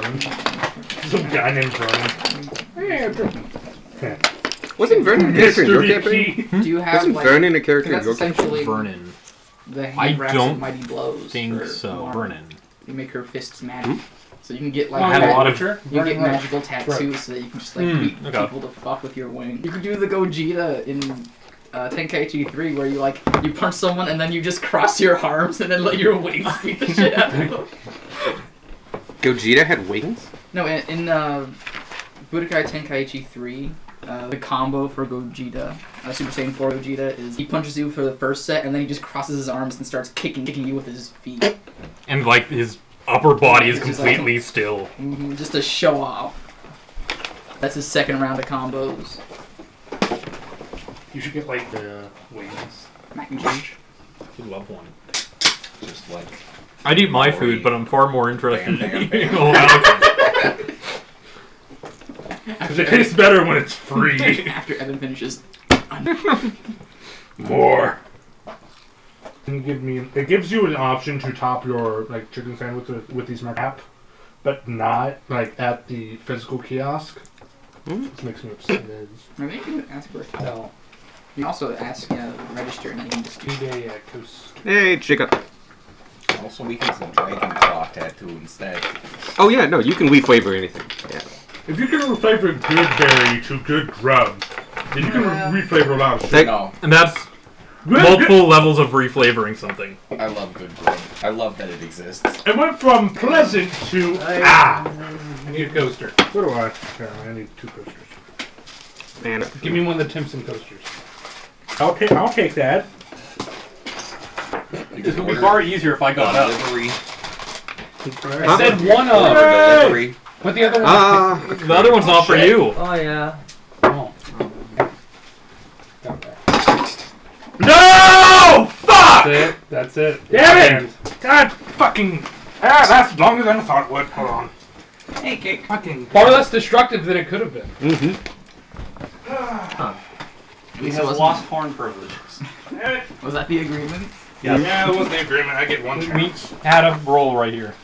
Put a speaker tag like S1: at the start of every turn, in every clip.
S1: Vernon. Some guy named Vernon. Yeah.
S2: Wasn't Vernon a character in your campaign?
S3: Do you have
S2: Wasn't
S3: like...
S2: Vernon a character in
S3: That's
S2: your campaign?
S3: essentially
S4: Vernon.
S3: the
S4: I
S3: hand wraps
S4: don't
S3: of mighty blows.
S4: think
S3: for
S4: so.
S3: Lauren.
S4: Vernon.
S3: You make her fists magic. So you can get like...
S4: I had a lot of...
S3: You get magical tattoos so that you can just like beat people to fuck with your wing. You can do the Gogeta in Tenkaichi 3 where you punch someone and then you just cross your arms and then let your wings beat the shit out of them.
S2: Gogeta had wings?
S3: No, in Budokai Tenkaichi 3, the combo for Gogeta, Super Saiyan 4 Gogeta, is he punches you for the first set and then he just crosses his arms and starts kicking you with his feet.
S4: And like his upper body is completely still.
S3: Just to show off. That's his second round of combos.
S1: You should get like the wings.
S3: Mac and cheese.
S4: I love one.
S5: Just like...
S4: I'd eat my food, but I'm far more interested in eating
S1: Because it tastes better when it's free.
S3: After Evan finishes.
S1: More. It gives you an option to top your like chicken sandwich with these app, but not like at the physical kiosk. This makes me upset.
S3: Maybe you can ask for a no. You can also ask register and you can just
S1: 2-day coast.
S2: Hey, chicken.
S5: Also, we can some dragon claw tattoo instead.
S2: Oh yeah, no, you can reflavor anything. Yeah.
S1: If you can reflavor good berry to good grub, then you can reflavor a lot of shit.
S5: No.
S4: And that's multiple levels of reflavoring something.
S5: I love good grub. I love that it exists.
S1: It went from pleasant to I need a coaster. So do I. Yeah, I need 2 coasters.
S2: Man,
S1: Give me one of the Timpson coasters. I'll take that.
S4: This would be far easier if I got up.
S5: Delivery.
S4: I said one of.
S5: Delivery.
S1: But the other one.
S4: The other one's not for you.
S6: Oh yeah.
S1: Oh. No! Fuck! That's it. Damn it! God fucking. That's longer than I thought it would. Hold on.
S3: hey, cake.
S1: Fucking.
S7: Far less destructive than it could have been.
S3: We
S6: have lost horn privileges.
S3: Was that the agreement?
S1: Yeah, that was the agreement. I get 1
S4: We
S1: chance.
S4: had a roll right here.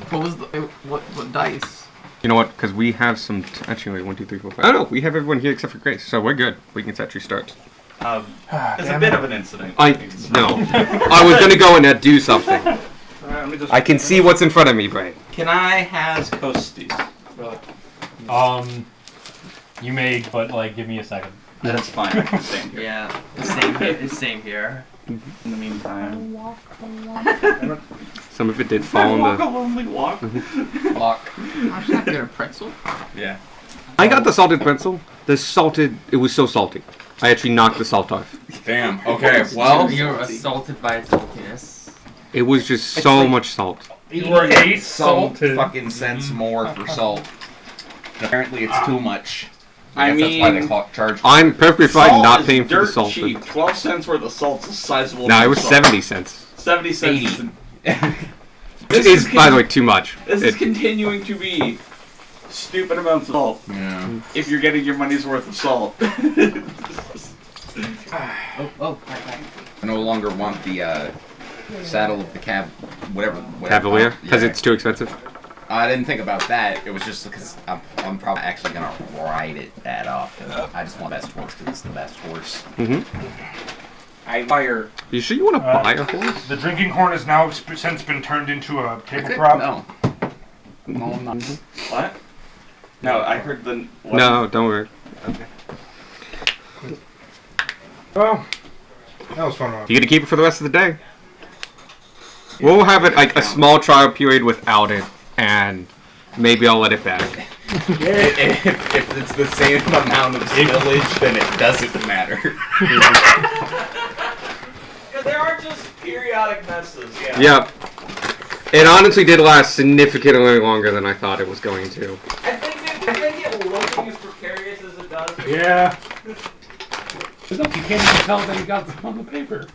S3: What was the what dice?
S2: you know what? Because we have some. Actually, wait, 1, 2, 3, 4, 5. Oh no, we have everyone here except for Grace, so we're good. We can actually start.
S6: It's a bit of an incident.
S2: I was gonna go and do something. I can see what's in front of me, Brian.
S6: Can I has Kostis?
S4: You may, but like, give me a second.
S6: That's fine. Same here. Yeah, same here. In the meantime.
S2: Some of it did fall
S6: Walk
S2: on
S6: a lonely walk.
S5: Lock.
S3: I should not get a pretzel.
S6: Yeah.
S2: I got the salted pencil. It was so salty. I actually knocked the salt off.
S5: Damn. Okay, well...
S6: You're assaulted by its saltiness.
S2: It was just so much salt.
S1: You were
S5: Some
S1: salted.
S5: fucking cents more for salt. Apparently it's too much.
S6: I
S5: guess
S6: mean-
S5: that's why they charge.
S2: I'm perfectly fine
S6: Salt
S2: not
S6: is
S2: paying for the
S6: dirt
S2: salt.
S6: cheap. 12 cents worth of salt's a sizable.
S2: No, it
S6: amount
S2: was
S6: of salt.
S2: 70 cents.
S6: 70 cents.
S5: 80.
S2: It is, by the way, too much.
S6: This is continuing to be stupid amounts of salt.
S5: Yeah.
S6: If you're getting your money's worth of salt.
S5: I no longer want the saddle of the whatever
S2: Cavalier? Because
S5: yeah.
S2: it's too expensive?
S5: I didn't think about that. It was just because I'm probably actually gonna ride it that often. I just want the best horse because it's the best horse.
S6: I fire.
S2: You sure you want to buy a horse?
S1: The drinking horn has now since been turned into a table prop.
S5: No.
S3: No, I'm not.
S6: What? No, I heard the. What?
S2: No, don't worry.
S6: Okay.
S1: Well, that was fun.
S2: You get to keep it for the rest of the day. We'll have it like a small trial period without it, and maybe I'll let it back.
S5: If it's the same amount of spillage, then it doesn't matter.
S6: Yeah, there are just periodic messes. Yeah.
S2: Yep. It honestly did last significantly longer than I thought it was going to.
S6: I think it looks as precarious as it does.
S1: Yeah.
S7: But look, you can't even tell that he got some on the paper.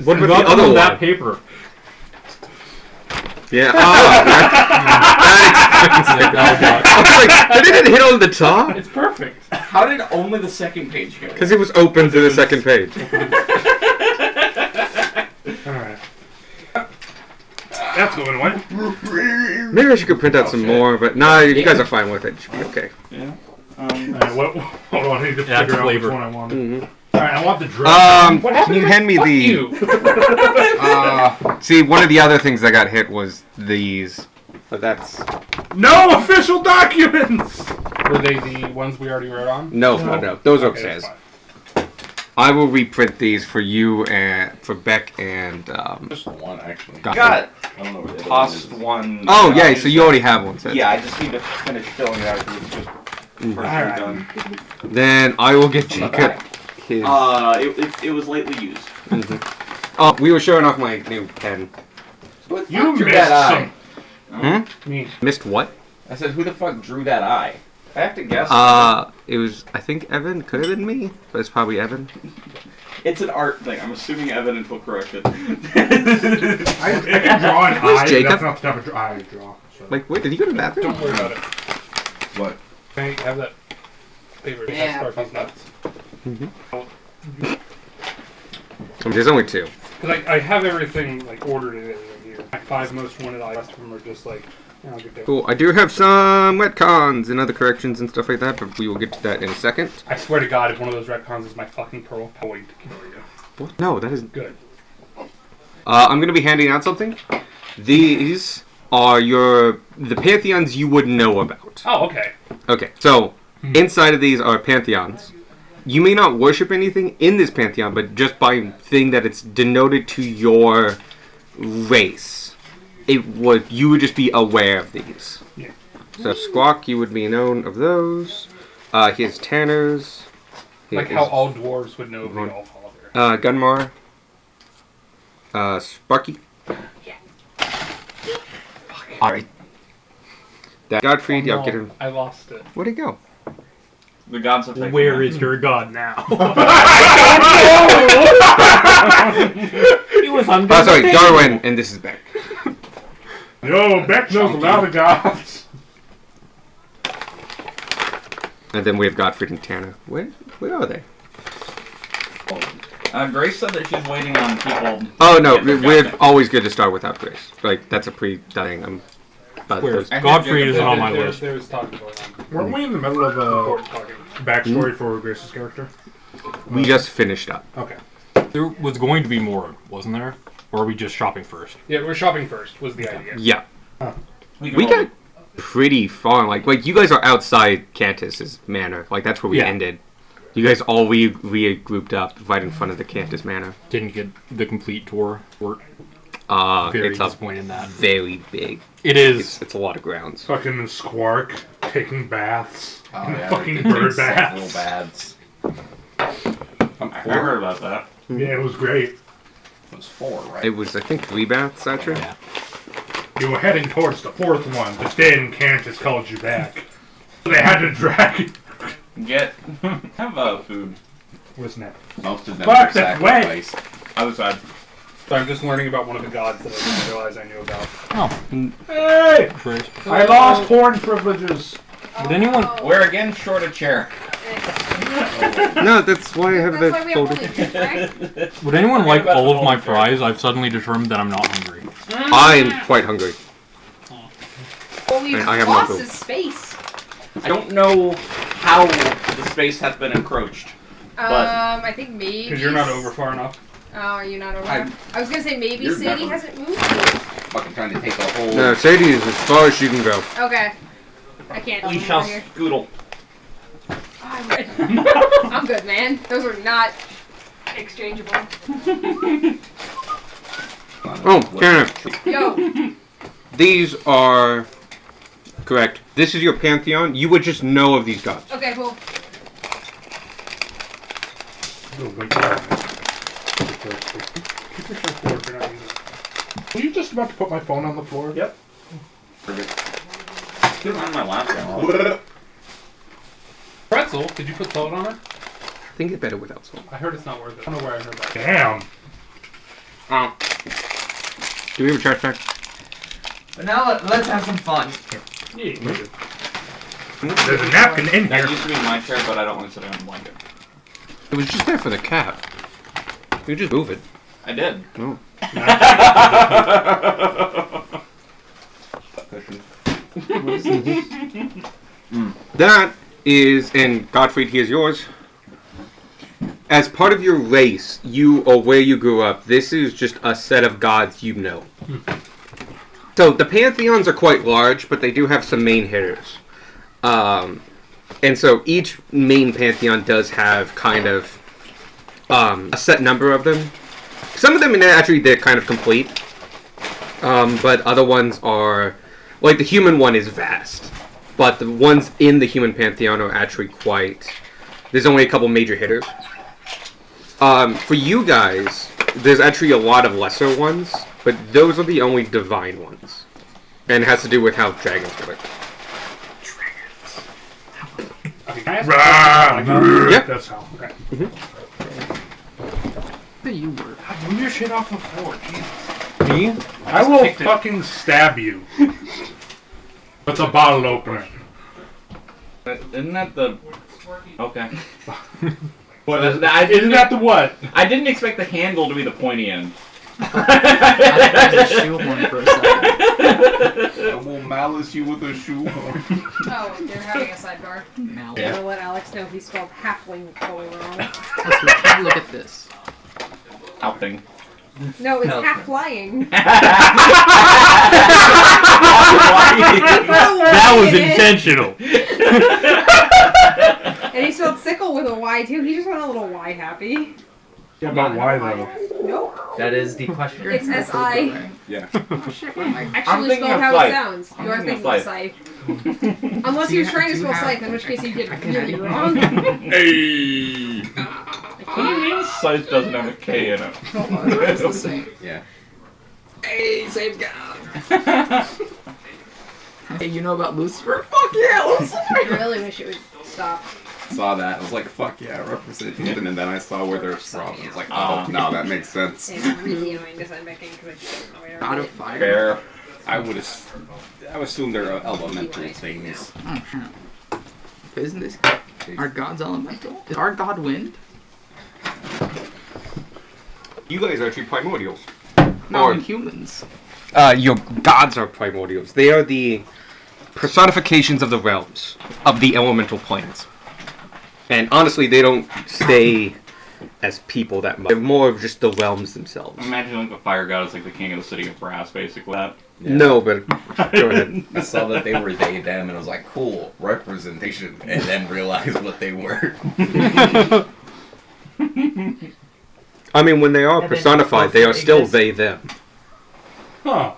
S2: What about the other
S4: that
S2: one?
S4: paper?
S2: Yeah. I was like, did it hit on the top?
S7: It's perfect.
S6: How did only the second page go?
S2: Because it was open to the second page.
S1: Alright. That's going away.
S2: Maybe I should print out some more, but nah, you guys are fine with it. It should be okay.
S6: Yeah.
S1: Alright, hold on, I need to
S4: Add
S1: figure out which
S4: flavor.
S1: one I want.
S2: Mm-hmm.
S1: Alright, I want the dress.
S2: Can you hand me the... See, one of the other things that got hit was these. But that's...
S1: No official documents! Were they the ones we already wrote on?
S2: No. Those are
S1: Okay,
S2: upstairs.
S1: that's
S2: I will reprint these for you and for Beck and...
S5: Just one, actually.
S2: Got
S6: Got
S5: I don't know where the other
S6: tossed
S5: one is.
S6: one.
S2: Oh, yeah, so you already have one. So
S6: Yeah, I just need to finish filling it out because it's just partially
S1: Alright.
S6: done.
S2: Then I will get Jacob his...
S6: It was lately used.
S2: Mhm. Oh, we were showing off my new pen.
S1: You
S5: drew
S1: missed
S5: that eye?
S1: some.
S2: Hmm?
S1: Me.
S2: Missed what?
S5: I said, who the fuck drew that eye?
S6: I have to guess.
S2: It was, I think Evan. Could have been me, but it's probably Evan.
S6: It's an art thing. I'm assuming evidence will correct it.
S1: I can draw an
S2: Where's
S1: eye.
S2: Jacob?
S1: That's not the type of eye I draw. So.
S2: Like, wait, did he go to the bathroom?
S1: Don't worry about it.
S5: What?
S1: Can I have that paper?
S3: Yeah.
S1: Sparky's nuts.
S2: There's only two.
S1: Because I have everything like ordered in here. My 5 most wanted items. The rest of them are just like, I'll get there.
S2: Cool. I do have some retcons and other corrections and stuff like that, but we will get to that in a second.
S1: I swear to God, if one of those retcons is my fucking pearl, I'll wait to kill you.
S2: What? No, that isn't.
S1: Good.
S2: I'm going to be handing out something. These are the pantheons you would know about.
S1: Oh, okay.
S2: Okay, so inside of these are pantheons. You may not worship anything in this pantheon, but just by thing that it's denoted to your race, you would just be aware of these.
S1: Yeah.
S2: So Squawk, you would be known of those. Here's Tanner's.
S1: Like how all dwarves would know the Allfather.
S2: Gunmar. Sparky. Alright. That Godfrey, I'll get him.
S1: I lost it.
S2: Where'd he go?
S6: The gods have taken
S4: Where
S6: it.
S4: is your god now?
S7: He was under
S2: Oh, sorry,
S7: the
S2: Darwin, and this is Beck.
S1: Yo, Beck knows a lot of gods.
S2: And then we have Godfrey and Tanner. Where are they?
S6: Grace said that she's waiting on people.
S2: Oh no,
S6: to get their
S2: we're
S6: gods
S2: always good to start without Grace. Like that's a pre-dying. But
S4: Where?
S2: those-
S4: Godfrey isn't on my
S1: There's-
S4: list.
S1: There's talking going on. Weren't we in the middle of a backstory for Grace's character?
S2: we just finished up.
S1: Okay.
S4: There was going to be more, wasn't there? Or are we just shopping first?
S1: Yeah, we're shopping first, was the idea.
S2: Yeah,
S6: We
S2: we got pretty far. Like you guys are outside Cantus's manor. Like that's where we
S4: Yeah.
S2: ended. You guys all regrouped up right in front of the Cantus manor.
S4: Didn't get the complete tour. We're very
S2: It's a
S4: disappointed in that.
S2: very big.
S4: It is.
S2: It's a lot of grounds.
S1: Fucking Squark taking baths.
S5: Oh,
S1: in
S5: yeah,
S1: fucking
S5: they
S1: bird
S5: take several
S1: baths.
S5: baths.
S6: I heard about that.
S1: Yeah, it was great.
S5: It was 4, right?
S2: It was I think 3 baths actually.
S4: Yeah.
S1: You were heading towards the 4th one, but then Cantus called you back. They had to drag you.
S6: Have food.
S1: What's next?
S5: Most of them
S1: Fuck,
S5: were
S1: that's wet.
S5: sacrificed.
S6: Other side.
S1: So I'm just learning about one of the gods that I didn't realize I knew about.
S4: Oh,
S1: Hey!
S4: Grace.
S1: I lost horn privileges.
S4: Would anyone?
S6: We're again short a chair.
S2: No, that's why I have
S8: That's why
S2: that
S8: we have
S2: folder.
S8: holy shit, right?
S4: Would anyone like
S6: about
S4: all
S6: the
S4: of my
S6: whole thing.
S4: fries? I've suddenly determined that I'm not hungry.
S2: I'm quite hungry.
S8: Well, we've
S2: I have no
S8: lost
S2: food.
S8: his space.
S6: I don't know how the space has been encroached.
S8: I think maybe.
S1: Because you're not over far enough.
S8: Oh, are you not over?
S5: I'm-
S8: I was gonna say maybe
S5: You're
S8: Sadie
S5: never-
S8: hasn't moved.
S5: Fucking trying to take a whole...
S2: No, Sadie is as far as she can go.
S8: Okay. I can't.
S6: We
S8: over
S6: shall
S8: here.
S6: scoodle.
S8: Oh, I'm good. I'm good, man. Those are not exchangeable.
S2: Oh, Tanner.
S8: Yo.
S2: These are correct. This is your pantheon. You would just know of these gods.
S8: Okay, cool.
S1: Oh, wait, keep your shirt forward if you're not using it. Were you just about to put my phone on the floor?
S6: Yep. Get it on my laptop.
S1: Pretzel, did you put salt on it?
S2: I think it's better without salt.
S1: I heard it's not worth it. I don't know where I heard that. Damn!
S2: Do we have a trash bag?
S3: But now let's have some fun.
S1: Yeah, there's a napkin in
S6: That
S1: here.
S6: used to be my chair, but I don't like sitting on the blanket.
S2: It was just there for the cat. You just move it.
S6: I did.
S2: Oh. That is, and Gottfried, here's yours. As part of your race, you or where you grew up, this is just a set of gods you know. So the pantheons are quite large, but they do have some main hitters. And so each main pantheon does have kind of a set number of them. Some of them actually they're kind of complete, but other ones are like the human one is vast, but the ones in the human pantheon are actually quite. There's only a couple major hitters. For you guys, there's actually a lot of lesser ones, but those are the only divine ones, and it has to do with how dragons work.
S1: Yeah, that's how. Okay.
S3: You were.
S1: Move your shit off the floor, Jesus.
S7: Me?
S1: I will fucking stab you. With a bottle opener.
S9: Isn't that the... Okay.
S1: Isn't that the what?
S9: I didn't expect the handle to be the pointy end.
S3: I was a shoehorn for a second.
S5: I will malice you with a shoehorn.
S8: Oh, they're having a sidebar.
S3: Mal.
S8: I'm gonna let Alex know he spelled halfling totally wrong.
S3: Let's look at this.
S9: Outing.
S8: No, it's
S3: No.
S8: half flying.
S4: That was intentional.
S8: And he spelled sickle with a Y too. He just went a little Y happy.
S1: Yeah, but why though?
S8: Nope.
S6: That is the question.
S8: It's S-I.
S5: Yeah.
S8: Actually
S9: thinking
S8: spelled
S9: of
S8: how
S9: scythe.
S8: it sounds.
S9: I'm
S8: You are
S9: thinking
S8: thinking
S9: of
S8: of scythe. Unless he was trying to spell scythe, in which case you did it really wrong.
S5: Hey.
S9: What do you mean Scythe doesn't have a K in it?
S3: It's the same.
S5: Yeah.
S3: Hey, same guy. Hey, you know about Lucifer? Fuck yeah, Lucifer!
S8: I really wish it would stop.
S5: Saw that. I was like, fuck yeah, representation. And then I saw where they're from. I was like, oh, no, that makes sense.
S8: It's really annoying to send back in because I just don't know where to
S3: God
S8: read
S3: of
S8: it.
S3: Fire.
S5: Fair. I would assume they're elemental things.
S3: Oh, shit. Isn't this... Are gods elemental? Is our god wind?
S2: You guys are actually primordials.
S3: No,
S2: Or-
S3: in humans.
S2: Your gods are primordials. They are the personifications of the realms, of the elemental planes. And honestly, they don't stay as people that much. They're more of just the realms themselves.
S9: Imagine like the fire god is like the king of the city of brass, basically. That.
S5: Yeah.
S2: No, but go ahead.
S5: I saw that they were they, them, and I was like, cool, representation. And then realized what they were.
S2: I mean, when they are
S6: And then
S2: personified, they are
S6: also
S2: still
S6: exists-
S2: they, them.
S1: Huh.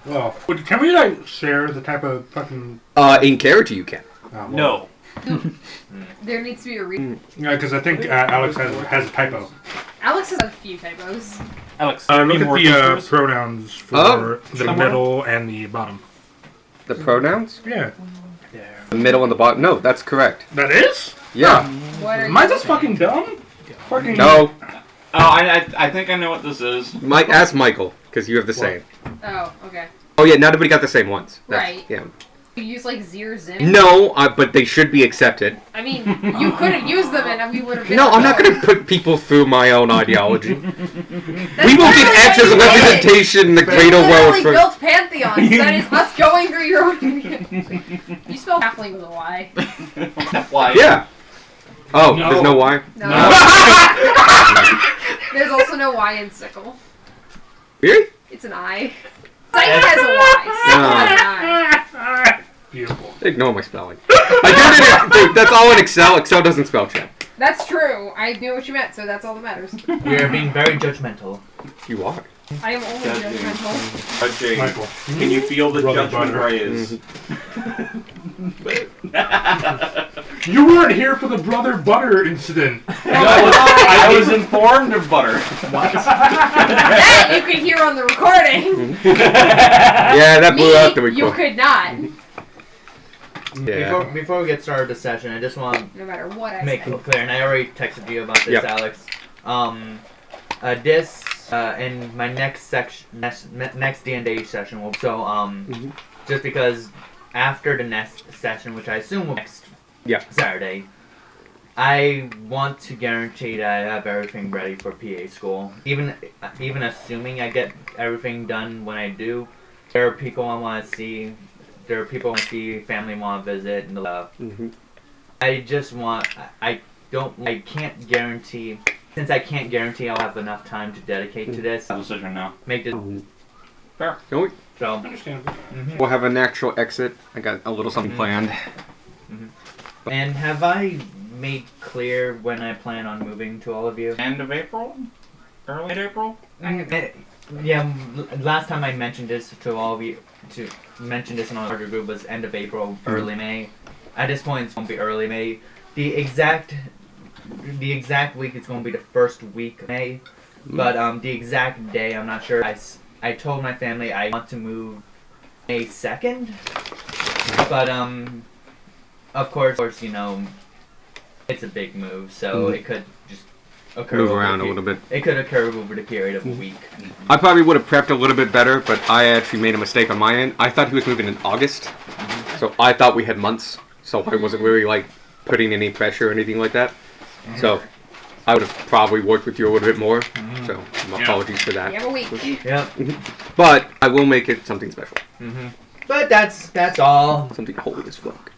S1: Well, can we like share the type of fucking?
S2: In character, you can.
S1: Well,
S4: No.
S8: There needs to be a reason.
S1: Yeah, because I think Alex has a typo.
S8: Alex has a few typos.
S4: Alex,
S1: Look
S4: need
S1: at
S4: more
S1: the
S4: features?
S1: pronouns for
S2: Oh,
S1: the
S4: somewhere?
S1: middle and the bottom.
S2: The pronouns?
S1: Yeah.
S2: The middle and the bottom? No, that's correct.
S1: That is?
S2: Yeah.
S8: What are
S1: Am I
S8: you
S1: just fucking dumb? Fucking
S2: No,
S9: Oh, I think I know what this is.
S2: Mike, ask Michael, because you have the same.
S8: Oh, okay.
S2: Oh yeah, not everybody got the same ones.
S8: Right.
S2: Yeah.
S8: You use like Zir Zim.
S2: No, but they should be accepted.
S8: I mean, you could have used them and we would have been
S2: No, I'm not
S8: on
S2: going to put people through my own ideology.
S8: board.
S2: We will get
S8: That's
S2: X as a
S8: literally what you did.
S2: representation in the
S8: You
S2: greater world
S8: literally
S2: for...
S8: built pantheons. That is us going through your own. You spell halfling with a Y.
S9: Why?
S2: Yeah. Oh,
S1: No.
S2: there's no Y?
S8: No. There's also no Y in sickle.
S2: Really?
S8: It's an I. Sight has a Y. Sickle has an I.
S1: Beautiful.
S2: Ignore my spelling. I did it. Dude, that's all in Excel. Excel doesn't spell check.
S8: That's true. I knew what you meant, so that's all that matters.
S6: We are being very judgmental.
S2: You are.
S8: I am only judgmental.
S5: Judging.
S1: Michael.
S5: Can you feel the
S1: Brother
S5: judgment
S1: butter.
S5: rays?
S1: You weren't here for the brother butter incident.
S9: I was informed of butter.
S8: That you could hear on the recording.
S2: Yeah, that blew out the
S8: Me, you
S2: record.
S8: could not.
S2: Yeah.
S6: Before we get started the session, I just want
S8: No matter what I
S6: to make
S8: say.
S6: it clear, and I already texted you about this,
S2: Yep.
S6: Alex. This and my next next D&D session will just because after the next session, which I assume will be next
S2: Yeah.
S6: Saturday, I want to guarantee that I have everything ready for PA school. Even assuming I get everything done when I do, there are people I want to see. There are people I want to see, family want to visit, and I just want. I can't guarantee. Since I can't guarantee I'll have enough time to dedicate to this.
S9: Decision now.
S6: Make this.
S9: Fair.
S6: So.
S1: Understandable.
S2: We'll have a natural exit. I got a little something planned.
S6: And have I made clear when I plan on moving to all of you?
S9: End of April? Early April?
S6: Yeah, last time I mentioned this to all of you, to mention this in our larger group was end of April, early May. At this point, it's going to be early May. The exact week is going to be the first week of May, but the exact day, I'm not sure. I told my family I want to move May 2nd, but of course, you know, it's a big move, so it could just occur.
S2: Move around a little bit.
S6: It could occur over the period of a week.
S2: I probably would have prepped a little bit better, but I actually made a mistake on my end. I thought he was moving in August, so I thought we had months, so I wasn't really like putting any pressure or anything like that. So I would have probably worked with you a little bit more. So apologies for that.
S8: You have a week.
S6: Yeah.
S2: But I will make it something special.
S6: But that's all.
S2: Something holy as fuck.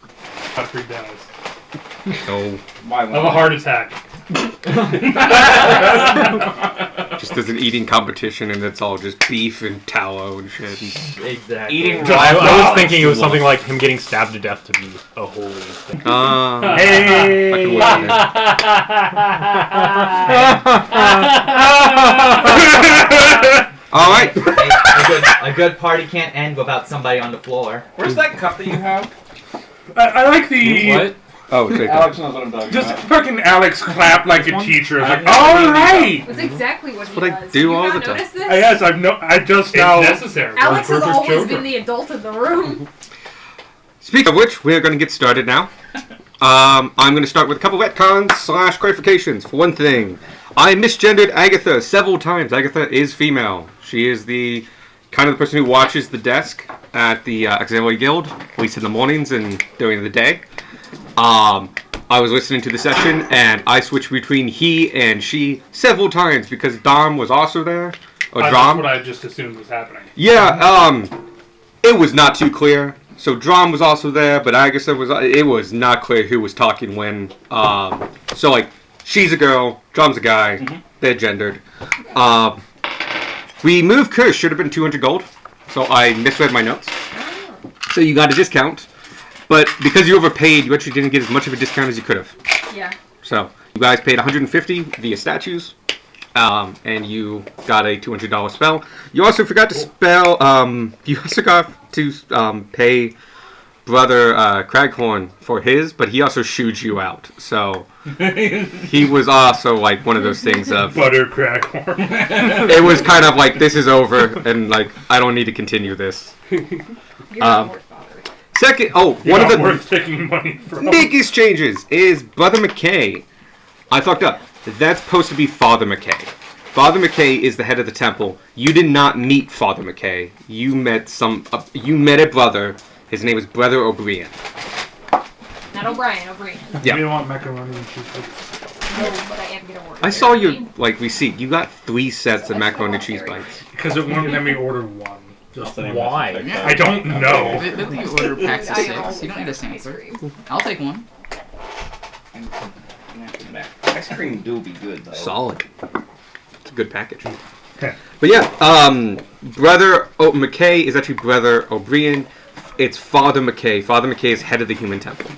S7: Godfrey dies.
S2: No.
S7: Of a heart attack.
S2: Just as an eating competition, and it's all just beef and tallow and shit.
S6: Exactly.
S9: Eating
S4: I was thinking it was something like him getting stabbed to death to be a holy thing.
S7: Hey!
S2: I can work on it. All right.
S6: A good party can't end without somebody on the floor.
S9: Where's that cup that you have?
S7: I like the...
S4: What?
S2: Oh, it's right
S9: Alex knows what I'm talking
S1: Just
S9: about.
S1: fucking Alex clapped like a teacher. It's like,
S9: I've never
S1: all
S9: really
S1: right.
S8: That's exactly what he
S2: what I
S8: does.
S2: do
S8: you
S2: all
S8: not
S2: the time.
S8: notice this?
S1: Yes, I just now.
S7: It's necessary.
S8: Alex has
S7: Werther's
S8: always
S7: children.
S8: been the adult in the room.
S2: Speaking of which, we're going to get started now. I'm going to start with a couple retcons / clarifications. For one thing, I misgendered Agatha several times. Agatha is female. She is the kind of the person who watches the desk at the Auxiliary Guild, at least in the mornings and during the day. I was listening to the session, and I switched between he and she several times because Dom was also there. Or
S7: That's
S2: Dom.
S7: what I just assumed was happening.
S2: Yeah, it was not too clear. So Drom was also there, but Agatha was. It was not clear who was talking when. So like, she's a girl, Drom's a guy. They're gendered. We moved Kirsch. Should have been 200 gold. So I misread my notes. So you got a discount, but because you overpaid, you actually didn't get as much of a discount as you could have.
S8: Yeah.
S2: So you guys paid 150 via statues. And you got a $200 spell. You also forgot to spell. You also got to pay Brother Craghorn for his, but he also shooed you out. So he was also like one of those things of
S1: Butter Craghorn.
S2: it was kind of like this is over, and like I don't need to continue this.
S8: You're not worth bothering.
S2: Second, one
S1: You're
S2: of
S1: not
S2: the
S1: worth taking money from.
S2: biggest changes is Brother McKay. I fucked up. That's supposed to be Father McKay. Father McKay is the head of the temple. You did not meet Father McKay. You met you met a brother. His name is Brother O'Brien.
S8: Not O'Brien, O'Brien.
S2: Yeah.
S1: We don't want macaroni and cheese.
S8: No, but I am gonna order.
S2: I saw your receipt. You got 3 sets of macaroni and cheese bites.
S1: Because it won't let me order one.
S7: Just why?
S1: I don't know.
S3: I think you order packs of 6. You don't need a sampler. I'll take one.
S5: Ice cream do be good though.
S2: Solid. It's a good package. But yeah, Brother McKay is actually Brother O'Brien. It's Father McKay. Father McKay is head of the human temple.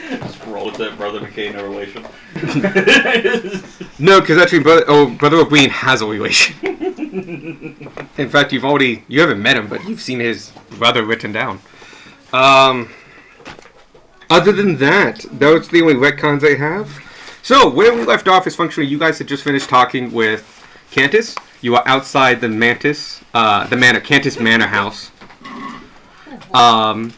S9: Just roll with that, Brother McKay, no relation.
S2: No, because actually Brother O'Brien has a relation. In fact, you haven't met him, but you've seen his brother written down. Other than that, those are the only retcons I have. So, where we left off is functionally, you guys had just finished talking with Cantus. You are outside the Cantus Manor House. And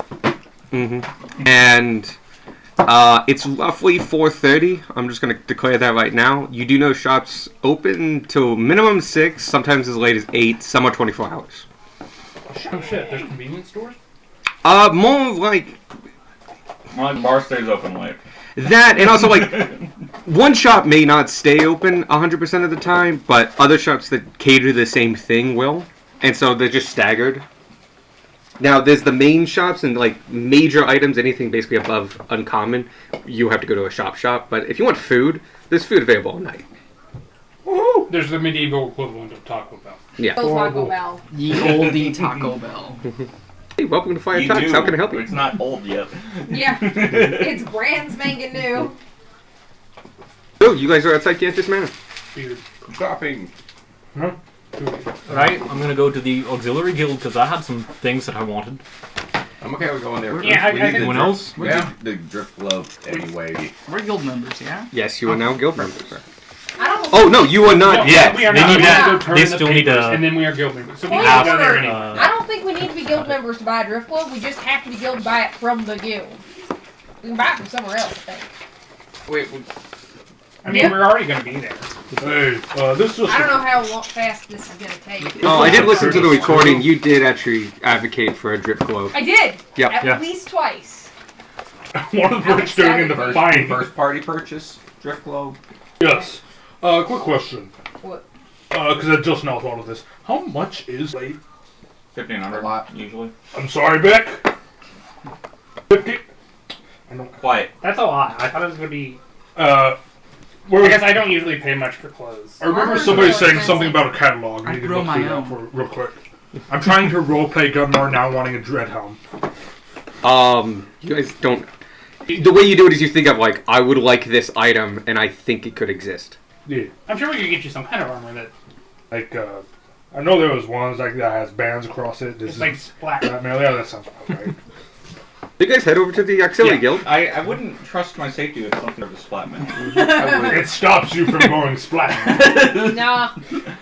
S2: it's roughly 4:30. I'm just going to declare that right now. You do know shops open till minimum 6, sometimes as late as 8, some are 24 hours.
S7: Oh shit, there's convenience stores?
S2: More like...
S9: Well, the bar stays open late.
S2: That, and also, like, one shop may not stay open 100% of the time, but other shops that cater to the same thing will. And so they're just staggered. Now, there's the main shops and, like, major items, anything basically above uncommon, you have to go to a shop. But if you want food, there's food available all night.
S7: Woo! There's the medieval equivalent of Taco Bell.
S2: Yeah.
S8: Taco Bell.
S3: Ye olde Taco Bell.
S2: Hey, welcome to Fire
S9: You
S2: Talks.
S9: do,
S2: How can I help you?
S9: It's not old yet.
S8: Yeah. It's brand spanking new.
S2: Oh, you guys are outside Cantus Manor.
S7: Weird.
S5: Shopping.
S7: Huh?
S4: Right, I'm gonna go to the auxiliary guild because I had some things that I wanted.
S5: I'm okay with going there.
S7: Yeah, I
S5: We
S7: think-
S5: need
S4: Anyone
S5: the
S4: else?
S5: drift-
S7: Yeah.
S5: The drift glove anyway.
S3: We're guild members, yeah?
S2: Yes, you are now guild members.
S8: I don't.
S2: Oh, no, you are not
S7: No,
S2: yet.
S7: we are
S4: They
S7: not.
S4: need
S7: We
S4: to-
S7: have to go turn
S4: they
S7: in the
S4: still need
S7: papers,
S4: to-
S7: and then we are guild members. So we
S8: Hold
S7: have
S8: on.
S7: to go there anyway.
S8: I don't think we need to be guild members to buy a drift glove. We just have to be guild to buy it from the guild. We can buy it from somewhere else, I think.
S9: Wait,
S7: I mean, we're already going to be there.
S1: Hey, this is.
S8: I don't know how fast this is gonna take.
S2: Oh, I did listen to the recording. You did actually advocate for a drift globe.
S8: I did.
S2: Yep.
S8: At
S4: Yeah.
S8: least twice.
S1: One of which doing in the
S5: First,
S1: fine.
S5: first party purchase, drift globe.
S1: Yes. Quick question.
S8: What?
S1: Because I just now thought of this. How much is late?
S9: 1,500
S5: A lot.
S9: usually.
S1: I'm sorry, Beck. 50. I don't.
S9: Quiet.
S7: That's a lot. I thought it was going to be.
S1: Where
S7: I guess I don't usually pay much for clothes.
S1: I remember
S8: Armor's
S1: somebody
S8: so
S1: saying
S8: expensive.
S1: something about a catalog.
S3: I
S1: I need to
S3: grow
S1: look
S3: my
S1: through that
S3: own.
S1: for real quick. I'm trying to roleplay Gunmar now wanting a dread helm.
S2: You guys don't. The way you do it is you think of, like, I would like this item, and I think it could exist.
S1: Yeah.
S7: I'm sure we could get you some kind of armor that
S1: Like, I know there was ones like that has bands across it. This
S7: is
S1: is
S7: like splat.
S1: that mail. Yeah, that sounds about right.
S2: You guys head over to the Auxiliary
S9: Yeah,
S2: Guild.
S9: I wouldn't trust my safety with something of a splat man.
S1: It stops you from going splat.
S8: Nah.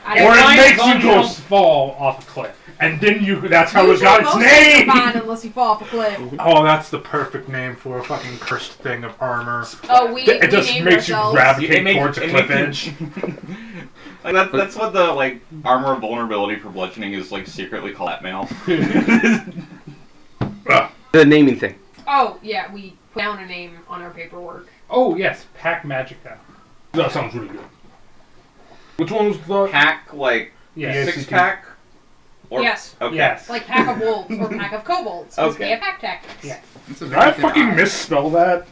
S8: I
S1: Or
S8: don't
S1: it
S7: As
S1: makes
S7: long
S1: you
S7: as
S1: go
S7: don't fall off a cliff.
S1: And then that's how it
S8: Usually
S1: got its
S8: most things are
S1: name!
S8: fine unless you fall off a cliff.
S1: Oh, that's the perfect name for a fucking cursed thing of armor.
S8: Oh, we
S1: It just
S8: named
S1: makes you
S8: ourselves.
S1: gravitate
S9: makes-
S1: towards a
S9: it
S1: cliff
S9: makes
S1: edge.
S9: Like that's what the like armor of vulnerability for bludgeoning is like secretly called mail.
S2: The naming thing.
S8: Oh, yeah, we put down a name on our paperwork.
S7: Oh, yes. Pack Magica.
S1: That sounds really good. Which one was the...
S9: Pack like
S7: Yes.
S9: 6-pack. Or,
S8: Yes.
S9: Okay.
S7: Yes.
S8: Like pack of wolves or pack of kobolds. Because we
S9: Okay.
S8: have pack tactics.
S7: Yeah.
S3: It's a
S1: Did I
S3: very good
S1: fucking
S3: eye.
S1: misspell that?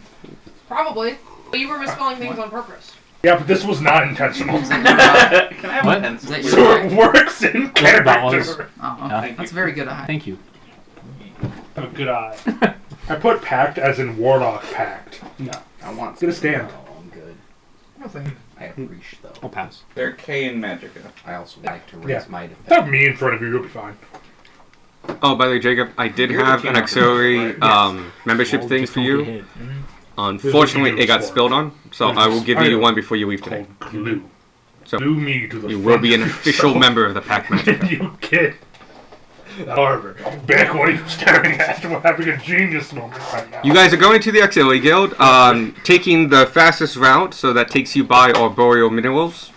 S8: Probably. But you were misspelling things on purpose.
S1: Yeah, but this was not intentional.
S9: Can I have
S4: What?
S9: a pencil?
S3: Is that
S9: please?
S3: your-
S1: So it works in
S4: that was-
S1: character.
S3: Oh,
S4: Yeah.
S3: okay. That's a very good eye.
S4: Thank you.
S7: I have a good eye.
S1: I put pact as in warlock pact.
S7: No.
S5: I want.
S1: Get a stand.
S5: No, I'm good.
S3: No thank you.
S5: I appreciate though.
S4: I'll pass.
S9: They're K in Magica.
S5: I also like to raise
S1: Yeah.
S5: my defense.
S1: Have me in front of you, you'll be fine.
S2: Oh, by the way, Jacob, I did
S9: You're the
S2: have
S9: king
S2: an
S9: of
S2: auxiliary
S9: the right?
S2: membership
S4: Well,
S2: thing
S4: just
S2: for
S4: don't
S2: you.
S4: get hit.
S2: Unfortunately, it got spilled on, so I will give you one before you leave today.
S1: Called glue.
S2: So,
S1: glue me to the
S2: You
S1: front
S2: will be an
S1: of
S2: official
S1: yourself.
S2: member of the Pack Magic.
S1: You kid. However, back what are you staring at? We're having a genius moment right now.
S2: You guys are going to the Auxiliary Guild, taking the fastest route, so that takes you by arboreal minerals,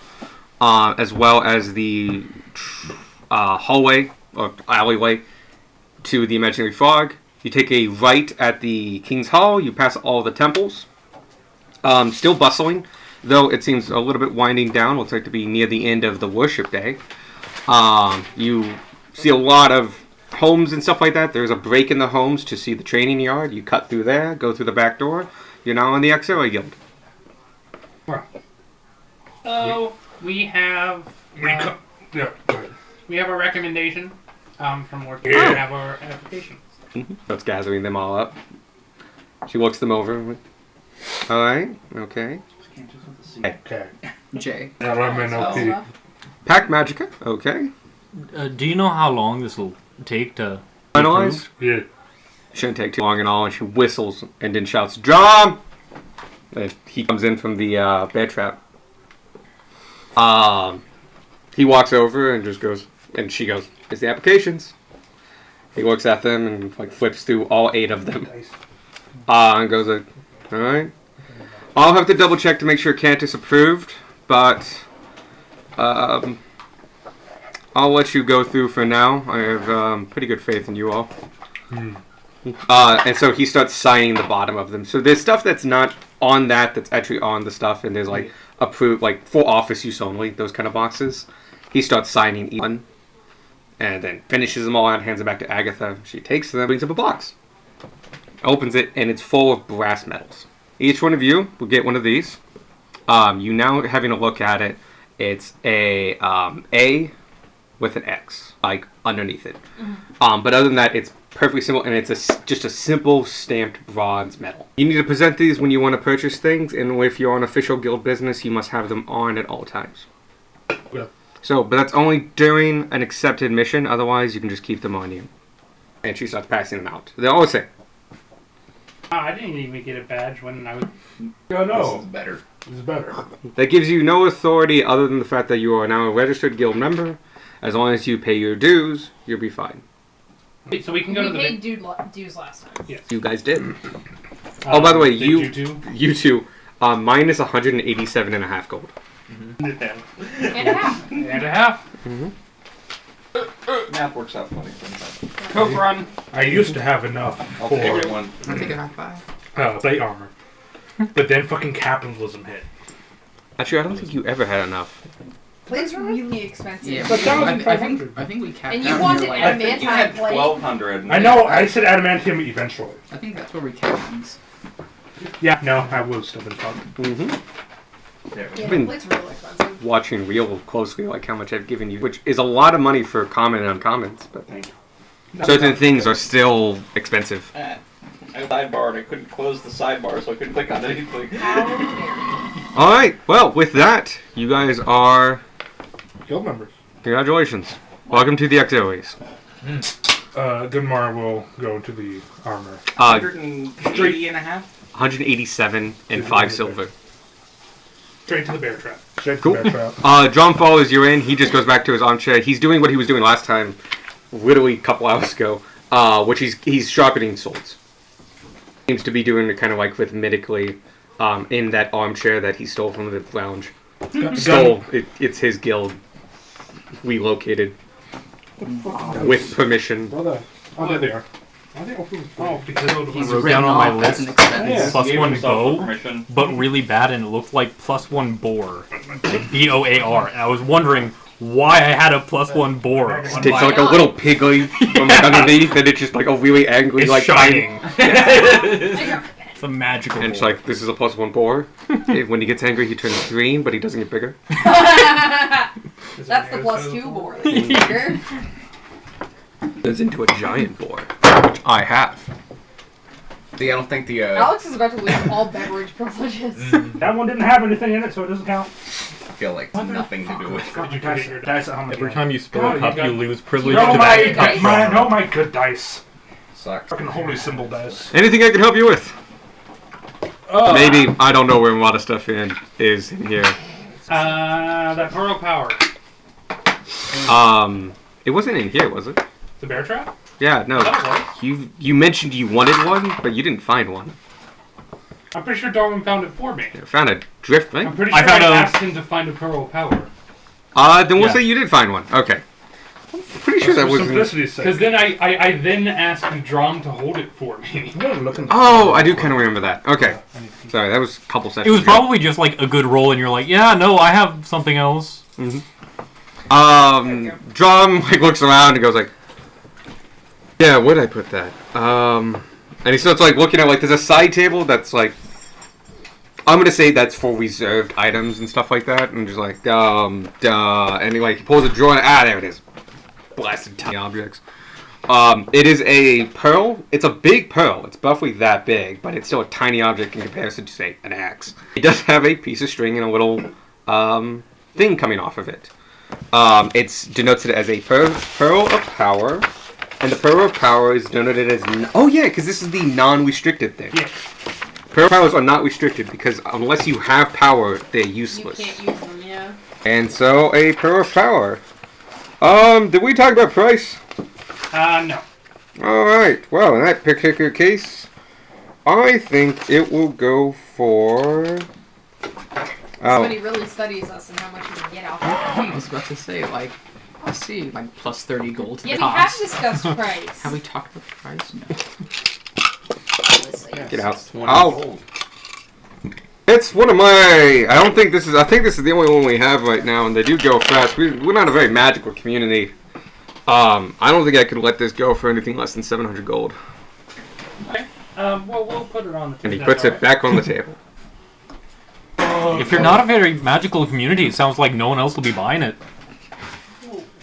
S2: as well as the hallway or alleyway to the Imaginary Fog. You take a right at the King's Hall. You pass all the temples. Still bustling, though it seems a little bit winding down. Looks like to be near the end of the worship day. You see a lot of homes and stuff like that. There's a break in the homes to see the training yard. You cut through there, go through the back door. You're now in the Auxiliary Guild.
S7: So, we have...
S1: Yeah, go ahead.
S7: we have a recommendation from working.
S1: Yeah.
S7: We have our applications.
S2: That's gathering them all up. She looks them over. Alright, okay.
S1: Okay.
S3: Jay.
S1: LMNOP.
S2: Pack Magica, okay.
S4: Do you know how long this will take to
S2: Finalize?
S1: Yeah.
S2: Shouldn't take too long at all, and she whistles and then shouts, "Drum!" He comes in from the bear trap. He walks over and just goes, and she goes, "It's the applications." He looks at them and like flips through all 8 of them. And goes like, "Alright. I'll have to double check to make sure Cantus approved, but I'll let you go through for now. I have pretty good faith in you all." And so he starts signing the bottom of them. So there's stuff that's not on that's actually on the stuff, and there's like approved, like for office use only, those kind of boxes. He starts signing each one, and then finishes them all out, hands them back to Agatha. She takes them, brings up a box, opens it, and it's full of brass medals. Each one of you will get one of these. You now having a look at it, it's a A with an X, like underneath it. But other than that, it's perfectly simple, and it's just a simple stamped bronze medal. You need to present these when you want to purchase things, and if you're on official guild business, you must have them on at all times.
S1: Yeah.
S2: So, but that's only during an accepted mission. Otherwise, you can just keep them on you. And she starts passing them out. They're all the same.
S7: I didn't even get a badge when I was.
S1: Yeah,
S5: This
S1: no.
S5: is better.
S1: This is better.
S2: That gives you no authority other than the fact that you are now a registered guild member. As long as you pay your dues, you'll be fine.
S7: Wait, so we can go to
S8: We
S7: the.
S8: paid dues last time.
S7: Yes.
S2: You guys did. Oh, by the way,
S7: Did
S2: you
S7: two?
S2: you two, minus 187.5 gold.
S8: And a half.
S7: And a half.
S9: Math works out funny sometimes.
S7: Coke run.
S1: I used to have enough
S9: I'll
S1: for
S9: take everyone.
S3: I'll take a high five.
S1: plate armor. But then fucking capitalism hit.
S2: Actually, I don't think you ever had enough.
S8: Plates are really expensive.
S3: Yeah,
S1: But that was
S3: I think we capped
S8: And
S3: out.
S8: you
S3: we
S8: wanted
S3: were like,
S9: I think you had
S8: Adamantine plate.
S9: 1,200.
S1: I know, I said adamantium eventually.
S3: I think that's where we capped things.
S1: Yeah, no, I would still been fucked.
S2: Mm-hmm.
S8: Yeah,
S2: I've been
S8: plates are really expensive.
S2: watching real closely, like how much I've given you, which is a lot of money for common and uncommons, but certain things are still expensive.
S9: I sidebar and I couldn't close the sidebar, so I couldn't click on anything.
S8: How dare you.
S2: All right. Well, with that, you guys are
S1: Guild members.
S2: congratulations. Welcome to the Auxiliaries.
S1: Gunmar will go to the armor.
S9: 180 and a half?
S2: 187 and 5 silver.
S7: Straight to the bear trap.
S1: Straight to
S2: Cool.
S1: the bear trap.
S2: Drum follows you in. He just goes back to his armchair. He's doing what he was doing last time, literally a couple hours ago, which he's sharpening swords. Seems to be doing it kind of like rhythmically in that armchair that he stole from the lounge. Stole. It's his guild. Relocated with permission.
S1: Brother. Oh, there they are. Why are they open?
S7: Oh, because
S4: I wrote down on my list
S1: Yeah.
S4: plus
S9: Gave
S4: one
S9: himself
S4: bow,
S9: permission.
S4: but really bad, and it looked like plus one boar. BOAR. And I was wondering why I had a plus one boar.
S2: It takes like a little pigly from like underneath, and it's just like a really angry,
S4: It's
S2: like
S4: shining.
S8: I
S4: It's a magical
S2: And it's
S4: boar.
S2: like, this is a plus one boar. When he gets angry, he turns green, but he doesn't get bigger.
S8: That's the +2 board. Bigger.
S2: Turns into a giant boar, which I have.
S5: See, I don't think the
S8: Alex is about to lose all beverage privileges.
S1: That one didn't have anything in it, so it doesn't count.
S5: I feel like nothing to do with
S1: Did you guys dice at how much?
S4: Every time you spill
S1: Oh,
S4: a
S1: you
S4: cup,
S1: got-
S4: you lose privilege
S1: No,
S4: to
S1: my,
S4: that.
S1: no, my good dice.
S5: sucks.
S1: Fucking holy symbol dice.
S2: Anything I can help you with? Maybe, I don't know where a lot of stuff is in here.
S7: that pearl power.
S2: It wasn't in here, was it?
S7: The bear trap?
S2: Yeah, no.
S7: That
S2: You mentioned you wanted one, but you didn't find one.
S7: I'm pretty sure Darwin found it for me.
S2: You found a drift ring?
S7: I'm pretty
S4: I
S7: sure
S4: found
S7: I
S4: a-
S7: asked him to find a pearl power.
S2: Then we'll
S4: Yeah.
S2: say you did find one. Okay. I'm pretty sure that
S1: For
S2: was.
S1: simplicity's sake.
S7: Because then I then asked Drum to hold it for me.
S1: I'm looking.
S2: Oh, I do kind of remember that. Okay. Sorry, that was a couple sessions
S4: It was
S2: ago.
S4: probably just like a good roll, and you're like, yeah, no, I have something else.
S2: Drum like looks around and goes like, yeah, where'd I put that? And he starts like looking at like there's a side table that's like, I'm gonna say that's for reserved items and stuff like that, and just like and he pulls a drawer and there it is, blasted tiny objects. It is a pearl. It's a big pearl. It's roughly that big, but it's still a tiny object in comparison to say an axe. It does have a piece of string and a little thing coming off of it. It's denoted as a pearl of power, and the pearl of power is denoted as because this is the non-restricted thing.
S1: Yeah.
S2: Pearl powers are not restricted because unless you have power, they're
S8: You
S2: useless.
S8: can't use them, yeah.
S2: And so a pearl of power. Did we talk about price?
S7: No.
S2: All right. Well, in that particular case, I think it will go for.
S8: Somebody really studies us and how much you can get out
S3: I
S8: there.
S3: was about to say, like, I see, like, plus 30 gold to
S8: Yeah,
S3: the
S8: we have
S3: cost.
S8: discussed price.
S3: Have we talked about the price? No.
S2: check it out.
S5: 20
S2: Oh,
S5: gold.
S2: it's one of my. I don't think this is. I think this is the only one we have right now, and they do go fast. We're not a very magical community. I don't think I could let this go for anything less than 700 gold.
S7: Okay. Well, we'll put it on the
S2: And he
S7: table.
S2: puts it back on the table.
S4: If you're not a very magical community, it sounds like no one else will be buying it.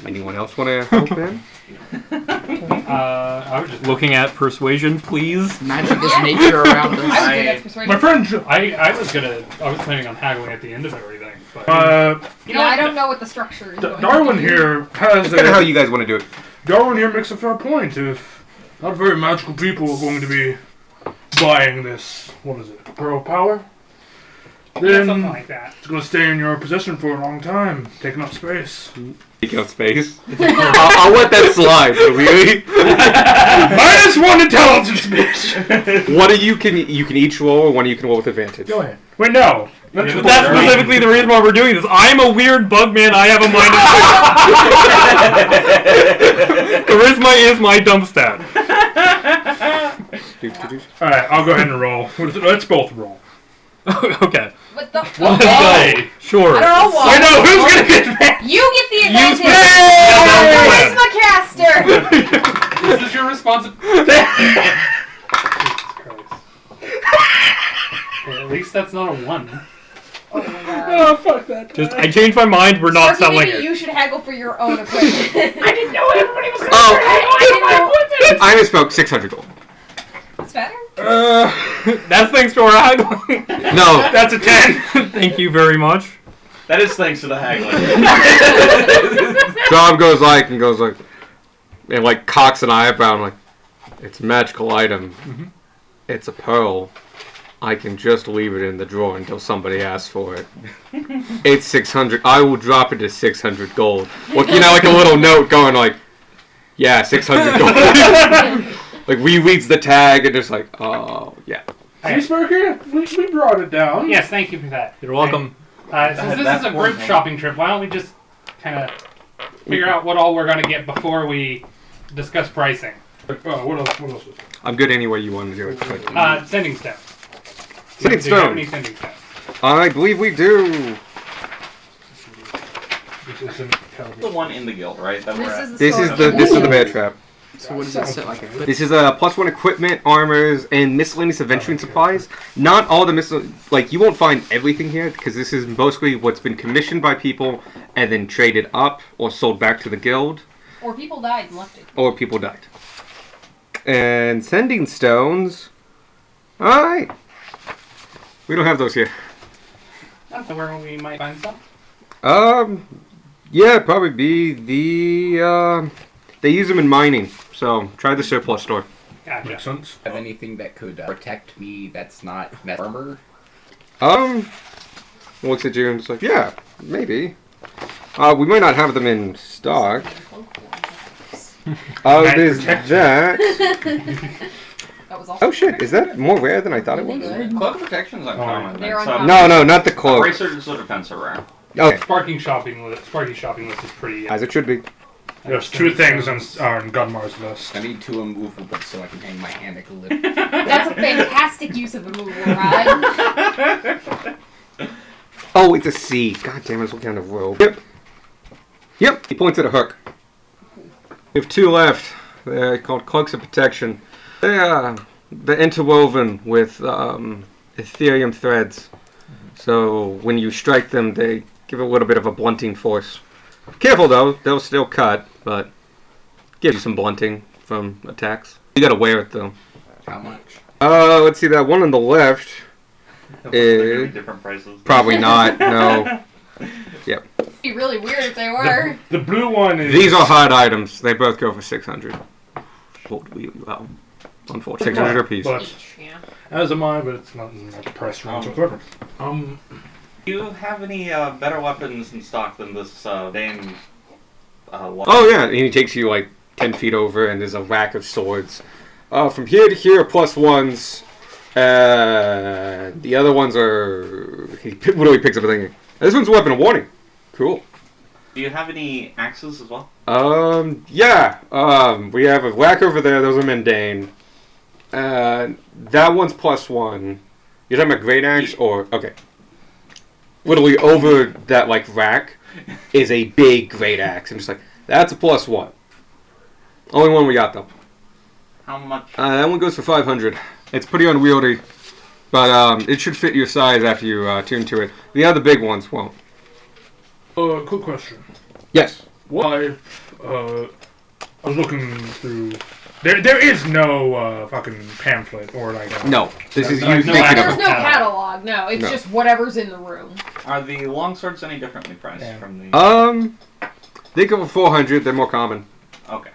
S2: Anyone else want to help in?
S4: I was just looking at persuasion, please.
S3: Magic is nature around us.
S8: I would do that persuasion.
S1: My friend.
S7: I was planning on haggling at the end of everything, but
S8: You know, I don't know what the structure is. going to
S1: Darwin
S8: be.
S1: here has
S2: That's kind of how you guys want to do it.
S1: Darwin here makes a fair point. If not very magical people are going to be buying this, what is it, Pearl Power?
S7: yeah, something
S1: Then
S7: like that.
S1: it's going to stay in your possession for a long time, taking up space.
S2: Taking up space. I'll let that slide, but really.
S1: -1 intelligence, bitch!
S2: One of you can each roll, or one of you can roll with advantage.
S1: Go ahead. Wait, no.
S4: That's specifically the reason why we're doing this. I'm a weird bug man. I have a -6. Charisma is my dump stat.
S1: Alright, I'll go ahead and roll. Let's both roll.
S4: Okay.
S8: What the?
S1: One
S8: Oh,
S1: die.
S4: Sure.
S8: I don't know why.
S1: I know, who's going to get advantage?
S8: You get the advantage.
S4: Use
S8: Charisma caster.
S7: This is your responsibility. At least that's not a 1.
S8: Oh my god.
S1: Oh, fuck that.
S4: Just, I changed my mind. We're not
S8: Sparky,
S4: selling
S8: maybe
S4: it.
S8: you should haggle for your own equipment.
S7: I didn't know everybody was going to
S2: Oh, I misspoke. 600 gold.
S8: That's better.
S4: That's thanks to our haggling.
S2: No,
S1: That's a 10.
S4: Thank you very much.
S9: That is thanks to the haggling.
S2: Dom goes like, and like cocks an eyebrow. I'm like, it's a magical item. It's a pearl. I can just leave it in the drawer until somebody asks for it. It's 600. I will drop it to 600 gold. Looking at like a little note going like, yeah, 600 gold. Like rereads the tag and just like, oh yeah.
S1: See, Sparky? We brought it down.
S7: Yes, thank you for that.
S4: You're welcome.
S7: Since this is a group shopping trip, why don't we just kind of figure out what all we're going to get before we discuss pricing?
S1: What else is
S2: I'm good any way you want to do it. but-
S7: Sending stone.
S2: Sending
S7: Do you have
S2: stone.
S7: any sending stone?
S2: I believe we do.
S9: The one in the guild, right? That we're at.
S2: This is the bear trap.
S3: So what does it sit like?
S2: This is +1 equipment, armors, and miscellaneous adventuring supplies. Not all the like you won't find everything here because this is mostly what's been commissioned by people and then traded up or sold back to the guild,
S8: Or people died and left it.
S2: or people died. And sending stones. All right, we don't have those here.
S7: I don't know where we might find some.
S2: Yeah, probably be the they use them in mining. So try the surplus store.
S7: Gotcha.
S1: Makes sense.
S5: Have anything that could protect me that's not armor?
S2: Looks at you and it's like, yeah, maybe. We might not have them in stock. There's that.
S8: That was all.
S2: Oh shit, is that more rare than I thought it was?
S9: Cloak protection's uncommon.
S8: They're
S9: so
S8: uncommon.
S2: No, not the cloak.
S9: bracers of defense are rare.
S2: Okay,
S7: Sparky's shopping list is pretty.
S2: as it should be.
S1: There's 2 things on Gunmar's list.
S5: I need 2 immovable so I can hang my hammock a little.
S8: That's a fantastic use of a movable rod.
S2: Oh, it's a C. God damn it, I was looking at a robe. Yep, he points at a hook. We have 2 left. They're called Cloaks of Protection. They're interwoven with Ethereum threads. So when you strike them, they give a little bit of a blunting force. Careful though, they'll still cut, but give you some blunting from attacks. You gotta wear it though.
S5: How much?
S2: Let's see, that one on the left.
S9: They're gonna be different prices.
S2: Probably not, no. Yep.
S8: It'd be really weird if they were.
S1: The blue one is...
S2: These are hard items. They both go for 600. Well, unfortunately, 600 apiece.
S1: But,
S8: Yeah.
S1: as am I, but it's not in the price range whatsoever.
S9: Do you have any better weapons in stock than this Dane?
S2: Oh yeah, and he takes you like 10 feet over, and there's a rack of swords. From here to here, +1s. The other ones are... He literally picks up a thing. This one's a weapon of warning. Cool.
S9: Do you have any axes as well?
S2: Yeah. We have a rack over there. Those are mundane. That one's +1. You're talking about great axe or okay? Literally over that like rack is a big great axe, and just like that's a +1. Only one we got though.
S9: How much?
S2: That one goes for 500. It's pretty unwieldy, but it should fit your size after you tune to it. The other big ones won't.
S1: Quick question.
S2: Yes.
S1: Why? I was looking through. There is no fucking pamphlet or like.
S2: No, this is you
S1: no
S2: thinking of
S8: There's
S2: it.
S8: no catalog. No, it's
S2: No.
S8: just whatever's in the room.
S9: Are the longswords any differently priced from the?
S2: They go for 400. They're more common.
S9: Okay.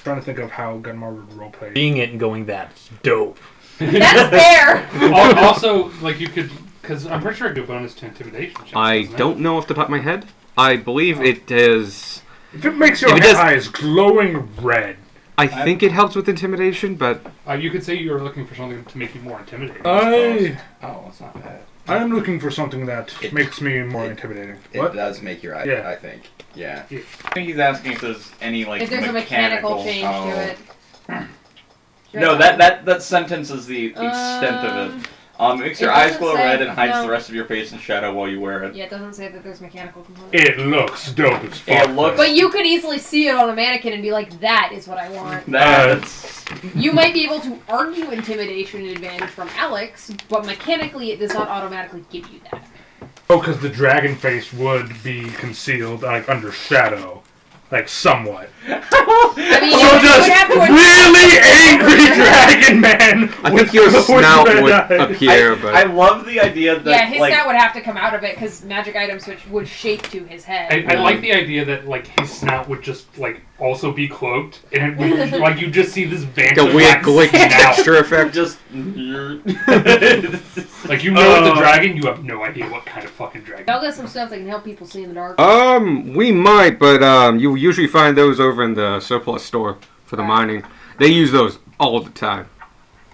S1: Trying to think of how Gunmar would roleplay.
S4: Seeing it and going, that's dope.
S8: That's fair.
S7: Also, like you could, because I'm pretty sure it do bonus to intimidation checks.
S2: I
S7: doesn't it?
S2: don't know off the top of my head. I believe it is.
S1: If it makes your
S2: If it does-
S1: eyes glowing red.
S2: I think it helps with intimidation, but
S7: You could say you were looking for something to make you more intimidating.
S1: I
S5: Oh, it's not bad.
S1: am looking for something that
S5: It-
S1: makes me more
S5: it-
S1: intimidating.
S5: It
S1: What?
S5: does make your eye.
S1: Yeah.
S5: I think. Yeah.
S9: I think he's asking if there's any like
S8: If there's a mechanical change
S5: oh.
S8: to it.
S9: No, that sentence is the extent of it. Makes your
S8: it
S9: eyes
S8: doesn't
S9: glow
S8: say-
S9: red and hides
S8: no.
S9: the rest of your face in shadow while you wear it.
S8: Yeah, it doesn't say that there's mechanical components.
S1: It looks dope as fuck.
S9: It looks-
S8: But you could easily see it on a mannequin and be like, that is what I want.
S9: That's
S8: You might be able to argue intimidation advantage from Alex, but mechanically it does not automatically give you that.
S1: Oh, because the dragon face would be concealed, like under shadow, like somewhat.
S8: I mean,
S1: So
S8: you would
S1: does
S8: have to
S1: really angry dragon man.
S2: I
S1: with
S2: think your
S1: red
S2: snout would
S1: eyes.
S2: appear. But
S9: I love the idea that
S8: Yeah, his
S9: like
S8: snout would have to come out of it because magic items would shape to his head.
S7: I like the idea that like his snout would just like also be cloaked, and it would, like you just see this
S2: the weird
S7: Vantablack
S2: glitch
S7: snout.
S2: texture effect.
S9: just
S7: Like you know it's a dragon, you have no idea what kind of fucking dragon.
S8: Y'all got some stuff that can help people see in the dark.
S2: We might, but you usually find those over in the surplus store for the mining. They use those all the time.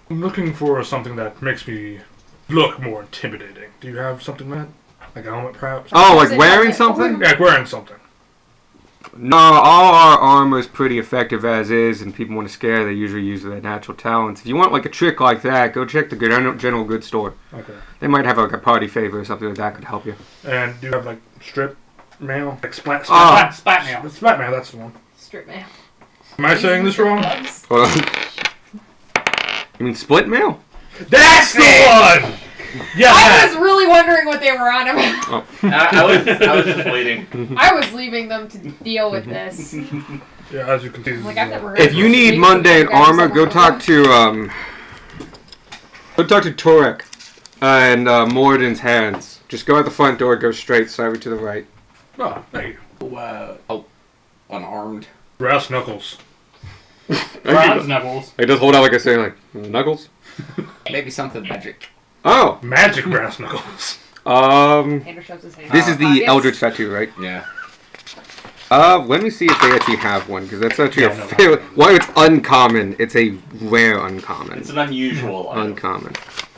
S1: I'm looking for something that makes me look more intimidating. Do you have something like that? Like a helmet, perhaps?
S2: Oh,
S8: Is
S2: like
S8: it
S2: wearing
S8: like-
S2: something?
S1: Yeah, like wearing something.
S2: No, all our armor is pretty effective as is, and people want to scare, they usually use their natural talents. If you want like a trick like that, go check the general goods store.
S1: Okay.
S2: They might have like a party favor or something like that could help you.
S1: And do you have like strip mail? Like splat
S2: Ah.
S7: Splat mail.
S1: The splat mail, that's the one.
S8: Strip mail.
S1: Am I saying this wrong?
S2: Hold on. You mean split mail?
S1: That's the one! Yeah,
S8: I was really wondering what they were on about.
S9: I was just waiting.
S8: I was leaving them to deal with this.
S1: Yeah, as you can see.
S8: Like, I've never heard
S2: If
S8: of
S2: you
S8: this.
S2: need
S8: Maybe
S2: mundane
S8: some guys
S2: armor,
S8: have
S2: go
S8: one
S2: talk
S8: before.
S2: to Torek and Morden's hands. Just go out the front door, go straight, side to the right.
S1: Oh, thank you.
S5: Unarmed.
S1: Brass knuckles.
S7: Bronze knuckles.
S2: They just hold out like I say, like knuckles.
S5: Maybe something magic.
S2: Oh,
S1: Magic brass knuckles.
S8: Andrew shoves his hand
S2: this
S8: in
S2: is
S8: his
S2: the
S8: pockets.
S2: Eldritch tattoo, right?
S5: Yeah.
S2: Let me see if they actually have one, because that's actually
S1: Yeah,
S2: a
S1: no,
S2: fair. While it's uncommon, it's a rare uncommon.
S9: It's an unusual item.
S2: Uncommon.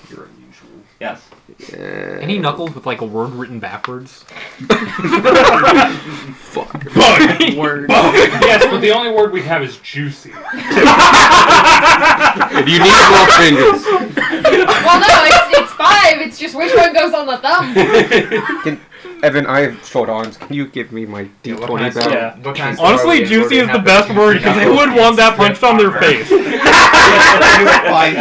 S9: You're unusual. Yes.
S4: Any knuckles with like a word written backwards?
S2: Fuck.
S3: Word.
S7: Yes, but the only word we have is juicy.
S2: You need more fingers.
S8: Well, no, it's 5. It's just which one goes on the thumb.
S2: Evan, I have short arms. Can you give me my D20 back?
S4: Yeah.
S6: What kind of store are
S4: Honestly,
S6: we in?
S4: juicy
S6: Where
S4: is
S6: we
S4: the
S6: have
S4: best word because they would want that punched on their face.
S5: Find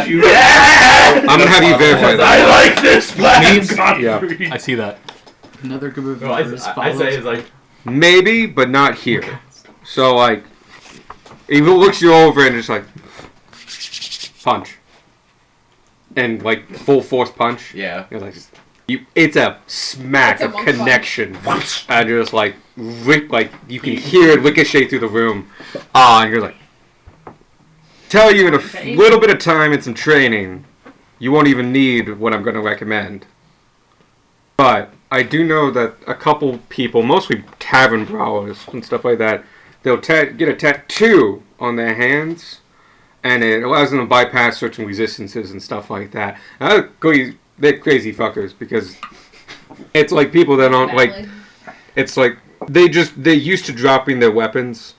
S5: you.
S2: I'm gonna have you verify that.
S1: like this black
S2: Yeah.
S4: I see that.
S3: Another group of
S6: Well, I
S3: viewers
S6: say
S3: follows.
S6: it's like
S2: Maybe, but not here. So, like, he looks you over and just like, punch. And, like, full force punch.
S5: Yeah.
S2: You're like, it's a smack,
S8: It's a
S2: a
S8: monk punch.
S2: connection. And you're just like, you can hear it ricochet through the room. And you're like, tell you in a little bit of time and some training, you won't even need what I'm going to recommend. But I do know that a couple people, mostly tavern brawlers and stuff like that, they'll get a tattoo on their hands, and it allows them to bypass certain resistances and stuff like that. They're crazy fuckers because it's like people that don't like. It's like they're used to dropping their weapons,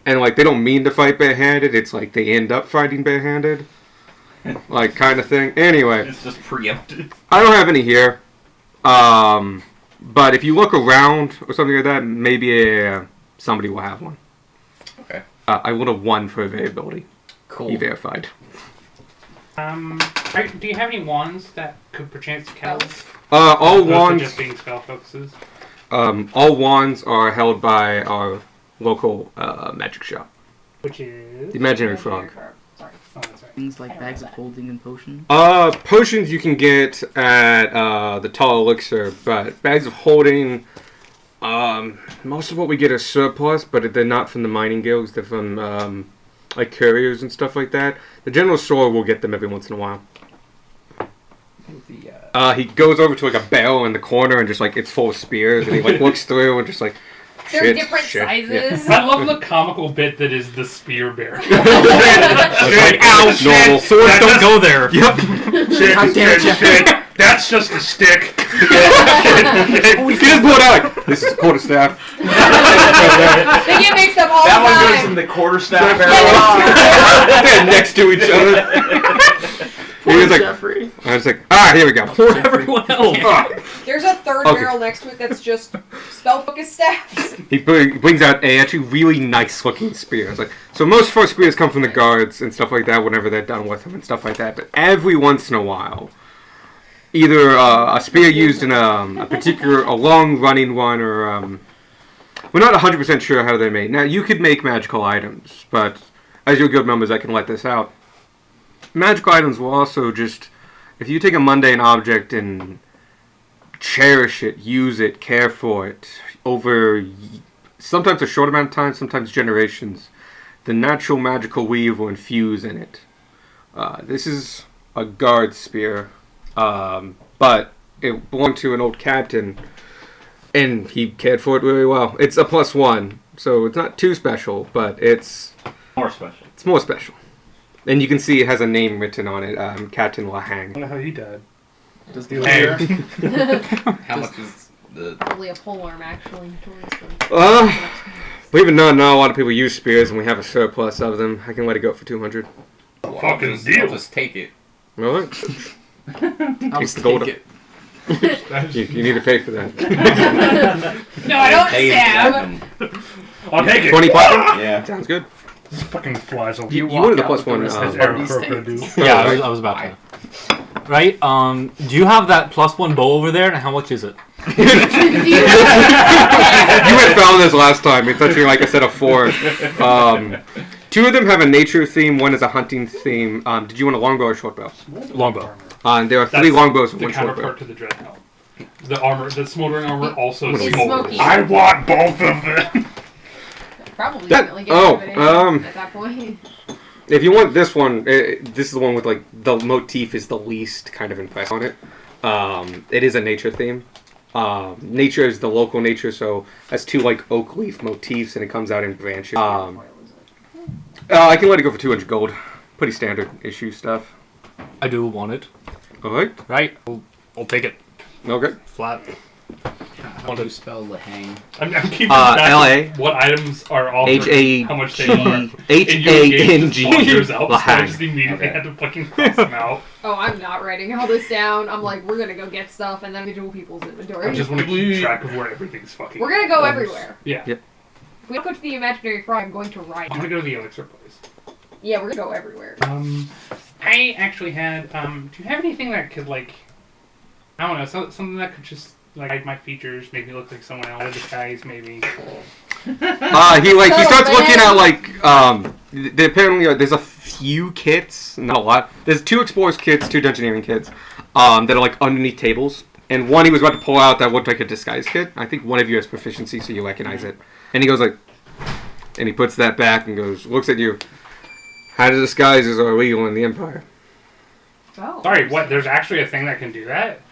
S2: and like they don't mean to fight barehanded. It's like they end up fighting barehanded. like kind of thing. Anyway,
S9: It's just preempted.
S2: I don't have any here. But if you look around or something like that, maybe somebody will have one.
S5: Okay.
S2: I would have won for availability.
S3: Cool.
S2: E-verified.
S7: Do you have any wands that could perchance count?
S2: All
S7: Opposed to
S2: wands.
S7: just being spell focuses.
S2: All wands are held by our local magic shop,
S7: Which is
S2: the Imaginary Frog.
S8: Sorry.
S7: Oh, that's right.
S3: Things like bags of holding and potions.
S2: Potions you can get at the Tall Elixir, but bags of holding. Most of what we get is surplus, but they're not from the mining guilds. They're from like couriers and stuff like that. The general store will get them every once in a while. He goes over to like a barrel in the corner and just like it's full of spears, and he like looks through and just like.
S8: They're
S2: shit,
S8: different
S2: shit,
S8: sizes.
S2: yeah.
S7: I love the comical bit that is the spear bearer.
S2: Shit, ow,
S4: Normal swords don't go there.
S2: Yep.
S1: Shit. That's just a stick.
S2: He just pulled out like, this is quarterstaff.
S8: They get mixed up all
S5: That
S8: the
S5: one
S8: time.
S5: goes in the quarterstaff barrel.
S2: They're next to each other. He was like,
S3: Jeffrey.
S2: I was like, here we go.
S4: For everyone else.
S8: There's a third
S2: Okay.
S8: barrel next to it that's just spell focus staffs.
S2: He brings out a actually really nice looking spear. It's like, so most of our spears come from the guards and stuff like that whenever they're done with them and stuff like that. But every once in a while, either a spear used in a long running one or we're not 100% sure how they're made. Now you could make magical items, but as your guild members, I can let this out. Magical items will also just, if you take a mundane object and cherish it, use it, care for it, over sometimes a short amount of time, sometimes generations, the natural magical weave will infuse in it. This is a guard spear, but it belonged to an old captain, and he cared for it really well. It's a +1, so it's not too special, but it's
S9: More special.
S2: it's more special. And you can see it has a name written on it, Captain
S1: I
S2: Lahang.
S1: wonder how he died.
S3: Does
S1: He
S3: the
S1: was
S7: Hey.
S1: there.
S5: How much is the?
S8: Probably a polearm, actually.
S2: Believe it or not, a lot of people use spears, and we have a surplus of them. I can let it go for 200.
S5: Well,
S1: Fucking
S5: I'll
S1: deal.
S5: just take it.
S2: All right.
S3: I'll
S2: Takes the
S3: take
S2: gold.
S3: it.
S2: You need to pay for that.
S8: No, I don't
S5: Hey,
S8: stab.
S1: I'll take it.
S2: 20 platinum?
S5: Yeah.
S2: Sounds good.
S1: This fucking flies over.
S3: You
S2: You wanted a
S3: walk out
S2: +1,
S3: with the
S1: As
S3: rest
S1: Aaron
S3: of
S1: Crow
S3: these
S1: could
S3: things.
S1: do.
S4: Yeah, I was about to. Right? Do you have that +1 bow over there, and how much is it?
S2: You had found this last time. It's actually like a set of 4. 2 of them have a nature theme. One is a hunting theme. Did you want a longbow or short bow?
S4: Longbow.
S2: There are 3
S7: That's
S2: longbows and
S7: the
S2: 1 short bow.
S7: counterpart to the dread helm. The armor, the smoldering armor, also
S8: It's
S7: smolders.
S8: smoky.
S1: I want both of them.
S8: Probably
S2: That-
S8: definitely get
S2: oh,
S8: rid of it at that point.
S2: If you want this one, this is the one with like the motif is the least kind of impressed on it. It is a nature theme. Nature is the local nature, so that's 2 like oak leaf motifs, and it comes out in branches. I can let it go for 200 gold. Pretty standard issue stuff.
S4: I do want it.
S2: All right.
S4: Right? I'll take it.
S2: Okay.
S4: Flat.
S3: How do you spell Lahang?
S7: I'm keeping track
S2: LA.
S7: of what items are offered, how much they are. And you
S2: H-A-N-G.
S7: engaged sponsors out, so I
S2: Lahang.
S7: just immediately
S5: Okay.
S7: had to fucking cross them out.
S8: Oh, I'm not writing all this down. I'm like, we're gonna go get stuff and then individual people's inventory.
S7: I just want to keep track of where everything's fucking.
S8: We're gonna go everywhere.
S7: Yeah.
S2: Yep.
S8: If we don't go to the imaginary frog, I'm going to ride.
S7: I'm gonna go to the elixir place.
S8: Yeah, we're gonna go everywhere.
S7: I actually had. Do you have anything that could like? I don't know, something that could just like hide my features, make me look like someone else, disguise maybe.
S2: He starts looking at like apparently there's a few kits, not a lot. There's 2 explorers kits, 2 dungeoneering kits that are like underneath tables, and one he was about to pull out that looked like a disguise kit. I think one of you has proficiency, so you recognize it. And he goes like, and he puts that back and goes, looks at you. How do disguises are illegal in the Empire?
S8: Oh.
S7: Sorry, what? There's actually a thing that can do that?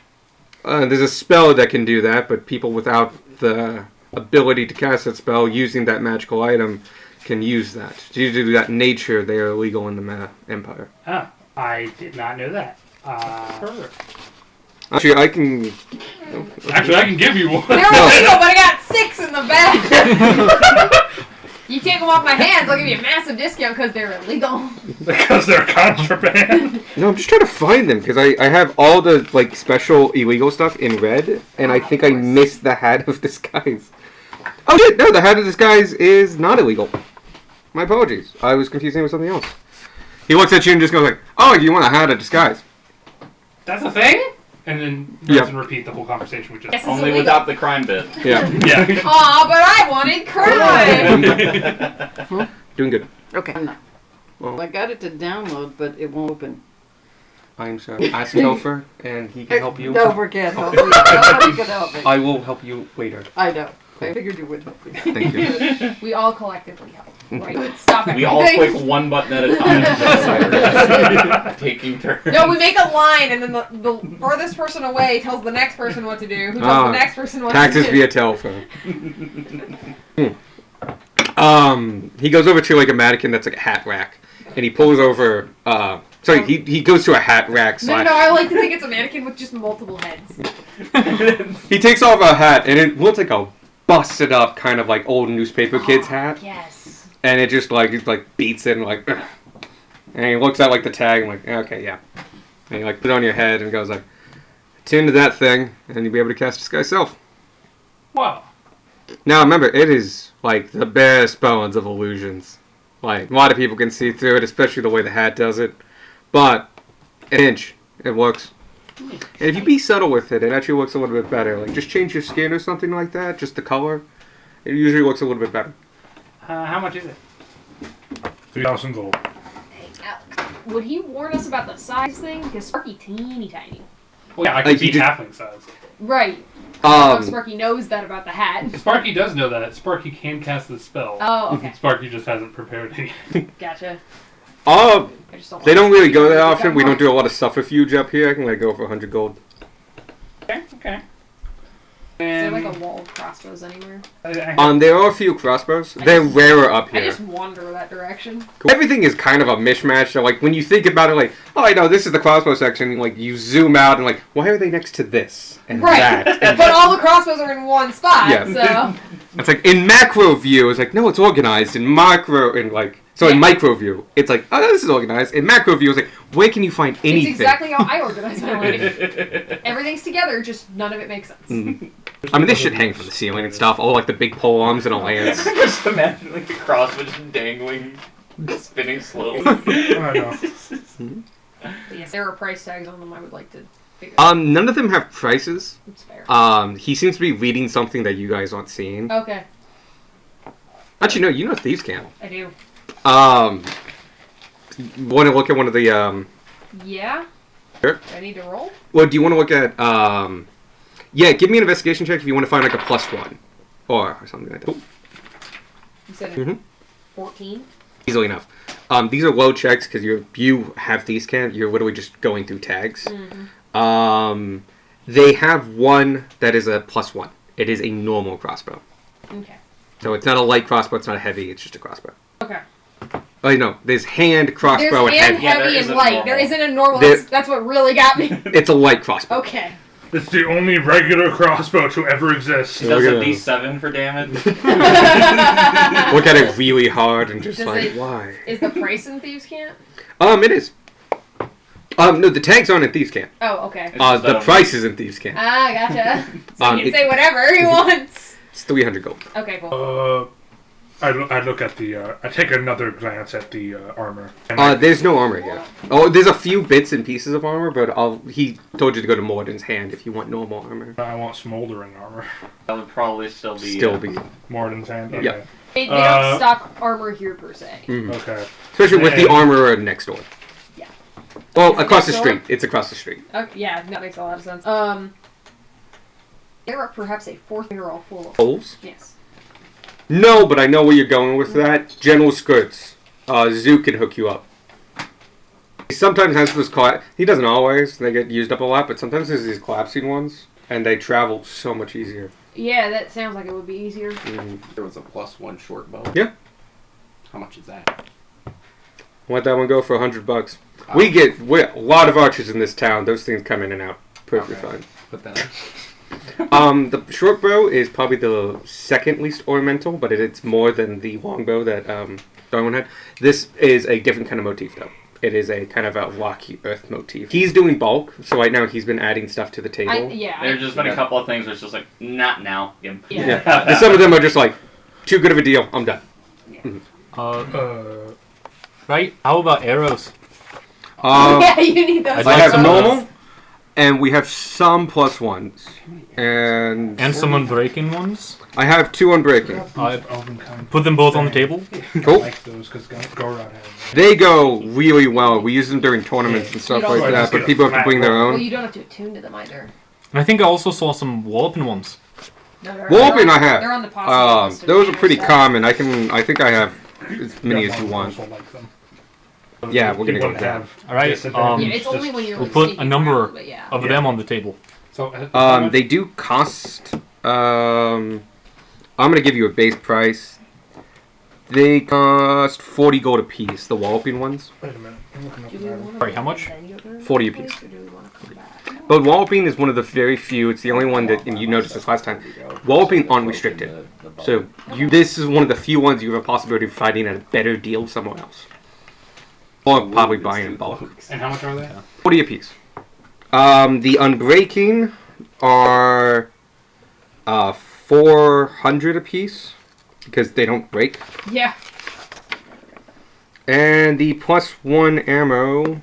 S2: There's a spell that can do that, but people without the ability to cast that spell using that magical item can use that. Due to that nature, they are illegal in the Empire.
S7: Oh, I did not know that.
S2: Actually, I can...
S7: Actually, I can give you one.
S8: They're illegal, but I got 6 in the back. You take them off my hands, I'll give you a massive discount because they're illegal.
S1: Because they're contraband.
S2: No, I'm just trying to find them because I have all the like special illegal stuff in red, and I think I missed the hat of disguise. Oh shit! No, the hat of disguise is not illegal. My apologies. I was confusing it with something else. He looks at you and just goes like, "Oh, you want a hat of disguise?"
S7: That's a thing? And then doesn't repeat the whole conversation we just
S8: Yes, it's
S9: Only
S8: illegal.
S9: without the crime bit.
S2: Yeah.
S7: Yeah.
S8: Aw, but I wanted crime!
S2: Doing good.
S10: Okay.
S2: Well,
S10: I got it to download, but it won't open.
S2: I'm sorry. Ask Topher, and he can help you.
S10: No, forget. Help me. Nobody can help me.
S2: I will help you later.
S10: I know. I figured you would help me.
S2: Thank you.
S8: We all collectively help. Right? Stop
S9: We all
S8: everything.
S9: click one button at a time. Taking turns.
S8: No, we make a line, and then the furthest person away tells the next person what to do, who tells the next person what
S2: Taxes
S8: to do.
S2: via telephone. He goes over to like a mannequin that's like a hat rack, and he pulls over. He goes to a hat rack.
S8: No, I like to think it's a mannequin with just multiple heads.
S2: He takes off a hat, and it looks like a busted up kind of like old newspaper kid's hat.
S8: Yes.
S2: And it just like beats it and like, ugh. And he looks at like the tag and like, okay, yeah. And he like put it on your head and goes like, tune to that thing, and you'll be able to cast Disguise Self.
S7: Wow.
S2: Now remember, it is like the best bones of illusions. Like a lot of people can see through it, especially the way the hat does it. But an inch, it works. And if you be subtle with it, it actually looks a little bit better. Like just change your skin or something like that, just the color. It usually looks a little bit better.
S7: How much is it?
S1: 3,000 gold.
S8: Hey, Alex, would he warn us about the size thing? Because Sparky teeny tiny.
S7: Well, yeah, I
S2: Like,
S7: could be
S2: he just-
S7: halfling size.
S8: Right. I don't know if Sparky knows that about the hat.
S7: Sparky does know that. Sparky can cast the spell.
S8: Oh, okay.
S7: Sparky just hasn't prepared it.
S8: Gotcha.
S2: Oh,
S8: I just don't
S2: they
S8: want
S2: don't really
S8: to
S2: go that
S8: become
S2: often. We
S8: more-
S2: don't do a lot of subterfuge up here. I can let go for 100 gold.
S7: Okay.
S8: Is there
S7: And
S8: like a wall of crossbows anywhere?
S2: There are a few crossbows. They're rarer up
S8: I
S2: here.
S8: just wander that direction.
S2: Everything is kind of a mishmash. So, like, when you think about it, like, oh, I know this is the crossbow section. Like, you zoom out and like, why are they next to this and
S8: Right.
S2: that? And
S8: But all the crossbows are in one spot,
S2: Yeah.
S8: so...
S2: it's like in macro view, it's like no, it's organized. In macro, in like so in micro view, it's like oh, this is organized. In macro view, it's like where can you find anything?
S8: It's exactly how I organize my life. Everything's together, just none of it makes sense.
S2: Mm. I mean, this shit hangs from the ceiling and stuff. All like the big pole arms and a lance.
S9: Just imagine like the crossbow just dangling, spinning slowly.
S1: I know.
S8: But yes, there are price tags on them I would like to figure
S2: None of them have prices.
S8: It's fair.
S2: He seems to be reading something that you guys aren't seeing.
S8: Okay,
S2: Actually, no, you know thieves can.
S8: I do.
S2: Want to look at one of the
S8: Yeah?
S2: Sure.
S8: Do I need to roll?
S2: Well, do you want to look at yeah, give me an investigation check if you want to find like a +1 or something like that. Ooh,
S8: You said
S2: Mhm.
S8: 14?
S2: easily enough. These are low checks because you have thieves can. You're literally just going through tags.
S8: Mm-hmm.
S2: They have one that is a +1. It is a normal crossbow.
S8: Okay.
S2: So it's not a light crossbow, it's not a heavy, it's just a crossbow.
S8: Okay.
S2: Oh, no, there's hand crossbow
S8: There's
S2: and
S8: and
S2: heavy.
S9: Yeah, there
S8: heavy and
S9: isn't
S8: light.
S9: normal.
S8: There isn't a normal.
S2: There-
S8: That's what really got me.
S2: It's a light crossbow.
S8: Okay.
S1: It's the only regular crossbow to ever exist.
S9: He does
S2: Look
S9: a
S2: at
S9: D7 for damage.
S2: Look at it really hard and just
S8: Does
S2: like,
S8: it-
S2: why?
S8: Is the price in Thieves' Camp?
S2: It is. No, the tags aren't in Thieves' Camp.
S8: Oh, okay.
S9: It's
S2: The price is in Thieves' Camp.
S8: Ah, gotcha. So he
S2: it-
S8: can say whatever he wants.
S2: It's 300 gold.
S8: Okay, cool.
S1: I look at the. I take another glance at the armor. And
S2: There's no armor here. Oh, there's a few bits and pieces of armor, but he told you to go to Morden's hand if you want normal armor.
S1: I want smoldering armor.
S9: That would probably still be.
S2: Still be.
S1: Morden's hand. Okay.
S2: Yeah.
S8: They don't stock armor here per se.
S2: Mhm.
S1: Okay.
S2: Especially with the
S1: And-
S2: armorer next door.
S8: Yeah.
S2: Well, across the
S8: Next door?
S2: street. It's across the street.
S8: Yeah, that makes a lot of sense. There are perhaps a fourth barrel full of.
S2: Holes?
S8: Yes.
S2: No, but I know where you're going with that. General Skirts. Zoo can hook you up. He sometimes has those he doesn't always. They get used up a lot, but sometimes there's these collapsing ones, and they travel so much easier.
S8: Yeah, that sounds like it would be easier.
S5: There was a +1 short bow.
S2: Yeah.
S5: How much is that?
S2: Let that one go for $100. We a lot of archers in this town. Those things come in and out perfectly
S5: Okay.
S2: fine.
S5: Put that.
S2: The short bow is probably the second least ornamental, but it's more than the long bow that Darwin had. This is a different kind of motif, though. It is a kind of a rocky earth motif. He's doing bulk, so right now he's been adding stuff to the table.
S9: There's just been a couple of things where it's just like, not now.
S2: And some of them are just like, too good of a deal, I'm done.
S4: Right? How about arrows?
S8: Yeah, you need those.
S2: I have normal, and we have some +1s. And
S4: some unbreaking ones?
S2: I have 2 unbreaking.
S4: Put them both on the table?
S2: Cool.
S1: I like those because Gorod has.
S2: They go really well. We use them during tournaments and stuff like that, but people have to bring their
S8: Well,
S2: own.
S8: you don't have to attune to them either.
S4: And I think I also saw some walloping ones.
S2: Walloping I have.
S8: They're on the possible list of
S2: those are pretty
S8: stuff.
S2: common. I think I have as many as you want. Yeah, we're gonna go with that.
S4: Alright,
S8: it's only when you're
S4: we'll
S8: like
S4: put a
S8: sneaking
S4: number
S8: around, but yeah.
S4: of them on the table.
S1: So
S2: they do cost. I'm gonna give you a base price. They cost 40 gold a piece. The walloping ones.
S1: Wait a minute. I'm looking up the item.
S4: Sorry, how much?
S2: 40 a piece. But walloping is one of the very few. It's the only one that, and you noticed this last time. Walloping unrestricted. So this is one of the few ones you have a possibility of finding at a better deal somewhere else. Or probably buying in bulk.
S7: And how much are they?
S2: 40 a piece. The unbreaking are 400 a piece because they don't break.
S8: Yeah.
S2: And the +1 ammo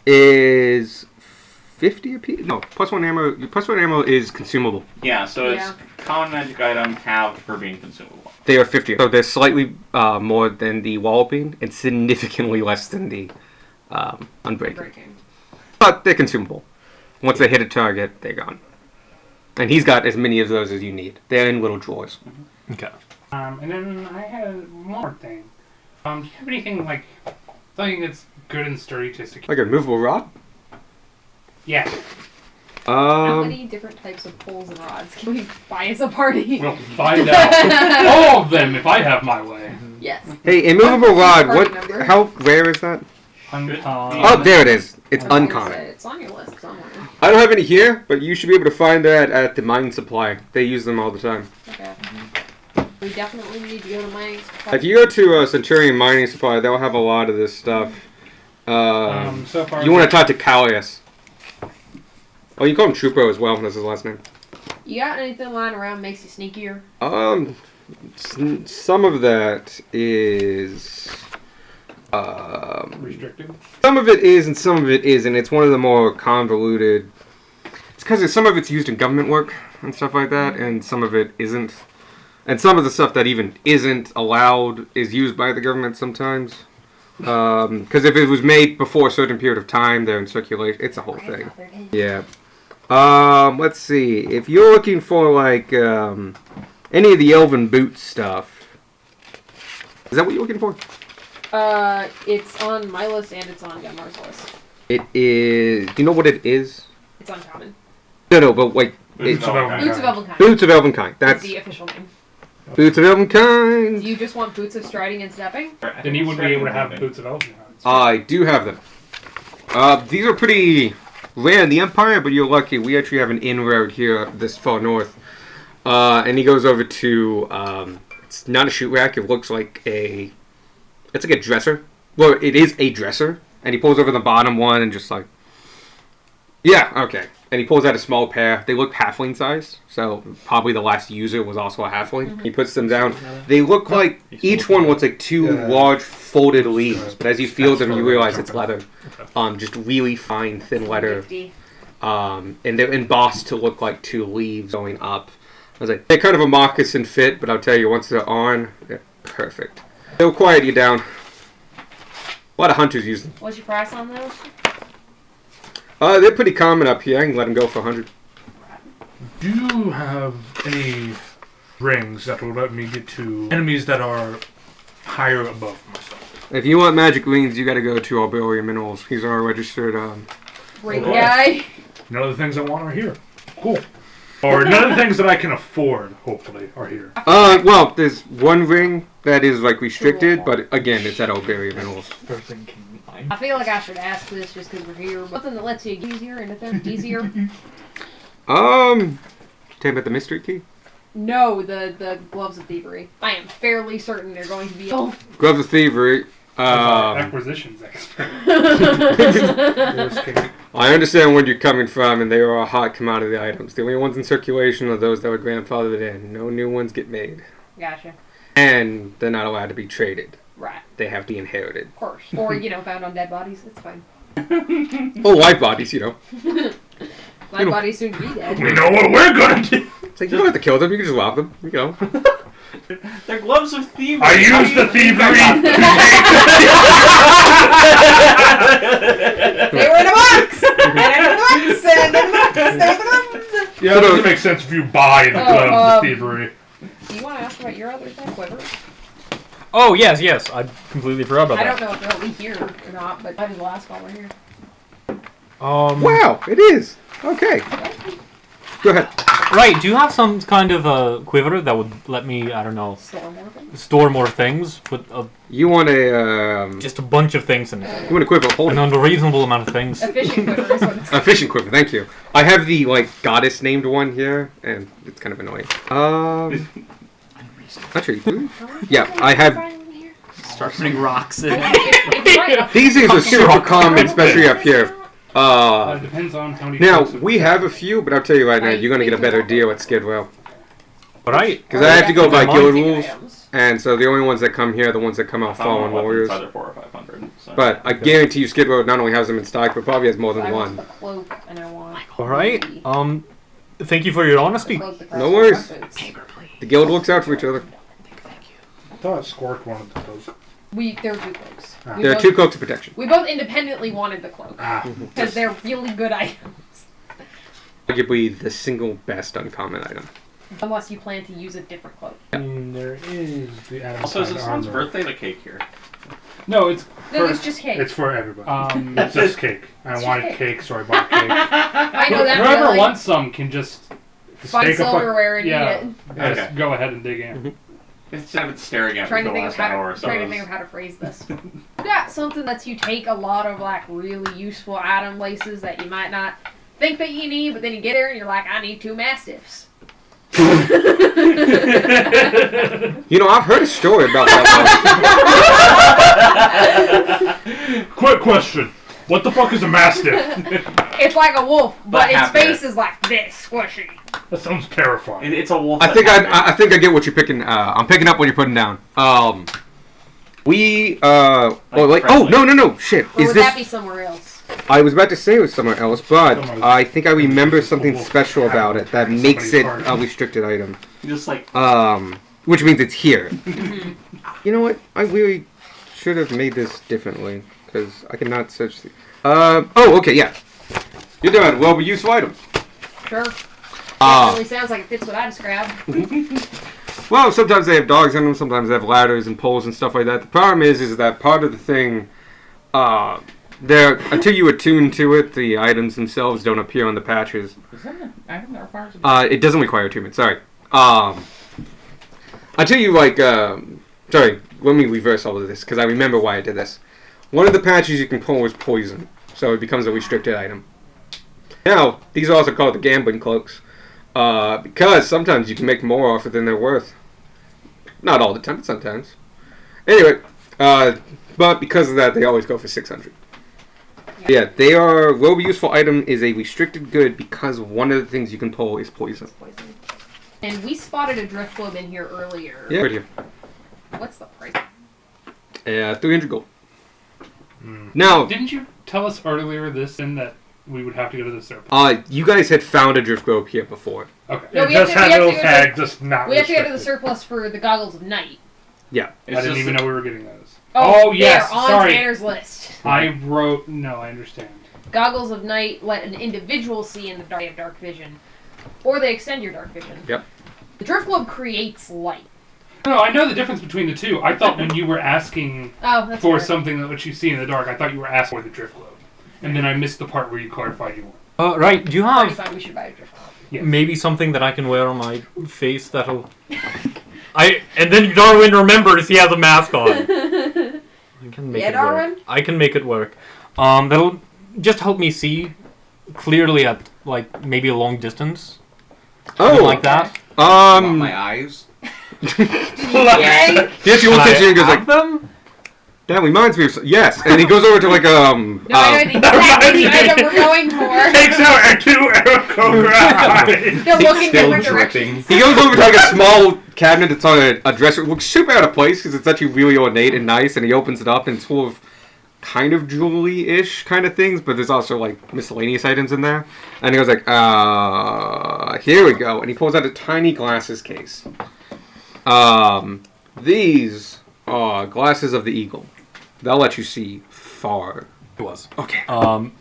S2: is 50 a piece. No, +1 ammo. +1 ammo is consumable.
S9: Yeah, so it's common magic item halved for being consumable.
S2: They are 50. So they're slightly more than the walloping and significantly less than the unbreaking. But they're consumable. Once they hit a target, they're gone. And he's got as many of those as you need. They're in little drawers.
S4: Okay.
S7: And then I had one more thing. Do you have anything like something that's good and sturdy to secure?
S2: Like a movable rod?
S7: Yeah.
S8: How many different types of poles and rods can we buy as a party?
S7: We'll find out. All of them, if I have my way.
S8: Yes.
S2: Hey, immovable rod. How rare is that?
S7: Uncommon.
S2: Oh, there it is. It's uncommon.
S8: It's on your list somewhere.
S2: I don't have any here, but you should be able to find that at the mine supply. They use them all the time.
S8: Okay. We definitely need to go to mining supply.
S2: If you go to Centurion Mining Supply, they'll have a lot of this stuff.
S7: So far
S2: you want to talk to Callius. Oh, you call him Troopo as well. That's his last name.
S8: You got anything lying around makes you sneakier?
S2: Some of that is
S7: restricted.
S2: Some of it is, and some of it isn't. It's one of the more convoluted. It's because some of it's used in government work and stuff like that, and some of it isn't. And some of the stuff that even isn't allowed is used by the government sometimes. Because if it was made before a certain period of time, they're in circulation. It's a whole thing. Yeah. Let's see. If you're looking for like any of the Elven boot stuff, is that what you're looking for?
S8: It's on my list and it's on Gunmar's list.
S2: It is. Do you know what it is?
S8: It's uncommon.
S2: No, but like
S8: Boots of Elvenkind.
S2: Boots of Elvenkind. That's
S8: the official name.
S2: Boots of Elvenkind.
S8: Do you just want boots of striding and stepping?
S7: Then you wouldn't be able to have boots of Elvenkind.
S2: I do have them. These are pretty rare in the Empire, but you're lucky. We actually have an inroad here this far north. And he goes over to, it's not a shoot rack. It looks like it's like a dresser. Well, it is a dresser. And he pulls over the bottom one and just like, yeah, okay. And he pulls out a small pair. They look halfling sized, so probably the last user was also a halfling. Mm-hmm. He puts them down. They look like, each one looks like two large folded leaves, but as you feel them, you realize it's leather. Just really fine, thin leather. And they're embossed to look like two leaves going up. I was like, they're kind of a moccasin fit, but I'll tell you, once they're on, they're perfect. They'll quiet you down. A lot of hunters use them.
S8: What's your price on those?
S2: They're pretty common up here. I can let them go for 100.
S1: Do you have any rings that will let me get to enemies that are higher above myself?
S2: If you want magic rings, you got to go to Alberia Minerals. He's our registered.
S8: Ring guy.
S1: None of the things I want are here. Cool. Or none of the things that I can afford, hopefully, are here.
S2: Well, there's one ring that is like restricted, but again, it's at Alberia Minerals.
S8: I feel like I should ask this just because we're here. Something that lets you get easier and defend easier.
S2: Tell me about the mystery key.
S8: No, the gloves of thievery. I am fairly certain they're going to be. Oh.
S2: Gloves of thievery.
S7: Acquisitions expert.
S2: I understand where you're coming from, and they are a hot commodity items. The only ones in circulation are those that were grandfathered in. No new ones get made.
S8: Gotcha.
S2: And they're not allowed to be traded.
S8: Right.
S2: They have to be inherited.
S8: Of course. Or, found on dead bodies. It's fine.
S2: Oh, live bodies,
S8: Live bodies soon to be dead.
S1: We know what we're gonna do.
S2: It's like, you don't have to kill them, you can just rob them,
S9: They're gloves of thievery.
S1: I use the thievery.
S8: They were in a box! And in the box! And in the box!
S1: Yeah, it doesn't make sense if you buy the gloves of thievery.
S8: Do you want to ask about your other thing, Quiver?
S4: Oh, yes. I completely forgot about
S8: I
S4: that.
S8: don't know if they'll be here or not, but that is the last call we're here.
S2: Wow, it is. Okay. Go ahead.
S4: Right, do you have some kind of a quiver that would let me, I don't know, store more things? Put
S2: you want a,
S4: just a bunch of things in it.
S2: You want a quiver? Hold
S4: an unreasonable amount of things.
S8: A fishing quiver is what it's
S2: A fishing quiver, thank you. I have the, goddess named one here, and it's kind of annoying. Actually, yeah, I have...
S3: Start putting rocks in.
S2: These things are super common, especially up here.
S7: It depends on how many.
S2: Now, we have a few, but I'll tell you right now, you're going to get a better deal at Skidwell.
S4: Right.
S2: Because I have to go by guild rules, and so the only ones that come here are the ones that come out Fallen Warriors.
S9: Either 4 or 500. So.
S2: But I guarantee you Skidwell not only has them in stock, but probably has more than one.
S8: Cloak and I want
S4: Alright, thank you for your honesty.
S2: No worries. The guild looks out for each other.
S1: I thought Squark wanted the cloak.
S8: There are 2 cloaks.
S2: There are 2 cloaks of protection.
S8: We both independently wanted the cloak. Because they're really good items.
S2: Arguably the single best uncommon item.
S8: Unless you plan to use a different cloak.
S1: There is the Adam
S9: Also, is this one's
S1: armor.
S9: birthday the cake here?
S7: No, it's.
S8: No, it's just cake.
S1: It's for everybody. It's just cake. I wanted cake, so I bought cake.
S8: I know that.
S7: Whoever
S8: feeling.
S7: wants some can just
S8: Find silverware and eat it.
S7: Just go ahead and dig in.
S9: Instead of it staring at me
S8: Trying
S9: for
S8: to
S9: the
S8: think of
S9: last hour or so.
S8: trying to think of how to phrase this. Yeah, something that you take a lot of really useful item places that you might not think that you need, but then you get there and you're like, I need 2 mastiffs.
S2: You know, I've heard a story about that.
S1: Quick question. What the fuck is a mastiff?
S8: It's like a wolf, but its
S9: happier.
S8: face is like this, squishy.
S1: That sounds terrifying.
S9: It's a wolf.
S2: I think I get what you're picking. I'm picking up what you're putting down. Oh, no, shit.
S8: Or would that be somewhere else?
S2: I was about to say it was somewhere else, but I think I remember something special about it that makes it a restricted item.
S9: Just like
S2: which means it's here. You know what? I really should have made this differently because I cannot search. Okay, yeah. You're doing well useful items.
S8: Sure. It really sounds like it fits what I described.
S2: Well, sometimes they have dogs in them, sometimes they have ladders and poles and stuff like that. The problem is that part of the thing, until you attune to it, the items themselves don't appear on the patches.
S5: Is that an item that requires
S2: It doesn't require attunement, sorry. Until you, sorry, let me reverse all of this, because I remember why I did this. One of the patches you can pull is poison, so it becomes a restricted item. Now, these are also called the gambling cloaks. Because sometimes you can make more off it than they're worth. Not all the time, but sometimes. Anyway, but because of that, they always go for 600. Yeah, they are. Robe useful item is a restricted good because one of the things you can pull is poison.
S8: And we spotted a drift globe in here earlier.
S2: Yeah, right here.
S8: What's the price?
S2: 300 gold. Now,
S7: Didn't you tell us earlier that we would have to go to the surplus?
S2: you guys had found a drift globe here before.
S7: Okay.
S8: No,
S1: It
S8: we have
S1: just
S8: to- we
S1: had
S8: have to
S1: little
S8: go to-
S1: tag, just not
S8: We have to go to the
S1: restricted.
S8: surplus for the goggles of night.
S2: Yeah.
S7: I didn't even know we were getting those.
S8: Oh,
S7: yes.
S8: they're on
S7: Sorry.
S8: Tanner's list.
S7: I wrote. No, I understand.
S8: Goggles of night let an individual see in the dark. They have dark vision, or they extend your dark vision.
S2: Yep.
S8: The drift globe creates light.
S7: No, I know the difference between the two. I thought when you were asking
S8: Oh, that's
S7: for
S8: fair.
S7: something that lets you see in the dark, I thought you were asking for the drift globe, and then I missed the part where you clarified you want.
S4: Right, do you
S8: I
S4: have
S8: thought we should buy a drift globe.
S7: Yes.
S4: maybe something that I can wear on my face that'll... And then Darwin remembers he has a mask on. I can make
S8: Yeah,
S4: it
S8: Darwin?
S4: work. I can make it work. That'll just help me see clearly at like maybe a long distance.
S2: Oh,
S4: Something like that.
S5: Want my eyes?
S2: Yes, he looks at you and goes like,
S4: them?
S2: that reminds me of yes, and he goes over to like
S8: No, I know exactly the item we're going for.
S1: Takes out a 2 Aarakocra eyes.
S8: They're looking
S11: Still
S8: different
S11: dripping.
S8: directions.
S2: he goes over to like a small cabinet that's on a dresser. It looks super out of place because it's actually really ornate and nice, and he opens it up and it's full of kind of jewelry-ish kind of things, but there's also like miscellaneous items in there. And he goes like, here we go, and he pulls out a tiny glasses case. These are glasses of the eagle. They'll let you see far.
S4: It was.
S2: Okay.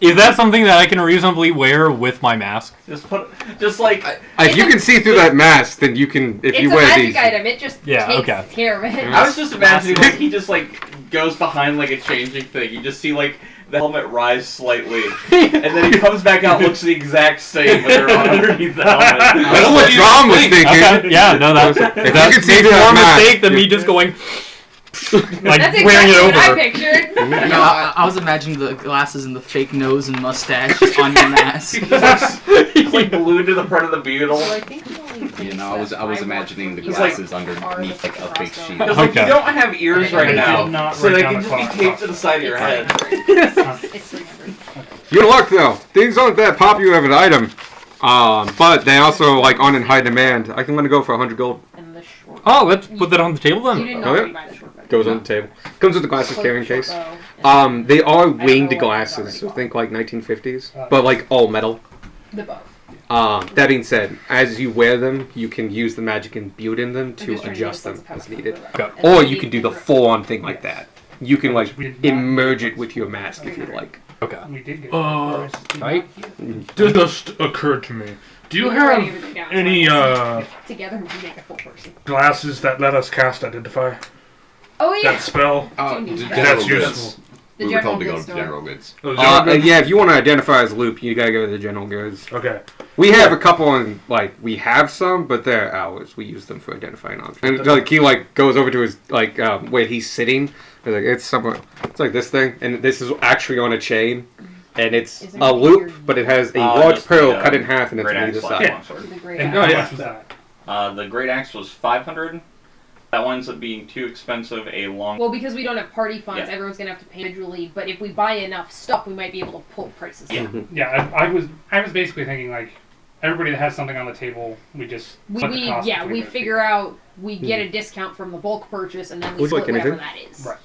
S4: Is that something that I can reasonably wear with my mask?
S9: Just like
S2: If you can see through that mask, then you can. If
S8: It's
S2: you
S8: a
S2: wear
S8: magic
S2: these,
S8: item. It just
S4: Yeah,
S8: takes
S4: okay.
S8: care of it.
S9: I was just imagining like he just like goes behind like a changing thing. You just see like the helmet rise slightly, and then he comes back out, looks the exact same, but they're on underneath the helmet.
S2: that's what John was thinking.
S4: Okay. Yeah, no, that's
S2: If you
S4: that's
S2: can see
S4: maybe
S2: through
S4: more
S2: that
S4: mistake
S2: mask,
S4: than me just going like
S8: That's
S4: wearing
S8: exactly
S4: it
S8: what I
S4: over.
S8: pictured.
S3: No, I was imagining the glasses and the fake nose and mustache just on your mask.
S9: He's like glued to the front of the beetle.
S8: So I think the only thing
S5: You know, I was
S8: that
S5: imagining the
S8: work for
S5: glasses
S8: you are
S5: underneath
S8: the
S5: like a fake
S8: crossbow.
S5: sheet.
S9: Because like,
S4: Okay.
S9: you don't have ears right
S8: I
S9: now,
S1: did not
S9: so
S1: write
S9: they
S1: down
S9: can
S1: the
S9: just be
S1: clock.
S9: taped to the side of your head.
S8: It's 300.
S2: You're in luck though. Things aren't that popular of an item. But they also like aren't in high demand. I can let it go for 100 gold.
S8: And the short.
S4: Oh, let's put that on the table
S8: You
S4: then.
S8: didn't
S2: Oh,
S8: already
S2: yeah.
S8: buy the short bow.
S2: Goes on the table. Comes with the glasses
S8: Close
S2: carrying
S8: the short
S2: case.
S8: bow and
S2: They are
S8: know
S2: winged
S8: what
S2: glasses, so
S8: it's
S2: think like 1950s, but like all metal.
S8: the bow.
S2: That being said, as you wear them, you can use the magic imbued in them
S8: I'm
S2: to
S8: just trying to
S2: adjust
S8: get a
S2: them
S8: sense
S2: as
S8: of how
S2: needed.
S8: to put it up.
S4: Okay.
S8: And
S2: Or
S8: then
S2: you can do the full-on thing like that. You can like immerse it with your mask if you'd like.
S4: Okay.
S7: We did get
S4: Right?
S1: Did just occurred to me. Do you
S8: We're writing
S1: have
S8: everything down,
S1: any
S8: so together we can make a full person.
S1: glasses that let us cast Identify?
S8: Oh yeah.
S1: That spell?
S8: General
S1: That's
S8: goods.
S1: useful.
S8: The
S11: We were
S8: general
S11: told to go
S8: goods
S11: to
S8: store.
S11: General Goods.
S1: Oh, general goods?
S2: Yeah, if you want to identify as Loop, you gotta go to the general goods.
S1: Okay.
S2: We have a couple, and like we have some, but they're ours. We use them for identifying objects. And like he like goes over to his like where he's sitting. He's like it's somewhere. It's like this thing, and this is actually on a chain, and it's
S8: Is there
S2: a
S8: anything
S2: loop,
S8: you're-
S2: but it has a
S9: Uh,
S2: large
S9: just
S2: pearl
S9: the,
S2: cut in half, and it's
S9: Great
S2: on
S9: axe
S2: either
S9: slash
S2: side.
S9: longsword.
S8: The great
S1: And
S8: axe.
S1: how much was that?
S9: The great axe was 500. That winds up being too expensive. A long.
S8: Well, because we don't have party funds,
S9: Yeah.
S8: everyone's gonna have to pay individually. But if we buy enough stuff, we might be able to pull prices
S9: Yeah.
S8: down.
S7: Yeah, I was basically thinking like everybody that has something on the table, we just split the cost between
S8: We
S7: those
S8: figure out we get a discount from the bulk purchase, and then we
S2: Would you
S8: split
S2: like
S8: whatever
S2: anything?
S8: that is.
S7: Right.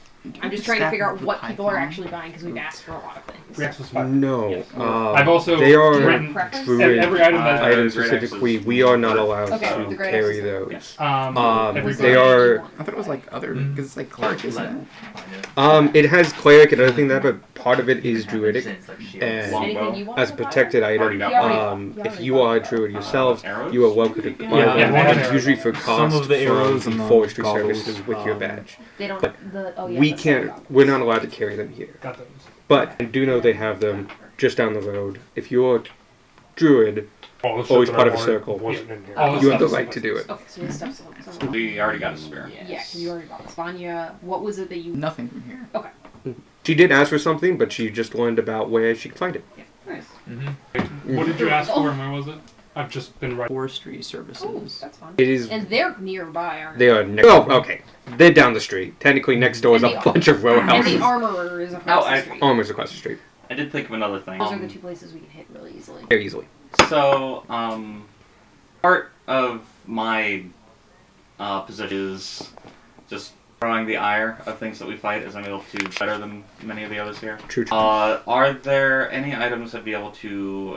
S8: I'm just trying to figure out what people are actually buying because we've asked for a lot of things.
S7: Great axe was 500.
S2: No,
S7: Yes.
S2: um,
S7: I've also
S2: they are
S7: written
S8: preference?
S2: druid
S7: every item that
S2: items
S9: Great
S2: specifically.
S9: axes.
S2: We are not allowed
S8: Okay,
S2: to
S8: the great
S2: carry
S8: axes.
S2: those.
S7: every
S2: they are.
S3: I thought it was like other, because it's like cleric, isn't it?
S2: It has cleric and other thing that, but part of it is druidic.
S8: Anything
S2: And
S8: you want
S2: as a
S8: to buy?
S2: protected item,
S9: Already got
S2: if you are a druid yourselves,
S9: Arrows?
S2: you are welcome to.
S7: Yeah.
S2: Usually for cost
S4: of the arrows
S2: from
S4: and the
S2: forestry
S4: goggles,
S2: services with your badge.
S8: They don't.
S2: But
S8: Yeah,
S2: we
S8: the
S2: can't.
S8: sun
S2: We're not allowed to carry them here.
S7: got those.
S2: But I do know they have them just down the road. If you're a druid,
S1: All the shit
S2: Always
S1: that
S2: part
S1: I
S2: of a
S1: wanted
S2: circle.
S1: wasn't in here.
S7: All the
S2: you have the
S7: stuff
S2: right to do it.
S8: Okay, so this stuff's somewhere.
S9: We already got a spare.
S8: Yeah, because you already bought this. Vanya, what was it that you?
S3: Nothing from here.
S2: She did ask for something, but she just learned about where she could find it.
S8: Nice.
S7: What did you ask for and where was it? I've just been writing.
S3: Forestry
S8: Oh,
S3: services.
S8: that's fun.
S2: It is.
S8: And they're nearby, aren't
S2: They are next. Oh, okay. They're down the street. Technically, next door is
S8: And
S2: a
S8: the-
S2: bunch of row
S8: And the
S2: houses.
S8: armorer is across the street.
S2: Almost across the street.
S9: I did think of another thing.
S8: Those are the two places we can hit really easily.
S2: Very easily.
S9: So, part of my position is just drawing the ire of things that we fight as I'm able to do better than many of the others here.
S2: True.
S9: Are there any items that'd be able to,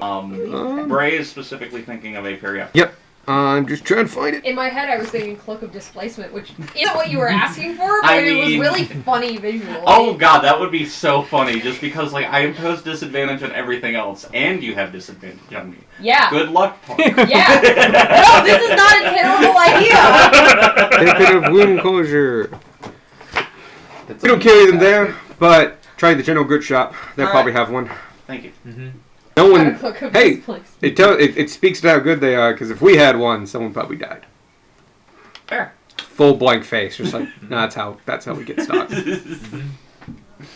S9: Bray is specifically thinking of a period.
S2: Yep. I'm just trying to find it.
S8: In my head, I was thinking Cloak of Displacement, which isn't what you were asking for, but
S9: I
S8: it was
S9: mean-
S8: really funny visually.
S9: Oh god, that would be so funny, just because, like, I impose disadvantage on everything else, and you have disadvantage on me.
S8: Yeah.
S9: Good luck, Punk.
S8: Yeah. No, this is not a terrible idea.
S2: Take bit of wound closure. We don't carry them there, but try the general goods shop. They'll
S8: All
S2: probably have one.
S9: Thank you.
S2: No
S8: Got a
S2: one.
S8: Cloak of
S2: Hey,
S8: Displacement.
S2: it speaks to how good they are. Because if we had one, someone probably died.
S9: Fair.
S2: Full blank face, just like nah, that's how we get started.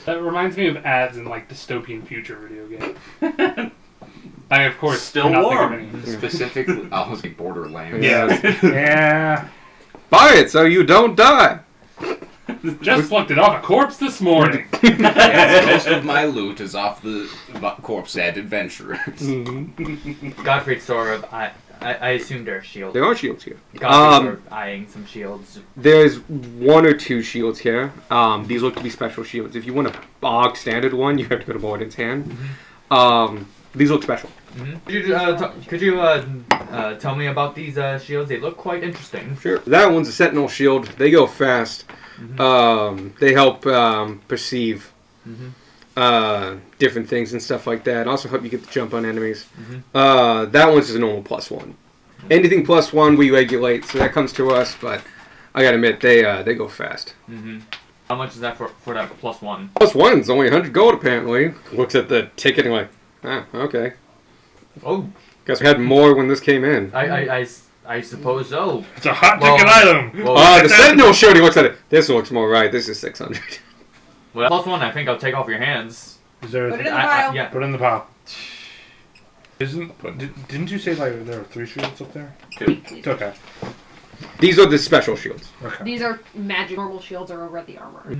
S7: That reminds me of ads in like dystopian future video game. I of course
S9: Still
S7: cannot
S9: warm.
S7: think of any.
S5: Specifically, I was like Borderlands.
S1: Yeah. Yeah.
S2: Buy it so you don't die.
S7: Just plucked it off a corpse this morning.
S5: Yes, most of my loot is off the corpse dead adventurers.
S6: Godfrey's sort of. I assume there are shields.
S2: There are shields here.
S6: Godfrey's sort of eyeing some shields.
S2: There's 1 or 2 shields here. These look to be special shields. If you want a bog standard one, you have to go to Morden's hand. These look special.
S6: Could you tell me about these shields? They look quite interesting.
S2: Sure. That one's a Sentinel shield. They go fast. They help perceive different things and stuff like that. Also help you get the jump on enemies. That one's just a normal +1. Anything +1 we regulate, so that comes to us. But I gotta admit, they go fast.
S6: How much is that for that +1?
S2: +1's only 100 gold apparently. Looks at the ticket and like, okay.
S6: Oh,
S2: Guess we had more when this came in.
S6: I suppose so.
S1: It's a hot ticket item.
S6: Well,
S2: The Sentinel shield. He looks at it. This looks more right. This is 600.
S6: well, +1. I think I'll take off your hands.
S1: Is there?
S8: Put it in the pile.
S6: Yeah.
S1: Put it in the pile. Didn't you say like there are 3 shields up there?
S9: 2.
S1: It's okay.
S2: These are the special shields.
S1: Okay.
S8: These are magic. Normal shields are over at the armor.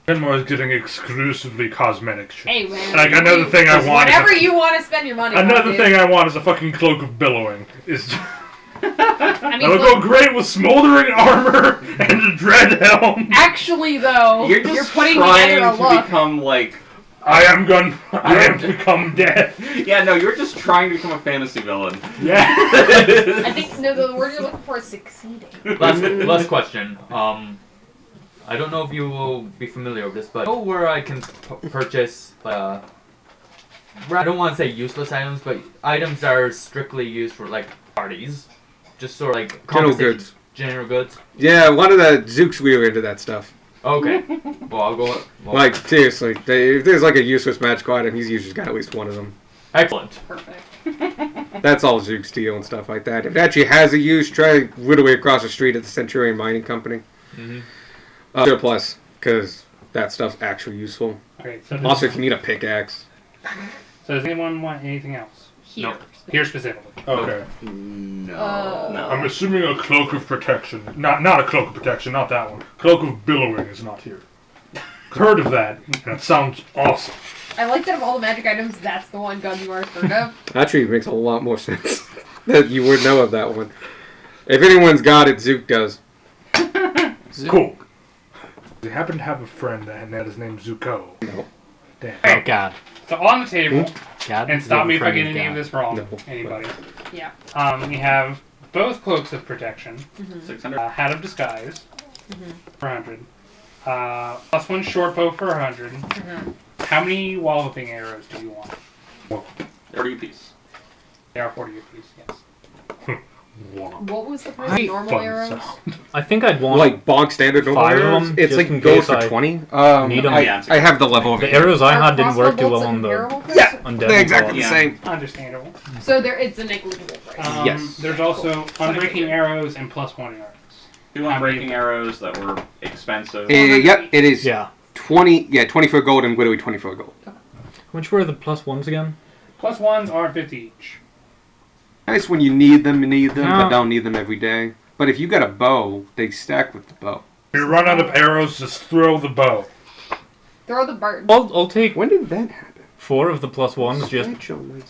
S1: Kenmore is getting exclusively cosmetic shit.
S8: Hey, man.
S1: Like another thing I want.
S8: Whatever you want to spend your money on.
S1: Another
S8: dude.
S1: thing I want is a fucking cloak of billowing.
S8: I mean,
S1: That'll go great with smoldering armor and a dread helm.
S8: Actually, though,
S9: You're just
S8: putting together
S9: trying
S8: a
S9: to
S8: look.
S9: become like.
S1: I am to become death.
S9: Yeah, no, you're just trying to become a fantasy villain.
S1: Yeah.
S8: I think no, the word you're looking for is succeeding.
S6: Last question. I don't know if you will be familiar with this, but know where I can purchase. I don't want to say useless items, but items that are strictly used for like parties, just sort of like
S2: General
S6: conversation-
S2: goods.
S6: General goods.
S2: Yeah, one of the Zooks we were into that stuff.
S6: Okay. Well, I'll go. Well,
S2: Like, seriously, if there's like a useless magical item, he's usually got at least one of them.
S6: excellent.
S8: Perfect.
S2: That's all Zooks deal and stuff like that. If it actually has a use, try literally across the street at the Centurion Mining Company. Surplus, because that stuff's actually useful.
S7: Okay, so
S2: Also, if you need a pickaxe.
S7: does anyone want anything else?
S8: Here.
S7: Here specifically.
S1: Okay.
S5: No.
S9: No.
S1: I'm assuming a cloak of protection. Not a cloak of protection, not that one. Cloak of billowing is not here. Heard of that, and it sounds awesome.
S8: I like that of all the magic items, that's the one Gunmar's heard of.
S2: Actually, it makes a lot more sense that you would know of that one. If anyone's got it, Zook does.
S1: Cool. They happen to have a friend that had his name Zuko.
S2: No.
S1: Damn.
S4: Oh God.
S7: So on the table,
S4: God.
S7: and stop me if I get any
S4: God.
S7: of this wrong,
S2: No.
S7: anybody.
S8: Yeah.
S7: We have both cloaks of protection,
S9: 600.
S7: hat of disguise for 100, +1 short bow for 100. How many wall whipping arrows do you want?
S9: 30 apiece.
S7: They are 40 apiece, yes.
S8: What was the price of normal
S1: Fun
S8: arrows?
S1: sound.
S4: I think I'd want
S2: Like bonk standard normal
S4: 5 of
S2: arrows.
S4: them,
S2: It's
S4: just
S2: like
S4: in
S2: goes
S4: case
S2: for
S4: I
S2: 20.
S4: need 'em.
S2: I have the level of
S4: the
S2: it.
S4: arrows I
S8: Are
S4: had didn't work too
S8: crossbow
S4: well
S8: bolts
S4: on the
S8: comparable to
S2: Yeah.
S8: this?
S4: undead.
S2: They're exactly the
S9: Yeah.
S2: same.
S7: Understandable.
S8: So it's a negligible price.
S2: Yes.
S7: There's also unbreaking arrows and +1 arrows.
S9: 2 unbreaking arrows that were expensive.
S2: Yep, it is
S4: Yeah.
S2: 20. Yeah, 24 gold and literally 24 gold.
S4: Which were the +1s again?
S7: +1s are 50 each.
S2: Nice when you need them, but
S4: No.
S2: don't need them every day. But if you got a bow, they stack with the bow.
S1: If you run out of arrows, just throw the bow.
S8: Throw the bird.
S4: I'll take
S2: When did that happen?
S4: 4 of the +1s. Just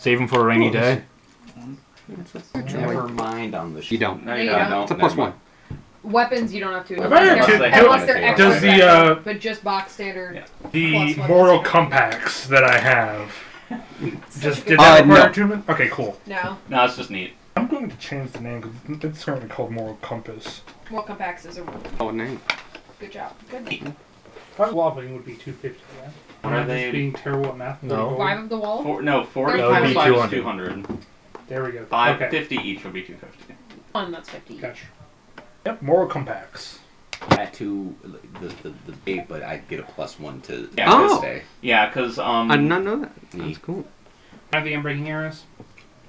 S4: save them for a rainy day.
S5: Never mind on the
S2: You don't.
S9: No,
S8: There
S9: you
S8: you
S9: don't.
S8: go.
S9: No,
S2: It's a
S9: never
S2: +1.
S9: mind.
S8: Weapons you don't have to.
S1: Have I ever-
S8: Unless they're extra
S1: does the,
S8: effective, but just box standard.
S9: Yeah.
S1: The
S8: Plus one
S1: moral
S8: is-
S1: compacts that I have. Just did that
S2: no.
S1: require attunement? Okay, cool.
S8: No.
S9: No, it's just neat.
S1: I'm going to change the name because it's currently called Moral Compass.
S8: More compacts is a
S2: Oh, name.
S8: good job. Good.
S7: Five wall whipping would be 250, yeah?
S9: What are
S7: Am I
S9: they?
S7: just being terrible at math?
S4: No.
S8: 5 of the wall?
S9: 40
S8: That would be
S9: 5 is
S4: 200.
S9: 200.
S7: There we go.
S9: 550 each would be 250.
S8: One, that's 50.
S7: Gotcha.
S1: Yep, Moral Compacts.
S5: Tattoo the bait, but I get a +1 to
S9: Yeah.
S2: Oh.
S5: this day.
S9: Yeah, because
S2: I did not know that. That's cool.
S7: Have the unbreaking arrows?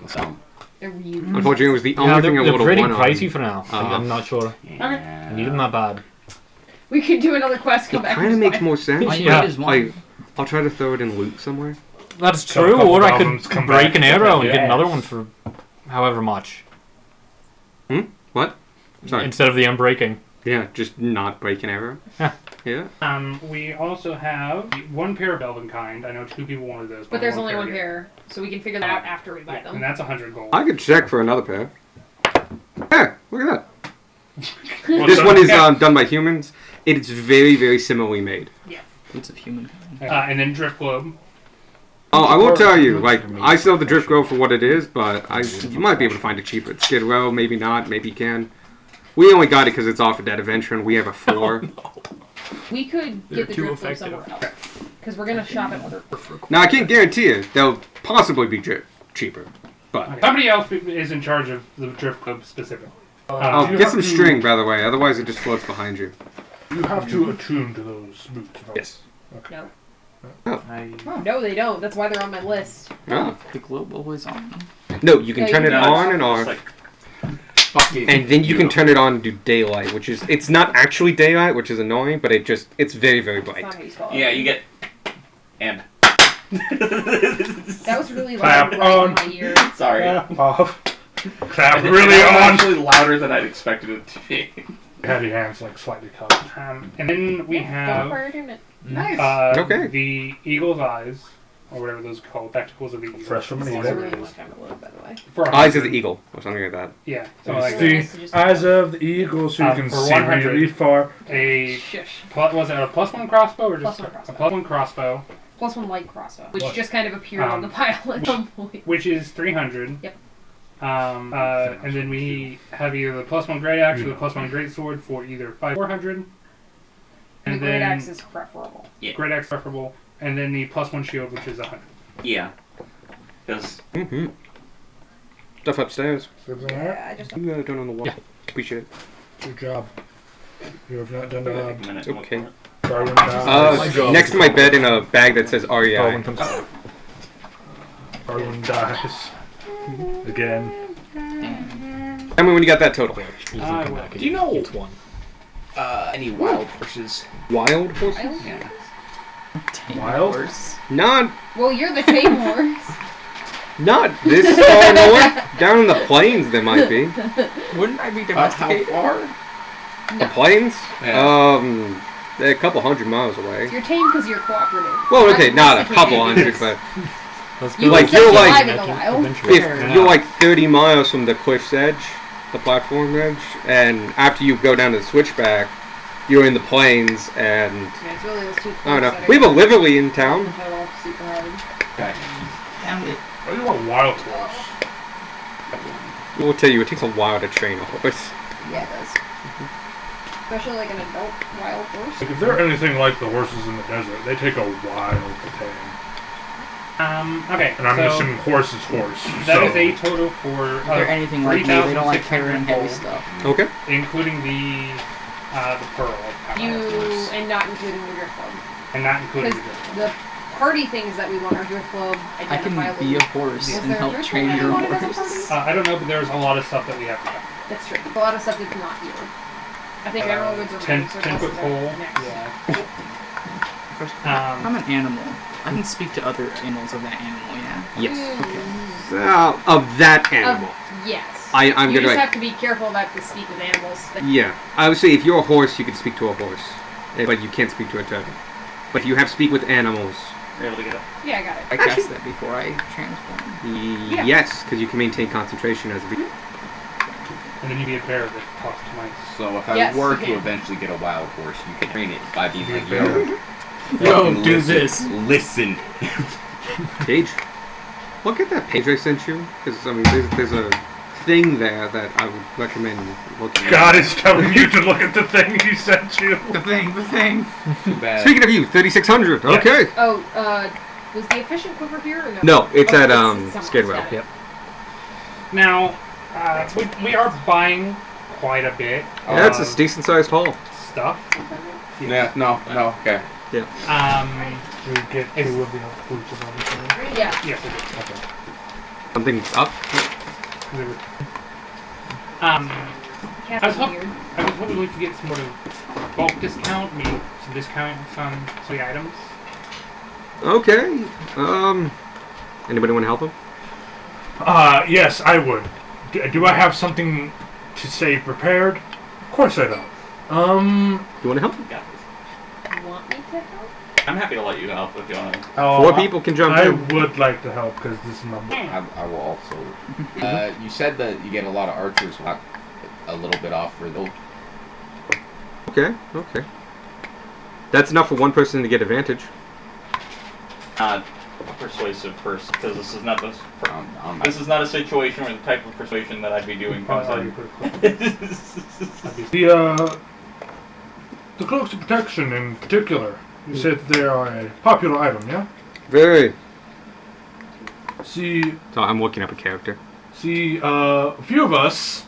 S5: Some.
S8: They're huge.
S2: Unfortunately, it was the only
S4: Yeah,
S2: thing I
S4: they're
S2: would have
S4: pretty
S2: won on.
S4: pricey for now.
S2: Uh-huh.
S4: I'm not sure. I need them that bad.
S8: We could do another quest.
S2: It
S8: Come back.
S2: kind of
S8: and
S2: makes
S8: buy-
S2: more sense.
S6: All you
S4: Yeah.
S6: need is one.
S2: Like, I'll try to throw it in loot somewhere.
S4: That's
S1: So a
S4: true,
S1: couple
S4: or I
S1: goblins
S4: could
S1: come
S4: break
S1: back
S4: an
S1: and
S4: arrow and
S1: whip
S4: get
S1: your
S4: another
S1: ass.
S4: one for however much.
S2: What? Sorry.
S4: Instead of the unbreaking.
S2: Yeah, just not break an arrow. Yeah.
S7: We also have one pair of Elvenkind. I know 2 people wanted those.
S8: But there's only
S7: pair
S8: one
S7: yet.
S8: pair, so we can figure that out after we buy
S7: And
S8: them.
S7: that's 100 gold.
S2: I could check for another pair. Yeah, look at that.
S7: Well,
S2: This
S7: so-
S2: one is
S7: yeah.
S2: done by humans. It is very, very similarly made.
S3: Boots of human.
S7: And then Drift Globe.
S2: Oh, I will tell you, like, I sell the Drift Grove for what it is, but you might be able to find it cheaper at Skid Row, maybe not, maybe you can. We only got it because it's offered at Adventure, and we have a 4.
S8: We could
S4: They're
S8: get the
S4: too
S8: drift globe
S4: effective.
S8: somewhere else. Because we're going to shop at other...
S2: Now, I can't guarantee it. They'll possibly be cheaper, but...
S7: Somebody else is in charge of the Drift Globe specifically.
S2: Oh,
S1: you
S2: get
S1: have
S2: some
S1: to-
S2: string, by the way, otherwise it just floats behind you.
S1: You have to attune to those boots.
S2: Yes.
S8: No.
S4: I...
S8: No, they don't. That's why they're on my list.
S2: Oh.
S3: The globe always on.
S2: No, you can
S8: Yeah,
S2: turn
S8: you
S2: it
S8: can-
S2: on and
S9: It's
S2: off.
S9: like,
S2: And then you can turn it on and do daylight, which is, it's not actually daylight, which is annoying, but it's very, very
S8: That's not
S2: bright.
S8: how you spell it.
S9: yeah, you get. And.
S8: That was really
S1: Clap
S8: loud right
S1: on.
S8: in my ear.
S9: Sorry.
S1: Off. Clap
S9: And
S1: really
S9: that was
S1: on.
S9: actually louder than I'd expected it to be.
S1: Have your hands like slightly cupped.
S7: And then we
S8: Don't
S7: have
S8: require attunement.
S3: Nice.
S2: Okay.
S7: the Eagle's Eyes, or whatever those are called, Spectacles of the Eagle.
S1: Fresh from an
S8: This is
S1: eagle.
S8: a really long time to load, by the way.
S7: For
S2: Eyes of
S7: 100.
S2: the Eagle, or something like that.
S7: Yeah. So
S1: It's
S7: like
S1: the eyes of the eagle, so you can
S7: for
S1: see
S7: 100.
S1: really far.
S7: a
S8: Shush.
S7: was it a +1 crossbow or just
S8: +1 crossbow.
S7: a +1 crossbow,
S8: Plus one light crossbow, which
S1: What?
S8: just kind of appeared on the pile at some point.
S7: which is 300.
S8: Yep.
S7: And then we have either the +1 great axe or the +1 great sword for either 400.
S8: And
S7: And
S8: the great
S7: then
S8: axe is preferable.
S7: great axe preferable, and then the +1 shield, which is 100.
S9: Yeah. Because.
S2: Mm-hmm. Stuff upstairs.
S1: Everything alright?
S8: Yeah, I just
S2: You got it done on the wall.
S4: Yeah.
S2: Appreciate it.
S1: Good job. You have not done the
S9: Take a
S1: job.
S9: minute to look
S2: Okay.
S9: for it.
S1: Darwin dies.
S2: Next to my bed in a bag that says REI.
S1: Darwin comes out. Darwin dies. Again.
S2: Tell me when you got that total.
S4: Easy come back
S3: do you
S4: again.
S3: know-
S4: It's one.
S3: Any wild horses?
S2: Wild horses?
S8: Yeah.
S1: Wild?
S3: Horse.
S2: Not
S8: Well, you're the tame horse.
S2: this far north. Down in the plains there might be.
S3: Wouldn't I be
S5: How
S3: domesticated?
S5: far?
S2: The plains?
S5: Yeah.
S2: They're a couple hundred miles away.
S8: You're tame because you're cooperative.
S2: Well, okay,
S8: I'm
S2: not a
S8: domesticated.
S2: couple hundred, but
S4: Let's
S8: You
S4: go.
S2: Like,
S8: can
S2: you're
S8: stay
S2: like-
S8: alive in the wild.
S2: if you're like 30 miles from the cliff's edge, the platform edge, and after you go down to the switchback, you're in the plains, and
S8: Yeah, it's really those two
S2: I don't know.
S8: things
S2: We have a
S8: that
S2: livery in
S8: are
S2: town.
S8: pedal super hard.
S5: Okay.
S3: Damn it.
S1: Are you a wild horse?
S2: We'll tell you, it takes a while to train a horse.
S8: Yeah, it does. Especially like an adult wild horse.
S1: Like if they're anything like the horses in the desert, they take a while to tame.
S7: Okay.
S1: And I'm
S7: so
S1: assuming horse is horse.
S7: that
S1: so
S7: is a total for
S3: If they're anything like me, they don't like
S7: 3,600
S3: carrying heavy
S7: gold,
S3: stuff.
S2: Okay.
S7: including the pearl of power,
S8: You
S7: of course,
S8: and not including the drift club.
S7: and not including
S8: Because
S7: the
S8: the party things that we want are drift club.
S3: I can be a horse
S8: Was
S3: and
S8: there a
S3: help
S8: drift
S3: train
S8: club that
S3: your
S8: you wanted as a
S3: horse.
S8: party?
S7: I don't know, but there's a lot of stuff that we have to have.
S8: That's true. A lot of stuff that's not here. I think general goods are
S7: 10
S8: next, or
S7: 10 foot
S8: else
S7: pole.
S8: is next.
S7: Yeah.
S3: I'm an animal. I can speak to other animals of that animal, yeah?
S2: Yes.
S8: Mm,
S2: Of that animal.
S8: yes.
S2: I'm
S8: you
S2: gonna
S8: just
S2: like.
S8: have to be careful not to speak with animals.
S2: Yeah, I would say if you're a horse, you can speak to a horse, but you can't speak to a turtle. But if you have speak with animals,
S9: You're able to get it.
S8: Yeah, I got it.
S3: I
S2: Actually-
S3: cast that before I transform.
S8: Yeah.
S2: yes, because you can maintain concentration as a beast.
S7: And then you be a bear that talks to mice.
S5: So if I
S8: Yes,
S5: were
S8: you
S5: to
S8: can.
S5: eventually get a wild horse, you can train it by being like, yo,
S3: Yo,
S5: fucking
S3: do
S5: listen,
S3: this.
S5: Listen.
S2: Paige, look at that page I sent you. Because I mean, there's a thing there that I would recommend looking at.
S1: God is telling you to look at the thing he sent you.
S3: The thing.
S5: Too bad.
S2: Speaking of you, 3600. Okay.
S8: Oh, was the efficient quiver here or no?
S2: No, it's
S8: Oh,
S2: at
S8: somewhere
S2: Skid
S8: else,
S2: Row.
S8: got it.
S4: Yep.
S7: Now, we are buying quite a bit.
S2: Yeah, it's
S7: of
S2: a decent sized haul.
S7: stuff.
S5: Yeah, no, okay.
S1: Do we get two of the boots of everything?
S8: Yeah.
S7: Yes, it is.
S2: Something's up.
S8: Cats
S7: I was
S8: are
S7: hop-
S8: weird.
S7: I was hoping we could get some sort of bulk discount, maybe some discounts on some of the items.
S2: Okay. Anybody want to help him?
S1: Yes, I would. Do I have something to say prepared? Of course I do.
S2: You want to help?
S9: Yeah.
S8: You want me to help?
S9: I'm happy to let you help if you want to.
S2: 4 people can jump
S1: I
S2: in.
S1: would like to help because this is my.
S5: I will also. You said that you get a lot of archers. A little bit off for the.
S2: Okay. That's enough for one person to get advantage.
S9: A persuasive person, because this is not
S5: On
S9: this is not a situation where the type of persuasion that I'd be doing comes in.
S1: The cloaks of protection in particular. You said they are a popular item, yeah?
S2: Very.
S1: See,
S2: So I'm looking up a character.
S1: a few of us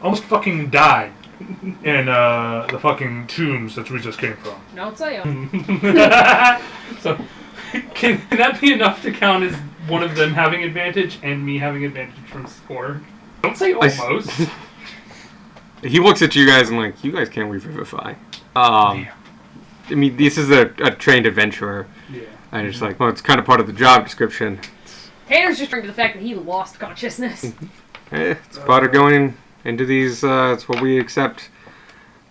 S1: almost fucking died in the fucking tombs that we just came from.
S8: Don't say them.
S7: So, can that be enough to count as one of them having advantage and me having advantage from score? Don't say almost.
S2: He looks at you guys and like, you guys can't revivify. I mean, this is a trained adventurer.
S7: Yeah.
S2: And it's like, well, it's kind of part of the job description.
S8: Tanner's just referring to the fact that he lost consciousness.
S2: It's part of going into these, it's what we accept.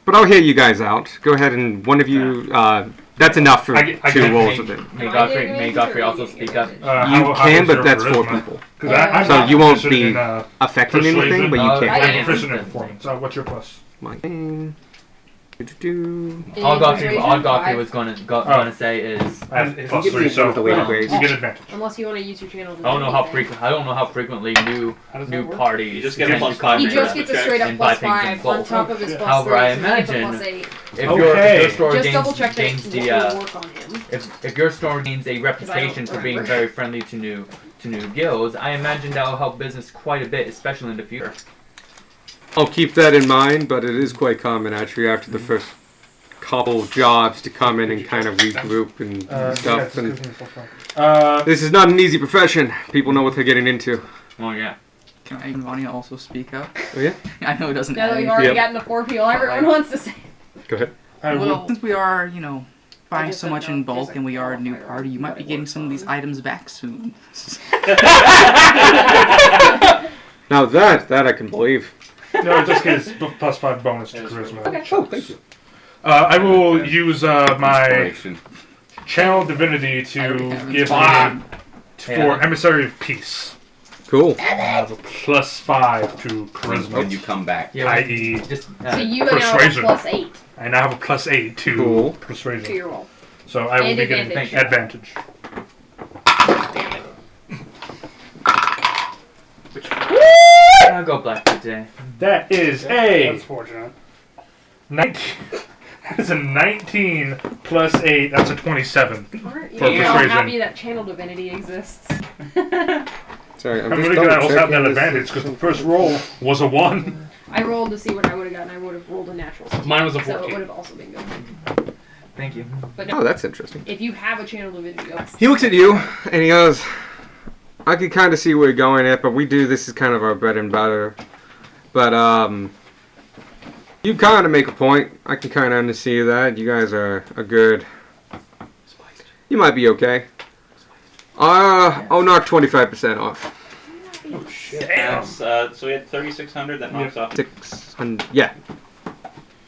S2: But I'll hear you guys out. Go ahead and one of you, that's enough for
S7: I
S2: 2
S7: can-
S2: rolls of it.
S6: May Godfrey also speak up.
S2: You can, but that's 4 people. So you won't be affecting anything, but you
S8: I
S2: can.
S8: am.
S1: I'm proficient in performance. What's your plus?
S2: My game. Do-do-do.
S6: All Godfrey
S8: Persuasion,
S6: was gonna say is
S1: I have plus
S2: Give
S1: 3,
S2: me
S1: so
S2: one of the weighted grades.
S1: you get advantage.
S8: Unless you want to use your channel.
S6: I don't know how frequently new
S7: How does that work?
S6: parties
S9: You just get a
S6: get
S9: plus
S6: to
S9: 5.
S6: come
S8: He
S6: in.
S8: just gets a straight up
S6: And buy
S8: plus
S6: things in
S8: 5 on
S6: bulk.
S8: top of his plus
S6: However,
S8: 3.
S6: I
S8: so he gets a
S6: imagine
S8: plus 8.
S6: If your store
S8: Just
S6: gains,
S8: double check that
S6: gains
S8: it
S6: the
S8: will work on him.
S6: if your store gains a reputation for being
S8: remember.
S6: very friendly to new guilds, I imagine that will help business quite a bit, especially in the future.
S2: I'll keep that in mind, but it is quite common actually after the first couple jobs to come in and kind of regroup and stuff. And this is not an easy profession. People know what they're getting into.
S6: Oh yeah.
S3: Can I and Vanya also speak up?
S2: Oh yeah?
S3: I know it doesn't
S8: Now that
S3: add
S8: we've
S3: anything.
S8: already gotten to 4 people, everyone wants to say.
S2: Go ahead.
S3: Well, since we are, buying
S8: just
S3: so
S8: don't
S3: much
S8: know
S3: in
S8: if there's
S3: bulk
S8: a
S3: and we are a new
S8: qualifier
S3: party, you might be
S8: that
S3: getting
S8: works
S3: some of these
S8: on.
S3: items back soon.
S2: Now that I can believe.
S1: No, just gives plus 5 bonus to charisma.
S8: Okay.
S2: Oh, thank you.
S1: I will use my
S5: Inspiration.
S1: channel divinity
S3: I already
S1: to
S3: have
S1: give
S3: inspiration.
S1: for emissary of peace.
S2: Cool.
S1: I have a plus 5 to charisma,
S5: When you come back.
S6: Yeah.
S1: i.e.,
S6: Just
S8: So you now have a
S1: Persuasion.
S8: plus 8
S1: and I have a plus 8 to
S2: Cool.
S8: to
S1: persuasion.
S8: your roll.
S1: So I will
S8: And
S1: be getting
S8: advantage.
S1: advantage.
S6: I'll go black today.
S1: That is
S7: That's fortunate.
S1: 19. That is a 19 plus 8. That's a 27.
S8: Aren't you
S1: For
S8: all
S1: persuasion.
S8: happy that channel divinity exists?
S2: Sorry,
S1: I'm
S2: just
S1: really glad I also have
S2: double-checking
S1: that
S2: this.
S1: advantage because the first roll was a 1.
S8: I rolled to see what I would have gotten. I would have rolled a natural. 16,
S7: Mine was a
S8: So it
S7: 14.
S8: would have also been good.
S6: Thank you.
S8: But
S2: Oh,
S8: no,
S2: that's interesting.
S8: if you have a channel divinity, that's
S2: He looks at you and he goes, I can kind of see where you're going at, but this is kind of our bread and butter. But, you kind of make a point. I can kind of see that. You guys are a good. You might be okay. I'll knock 25% off.
S1: Oh shit.
S9: So we had 3,600. That knocks off.
S2: 600. Yeah.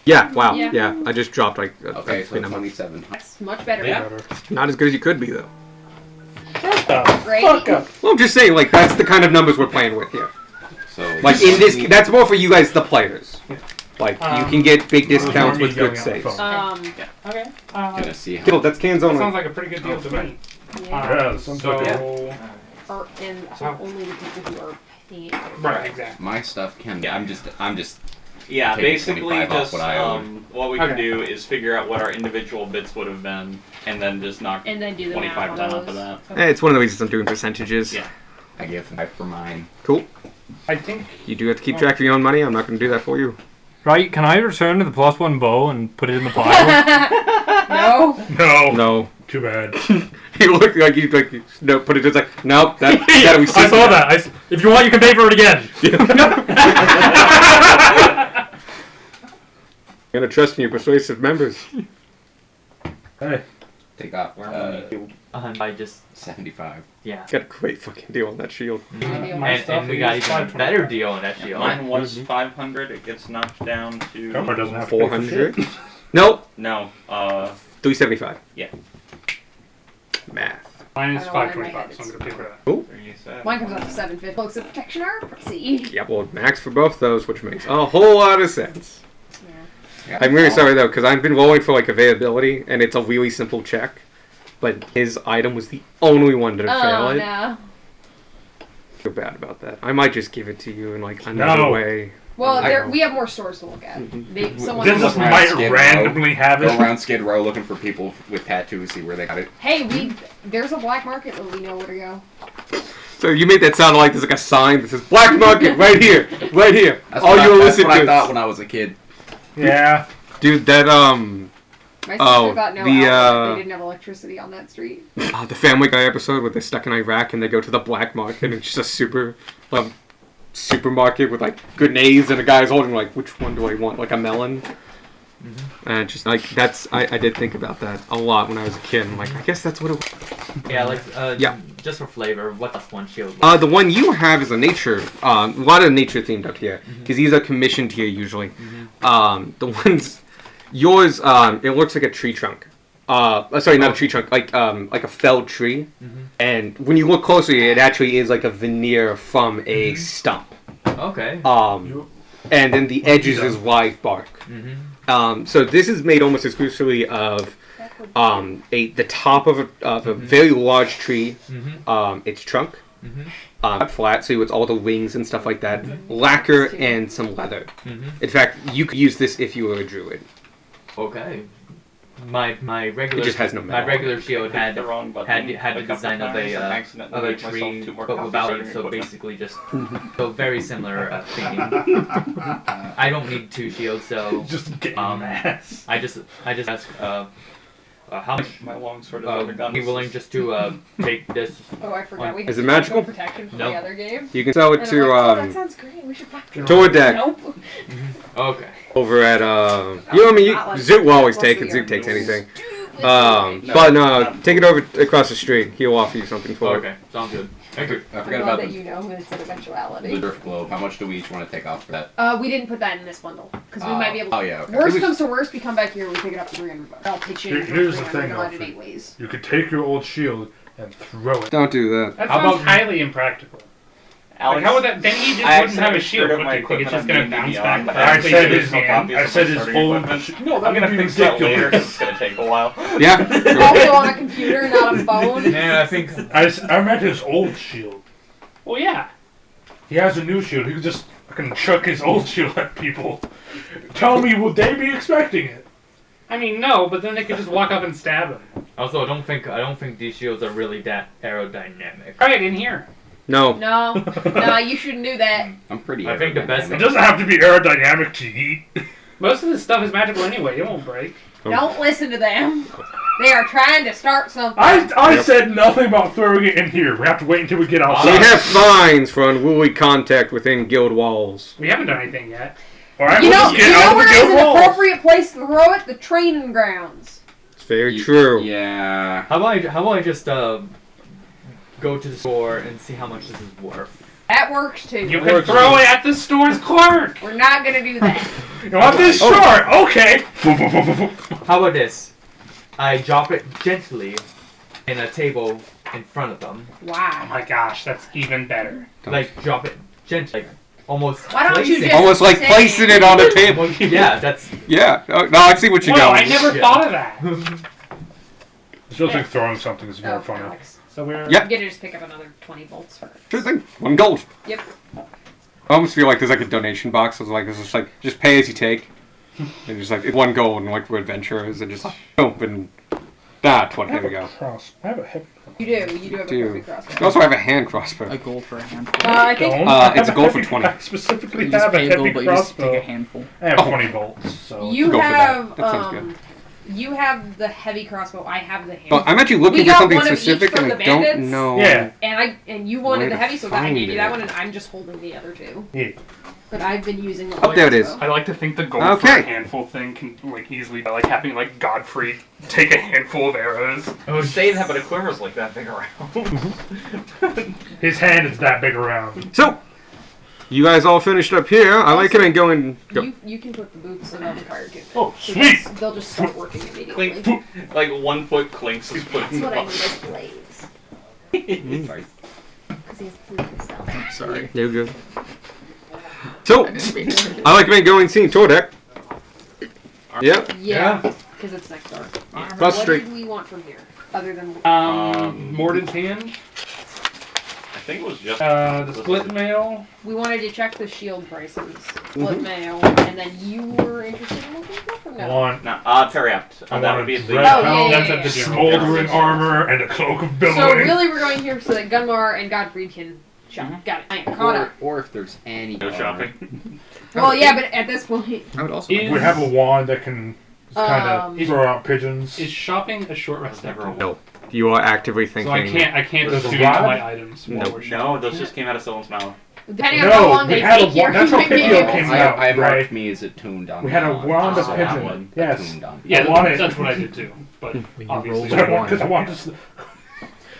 S2: Yeah, wow.
S8: Yeah.
S2: Yeah, I just dropped like a
S5: Okay, so
S2: number.
S5: 27.
S8: that's much better.
S9: Yeah.
S2: Not as good as you could be, though.
S1: Shut the
S8: Great.
S1: fuck up.
S2: Well, I'm just saying, like, that's the kind of numbers we're playing with here.
S5: So
S2: Like, in this, that's more for you guys, the players. Like, you can get big discounts
S1: me
S2: with
S1: yelling
S2: good
S1: on the
S2: saves.
S1: phone.
S7: Okay.
S5: gonna see how.
S2: Gil, that's cans
S7: That
S2: only.
S7: sounds like a pretty good deal to me.
S8: Yeah.
S1: Yeah, sounds
S7: So,
S1: like
S8: Or, and so only the people who are paying.
S7: right, exactly.
S5: My stuff can.
S9: Yeah.
S5: I'm just.
S9: Yeah,
S5: Take
S9: basically
S5: 25 off
S9: just
S5: what I owed.
S9: what we can
S7: Okay.
S9: do is figure out what our individual bits would have been, and then just knock
S8: And then do the math
S9: 25
S8: on
S9: down
S8: those.
S9: off of that.
S2: Hey, it's one of the reasons I'm doing percentages.
S9: Yeah.
S5: I give 5 for mine.
S2: Cool.
S7: I think.
S2: You do have to keep track of your own money. I'm not going to do that for you.
S4: Right, can I return to the +1 bow and put it in the pile?
S8: No.
S1: no.
S2: No.
S1: Too bad.
S2: He looked like you no, put it just like, nope, that gotta be
S4: I saw that. If you want, you can pay for it again.
S2: I'm going to trust in your persuasive members.
S1: Hey,
S5: Take off.
S6: By just
S5: 75.
S6: yeah.
S2: Got a great fucking deal on that shield.
S6: And we got even a better deal on that shield.
S9: Mine was 500. It gets knocked down to
S1: Cumber doesn't have
S2: 400. Nope.
S9: no.
S2: 375.
S9: Yeah.
S2: Math.
S7: Mine is
S8: I don't know why in my
S7: 525,
S8: head
S7: so I'm gonna pay for that.
S2: Oh.
S9: 37.
S8: Mine comes out to 750. Books of protection are see.
S2: Yeah, well, max for both those, which makes a whole lot of sense.
S8: Yeah.
S2: I'm really sorry though, because I've been rolling for like availability, and it's a really simple check. But his item was the only one to fail
S8: Oh
S2: it.
S8: no.
S2: I feel bad about that. I might just give it to you in like another way.
S8: Well, we have more stores to look at. Someone
S1: This
S8: else
S1: is might randomly have
S5: Go
S1: it.
S5: around Skid Row looking for people with tattoos, see where they got it.
S8: Hey, there's a black market that we know where to go.
S2: So you made that sound like there's like a sign that says "Black Market" right here, right here.
S5: That's
S2: All
S5: what
S2: you
S5: that's
S2: illicit
S5: what I
S2: goods.
S5: thought when I was a kid.
S1: Yeah.
S2: Dude, that
S8: My sister got no outlet. They didn't have electricity on that street.
S2: the Family Guy episode where they're stuck in Iraq and they go to the black market and it's just a supermarket with like grenades and a guy's holding like, which one do I want? Like a melon? And just like I did think about that a lot when I was a kid. I'm like, I guess that's what it was.
S6: Yeah, like
S2: yeah.
S6: Just for flavor, what does one shield?
S2: The one you have is a nature, a lot of nature themed up here because these are commissioned here usually. The ones yours, it looks like a tree trunk. Sorry, not a tree trunk, like a felled tree. And when you look closely, it actually is like a veneer from a stump.
S6: Okay.
S2: And then the edges is live bark. So this is made almost exclusively of the top of a very large tree, its trunk, flat, so it's all the wings and stuff like that, lacquer and some leather. In fact, you could use this if you were a druid.
S6: Okay. My regular
S2: It just has no
S6: my
S2: metal.
S6: regular shield had
S9: The wrong button
S6: had
S9: a
S6: the
S9: couple
S6: design of
S9: times and
S6: a
S9: accidentally
S6: of a
S9: made myself
S6: tree,
S9: 2 more
S6: but
S9: copies
S6: without
S9: of
S6: it.
S9: it.
S6: So basically, just so very similar theme. I don't need 2 shields, so
S1: Just getting ass.
S6: I just ask how much
S9: My long sword is undergone.
S6: be willing just to take this.
S8: Oh, I forgot. We
S2: Is
S8: had
S2: it magical?
S8: protection from
S6: Nope.
S8: the other game.
S2: You can sell it
S8: And I'm
S2: to
S8: like, oh, that sounds great. We should buy it.
S2: Tour
S8: Nope.
S6: Okay.
S2: over at Zoot will always take it. Zoot takes anything. But no, take it over across the street. He'll offer you something for it.
S6: Okay, sounds good. Thank you.
S5: I
S8: I
S5: forgot
S8: love
S5: about
S8: that
S5: the
S8: you know it's an eventuality.
S5: drift globe. How much do we each want to take off for that?
S8: We didn't put that in this bundle because we might be able to.
S5: Oh yeah. Okay.
S8: Worst comes to worst, we come back here, we pick it up for 300 bucks. I'll pitch it in for
S1: Here's the
S8: 300,
S1: thing,
S8: divide it
S1: Alfred.
S8: 8 ways.
S1: You could take your old shield and throw it.
S2: Don't do that.
S7: That
S6: How
S7: sounds
S6: about-
S7: highly impractical. Like, how would that? Then he just
S9: I
S7: wouldn't have a
S9: accidentally
S7: shield.
S9: screwed up
S7: Would
S9: my
S7: you think it's just
S9: equipment
S7: gonna
S9: on
S7: bounce
S9: D&D
S7: back?
S9: Beyond, but
S1: I
S7: directly
S1: said
S7: to
S1: his
S7: his
S1: hand.
S7: hand?
S1: I said his
S9: starting
S1: old.
S9: equipment.
S1: No,
S9: I'm
S1: that
S9: gonna
S1: would be
S9: fix that later
S1: ridiculous.
S9: because it's gonna take a while.
S2: Yeah.
S8: Also on a computer, not a phone.
S6: Yeah, I think
S1: I meant his old shield.
S7: Well, yeah.
S1: He has a new shield. He could just fucking chuck his old shield at people. Tell me, would they be expecting it?
S7: I mean, no, but then they could just walk up and stab him.
S6: also I don't think these shields are really that aerodynamic.
S7: Try it in here.
S2: No.
S8: No, you shouldn't do that.
S5: I'm pretty.
S6: I think the best
S1: It
S5: aerodynamic.
S1: doesn't have to be aerodynamic to eat.
S7: Most of this stuff is magical anyway. It won't break.
S8: Don't listen to them. They are trying to start something.
S1: I said nothing about throwing it in here. We have to wait until we get
S2: We
S1: outside.
S2: have fines for unruly contact within guild walls.
S7: We haven't done anything yet.
S1: All right,
S8: You
S1: we'll
S8: know,
S1: just get out of
S8: where
S1: the
S8: is
S1: guild
S8: an
S1: walls.
S8: appropriate place to throw it? The training grounds.
S2: It's very true.
S5: Yeah.
S6: How about I just go to the store and see how much this is worth?
S8: That works too.
S7: You can throw it at the store's clerk.
S8: We're not gonna do that.
S1: You want this short? Okay.
S6: How about this? I drop it gently in a table in front of them.
S7: Oh
S8: Wow.
S7: my gosh, that's even better.
S6: Like drop it gently, like almost.
S8: Why don't you
S6: placing-
S8: just-
S2: Almost like
S8: Say-
S2: placing it on a table.
S6: Yeah, that's.
S2: Yeah. Oh, no, I see what you're
S7: Whoa,
S2: going.
S7: I never
S6: Yeah.
S7: thought of that.
S1: I still think throwing something is more
S8: Oh,
S1: fun.
S8: Alex.
S7: So we're.
S2: Yeah.
S8: You get to just pick up another 20 volts for it.
S2: Sure thing. 1 gold.
S8: Yep.
S2: I almost feel like there's like a donation box. It's like there's just like just pay as you take, and just like it's 1 gold, and like we're adventurers, and just like open. 20. There we go.
S1: I have a heavy.
S8: You do have a
S2: Dude.
S8: perfect
S2: You
S8: crossbow.
S2: also have a hand crossbow.
S3: A gold for a handful.
S8: I think
S1: Don't.
S2: It's
S1: I have
S2: a gold for
S1: heavy-
S2: 20.
S1: I specifically
S3: You just
S1: have a
S3: pay a
S1: heavy
S3: gold, but you just take a
S1: crossbow.
S3: handful.
S1: I have
S2: Oh.
S1: 20 bolts, so.
S8: you
S2: Go for that.
S8: have
S2: That sounds good.
S8: You have the heavy crossbow. I have the hand.
S2: Well, I'm actually looking
S8: We
S2: for
S8: got
S2: something
S8: one of each
S2: specific,
S8: from
S2: and I
S8: the
S2: don't
S8: bandits.
S2: know.
S1: Yeah.
S8: And you wanted
S2: Where
S8: the
S2: to
S8: heavy, so I
S2: find
S8: gave you that
S2: it?
S8: one, and I'm just holding the other two.
S1: Yeah.
S8: But I've been using the
S2: Oh, there it is.
S8: crossbow.
S7: I like to think the goal for
S2: Okay.
S7: a handful thing can like easily by like having like Godfrey take a handful of arrows.
S4: I was saying that, but a quiver's like that big around.
S1: His hand is that big around.
S2: So, you guys all finished up here. I like it and going. Go.
S8: You can put the boots on the card too.
S1: Oh,
S8: So
S1: sweet!
S8: they'll just start working immediately.
S9: Clink. Like 1 foot clinks is put
S8: That's
S9: in the
S8: what I need
S9: box.
S8: as blades.
S5: Sorry.
S8: Because he has blue crystal.
S3: Sorry.
S2: You're good. So, I like it and going seeing Tordek. Yep.
S8: Yeah, because it's next door.
S2: Plus
S8: What
S2: straight.
S8: did we want from here? Other than
S7: Morden's hand,
S9: I think it was just.
S7: the split mail.
S8: we wanted to check the shield prices, split mail, and then you were interested in looking for from
S1: I
S8: now.
S1: want,
S9: No, Periapt.
S1: I
S9: That
S1: want
S9: would be
S1: a
S9: the.
S1: red
S8: Oh,
S1: helm,
S8: yeah,
S7: That's at the
S8: yeah.
S7: general
S1: smoldering
S7: gas
S1: armor, and a cloak of
S8: So
S1: billowing.
S8: really, we're going here so that Gunmar and Godfried can shop. Got it. I am caught up.
S5: Or if there's any.
S9: Go
S5: armor.
S9: shopping.
S8: Well, yeah, but at this point,
S5: I would also.
S7: Is-
S1: We have a wand that can kind of throw out pigeons.
S7: Is shopping a short rest activity?
S2: No. You are actively
S7: So
S2: thinking.
S7: I can't
S1: There's
S7: just
S1: a
S7: do
S1: rod?
S7: my items while
S2: Nope.
S7: we're
S9: No,
S7: shopping.
S9: those just came out of someone's mouth.
S8: depending on how long
S1: we
S8: they
S1: had a
S8: take here,
S1: wand. That's
S8: we
S1: how
S8: might be
S1: Pipio
S8: able
S1: came
S8: to-
S1: out.
S5: I marked
S1: right?
S5: me as attuned on.
S1: We had a
S5: the
S1: wand of
S5: so
S1: pigeon.
S5: that one
S1: Yes.
S5: attuned on.
S7: Yeah,
S1: I want it.
S7: that's what I did too. But obviously,
S1: Because I want this
S8: We're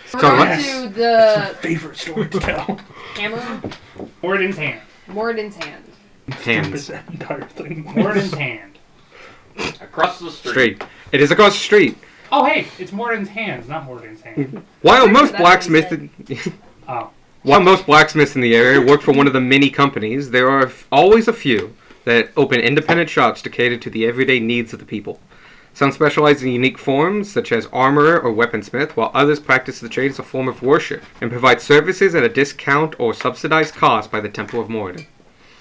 S2: So
S8: going
S2: let's-
S8: to the
S1: favorite story to tell.
S8: hammer,
S7: Morden's hand.
S8: Morden's hand.
S2: Hands.
S1: That entire thing.
S7: Morden's hand.
S9: Across the street.
S2: Straight. It is across the street.
S7: Oh hey, it's Morden's hands, not Morden's hand.
S2: While
S8: Pretty
S2: most
S8: sure that's what he
S2: blacksmiths.
S7: Oh.
S2: While most blacksmiths in the area work for one of the many companies, there are always a few that open independent shops to cater to the everyday needs of the people. Some specialize in unique forms, such as armorer or weaponsmith, while others practice the trade as a form of worship and provide services at a discount or subsidized cost by the Temple of Morden.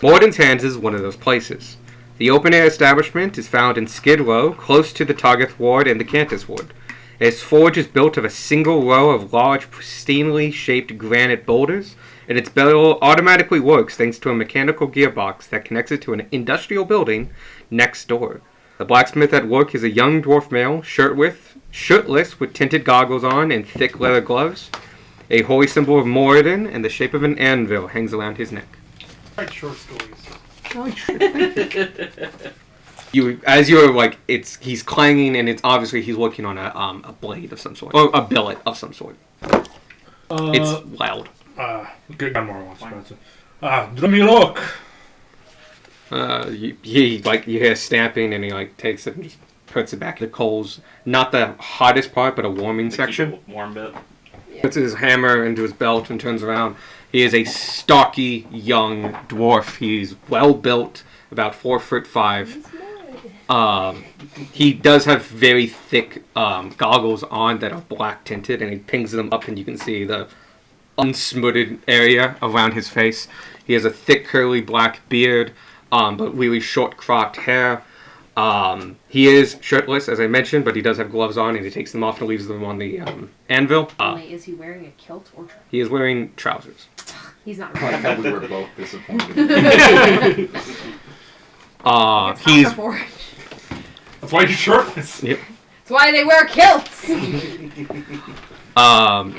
S2: Morden's Hands is one of those places. The open-air establishment is found in Skid Row, close to the Targeth Ward and the Cantus Ward. Its forge is built of a single row of large, pristinely shaped granite boulders, and its bell automatically works thanks to a mechanical gearbox that connects it to an industrial building next door. The blacksmith at work is a young dwarf male, shirtless with tinted goggles on and thick leather gloves. A holy symbol of Moradin and the shape of an anvil hangs around his neck.
S7: Write short stories.
S2: You're like, he's clanging, and it's obviously he's working on a blade of some sort, or a billet of some sort. It's loud.
S1: Good more expensive. Let me look.
S2: You hear stamping, and he like takes it and just puts it back. The coals, not the hottest part, but a warming
S9: To
S2: section.
S9: keep it warm bit.
S2: Puts his hammer into his belt and turns around. He is a stocky young dwarf. He's well built, about 4'5". He does have very thick goggles on that are black tinted, and he pings them up, and you can see the unsmooted area around his face. He has a thick, curly black beard, but really short, cropped hair. He is shirtless, as I mentioned, but he does have gloves on, and he takes them off and leaves them on the anvil.
S8: Only, is he wearing a kilt or trousers?
S2: He is wearing trousers.
S8: He's not
S5: I like
S8: wearing
S5: how we were both disappointed.
S2: He's
S1: That's why he's shirtless.
S2: yep.
S8: That's why they wear kilts!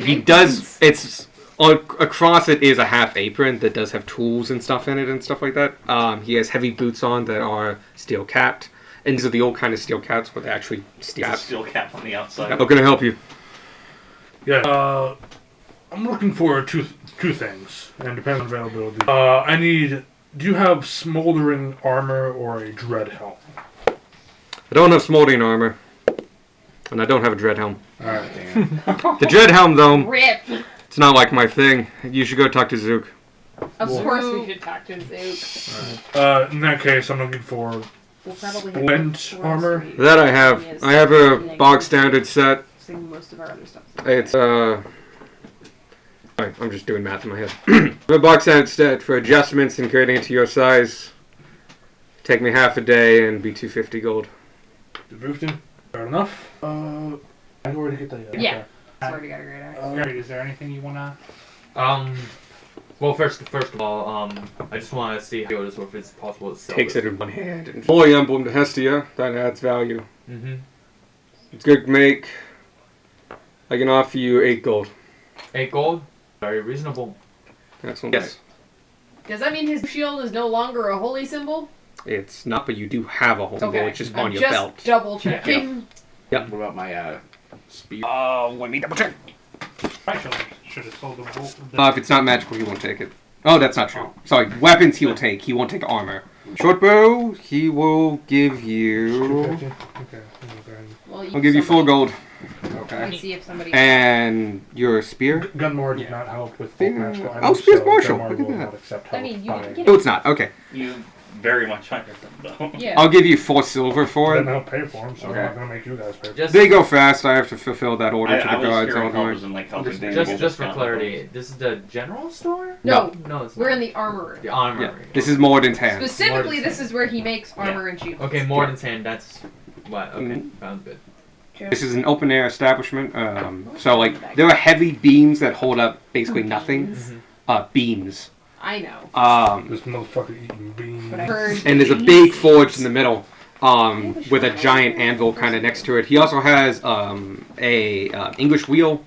S2: He does. It's across it is a half apron that does have tools and stuff in it and stuff like that. He has heavy boots on that are steel capped, and these are the old kind of steel caps where they actually steel
S9: There's a
S2: capped.
S9: steel cap on the outside.
S2: How can I help you?
S1: Yeah. I'm looking for two things, and depends on availability. Do you have smoldering armor or a dread helm?
S2: I don't have smoldering armor, and I don't have a dread helm.
S1: Alright.
S2: The dread helm, though,
S8: Rip!
S2: it's not like my thing. You should go talk to Zook.
S8: Of course we should talk to Zook.
S1: In that case, I'm looking for
S8: We'll probably
S1: splint
S8: have
S1: armor.
S2: That I have. I have a bog standard set.
S8: Sing most of our other stuff.
S2: It's Sorry, I'm just doing math in my head. The box standard set for adjustments and creating it to your size. Take me half a day and be 250 gold.
S1: 250? Fair enough. I already get that.
S8: Yeah. Sorry, got a great eye.
S7: Alright, is there anything you wanna?
S6: Well, first of all, I just want to see how it is, or if it's possible to sell
S2: Takes it in one hand. And Holy Emblem to Hestia, that adds value.
S6: Mm-hmm.
S2: It's good to make. I can offer you 8 gold.
S6: 8 gold? Very reasonable.
S2: Excellent. Yes.
S8: Does that mean his shield is no longer a holy symbol?
S2: It's not, but you do have a whole symbol.
S8: Okay.
S2: It's just
S8: I'm
S2: on your
S8: just
S2: belt.
S8: double checking.
S2: Yep.
S5: What about my speed?
S2: Let me double check.
S7: Actually, should have sold the bolt.
S2: If it's not magical, he won't take it. Oh, that's not true. Sorry, weapons he will take. He won't take armor. Short bow, he will give you...
S1: 250? Okay.
S8: Well,
S2: I'll give you 4 gold.
S8: Let me see if somebody.
S2: And your spear?
S1: Gunmore did not help with full magical items.
S2: Oh, spear's
S1: so
S2: partial.
S1: Gunmore
S2: Look at
S1: will
S2: that.
S1: not accept
S8: I
S1: help
S8: mean, you
S1: by-
S8: can get
S2: No, it's not. Okay.
S9: You very much hire them, though.
S8: Yeah.
S2: I'll give you 4 silver for
S1: Then
S2: it.
S1: I'll pay for them, so
S5: Okay.
S1: I'm not gonna make you guys pay for
S6: Just,
S2: They go fast. I have to fulfill that order to
S9: I
S2: the
S9: was
S2: guards.
S9: hearing
S2: all
S9: help
S2: the
S9: was in like helping
S1: Just-
S9: people
S6: just for
S9: discount
S6: clarity, this is the general store?
S8: No,
S6: No, it's
S8: we're
S6: not.
S8: in the armory.
S6: The armory.
S2: Yeah. This is Morden's hand.
S8: Specifically,
S6: Morden's
S8: this is where he makes armor and shields.
S6: Okay, Morden's hand, that's what? Okay,
S2: Mhm.
S6: sounds good.
S2: This is an open air establishment. So, like, there are heavy beams that hold up basically nothing.
S6: Mhm.
S2: Beams.
S8: I know.
S1: This motherfucker eating beans.
S8: But I heard.
S2: And there's a big forge in the middle, with a giant anvil kind of next to it. He also has a English wheel,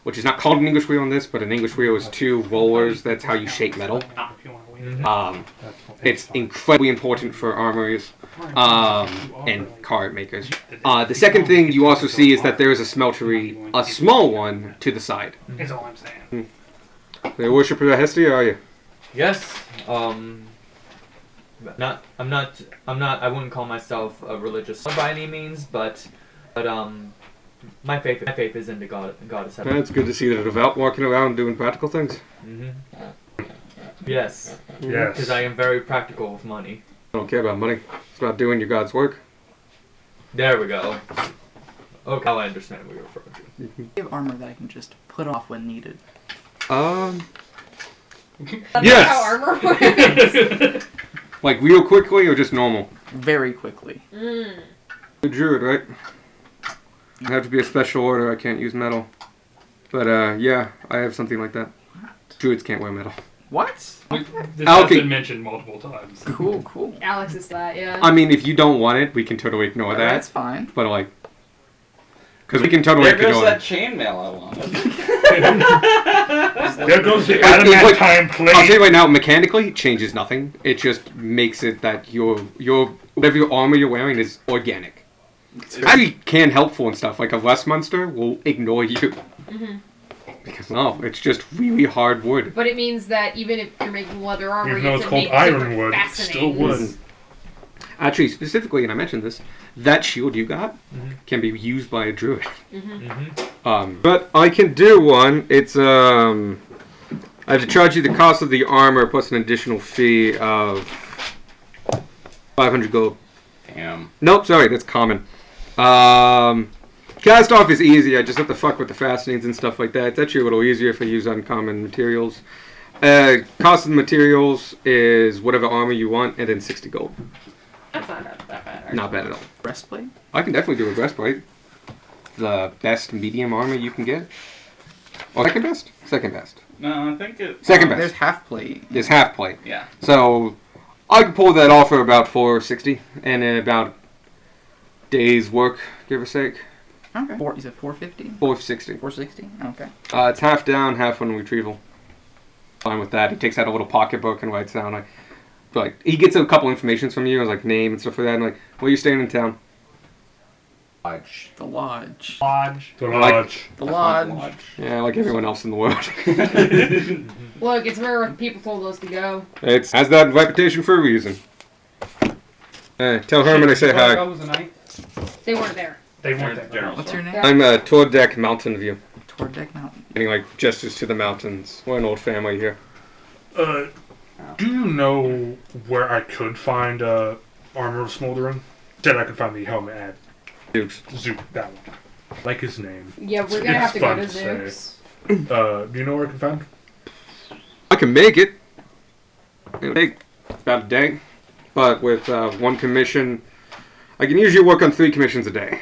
S2: which is not called an English wheel in this, but an English wheel is 2 rollers. That's how you shape metal.
S7: If you want to wait.
S2: It's incredibly important for armories and card makers. The second thing you also see is that there is a smeltery, a small one, to the side.
S7: Is all I'm saying.
S2: The worshipper of Hestia, are you?
S6: Yes, I'm not, I wouldn't call myself a religious by any means, but my faith is in the goddess heaven.
S2: It's good to see that a devout walking around doing practical things.
S6: Yes,
S1: Yes.
S6: because I am very practical with money.
S2: I don't care about money. It's about doing your God's work.
S6: There we go. Okay, now I understand what you're referring to.
S3: I have armor that I can just put off when needed.
S8: That's
S2: Yes!
S8: how armor works.
S2: Like real quickly or just normal?
S3: Very quickly.
S8: Mm.
S2: A druid, right? I have to be a special order. I can't use metal. But yeah, I have something like that. Druids can't wear metal.
S3: What?
S7: This
S2: Okay.
S7: has been mentioned multiple times.
S3: Cool, cool.
S8: Alex is that, yeah.
S2: I mean, if you don't want it, we can totally ignore that.
S3: That's fine.
S2: But like, because we can totally
S9: There goes
S2: ignore
S9: that
S2: it.
S9: chainmail I wanted.
S1: There goes the
S2: Like,
S1: adamantine plate.
S2: I'll tell you right now, mechanically, it changes nothing. It just makes it that your whatever your armor you're wearing is organic. Actually, can helpful and stuff. Like a Lust Monster will ignore you. Because no, it's just really hard wood.
S8: But it means that even if you're making leather armor,
S1: Even
S8: you
S1: though
S8: have
S1: it's
S8: to
S1: called
S8: make
S1: iron
S8: different
S1: wood, it's still
S8: fastenings.
S1: wood.
S2: Actually, specifically, and I mentioned this, that shield you got can be used by a druid. But I can do one. It's I have to charge you the cost of the armor plus an additional fee of 500 gold.
S5: Damn.
S2: Nope, sorry, that's common. Cast off is easy. I just have to fuck with the fastenings and stuff like that. It's actually a little easier if I use uncommon materials. Cost of the materials is whatever armor you want, and then 60 gold.
S8: That's not that bad.
S2: Not bad at all.
S3: Breastplate?
S2: I can definitely do a breastplate. The best medium armor you can get. Or second best? Second best.
S9: No, I think it.
S2: Second
S3: There's
S2: best.
S3: half plate.
S2: Is half plate.
S9: Yeah.
S2: So I can pull that off for about 460 and about day's work, give or take.
S3: Okay. Is it 450?
S2: 460.
S3: 460? Okay.
S2: It's half down, half on retrieval. Fine with that. He takes out a little pocketbook and writes down like he gets a couple informations from you, like name and stuff like that, and like, where you staying in town?
S5: Lodge.
S3: The lodge.
S7: Lodge.
S1: The
S2: Like-
S1: lodge.
S3: The lodge.
S2: Yeah, like everyone else in the world.
S8: Look, it's where people told us to go.
S2: It has that reputation for a reason. Tell Herman I say hi.
S7: That was a night.
S8: They weren't there.
S7: They weren't there.
S9: General
S3: What's
S9: store.
S3: your name?
S2: I'm Tordek Mountain View.
S3: Tordek Mountain.
S2: Getting like gestures to the mountains. We're an old family here.
S1: Do you know where I could find armor of smoldering? Said I could find the helmet at
S2: Dukes.
S1: Zook, that one. Like his name.
S8: Yeah, we're gonna have to
S1: It's
S8: go
S1: fun
S8: to
S1: to say.
S8: Zeus.
S1: Do you know where I can find?
S2: I can make it. It'll take about a day. But with one commission, I can usually work on 3 commissions a day.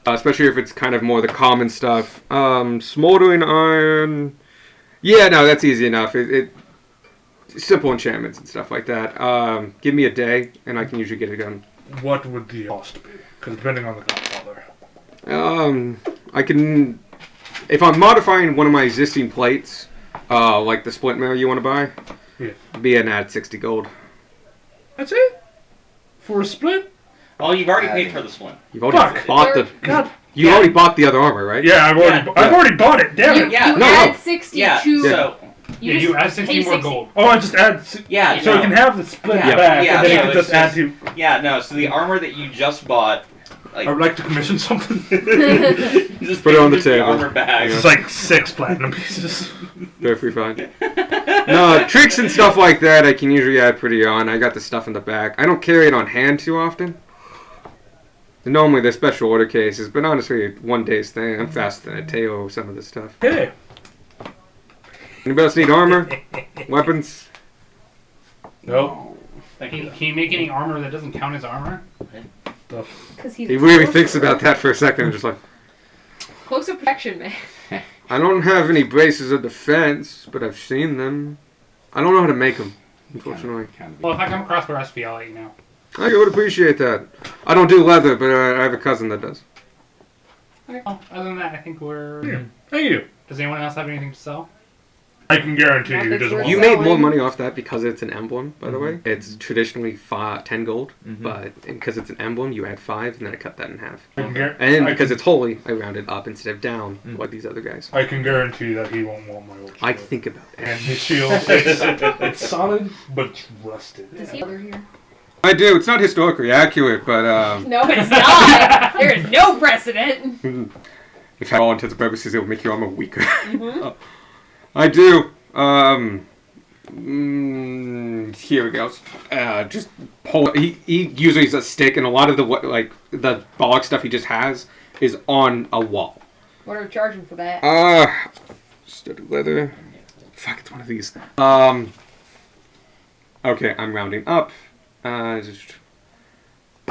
S2: Especially if it's kind of more the common stuff. Smoldering iron. Yeah, no, that's easy enough. Simple enchantments and stuff like that. Give me a day, and I can usually get it done.
S1: What would the cost be? Because depending on the Godfather.
S2: I can, if I'm modifying one of my existing plates, like the split mill you want to buy, be an add 60 gold.
S1: That's it? For a split?
S9: Well, you've already paid for the split.
S2: You've already bought the.
S1: God.
S2: You already bought the other armor, right?
S1: Yeah, I've already bought it. Damn it.
S9: Yeah.
S8: You add 60
S9: Yeah.
S8: to.
S9: So.
S1: You
S7: add 60 more gold.
S1: Oh, I just add.
S9: Yeah.
S1: So
S9: no.
S1: you can have the split
S9: Yeah.
S1: back,
S9: Yeah,
S1: and then you
S9: so
S1: can
S9: it's
S1: just add to.
S9: Yeah. No. So the armor that you just bought. Like,
S1: I would like to commission something.
S9: just
S2: put it on the
S9: just
S2: table.
S9: armor bag.
S1: It's like 6 platinum pieces.
S2: Perfectly fine. No, tricks and stuff like that I can usually add pretty on. I got the stuff in the back. I don't carry it on hand too often. Normally they're special order cases, but honestly, one day's thing. I'm faster than a Teo with some of this stuff.
S1: Hey.
S2: Anybody else need armor? Weapons?
S1: No.
S7: Can you make any armor that doesn't count as armor?
S8: Because he's
S2: He really thinks about that for a second and just like,
S8: close of protection, man.
S2: I don't have any braces of defense, but I've seen them. I don't know how to make them, unfortunately.
S7: Well, if I come across the recipe, I'll let you know.
S2: I would appreciate that. I don't do leather, but I have a cousin that does.
S7: Okay. Well, other than that, I think we're.
S1: Yeah. Thank you.
S7: Does anyone else have anything to sell?
S1: I can guarantee you,
S8: Nothing's
S1: doesn't
S8: worth
S2: You
S1: want.
S2: made more
S8: selling.
S2: money off that because it's an emblem, by the way. It's traditionally 10 gold, but because it's an emblem, you add 5, and then I cut that in half.
S1: I can guar-
S2: And
S1: I
S2: because
S1: can-
S2: it's holy, I rounded up instead of down, like these other guys.
S1: I can guarantee that he won't want my old shield.
S2: I think about
S1: And
S2: that.
S1: his shield, it's solid, but it's rusted.
S8: Does he over here?
S2: I do. It's not historically accurate, but
S8: No, it's not. There is no precedent.
S2: if for all intents and purposes, it will make your armor weaker.
S8: Mhm.
S2: I do. Here we go. Just pull. He usually uses a stick, and a lot of the bollock stuff he just has is on a wall.
S8: What are we charging for that?
S2: Studded leather. Fuck, it's one of these. Okay, I'm rounding up. Just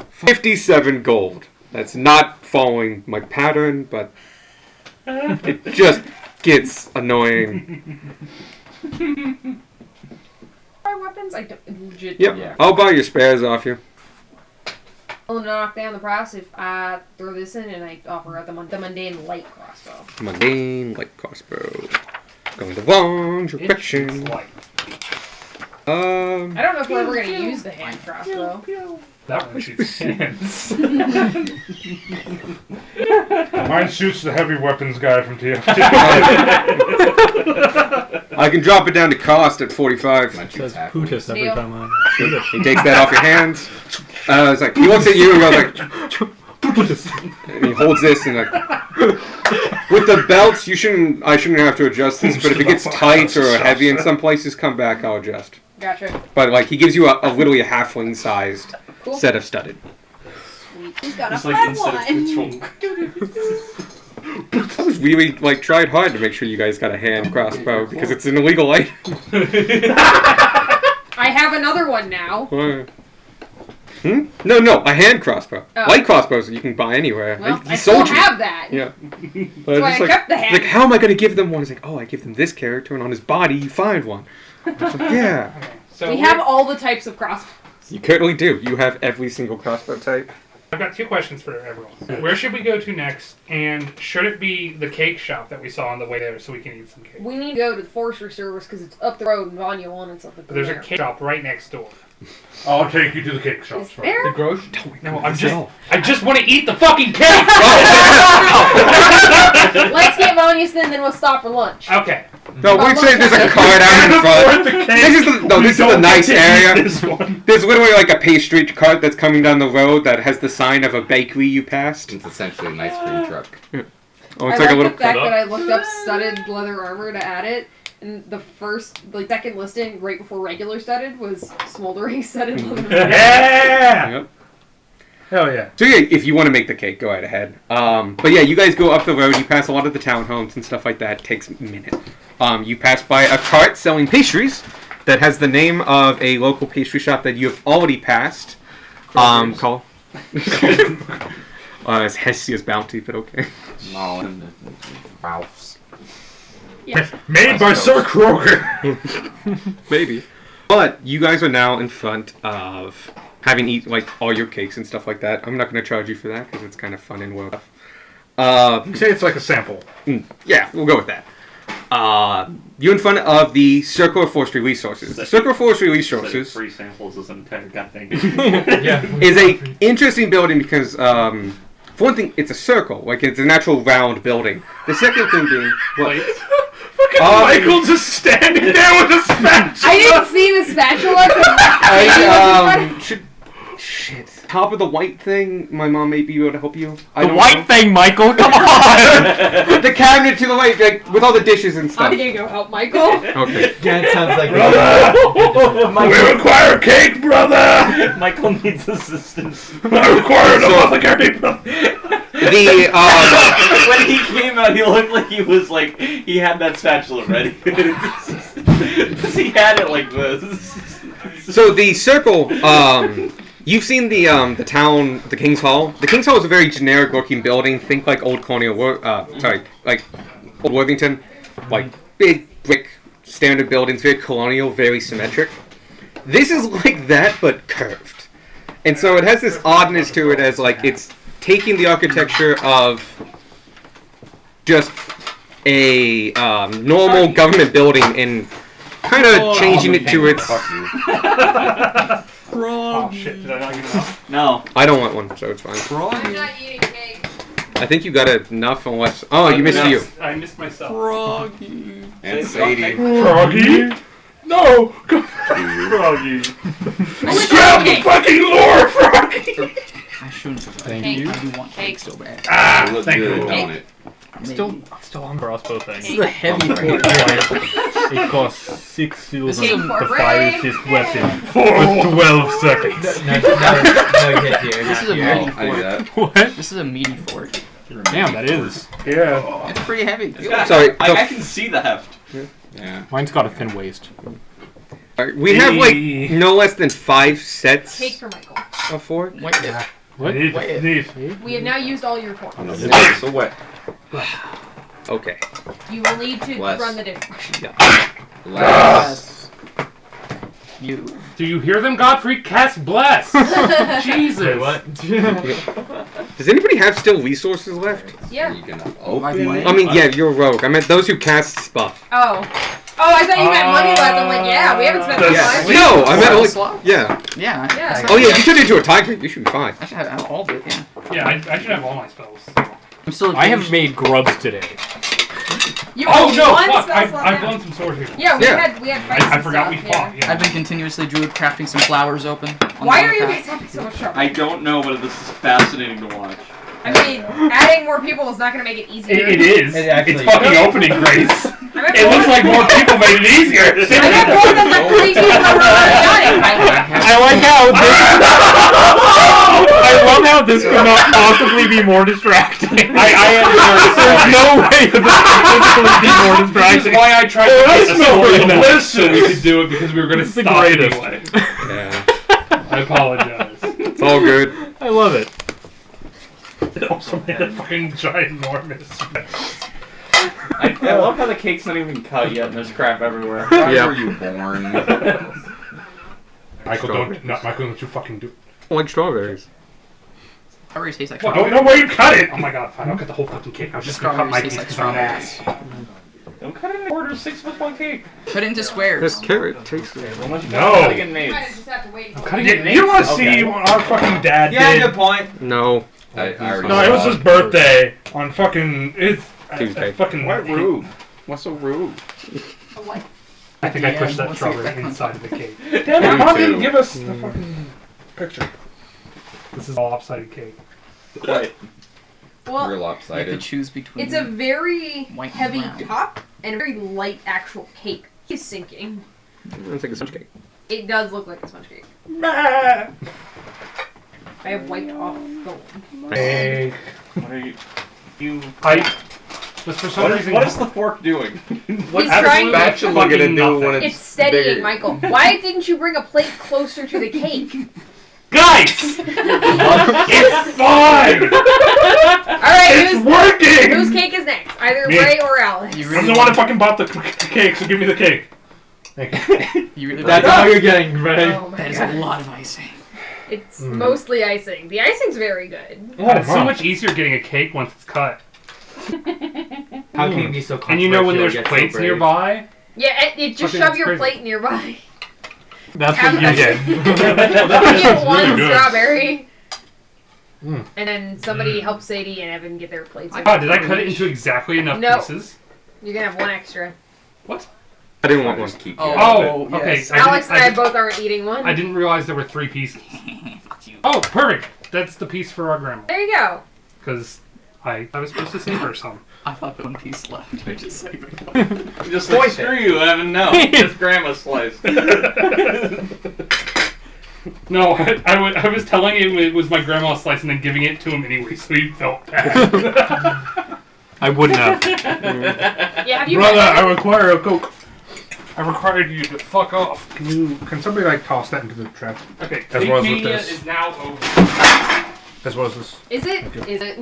S2: 57 gold. That's not following my pattern, but it just gets annoying.
S8: Buy weapons? I don't legit.
S2: Yep,
S3: Yeah.
S2: I'll buy your spares off you.
S8: I'll knock down the price if I throw this in and I offer out the mundane light crossbow.
S2: Mundane light crossbow. Going the wrong direction.
S7: It's light.
S8: I don't know if we're ever gonna use the hand crossbow.
S1: That one shoots hands. Mine shoots the heavy weapons guy from TFT.
S2: I can drop it down to cost at 45.
S5: Mine
S4: It says
S5: shoots half.
S4: Putis every
S8: Deal.
S4: time I.
S2: He takes that off your hands. It's like, he looks at you and goes like, and he holds this and like, with the belts, I shouldn't have to adjust this, but if it gets tight or heavy in some places, come back, I'll adjust.
S8: Gotcha.
S2: But like, he gives you a literally a halfling sized
S8: Cool.
S2: set of studded.
S8: Sweet. Who's got
S9: It's
S8: a
S9: like
S8: fun
S9: instead
S8: one?
S9: of boots
S2: I was really like tried hard to make sure you guys got a hand crossbow because it's an illegal item.
S8: I have another one now.
S2: No, a hand crossbow.
S8: Oh.
S2: Light crossbows you can buy anywhere.
S8: Well,
S2: he
S8: I still
S2: sold you.
S8: have that.
S2: Yeah.
S8: That's
S2: But
S8: why
S2: it's
S8: I kept the hand.
S2: like, how am I going to give them one? It's like, oh, I give them this character, and on his body you find one. It's like, yeah.
S7: So
S8: We have all the types of crossbows.
S2: You currently do. You have every single crossbow type.
S7: I've got 2 questions for everyone. Where should we go to next? And should it be the cake shop that we saw on the way there so we can eat some cake?
S8: We need to go to the forestry service because it's up the road and Vanya wanted something
S7: But
S8: from
S7: there's a
S8: there.
S7: cake shop right next door.
S1: I'll take you to the cake shop.
S8: Is there?
S6: The grocery.
S7: No, I just want to eat the fucking cake!
S8: Let's get Vanya's then we'll stop for lunch.
S7: Okay.
S2: No, we'd say there's a card out in front. This is the nice area.
S1: This one.
S2: There's literally like a pastry cart that's coming down the road that has the sign of a bakery you passed.
S5: It's essentially a nice green truck.
S2: Oh,
S8: I
S2: it's like a
S8: like
S2: little.
S8: the fact that I looked up studded leather armor to add it, and the second listing right before regular studded was smoldering studded leather armor.
S1: Yeah!
S2: Yep.
S1: Hell yeah.
S2: So yeah, if you want to make the cake, go right ahead. But yeah, you guys go up the road. You pass a lot of the townhomes and stuff like that. It takes a minute. You pass by a cart selling pastries that has the name of a local pastry shop that you have already passed. Call. It's Hestia's Bounty, but okay.
S5: No, Ralph's.
S8: Yeah.
S1: Made by Sir Kroger.
S2: Maybe. But you guys are now in front of having eat like all your cakes and stuff like that. I'm not going to charge you for that because it's kind of fun and well.
S1: Say it's like a sample.
S2: Yeah, we'll go with that. You're in front of the Circle of Forestry Resources. The Circle of Forestry Resources
S9: Free samples is an entire goddamn.
S2: is a interesting building because, for one thing, it's a circle. Like, it's an actual round building. The second thing being...
S1: Michael just standing there with a spatula.
S8: I didn't see the spatula.
S2: Shit. Top of the white thing, my mom may be able to help you.
S4: The white thing, Michael. Come on.
S2: The cabinet to the right, like, with all the dishes and stuff.
S8: I'm gonna go help Michael.
S2: Okay.
S6: Yeah, it sounds like
S1: We require cake, brother.
S9: Michael needs assistance.
S1: I require an apothecary, brother.
S9: When he came out, he looked like he was like he had that spatula ready. He had it like this.
S2: So the circle, you've seen the town, the King's Hall. The King's Hall is a very generic looking building. Think like old colonial, like old Worthington, like big brick standard buildings, very colonial, very symmetric. This is like that, but curved, and so it has this oddness to it as like it's taking the architecture of just a normal government building and kind of changing it to its...
S7: Oh shit, did I not get enough?
S9: No.
S2: I don't want one, so it's fine.
S8: I'm not eating cake.
S2: I think you got enough unless... Oh, you missed you.
S7: I missed myself.
S5: Froggy. And Sadie.
S1: Froggy? No!
S9: Froggy.
S1: Grab the fucking lore, Froggy!
S3: I shouldn't.
S8: Thank
S3: I
S8: you.
S3: do want cake so bad.
S1: Ah,
S5: It looked
S1: thank
S5: good,
S1: you.
S5: don't it?
S4: I'm still on crossbow thing.
S3: This is a heavy fork.
S4: It costs 6 silver
S3: This is a-
S4: to fire this weapon
S1: For 12 seconds.
S6: No, get here.
S3: This is a
S6: not
S3: meaty
S6: here.
S5: I knew
S3: fork.
S5: that.
S4: What?
S3: This is a meaty fork.
S4: Damn, that is.
S1: Yeah.
S3: It's pretty heavy.
S2: Sorry,
S9: I can see the heft.
S5: Yeah.
S4: Mine's got a thin waist.
S2: we have like no less than 5 sets
S8: Cake for Michael.
S2: of fork.
S3: Wait,
S4: What?
S1: Need,
S3: Wait.
S1: need.
S8: We have now used all your forks.
S5: It's so wet.
S2: Okay.
S8: You will need to
S5: Bless.
S8: run the dishwasher.
S5: Last.
S3: you.
S7: Do you hear them, Godfrey? Cast bless. Jesus.
S6: Wait, what?
S2: Does anybody have still resources left?
S5: Are
S8: Yeah.
S5: you gonna
S3: Like
S5: open
S3: what?
S5: it?
S2: I mean, yeah, you're a rogue. I meant those who cast stuff.
S8: Oh. Oh, I thought you meant money left. I'm like, yeah, we haven't spent that
S1: Yes.
S8: much.
S2: No, I meant like...
S3: Slot?
S2: Yeah.
S3: Yeah.
S8: Yeah.
S2: Oh yeah, you turned into a tiger. You should be fine.
S3: I should have all of it, yeah.
S7: Yeah, I should have all my spells.
S3: I'm still
S4: I have made grubs today.
S8: You
S7: Oh
S8: have
S7: no!
S8: one
S7: Fuck!
S8: spell slot
S7: I've
S8: now.
S7: done some sword here.
S8: Yeah,
S2: Yeah.
S8: we had fights
S7: I
S8: and
S7: forgot we
S8: stuff,
S7: fought. Yeah.
S3: I've been continuously druid crafting some flowers open. on
S8: Why
S3: the
S8: are you
S3: path.
S8: guys having so much trouble?
S9: I don't know, but this is fascinating to watch.
S8: I mean, adding more people is not going to make it easier.
S7: It is.
S6: It actually
S7: It's fucking opening, Grace.
S8: I'm at
S7: It looks like more people made it easier.
S8: I'm at more than the 3 people that were already on it.
S4: I like how this. I love how this could not possibly be more distracting.
S9: I am
S4: There's no way that this could physically be more
S7: This is
S4: distracting.
S7: why I tried to make the story
S1: no
S7: list so we could do it because we were going to
S4: the
S7: stop
S4: greatest.
S7: anyway.
S2: Yeah.
S7: I apologize.
S2: It's all good.
S4: I love it.
S1: It also made a fucking ginormous mess.
S9: I love how the cake's not even cut yet and there's crap everywhere.
S5: Why
S2: Yeah.
S5: were you born?
S1: Michael, don't you fucking do it.
S2: I like strawberries.
S3: Already tastes like
S1: Well,
S3: strawberry.
S1: don't know where you cut it! Oh my god, fine, I'll cut the whole fucking cake. I'm just gonna cut my
S3: Strawberries
S1: piece
S3: taste like
S1: because I'm an
S3: strawberries.
S1: ass.
S9: Don't cut in order 6 with 1 cake.
S3: Cut it into squares.
S2: This carrot tastes good.
S9: Unless you
S1: No.
S9: cut it in
S8: You
S9: nades.
S8: might just have to wait. until-
S7: Cutting
S1: You,
S7: it
S1: you want to
S9: Okay.
S1: see what our fucking dad
S6: Yeah,
S1: did?
S6: good point.
S2: No.
S5: I already
S1: No, it was his birthday on fucking...
S2: Tuesday.
S1: Fucking...
S5: What rude? What's so rude?
S8: What?
S1: I think I
S3: Yeah,
S1: pushed that
S3: let's see what
S1: strawberry
S3: that comes
S1: inside of the cake. Damn it,
S5: Me
S1: Mom
S5: too.
S1: didn't give us the fucking picture. This is all lopsided cake.
S9: Wait.
S5: You're
S8: Well,
S3: You have to
S5: lopsided.
S3: choose between.
S8: it's a very
S3: White and
S8: heavy
S3: brown.
S8: top and a very light actual cake. It's sinking.
S2: It's like a sponge cake.
S8: It does look like a sponge cake. I have wiped off the one.
S1: Cake.
S9: What are you?
S1: Just for some reason...
S9: What is the fork doing?
S8: He's trying to...
S5: Spatula gonna
S1: fucking
S5: do
S1: nothing.
S5: when
S8: It's steadying,
S5: bigger.
S8: Michael. Why didn't you bring a plate closer to the cake?
S1: Guys! It's fine!
S8: Alright,
S1: It's working!
S8: whose cake is next? Either
S1: Me.
S8: Ray or Alex.
S3: You
S1: I'm
S3: really
S1: the one that fucking bought the cake, so give me the cake. Thank you.
S3: You really
S6: That's all you're getting, right?
S8: Oh my
S3: That is
S8: god.
S3: a lot of icing.
S8: It's mostly icing. The icing's very good.
S1: Oh,
S7: It's so much easier getting a cake once it's cut.
S6: How can you be so
S7: And you know when there's
S6: controversial yet so
S7: plates
S6: brave?
S7: nearby?
S8: Yeah, it just
S7: think
S8: shove
S7: it's
S8: your
S7: crazy.
S8: plate nearby.
S4: That's what you get.
S8: You get one
S1: really good.
S8: strawberry.
S1: Mm.
S8: And then somebody helps Sadie and Evan get their plates.
S7: Oh, did I cut it into exactly enough
S8: No.
S7: pieces?
S8: You're gonna have one extra.
S2: I didn't want one.
S5: Just keep
S7: Oh,
S3: yes.
S7: okay.
S8: Alex and I
S7: didn't-
S8: both aren't eating one.
S7: I didn't realize there were 3 pieces. Oh, perfect. That's the piece for our grandma.
S8: There you go.
S7: Because I was supposed to save her some.
S3: I thought the one piece left. I just saved it.
S9: Just like, screw you, Evan. No, it's grandma's slice.
S7: No, I was telling him it was my grandma's slice and then giving it to him anyway, so he felt bad.
S4: I wouldn't have.
S8: Yeah, have you
S1: Brother,
S8: met
S1: I require a Coke.
S7: I required you to fuck off.
S1: Can somebody like toss that into the trash?
S7: Okay,
S1: As well as with
S7: Cake Mania
S1: this.
S7: is now over.
S1: As well as this.
S8: Is it? Is it?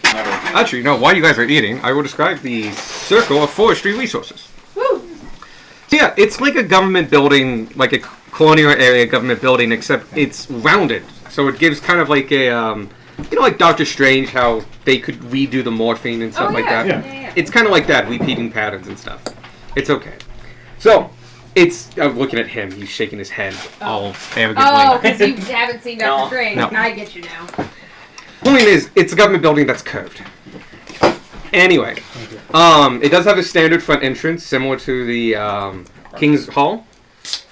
S2: Actually, no, while you guys are eating, I will describe the circle of forestry resources.
S8: Woo!
S2: So yeah, it's like a government building, like a colonial area government building, except it's rounded. So it gives kind of like a, like Doctor Strange, how they could redo the morphine and stuff
S8: Oh,
S2: like
S8: yeah.
S2: that.
S8: Yeah.
S2: It's kind of like that, repeating patterns and stuff. It's okay. So, I'm looking at him, he's shaking his head all arrogantly.
S8: Oh, because you haven't seen Doctor
S9: No.
S8: Strange.
S2: No.
S8: I get you now.
S2: Point is, it's a government building that's curved. Anyway, it does have a standard front entrance similar to the King's Hall.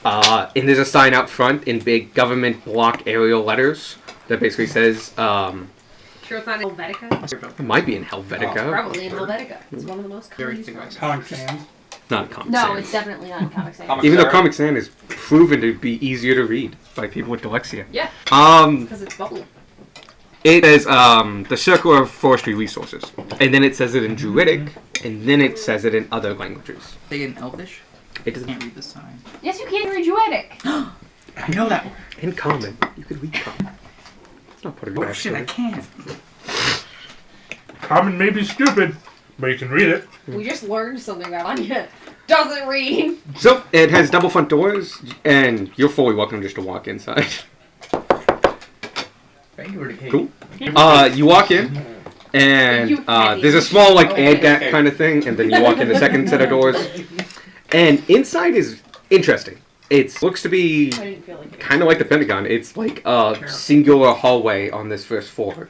S2: And there's a sign out front in big government block aerial letters that basically says,
S8: Sure it's not in Helvetica?
S2: it might be in Helvetica.
S8: Probably in Helvetica. It's one of the most common ones.
S7: Comic fans.
S2: Not in Comic
S8: No,
S2: Sans.
S8: it's definitely not in Comic Sans.
S9: Comic
S2: Even though
S9: Sans.
S2: Comic Sans is proven to be easier to read by people with dyslexia.
S8: Yeah,
S2: Um,
S8: because it's bubbly.
S2: It says the Circle of Forestry Resources, and then it says it in Druidic, and then it says it in other languages.
S3: They in Elvish?
S2: It
S3: I
S2: doesn't
S3: can't read the sign.
S8: Yes, you can read Druidic.
S3: I know that word.
S2: in common. You could read common. It's not part of your
S3: Oh shit, I
S2: backstory.
S3: can't.
S1: Common may be stupid, but you can read it.
S8: We just learned something about Anya. Doesn't read.
S2: So it has double front doors, and you're fully welcome just to walk inside.
S6: Thank you for the cake.
S2: Cool. You walk in, and
S8: You petty.
S2: there's a small like
S8: Okay.
S2: air gap kind of thing, and then you walk in the second set of doors, and inside is interesting. It looks to be
S8: I didn't feel like it.
S2: kind of like the Pentagon. It's like a singular hallway on this first floor,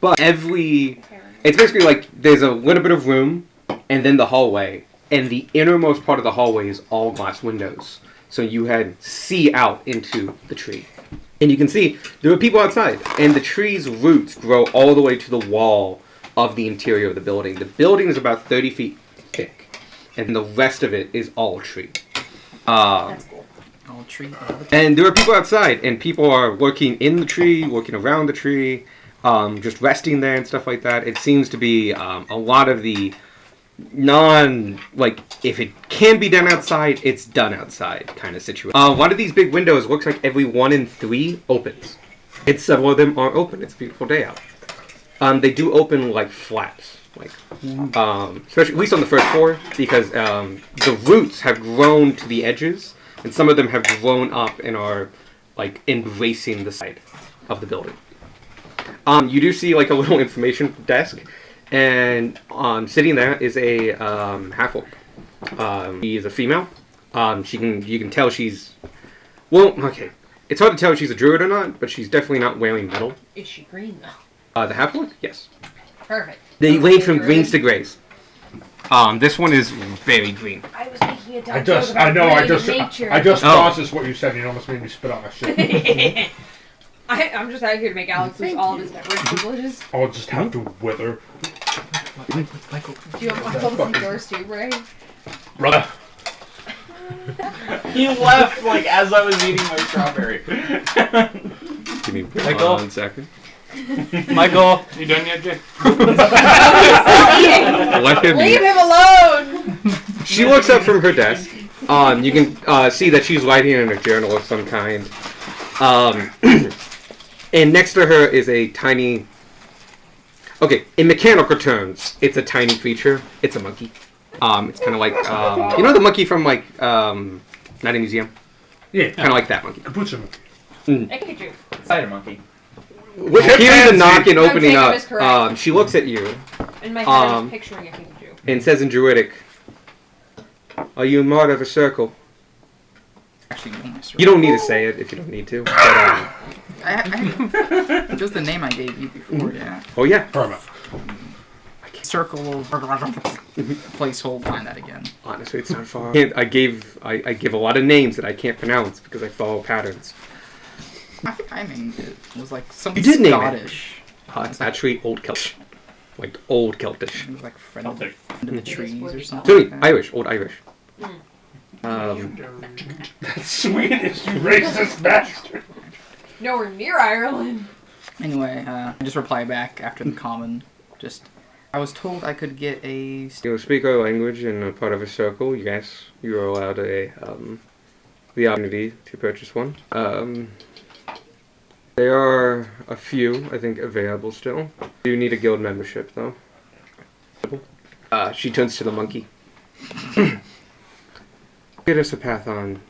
S2: but it's basically like there's a little bit of room, and then the hallway, and the innermost part of the hallway is all glass windows, so you see out into the tree. And you can see there are people outside, and the tree's roots grow all the way to the wall of the interior of the building. The building is about 30 feet thick, and the rest of it is all tree.
S8: That's cool.
S3: All tree.
S2: And there are people outside, and people are working in the tree, working around the tree, just resting there and stuff like that. It seems to be a lot of the if it can be done outside, it's done outside kind of situation. A lot of these big windows looks like every 1 in 3 opens. And several of them are open. It's a beautiful day out. They do open like flaps, especially at least on the first floor, because the roots have grown to the edges, and some of them have grown up and are like embracing the side of the building. You do see like a little information desk. And sitting there is a half-orc. She is a female. You can tell she's okay. It's hard to tell if she's a druid or not, but she's definitely not wearing metal.
S8: Is she green though?
S2: The half-orc, yes.
S8: Perfect.
S2: They range from
S8: Druid.
S2: greens to grays. This one is very green.
S8: I was making a dumb
S1: I just
S8: joke about nature.
S1: processed what you said, and you almost made me spit out my shit.
S8: I'm just out here to make Alex lose all of his memory privileges.
S1: I'll just have to wither.
S3: Michael.
S8: Do you want Michael to see yours too, Bray?
S1: Brother.
S9: He left like as I was eating my strawberry.
S2: Give me
S4: Michael?
S2: 1 second.
S4: Michael, you done yet, Jay?
S2: Let him
S8: Leave
S2: eat.
S8: him alone!
S2: She looks up from her desk. You can see that she's writing in a journal of some kind. And next to her is a tiny... Okay, in mechanical terms, it's a tiny creature. It's a monkey. It's kind of like... you know the monkey from, like, Night in Museum?
S1: Yeah.
S2: Kind of like that monkey.
S1: Capuchin.
S8: Pikachu.
S6: Spider monkey.
S2: With hearing the knock and
S8: No,
S2: opening
S8: Jacob
S2: up,
S8: is correct.
S2: she looks at you
S8: In my head, I
S2: Um,
S8: was picturing a Pikachu.
S2: and says in Druidic, "Are you a mod of a circle?"
S3: Actually,
S2: You don't need to say it if you don't need to. But,
S3: just the name I gave you before, yeah.
S2: oh yeah.
S1: Perma.
S3: Circle of placehold. Find that again.
S2: Honestly, it's not far. I give a lot of names that I can't pronounce because I follow patterns.
S3: I think I named it. It was like something
S2: You did name it.
S3: Scottish.
S2: It's actually Old Celtic. Like Old Celtic.
S3: It was like friend of the trees or something.
S2: Sorry,
S3: like that.
S2: Irish. Old Irish.
S1: That's Swedish, you racist bastard.
S8: Nowhere near Ireland.
S3: Anyway, I just reply back after the common. Just, I was told I could get a.
S2: You speak our language and a part of a circle. Yes, you are allowed the opportunity to purchase one. There are a few, I think, available still. You need a guild membership, though. She turns to the monkey. Get us a Python.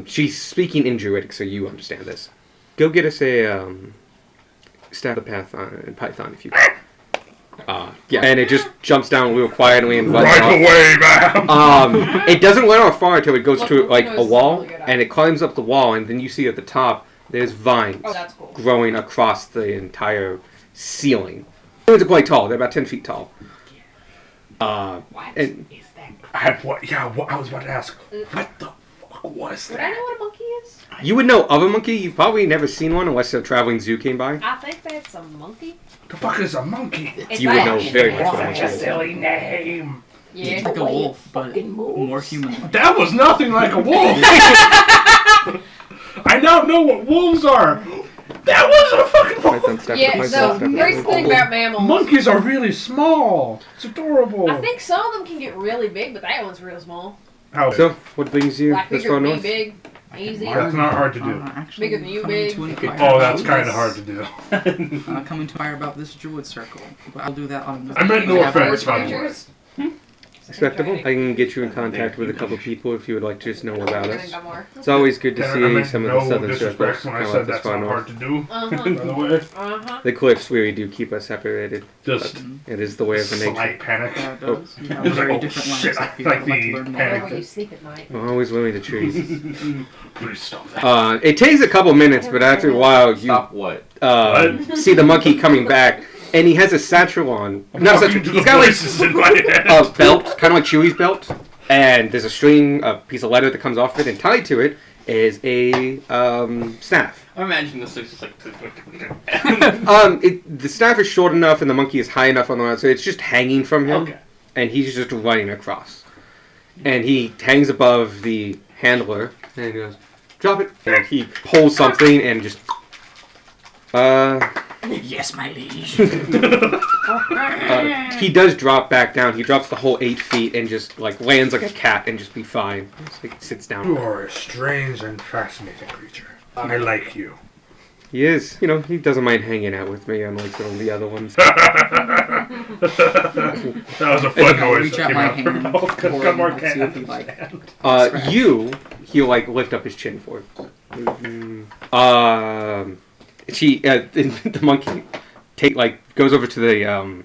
S2: She's speaking in Druidic, so you understand this. Go get us a staff of Python if you can. Yeah, and it just jumps down real quietly and runs
S1: Right
S2: off.
S1: away, ma'am.
S2: It doesn't run off far until it goes to like a
S8: Lupino's
S2: wall,
S8: really good at
S2: and it climbs up the wall, and then you see at the top there's vines
S8: Oh, that's cool.
S2: growing across the entire ceiling. They're quite tall. They're about 10 feet tall. And
S1: I was about to ask, what the fuck was
S8: Would I
S1: that?
S8: know what a monkey is?
S2: you would know of a monkey. You've probably never seen one unless a traveling zoo came by.
S8: I think that's a monkey.
S1: The fuck is a monkey?
S8: It's
S2: You would
S8: that.
S2: know very much what a
S1: Such
S2: monkey
S1: a
S2: is.
S1: silly name.
S8: Yeah.
S3: It's like a wolf, but more human.
S1: That was nothing like a wolf. I now know what wolves are. That wasn't a fucking wolf.
S2: Python staff,
S8: Yeah,
S2: Python
S8: so
S2: staff,
S8: here's the thing about mammals.
S1: Monkeys are really small. It's adorable.
S8: I think some of them can get really big, but that one's real small.
S1: How
S2: So, what brings you
S8: Like
S2: this
S8: bigger
S2: far
S8: than me,
S2: north?
S8: big, easy.
S1: That's not hard to do.
S3: Actually,
S8: Bigger than you,
S3: coming
S8: big.
S3: to inquire
S1: Oh, that's
S3: about
S1: kind of
S3: this-
S1: hard to do.
S3: Coming to inquire about this druid circle. But I'll do that on.
S1: I meant no
S3: Yeah,
S1: offense,
S3: but-
S1: by the way.
S8: Creatures.
S2: Respectable. I can get you in contact with a couple people if you would like to just know about
S8: I
S2: us.
S8: think I'm more.
S2: It's always good to
S1: I
S2: see
S1: meant
S2: some of
S1: no
S2: the southern
S1: disrespect
S2: circles
S1: when I
S2: come
S1: said
S2: out this
S1: that's
S2: far
S1: not hard
S2: north.
S1: to do.
S8: Uh-huh.
S1: By the way,
S8: Uh-huh.
S2: The cliffs really do keep us separated.
S1: just
S2: It is the way of the nature.
S1: slight panic.
S3: Yeah, it does. You have
S1: It was like,
S3: very
S1: oh,
S3: different
S1: shit,
S3: lives.
S1: I
S3: If you would
S1: like
S3: like to
S1: the
S3: learn more
S1: panic.
S8: Or
S3: about
S8: when you
S3: this.
S8: sleep at night.
S2: I'm always willing to trees.
S1: Please stop that.
S2: It takes a couple minutes, but after a while, you
S5: Stop what?
S2: see the monkey coming back, and he has a satchel on. Not a satchel. He's got like
S1: in my head.
S2: a belt, kind of like Chewie's belt, and there's a string, a piece of leather that comes off it, and tied to it is a staff.
S9: I imagine this is just like.
S2: The staff is short enough, and the monkey is high enough on the line, so it's just hanging from him,
S9: Okay.
S2: and he's just running across. And he hangs above the handler, and he goes, "Drop it!" And he pulls something, and just,
S3: Yes, my liege.
S2: he does drop back down. He drops the whole 8 feet and just like lands like a cat and just be fine. Just like sits
S1: You
S2: down.
S1: are a strange and fascinating creature. I like you.
S2: He is, he doesn't mind hanging out with me, unlike some of the other ones.
S1: That was a fun
S3: I'll
S1: noise
S3: reach
S1: that
S3: out
S1: came
S3: my
S1: out from
S3: hand
S1: mouth because
S3: for him,
S1: Gunmar
S3: like,
S1: can't
S3: see if he, like,
S1: understand.
S2: He'll like lift up his chin for it. The monkey goes over to the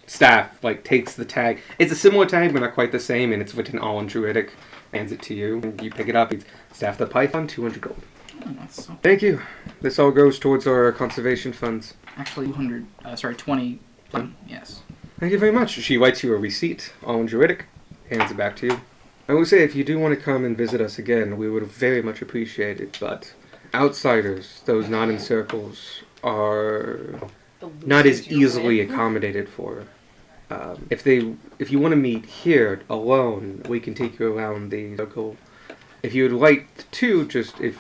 S2: staff, takes the tag. It's a similar tag, but not quite the same, and it's written all in Druidic. Hands it to you, and you pick it up. It's Staff the Python, 200 gold.
S3: Oh, that's so.
S2: Thank you. This all goes towards our conservation funds.
S3: Actually, 20. Yes.
S2: Thank you very much. She writes you a receipt, all in Druidic, hands it back to you. I will say, if you do want to come and visit us again, we would very much appreciate it, but outsiders, those not in circles, are not as easily accommodated for. If you want to meet here alone, we can take you around the circle. If you would like to,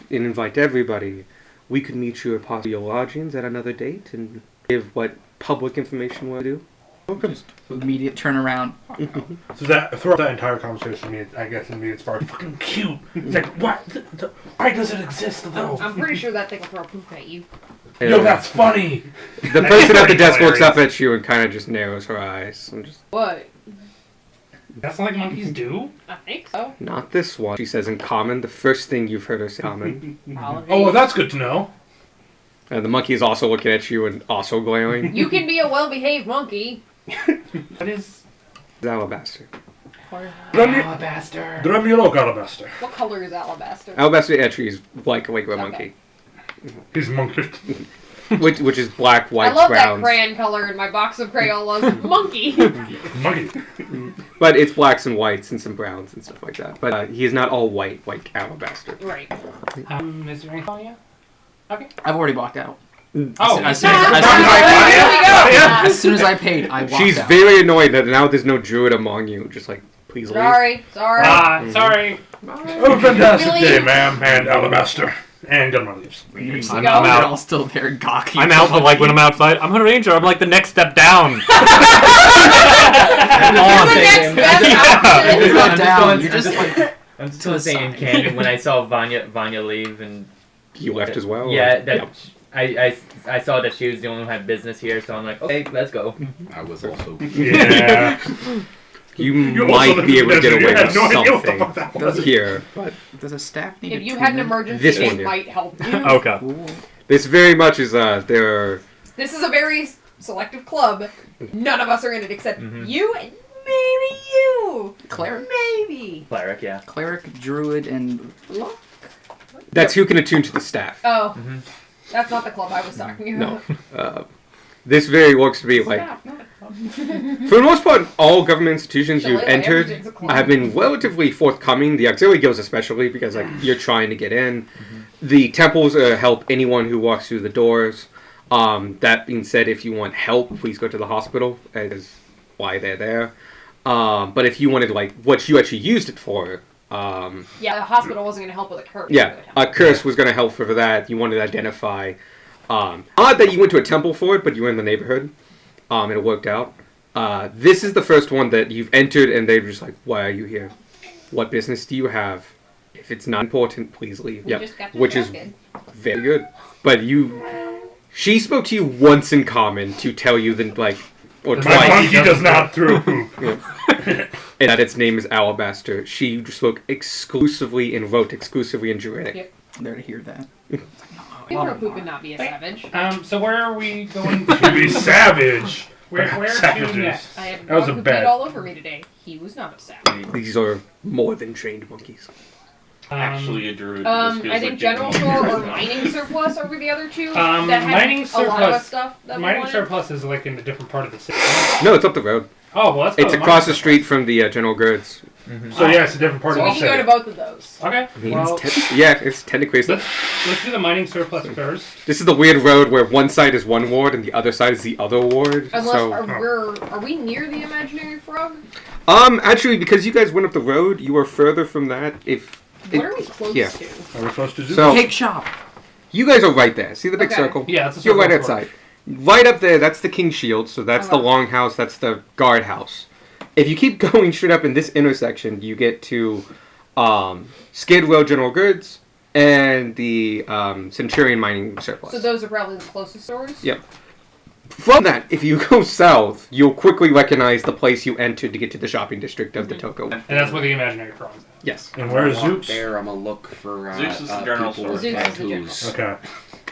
S2: invite everybody, we could meet you at possibly your lodgings at another date and give what public information we do. Welcome.
S3: Just immediate turnaround.
S1: So throughout that entire conversation, I guess immediate spark. Fucking cute. It's like, what? Why does it exist though?
S8: I'm pretty sure that thing will throw a poop at you.
S1: Yo, that's funny.
S2: The person at the desk looks up at you and kind of just narrows her eyes. And just,
S8: What?
S7: That's like monkeys do?
S8: I think so.
S2: not this one. She says in common, the first thing you've heard her say common.
S8: Holiday.
S1: Oh, well, that's good to know.
S2: And the monkey is also looking at you and also glaring.
S8: You can be a well-behaved monkey.
S7: What is
S2: Alabaster.
S7: alabaster?
S1: Dremulok alabaster.
S8: What color is alabaster?
S2: Alabaster actually is like a regular monkey.
S1: He's monkey.
S2: which is black, white,
S8: I love
S2: browns.
S8: that crayon color in my box of Crayolas. Monkey.
S1: Monkey.
S2: But it's blacks and whites and some browns and stuff like that. But he is not all white like Alabaster.
S8: Right.
S7: Is there anything on you? Okay.
S3: I've already walked out.
S7: Oh,
S3: As
S8: Here
S3: soon as,
S8: we
S3: I,
S8: go.
S3: as soon as I paid, I walked
S2: She's
S3: out.
S2: very annoyed that now there's no druid among you. Just like, please leave.
S8: Sorry.
S7: sorry.
S1: Oh, fantastic
S8: Really?
S1: day, ma'am. And alabaster. And Gunmar leaves.
S4: I'm
S8: go.
S3: They're
S4: out.
S3: all still there gawking.
S4: I'm out, but like when I'm outside, I'm a ranger. I'm like the next step down.
S8: You're the next best option.
S3: You're not
S6: I'm just
S3: down.
S6: going-
S3: You're
S6: I'm
S3: just
S6: just-
S3: like
S6: I'm just
S3: to
S6: gonna
S3: the
S6: say in
S3: side.
S6: canon when I saw Vanya leave and
S2: You left as well?
S6: yeah,
S2: or-
S6: that I saw that she was the only one who had business here, so I'm like, okay, let's go.
S5: I was also.
S1: Yeah.
S2: You
S1: You
S2: might
S1: also
S2: be able to get
S1: you
S2: away
S1: had
S2: with
S1: no idea what the
S2: something
S1: fuck that was.
S2: here, but
S3: Does a staff need
S8: If
S3: a
S8: you had an
S3: tuner?
S8: emergency,
S2: This
S8: it
S2: one, yeah.
S8: might help you.
S4: Okay.
S3: Cool.
S2: this very much is there.
S8: This is a very selective club. None of us are in it except
S6: Mhm.
S8: you and maybe you.
S3: Cleric,
S8: Maybe.
S6: Cleric, yeah.
S3: cleric, druid, and
S2: That's who can attune to the staff.
S8: Oh.
S6: Mhm.
S8: That's not the club I was talking
S2: No.
S8: about.
S2: This very looks to be like,
S8: Stop, not a club.
S2: for the most part, all government institutions you've
S8: Shillelagh,
S2: entered
S8: everything's a club.
S2: have been relatively forthcoming. The auxiliary guilds especially, because like you're trying to get in. The temples help anyone who walks through the doors. That being said, if you want help, please go to the hospital. That is why they're there. But if you wanted like what you actually used it for,
S8: Yeah, the hospital wasn't going to help with a curse.
S2: yeah, a curse was going to help for that. You wanted to identify. Odd that you went to a temple for it, but you were in the neighborhood. And it worked out. This is the first one that you've entered, and they're just like, "Why are you here? What business do you have? If it's not important, please leave."
S8: We
S2: Yep,
S8: just got
S2: which is
S8: distracted.
S2: very good. But she spoke to you once in common to tell you that like, or
S1: My
S2: twice,
S1: monkey does not throw poop.
S2: and that its name is Alabaster. She spoke exclusively and wrote exclusively in Druidic.
S8: Yep.
S3: I'm there to hear that.
S8: You can poop and not be a savage.
S7: So where are we going
S1: To be
S7: to?
S1: savage.
S7: Where to
S1: Savages.
S7: next?
S8: I had a
S1: That was
S8: dog
S1: a
S8: who
S1: bet.
S8: peed all over me today. He was not a savage.
S2: These are more than trained monkeys.
S9: Actually, a druid.
S8: I think general store or mining surplus over the other two.
S7: Um,
S8: that had
S7: mining
S8: a lot of
S7: surplus-
S8: stuff that we
S7: mining
S8: wanted.
S7: surplus is like in a different part of the city.
S2: No, it's up the road.
S7: Oh well, let's go
S2: It's
S7: to
S2: across the
S7: mining
S2: street from the general goods.
S1: So yeah, it's a different part
S8: So
S1: of
S8: we
S1: the
S8: can go
S1: city.
S8: to both of those.
S7: surplus. Okay. Well,
S2: Yeah, it's technically.
S7: let's do the mining surplus first.
S2: This is the weird road where one side is one ward and the other side is the other ward.
S8: Unless
S2: So,
S8: are we near the imaginary frog?
S2: actually, because you guys went up the road, you are further from that.
S8: What are we close
S2: yeah.
S8: to?
S1: Are we supposed to do?
S2: So
S3: Cake shop.
S2: you guys are right there. See the big
S8: Okay.
S2: circle?
S7: Yeah, it's a
S2: You're
S7: circle
S2: right
S7: of
S2: outside. Right up there, that's the King's Shield. So that's the
S8: Okay.
S2: longhouse. That's the guardhouse. If you keep going straight up in this intersection, you get to Skid Row General Goods and the Centurion Mining Surplus.
S8: So those are probably the closest stores.
S2: Yep. From that, if you go south, you'll quickly recognize the place you entered to get to the shopping district of the Toko.
S7: And that's where the imaginary frog is.
S2: Yes.
S1: And where is
S5: Walk
S1: Zooks?
S5: There, I'm gonna look for
S9: Zeus is the general
S5: people
S9: store.
S5: with
S8: Zeus is the general
S5: tattoos.
S8: store.
S1: Okay.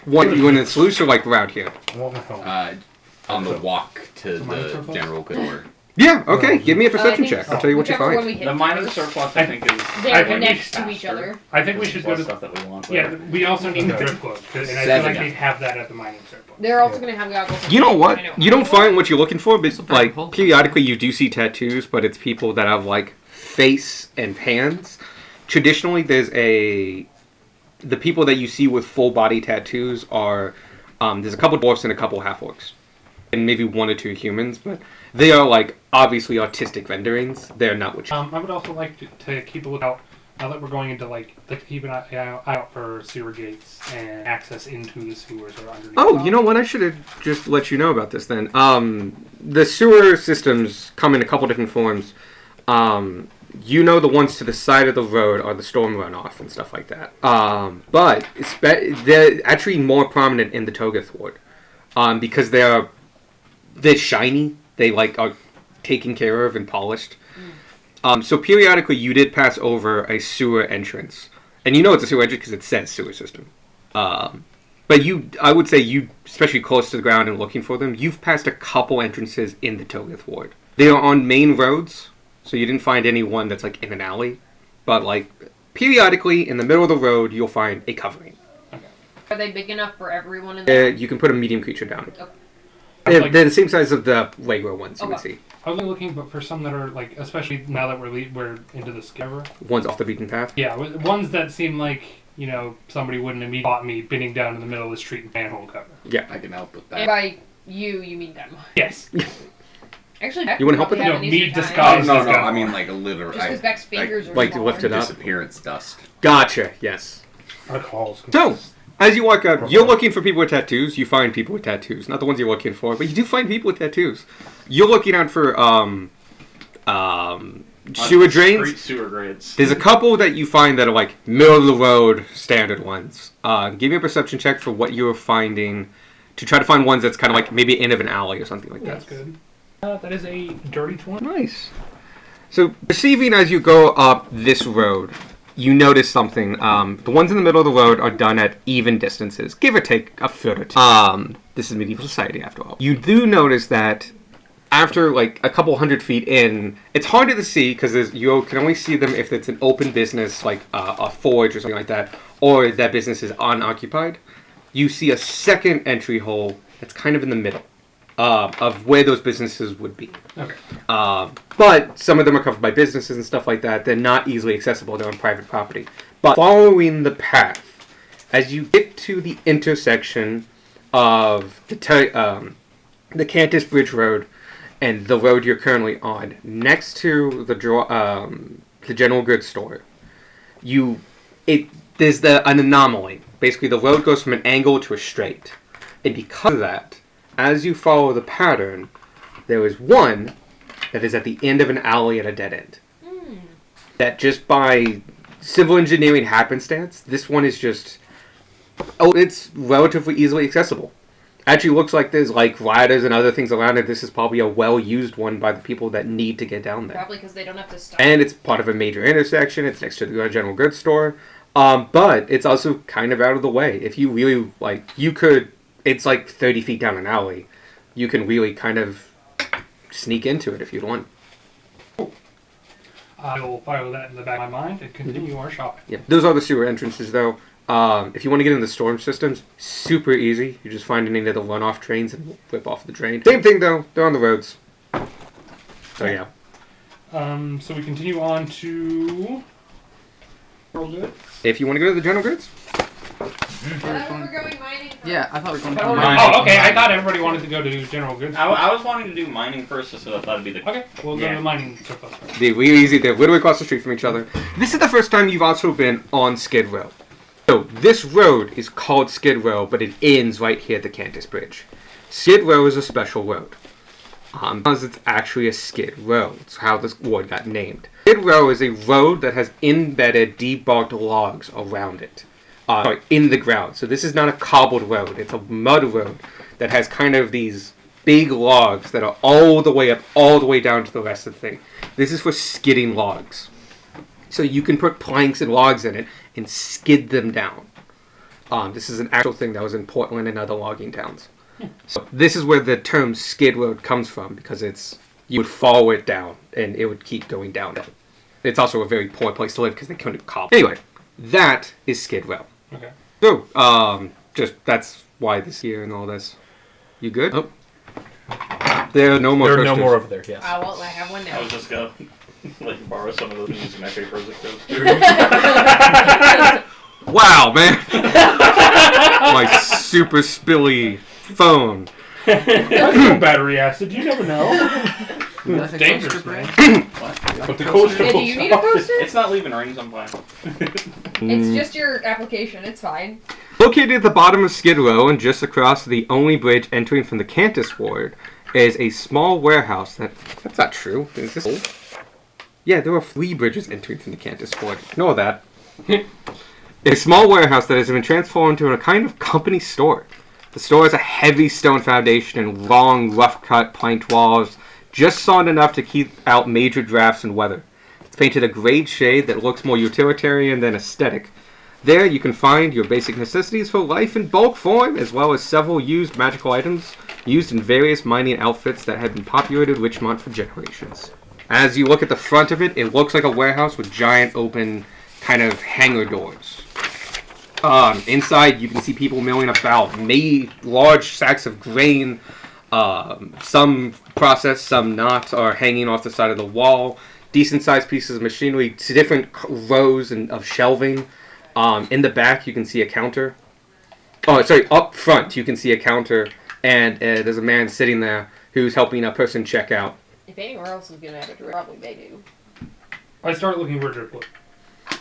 S2: What, you in the Sluice or like around here?
S1: I want my phone.
S5: On the walk to
S7: Mining
S5: the
S7: surplus?
S5: general good store.
S2: Yeah, okay. Give me a
S8: I
S2: perception
S8: think
S2: check. I'll tell you what you
S8: whichever one
S2: find.
S8: we hit
S9: The mining
S8: first,
S9: surplus, I think, is.
S8: They're
S7: I think we
S8: next to
S9: faster.
S8: each other.
S7: I think we should go
S9: Plus
S7: to.
S9: stuff that we want.
S7: Yeah, we also need the
S1: Okay.
S7: drift clothes, and I feel
S5: Seven.
S7: like they have that at the mining surplus.
S8: They're also going to have goggles.
S2: You know what?
S8: I know.
S2: You don't find what you're looking for, but like
S3: pull.
S2: periodically you do see tattoos, but it's people that have like face and hands. Traditionally, the people that you see with full body tattoos are there's a couple dwarfs and a couple half orcs, and maybe one or two humans, but they are like obviously artistic renderings. They're not what you.
S7: I would also like to keep a lookout. Now that we're going into like keep an eye out for sewer gates and access into the sewers or underneath.
S2: Oh, you know what? I should have just let you know about this then. The sewer systems come in a couple different forms. You know the ones to the side of the road are the storm runoff and stuff like that. But they're actually more prominent in the Togoth ward. Because they're shiny. They like are taken care of and polished. So periodically you did pass over a sewer entrance. And you know it's a sewer entrance because it says sewer system. But I would say you, especially close to the ground and looking for them, you've passed a couple entrances in the Togoth Ward. They are on main roads, so you didn't find any one that's like in an alley. But like periodically in the middle of the road, you'll find a covering.
S8: Are they big enough for everyone in there?
S2: You can put a medium creature down.
S8: Okay.
S2: They're the same size of the Lego ones you would see.
S7: I was looking, but for some that are like, especially now that we're into the Skiver.
S2: Ones off the beaten path.
S7: Yeah, ones that seem like somebody wouldn't have caught me bending down in the middle of the street and manhole cover.
S2: Yeah,
S5: I can help with that.
S8: And by you mean them.
S7: Yes.
S8: Actually, Beck
S2: You wanna help with
S8: probably
S7: that?
S8: have an
S7: No,
S8: easier
S7: me
S8: time.
S7: disguised.
S5: No, I mean like a literal.
S8: Just because Beck's fingers are
S2: like
S8: smaller.
S2: lift it up.
S5: Disappearance dust.
S2: Gotcha. Yes.
S1: Our calls.
S2: So, as you walk up, you're looking for people with tattoos. You find people with tattoos. Not the ones you're looking for, but you do find people with tattoos. You're looking out for sewer drains.
S9: Street sewer grades.
S2: There's a couple that you find that are like middle of the road standard ones. Give me a perception check for what you're finding to try to find ones that's kind of like maybe end of an alley or something like that.
S7: That's good. That is a dirty 20.
S2: Nice. So, perceiving as you go up this road, you notice something. The ones in the middle of the road are done at even distances, give or take a foot or two. This is medieval society, after all. You do notice that after like a couple hundred feet in, it's harder to see because you can only see them if it's an open business, like a forge or something like that, or that business is unoccupied. You see a second entry hole that's kind of in the middle of where those businesses would be.
S7: Okay.
S2: But some of them are covered by businesses and stuff like that. They're not easily accessible. They're on private property. But following the path, as you get to the intersection of the Cantus Bridge Road and the road you're currently on, next to the general goods store, there's an anomaly. Basically, the road goes from an angle to a straight. And because of that, as you follow the pattern, there is one that is at the end of an alley at a dead end. That just by civil engineering happenstance, this one is just... it's relatively easily accessible. Actually looks like there's like ladders and other things around it. This is probably a well-used one by the people that need to get down there.
S8: Probably because they don't have to stop.
S2: And it's part of a major intersection. It's next to the general goods store. But it's also kind of out of the way. If you really, it's like 30 feet down an alley. You can really kind of sneak into it if you'd want.
S7: I will file that in the back of my mind and continue our shopping.
S2: Yeah, those are the sewer entrances, though. If you want to get into the storm systems, super easy. You just find any of the runoff drains and whip off the drain. Same thing, though. They're on the roads. So, yeah.
S7: So we continue on to... General goods?
S2: If you want to go to the general goods.
S8: I thought we were going mining first.
S3: Yeah, I thought we were going to
S7: Oh,
S3: mine.
S7: okay. I thought everybody wanted to go to general goods.
S9: I was wanting to do mining first, so I thought it'd be the...
S7: Okay, we'll go to the mining surplus first.
S2: They're really easy. They're literally across the street from each other. This is the first time you've also been on Skid Row. So, this road is called Skid Row, but it ends right here at the Cantus Bridge. Skid Row is a special road. Because it's actually a skid row. It's how this ward got named. Skid Row is a road that has embedded debarked logs around it. In the ground. So this is not a cobbled road. It's a mud road that has kind of these big logs that are all the way up, all the way down to the rest of the thing. This is for skidding logs. So you can put planks and logs in it and skid them down. This is an actual thing that was in Portland and other logging towns. So this is where the term skid road comes from, because you would follow it down and it would keep going down. It's also a very poor place to live because they couldn't cobble. Anyway, that is Skid Row.
S7: Okay.
S2: So, that's why this here and all this. You good? Oh. There are no more
S4: There are
S2: coasters.
S4: no more over there, yes.
S8: I have one now.
S9: I was just gonna borrow some of those and use my paper as a coaster.
S2: Wow, man. My super spilly phone.
S1: Battery acid, you never know.
S3: That's a
S7: dangerous,
S3: coaster
S7: man.
S3: brand.
S1: But the coaster
S8: Yeah, do you need a coaster?
S9: It's not leaving rings, I'm fine.
S8: It's just your application. It's fine.
S2: Located at the bottom of Skid Row and just across the only bridge entering from the Cantus Ward is a small warehouse that's not true. Is this old? Yeah, there are 3 bridges entering from the Cantus Ward. Know that. A small warehouse that has been transformed into a kind of company store. The store has a heavy stone foundation and long, rough-cut planked walls, just solid enough to keep out major drafts and weather. It's painted a grade shade that looks more utilitarian than aesthetic. There you can find your basic necessities for life in bulk form, as well as several used magical items used in various mining outfits that have been populated Richmond for generations. As you look at the front of it, it looks like a warehouse with giant open kind of hangar doors. Inside you can see people milling about, large sacks of grain, some processed, some not, are hanging off the side of the wall. Decent sized pieces of machinery, different rows of shelving. In the back you can see a counter. Oh, sorry, up front you can see a counter, and there's a man sitting there who's helping a person check out.
S8: If anywhere else is gonna have a drip, probably they do.
S1: I start looking for a drip clip.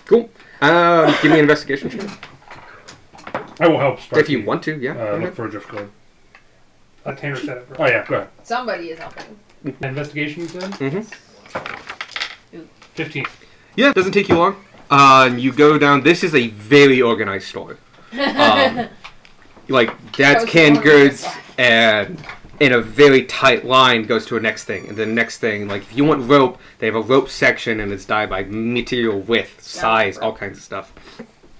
S2: Cool. Give me an investigation check.
S1: I will help.
S2: If you want to, yeah.
S1: Look for a drift clip.
S7: Tanner said it first.
S1: Oh yeah, go ahead.
S8: Somebody is helping.
S7: Investigation, you said?
S2: Mm-hmm.
S7: 15.
S2: Yeah, it doesn't take you long. You go down. This is a very organized store. That's canned goods, and in a very tight line goes to a next thing, and the next thing, like if you want rope, they have a rope section, and it's dyed by material, width, size, all kinds of stuff.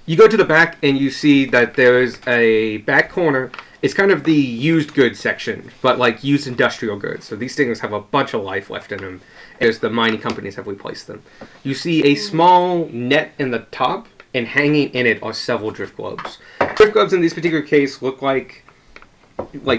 S2: You go to the back, and you see that there's a back corner. It's kind of the used goods section, but like used industrial goods. So these things have a bunch of life left in them, as the mining companies have replaced them. You see a small net in the top, and hanging in it are several drift globes. Drift globes in this particular case look like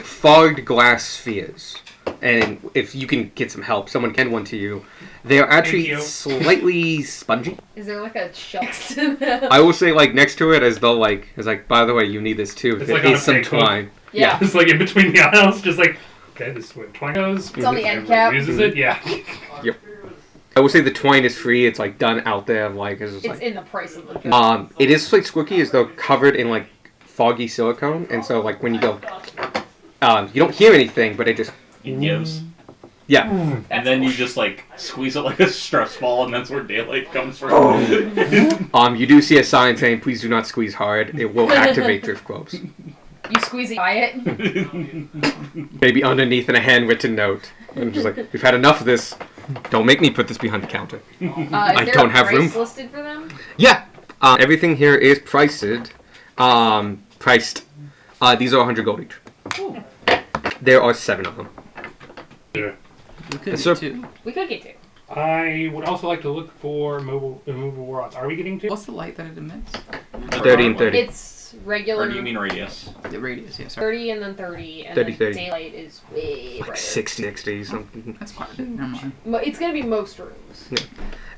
S2: fogged glass spheres. And if you can get some help, someone can one to you. They are actually slightly spongy.
S8: Is there like a shelf next to them?
S2: I will say, like, next to it, as though, like, it's like, by the way, you need this too.
S7: It's
S2: there
S7: like
S2: is some twine.
S8: Yeah.
S7: It's like in between the aisles, just like, okay, this is where twine goes.
S8: It's on the end cap.
S7: Uses it, yeah.
S2: Yep. I will say the twine is free. It's like done out there, like it's like,
S8: in the price of the good.
S2: It is like squeaky, as though covered in like foggy silicone, and so like when you go, you don't hear anything, but it just
S9: gives.
S2: Yeah.
S9: And then you just like squeeze it like a stress ball, and that's where daylight comes from.
S2: You do see a sign saying, "Please do not squeeze hard. It will activate drift globes."
S8: You squeeze it by it.
S2: Maybe underneath in a handwritten note. I'm just like, we've had enough of this. Don't make me put this behind the counter.
S8: I
S2: don't have room.
S8: Listed for them?
S2: Yeah. Everything here is priced. These are 100 gold each.
S8: Ooh.
S2: There are 7 of them.
S1: Yeah.
S3: We could get 2.
S8: We could get 2.
S7: I would also like to look for immovable rods. Are we getting 2?
S3: What's the light that it emits?
S2: 30 and 30.
S8: It's regular.
S9: Or do you mean radius?
S3: The radius, yes.
S8: 30 and then 30. And
S2: 30,
S8: then
S2: 30.
S8: daylight is way
S2: Like
S8: brighter.
S2: 60 something.
S3: That's quite a bit. Never mind.
S8: It's going to be most rooms.
S2: Yeah.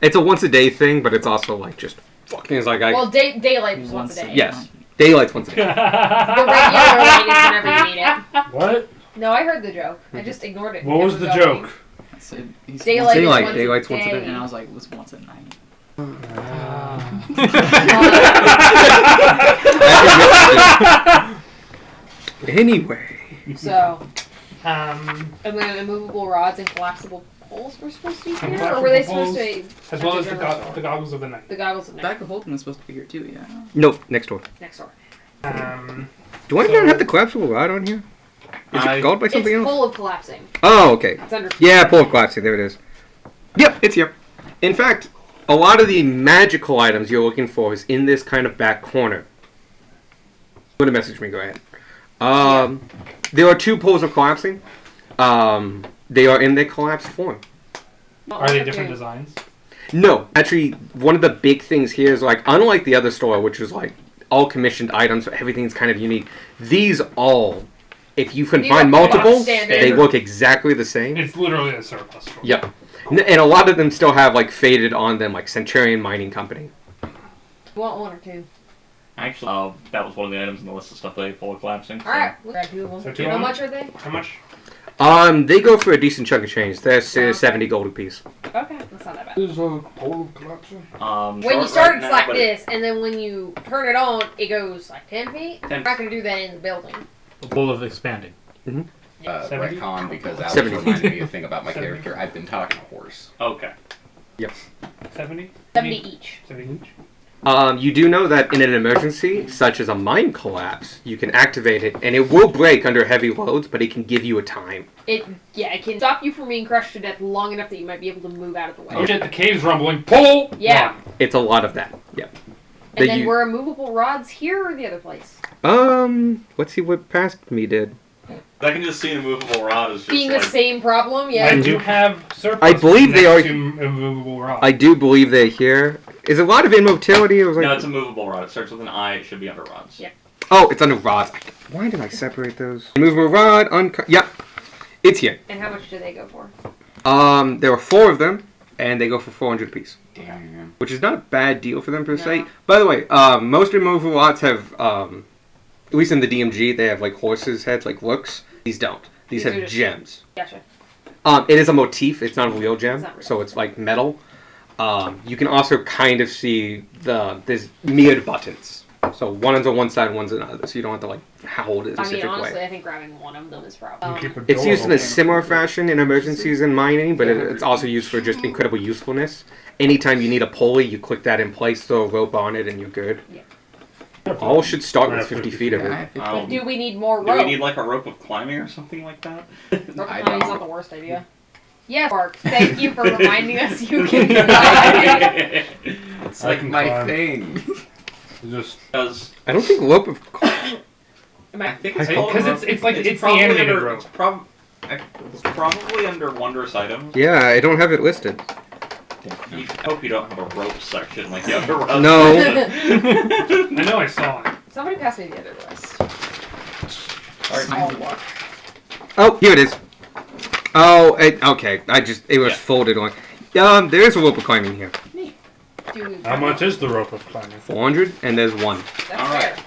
S2: It's a once a day thing, but it's also like just fucking. It's like
S8: daylight is once a day.
S2: Yes. Daylight's once a day.
S8: The regular light is whenever you need it.
S1: What?
S8: No, I heard the joke. I just ignored it.
S1: What was the joke?
S3: I said,
S2: Daylight's once a day.
S3: And I was like, what's once at night?
S2: Anyway.
S8: So, and then immovable rods and collapsible poles were supposed to be here? Or were they supposed to be...
S7: As well as the goggles of the night.
S8: The goggles of night.
S3: Bag of holding was supposed to be here too, yeah.
S2: Nope, next door.
S8: Next door.
S2: Do I not have the collapsible rod on here? Is it called by something
S8: it's
S2: else?
S8: full of collapsing.
S2: Oh, okay.
S8: It's under...
S2: Yeah, pull of collapsing. There it is. Yep, it's here. In fact, a lot of the magical items you're looking for is in this kind of back corner. You want to message me? Go ahead. There are 2 poles of collapsing. They are in their collapsed form.
S7: Are they different designs?
S2: No, actually, one of the big things here is like, unlike the other store, which is like all commissioned items, so everything's kind of unique. These all, if you can find multiple, they look exactly the same.
S7: It's literally a surplus store.
S2: Yep. And a lot of them still have like faded on them, like Centurion Mining Company.
S8: You want 1 or 2?
S9: Actually, that was one of the items in the list of stuff they pull collapsing. So.
S8: Alright, we'll grab 2 of them.
S7: So 2
S8: How
S7: of them?
S8: much are they?
S7: How much?
S2: They go for a decent chunk of change. They're 70 gold apiece.
S8: Okay, that's not that bad.
S1: Is a pole collapsing?
S8: When you start, it's like this, and then when you turn it on, it goes like 10 feet.
S9: 10.
S8: We're not going to do that in the building.
S4: A bowl of expanding.
S5: Retcon, because Alex
S2: 70.
S5: reminded me of a thing about my character. I've been talking horse.
S9: Okay.
S2: Yep.
S7: 70?
S8: 70 each.
S7: 70 each?
S2: You do know that in an emergency, such as a mine collapse, you can activate it, and it will break under heavy loads, but it can give you a time.
S8: It can stop you from being crushed to death long enough that you might be able to move out of the way.
S7: Oh shit, the cave's rumbling. Pull!
S8: Yeah.
S2: It's a lot of that. Yep.
S8: And then were movable rods here or the other place?
S2: Let's see what past me did.
S9: I can just see an immovable rod as just
S8: Being
S9: like,
S8: the same problem, yeah.
S7: I do have surplus.
S2: I believe they
S7: next
S2: are-
S7: to immovable rods.
S2: I do believe they're here. Is a lot of immobility? It was like,
S9: No, it's a movable rod. It starts with an I. It should be under rods.
S8: Yeah.
S2: oh, it's under rods. Why did I separate those? Movable rod, yep. It's here.
S8: And how much do they go for?
S2: There were 4 of them, and they go for 400 apiece.
S5: Damn.
S2: Which is not a bad deal for them per se.
S8: No.
S2: By the way, most removable rods have, at least in the DMG, they have like horses' heads, like looks. These don't. These
S8: These are
S2: have
S8: just-
S2: gems.
S8: Gotcha.
S2: It is a motif. It's not a real gem,
S8: It's not real.
S2: so it's like metal. You can also kind of see there's mirrored buttons. So one's on one side, one's on the other. So you don't have to like hold it a
S8: I mean,
S2: specific
S8: honestly,
S2: way.
S8: I think grabbing one of them is
S1: You
S8: probably.
S1: keep a
S2: It's
S1: door
S2: used in a
S1: open.
S2: similar fashion in emergencies and mining, but it's also used for just incredible usefulness. Anytime you need a pulley, you click that in place, throw a rope on it, and you're good. All should start with 50 feet of it.
S8: But do we need more
S9: Do we
S8: rope?
S9: need like a rope of climbing or something like that?
S8: Rope
S5: I
S8: climbing's
S5: don't.
S8: not the worst idea. Yes, Mark. Thank you for reminding us you can fly.
S5: It's
S1: I
S5: like
S1: can
S5: my
S1: climb.
S5: thing.
S1: Just
S9: Because
S2: I don't think rope of...
S8: Am
S9: I
S8: I-
S9: think it's
S1: I-
S9: called
S7: 'cause
S9: a
S7: it's-
S9: rope.
S7: it's like- it's the
S9: probably
S7: animated
S9: under,
S7: rope.
S9: It's probably under wondrous items.
S2: Yeah, I don't have it listed.
S9: I hope you don't have a rope section like the other rope.
S2: No.
S7: I know I saw it.
S8: Somebody pass me the other list.
S9: Alright.
S8: Oh, what?
S2: Oh, here it is. Oh, okay. It was
S9: Yeah.
S2: folded on. There is a rope of climbing here.
S8: Do we...
S1: how much is the rope of climbing?
S2: 400, and there's 1.
S8: That's
S9: Alright.
S8: fair.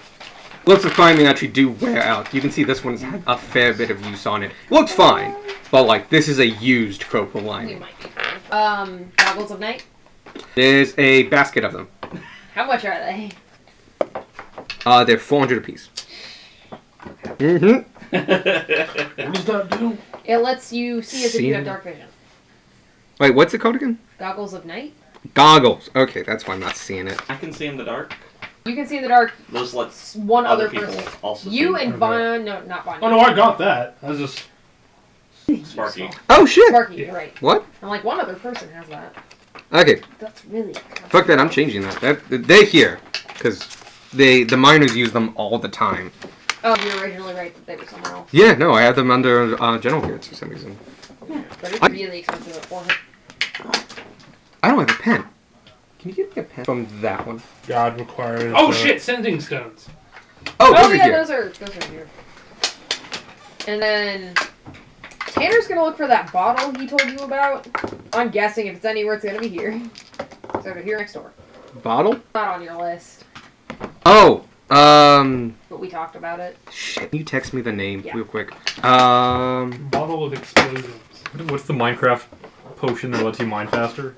S2: Ropes of climbing actually do wear out. You can see this one's had a fair bit of use on it. Looks fine, but like this is a used rope of
S8: We
S2: lining.
S8: might be fine. Goggles of night.
S2: There's a basket of them.
S8: How much are they?
S2: They're 400 apiece. Mm-hmm.
S1: What does that do?
S8: It lets you see as if
S2: See
S8: you have
S2: them?
S8: dark vision.
S2: Wait, what's it called again?
S8: Goggles of night.
S2: Goggles. Okay, that's why I'm not seeing it.
S9: I can see in the dark.
S8: You can see in the dark.
S9: Those lets
S8: One other
S9: people
S8: person.
S9: also
S8: You
S9: see.
S8: and Von. No, not Von.
S1: Oh no, I got that. I was just
S9: Sparky.
S2: Oh shit!
S8: Sparky, you're right.
S2: What?
S8: I'm like, one other person has that.
S2: Okay,
S8: That's really.
S2: fuck that. I'm changing that. They're here because the miners use them all the time.
S8: Oh, you're originally right that they were somewhere else.
S2: Yeah, no, I have them under general goods for some reason.
S8: But it's
S2: I-
S8: really expensive at 400.
S2: I don't have a pen. Can you get me a pen from that one?
S1: God requires.
S7: Oh shit! Sending stones.
S2: Oh,
S8: Oh
S2: those
S8: yeah,
S2: are here.
S8: those are here. And then Tanner's gonna look for that bottle he told you about. I'm guessing if it's anywhere, it's gonna be here. It's over here next door.
S2: Bottle?
S8: Not on your list,
S2: Oh,
S8: but we talked about it.
S2: shit. Can you text me the name
S8: Yeah.
S2: real quick?
S7: Bottle of explosives.
S4: What's the Minecraft potion that lets you mine faster?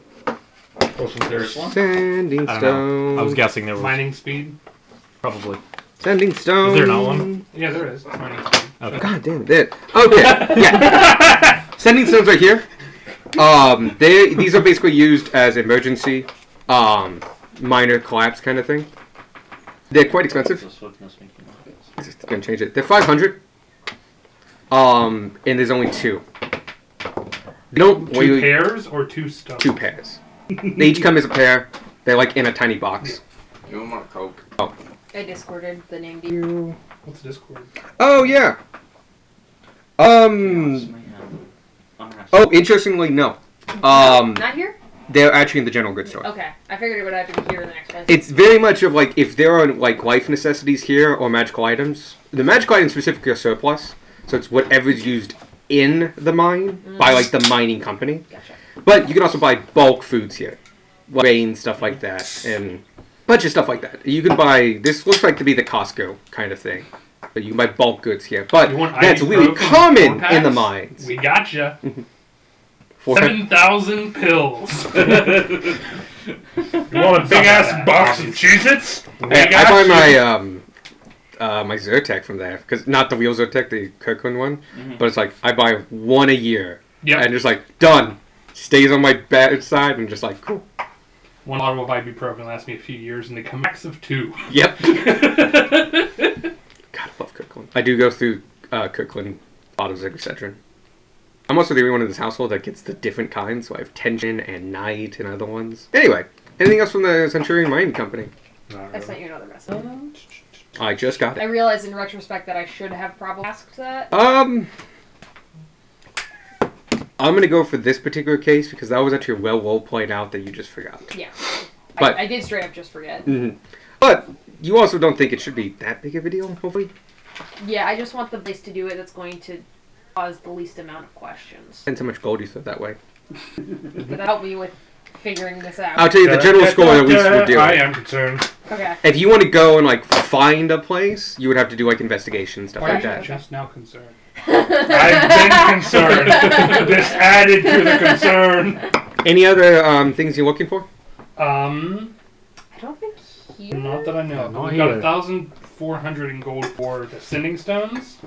S9: There's one.
S2: Sending
S4: I don't
S2: stone.
S4: know. I was guessing there was
S7: Mining speed.
S4: probably.
S2: Sending stone.
S4: Is there not one?
S7: Yeah, there is. It's mining speed.
S4: Okay.
S2: God damn it. Okay, yeah. Sending stones right here. These are basically used as emergency, minor collapse kind of thing. They're quite expensive. Just gonna change it. They're 500. And there's only 2. They don't
S7: Two
S2: weigh
S7: pairs or 2 stones?
S2: 2 pairs. They each come as a pair. They're like in a tiny box.
S5: You want more Coke?
S8: I discorded the name. to you.
S7: What's Discord?
S2: Oh yeah. Oh, interestingly, no.
S8: Not here?
S2: They're actually in the general goods store.
S8: Okay, I figured it would have to be here in the next place.
S2: It's very much of like if there are like life necessities here or magical items. The magical items specifically are surplus, so it's whatever's used in the mine by like the mining company.
S8: Gotcha.
S2: But you can also buy bulk foods here, like grain, stuff like that, and a bunch of stuff like that. You can buy. This looks like to be the Costco kind of thing. But you can buy bulk goods here, but
S7: You want
S2: that's
S7: ibuprofen
S2: really common
S7: 4 packs?
S2: in the mines.
S7: We gotcha.
S1: 7,000 pills. You want a big ass box of Cheez-Its?
S2: I buy my Zyrtec from there because not the real Zyrtec, the Kirkland one, but it's like I buy 1 a year,
S7: Yep.
S2: and just like done, stays on my bedside, and just like cool.
S7: One bottle of ibuprofen lasts me a few years, and they come max of 2.
S2: Yep. God, I love Kirkland. I do go through Kirkland bottles of Excedrin. I'm also the only one in this household that gets the different kinds, so I have Tension and Night and other ones. Anyway, anything else from the Centurion Mining Company?
S8: I sent you another message.
S2: I just got
S8: I
S2: it.
S8: realized in retrospect that I should have probably asked that.
S2: I'm gonna go for this particular case because that was actually well played out that you just forgot.
S8: Yeah.
S2: But-
S8: I did straight up just forget.
S2: Mm-hmm. But you also don't think it should be that big of a deal, hopefully?
S8: Yeah, I just want the place to do it that's going to cause the least amount of questions.
S2: And so much gold you said that way.
S8: But that helped me with figuring this out.
S2: I'll tell you, the general score at least would do
S1: I
S2: it.
S1: am concerned.
S8: Okay.
S2: If you want to go and, like, find a place, you would have to do, like, investigation, stuff
S7: Why
S2: like
S7: are you
S2: that.
S7: just now concerned?
S1: I've been concerned. This added to the concern.
S2: Any other things you're looking for?
S8: I don't think here.
S7: Not that I know.
S4: No,
S7: We've got
S4: here.
S7: 1,400 in gold for the sending stones.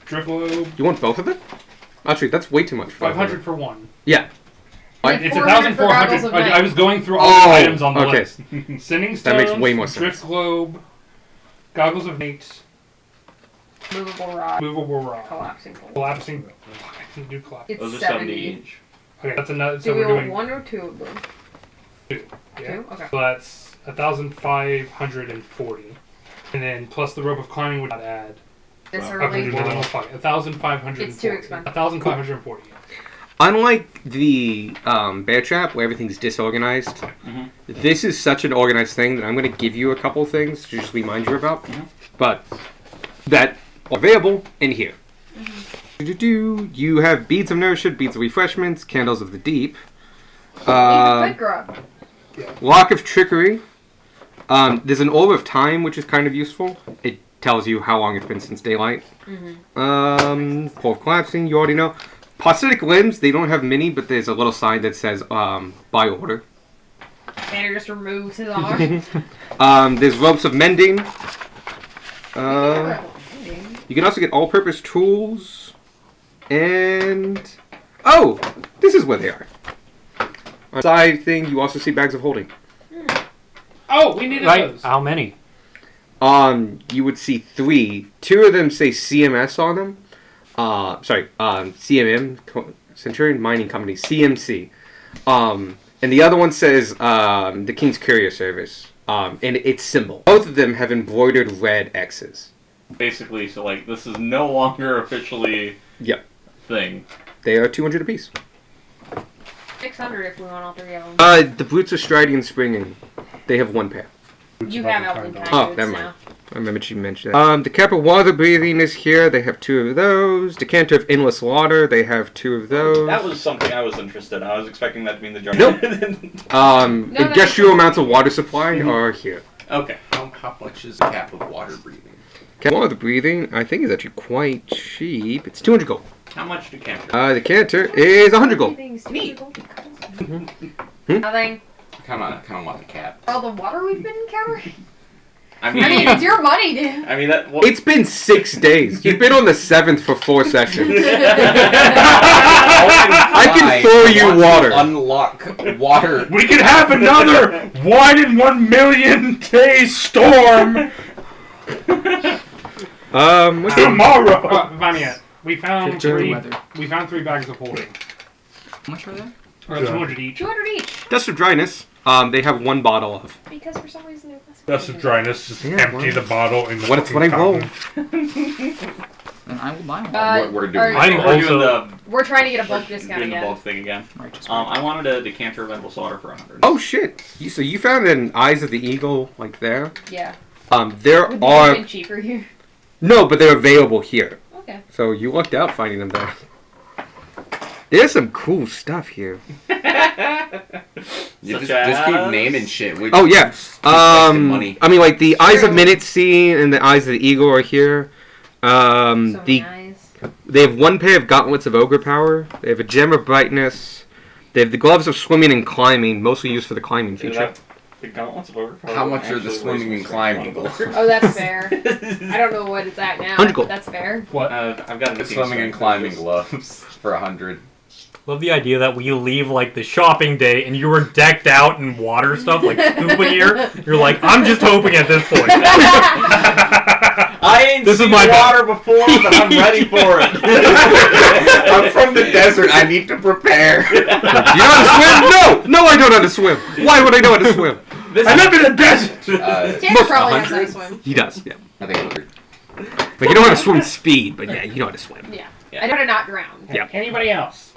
S7: Drift globe.
S2: You want both of them? Actually, that's way too much.
S7: 500 for one.
S2: Yeah.
S8: Like
S7: It's
S8: 400 for goggles
S7: 1,400.
S8: of
S7: I
S8: night.
S7: was going through all
S2: Oh,
S7: the items on the
S2: okay.
S7: list. Sending stones.
S2: That makes way more sense.
S7: Drift globe. Goggles of night.
S8: Movable rod.
S7: Movable rock.
S8: Collapsing pole.
S7: Collapsing. Fuck, I can do collapse.
S8: It's
S9: Those are
S8: 70.
S9: 70 each.
S7: Okay, that's another.
S8: Do
S7: So
S8: we
S7: we're
S8: want
S7: doing
S8: one or two of them?
S7: two. Yeah.
S8: Two? Okay.
S7: So that's 1,540, and then plus the rope of climbing would not add.
S8: This
S9: Wow.
S8: early.
S7: Well, fuck, 1,540.
S8: It's too expensive.
S7: 1,540.
S2: Unlike the bear trap where everything's disorganized, this is such an organized thing that I'm going to give you a couple things to just remind you about, but that are available in here. You have beads of nourishment, beads of refreshments, candles of the deep,
S8: Bed grub.
S2: lock of trickery. There's an orb of time, which is kind of useful. It tells you how long it's been since daylight. Pole of collapsing, you already know. Prosthetic limbs, they don't have many, but there's a little sign that says by order.
S8: Tanner just removes his arm.
S2: There's ropes of mending. You can also get all-purpose tools. And oh, this is where they are. On the side thing, you also see bags of holding.
S7: Oh, we needed
S4: Right?
S7: those.
S4: How many?
S2: You would see 3. 2 of them say CMS on them. CMM, Centurion Mining Company, CMC. And the other one says the King's Courier Service. And its symbol. Both of them have embroidered red X's.
S9: Basically, so like this is no longer officially
S2: Yep.
S9: thing.
S2: They are 200 apiece.
S8: 600 if we want all three of them.
S2: The boots of Striding and Springing. They have 1 pair.
S8: You have Elven kind
S2: Oh,
S8: boots
S2: never
S8: now.
S2: mind. I remember you mentioned that. The Cap of Water Breathing is here. They have 2 of those. Decanter of Endless Water. They have 2 of those.
S9: That was something I was interested in. I was expecting that to be in the jar.
S2: Industrial amounts of water supply are here.
S9: Okay.
S5: How much is a cap of water breathing?
S2: Cap of Water Breathing, I think, is actually quite cheap. It's 200 gold.
S9: How much do canter?
S2: The Decanter is 100 gold.
S8: Neat.
S2: Hmm?
S8: Nothing.
S5: Kind of want the cap.
S8: All the water we've been encountering?
S9: I mean,
S8: I mean, it's your money, dude.
S9: I mean that.
S2: It's been 6 days. You've been on the 7th for 4 sessions. I can throw you water.
S5: Unlock water.
S1: We could have another 1 in 1 million day storm tomorrow.
S7: Vanya, we found
S3: Jerry
S7: three.
S3: weather.
S7: We found 3 bags of holding.
S3: How much are there?
S7: Or 200 each.
S8: 200 each.
S2: Dust of Dryness, they have 1 bottle of.
S8: Because for some reason they're less.
S1: That's the dryness. Just
S2: Yeah,
S1: empty
S2: well.
S1: the bottle in the
S2: What it's
S1: fucking
S2: what I roll.
S1: fountain.
S3: Then I will buy one.
S5: What we're doing.
S8: alright.
S4: I'm
S9: We're doing
S4: also.
S9: the
S8: We're trying to get a bulk
S9: we're
S8: discount
S9: doing the
S8: again.
S9: bulk thing again.
S3: Righteous.
S9: I wanted a decanter of endless water for 100.
S2: Oh shit! So you found an Eyes of the Eagle, like there?
S8: Yeah.
S2: There
S8: Would they
S2: are...
S8: have been cheaper here?
S2: No, but they're available here.
S8: Okay.
S2: So you lucked out finding them there. There's some cool stuff here.
S5: You
S9: Such
S5: just keep
S9: as-
S5: naming shit. We
S2: Oh yeah.
S5: just keep collecting money.
S2: I mean, like the Eyes of
S8: True.
S2: Minute Scene and the Eyes of the Eagle are here.
S8: So many eyes.
S2: They have 1 pair of Gauntlets of Ogre Power. They have a Gem of Brightness. They have the Gloves of Swimming and Climbing, mostly used for the climbing feature.
S9: The gauntlets of overpower.
S5: How much are the
S9: actually
S5: swimming
S9: way
S5: and
S9: more
S5: climbing?
S9: strength.
S8: Oh, that's fair. I don't know what it's at now.
S2: 100 gold.
S8: But that's fair.
S7: What?
S9: I've got
S5: The swimming and climbing gloves for 100.
S4: Love the idea that we leave like the shopping day and you were decked out in water stuff like scuba gear. You're like, I'm just hoping at this point.
S9: I ain't
S4: This is
S9: seen
S4: my
S9: water before, but I'm ready for it.
S5: I'm from the desert. I need to prepare.
S2: You know how to swim? No! No, I don't know how to swim. Why would I know how to swim?
S9: This
S1: I live in a desert!
S8: Tanner
S2: Most
S8: probably knows how to
S2: 100.
S8: swim.
S2: He does, yeah.
S5: I think 100.
S2: But you don't know how to swim speed, but yeah, you know how to swim.
S8: Yeah.
S9: Yeah.
S8: I know how to not drown.
S2: Yeah.
S7: Anybody else?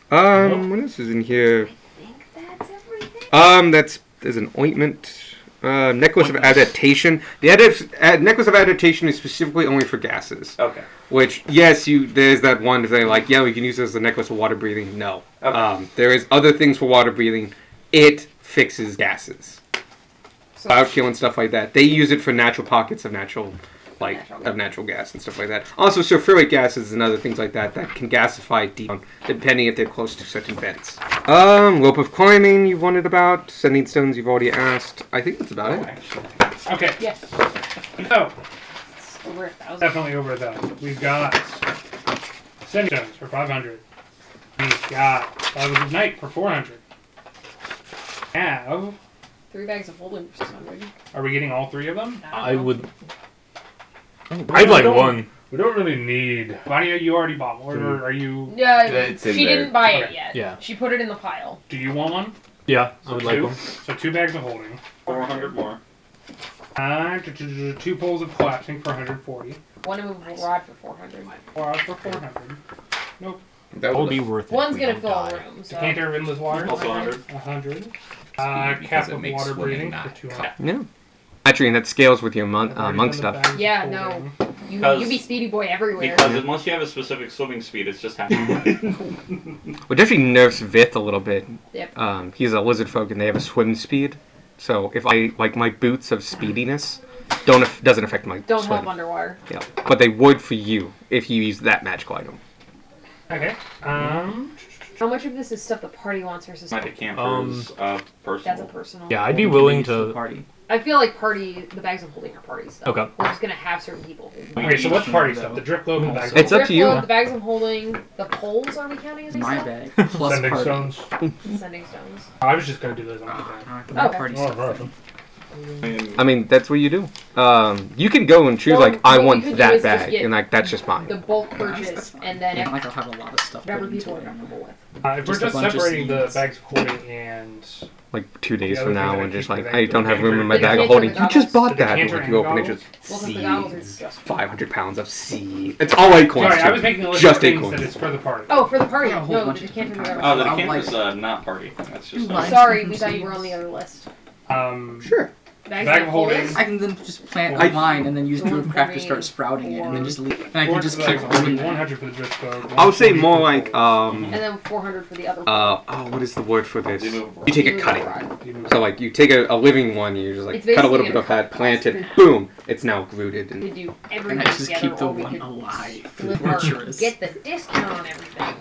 S2: What else is in here?
S8: I think that's everything.
S2: There's an ointment. Necklace of Adaptation. The Necklace of Adaptation is specifically only for gases.
S9: Okay.
S2: Which, yes, there's that one thing like, yeah, we can use this as a necklace of water breathing. No.
S9: Okay.
S2: There is other things for water breathing. It fixes gases.
S8: So
S2: Biokill and stuff like that. They use it for natural pockets of natural gas and stuff like that. Also, sulfuric gases and other things like that can gasify deep down, depending if they're close to certain vents. Rope of climbing you wanted about. Sending stones you've already asked. I think that's about it.
S7: Okay.
S8: yes.
S7: So,
S8: It's over 1,000.
S7: definitely over 1,000. We've got sending stones for 500. We've got Bottles of Night for 400. Have
S8: 3 bags of holding for 600.
S7: are we getting all 3 of them?
S4: I would. I'd like one.
S1: We don't really need.
S7: Vanya, you already bought one, or are you?
S8: Yeah,
S5: It's in
S8: she
S5: there.
S8: didn't buy it
S7: Okay.
S8: yet.
S4: Yeah.
S8: She put it in the pile.
S7: Do you want one?
S4: Yeah, I would like
S7: Two?
S4: one.
S7: So 2 bags of holding.
S9: 400 more.
S7: 2 poles of collapsing for 140.
S8: One immovable rod for 400.
S7: 4 hours for 400.
S5: That
S4: Will be worth it.
S8: One's
S4: if we
S8: gonna
S4: don't
S8: fill a
S4: die.
S8: room. So.
S7: Decanter of endless water.
S9: Also 100.
S7: 100.
S5: Because
S7: Cap
S5: it
S7: of
S5: makes
S7: water
S5: swimming
S7: breathing
S5: not
S7: for 200.
S2: Yeah. Actually, and that scales with your monk
S7: Already done the
S2: stuff.
S7: bags of
S8: Yeah,
S7: holding.
S8: You be Speedy Boy everywhere.
S9: Because unless you have a specific swimming speed, it's just happening.
S2: Which actually nerfs Vith a little bit.
S8: Yep.
S2: He's a lizard folk and they have a swim speed. So if my boots of speediness doesn't affect my
S8: Don't
S2: swim.
S8: help underwater.
S2: Yeah. But they would for you if you use that magical item.
S7: Okay.
S8: How much of this is stuff the party wants versus
S9: My
S8: stuff?
S9: decanters,
S8: That's a
S9: personal.
S8: personal.
S4: Yeah, I'd be willing
S3: The
S4: to.
S3: party.
S8: I feel like the bags of holding are party stuff.
S4: Okay.
S8: We're just gonna have certain people.
S7: Okay, so what's party stuff? The drip globe and the bags of
S2: It's up to
S8: Drip
S2: you.
S8: load, the bags of holding, the poles are we counting as
S3: My
S8: stuff?
S3: bag. Plus
S1: Sending
S3: party.
S1: stones.
S8: Sending stones.
S7: I was just gonna do those on my bag.
S3: Alright, the
S8: Okay.
S3: party
S1: Oh,
S3: stuff.
S1: right.
S3: then.
S2: I mean, that's what you do. You can go and choose
S8: Well,
S2: I
S8: what we
S2: want
S8: could do
S2: that
S8: is just
S2: bag,
S8: get
S2: and that's just mine.
S8: The bulk
S3: That's
S8: purchase,
S3: fine.
S8: and then
S3: It's not like I'll have a lot of stuff.
S8: whatever
S3: put into
S8: people are
S3: it.
S8: comfortable with.
S7: If we're
S3: Just a
S7: just
S3: bunch of
S7: separating the
S3: seeds.
S7: bags of holding and
S2: Like 2 days
S7: The
S2: from
S7: other thing
S2: now,
S7: that I
S2: and just
S7: keep
S2: like
S7: is
S2: I don't have room in my
S8: The
S2: bag of
S8: decanter
S2: holding.
S8: and
S2: You just
S8: goggles.
S2: bought
S7: The
S2: that. And
S7: decanter
S2: like, you
S7: and
S2: open it,
S7: goggles.
S2: just
S8: Well, since the goggles is
S2: seeds.
S8: just
S2: 500 pounds of seed. It's all acorns.
S7: sorry, I
S2: too.
S7: was making a list
S2: Just
S7: of things
S2: acorns.
S7: that is for the party.
S8: Oh, for the party.
S3: A whole
S8: No, the
S3: bunch of
S8: decanter and
S3: different
S9: Oh, the
S8: goggles.
S9: decanter's not party. That's just.
S3: Mine.
S8: Sorry,
S3: Some
S8: we thought you were
S3: seeds.
S8: on the other list.
S2: Sure.
S8: Bags
S7: Bag
S8: of
S7: of holding.
S8: holding.
S3: I can then just plant
S2: I-
S3: mine and then use
S8: One
S3: Druidcraft
S8: for
S3: to start
S8: me,
S3: sprouting it and then
S8: or-
S3: just leave. And I can
S7: 400
S3: just
S7: for the
S3: keep
S7: bags of holding,
S3: doing that.
S7: 100 for the drip globe.
S2: I would say
S7: 140
S2: more
S7: for the
S2: like
S7: poles.
S8: And then 400 for the other.
S2: what is the word for this?
S9: Immovable.
S2: You take a
S8: Immovable
S2: cutting.
S8: rod.
S2: So like you take a living one, you just like
S8: It's
S2: cut a little
S8: basically
S2: bit of that,
S8: a
S2: plant it,
S8: cost.
S2: boom, it's now rooted.
S8: We
S2: And
S8: could do everything
S3: And I just
S8: together,
S3: keep the
S8: or we
S3: one
S8: could
S3: alive.
S8: split our-
S3: Torturous.
S8: get the discount on everything.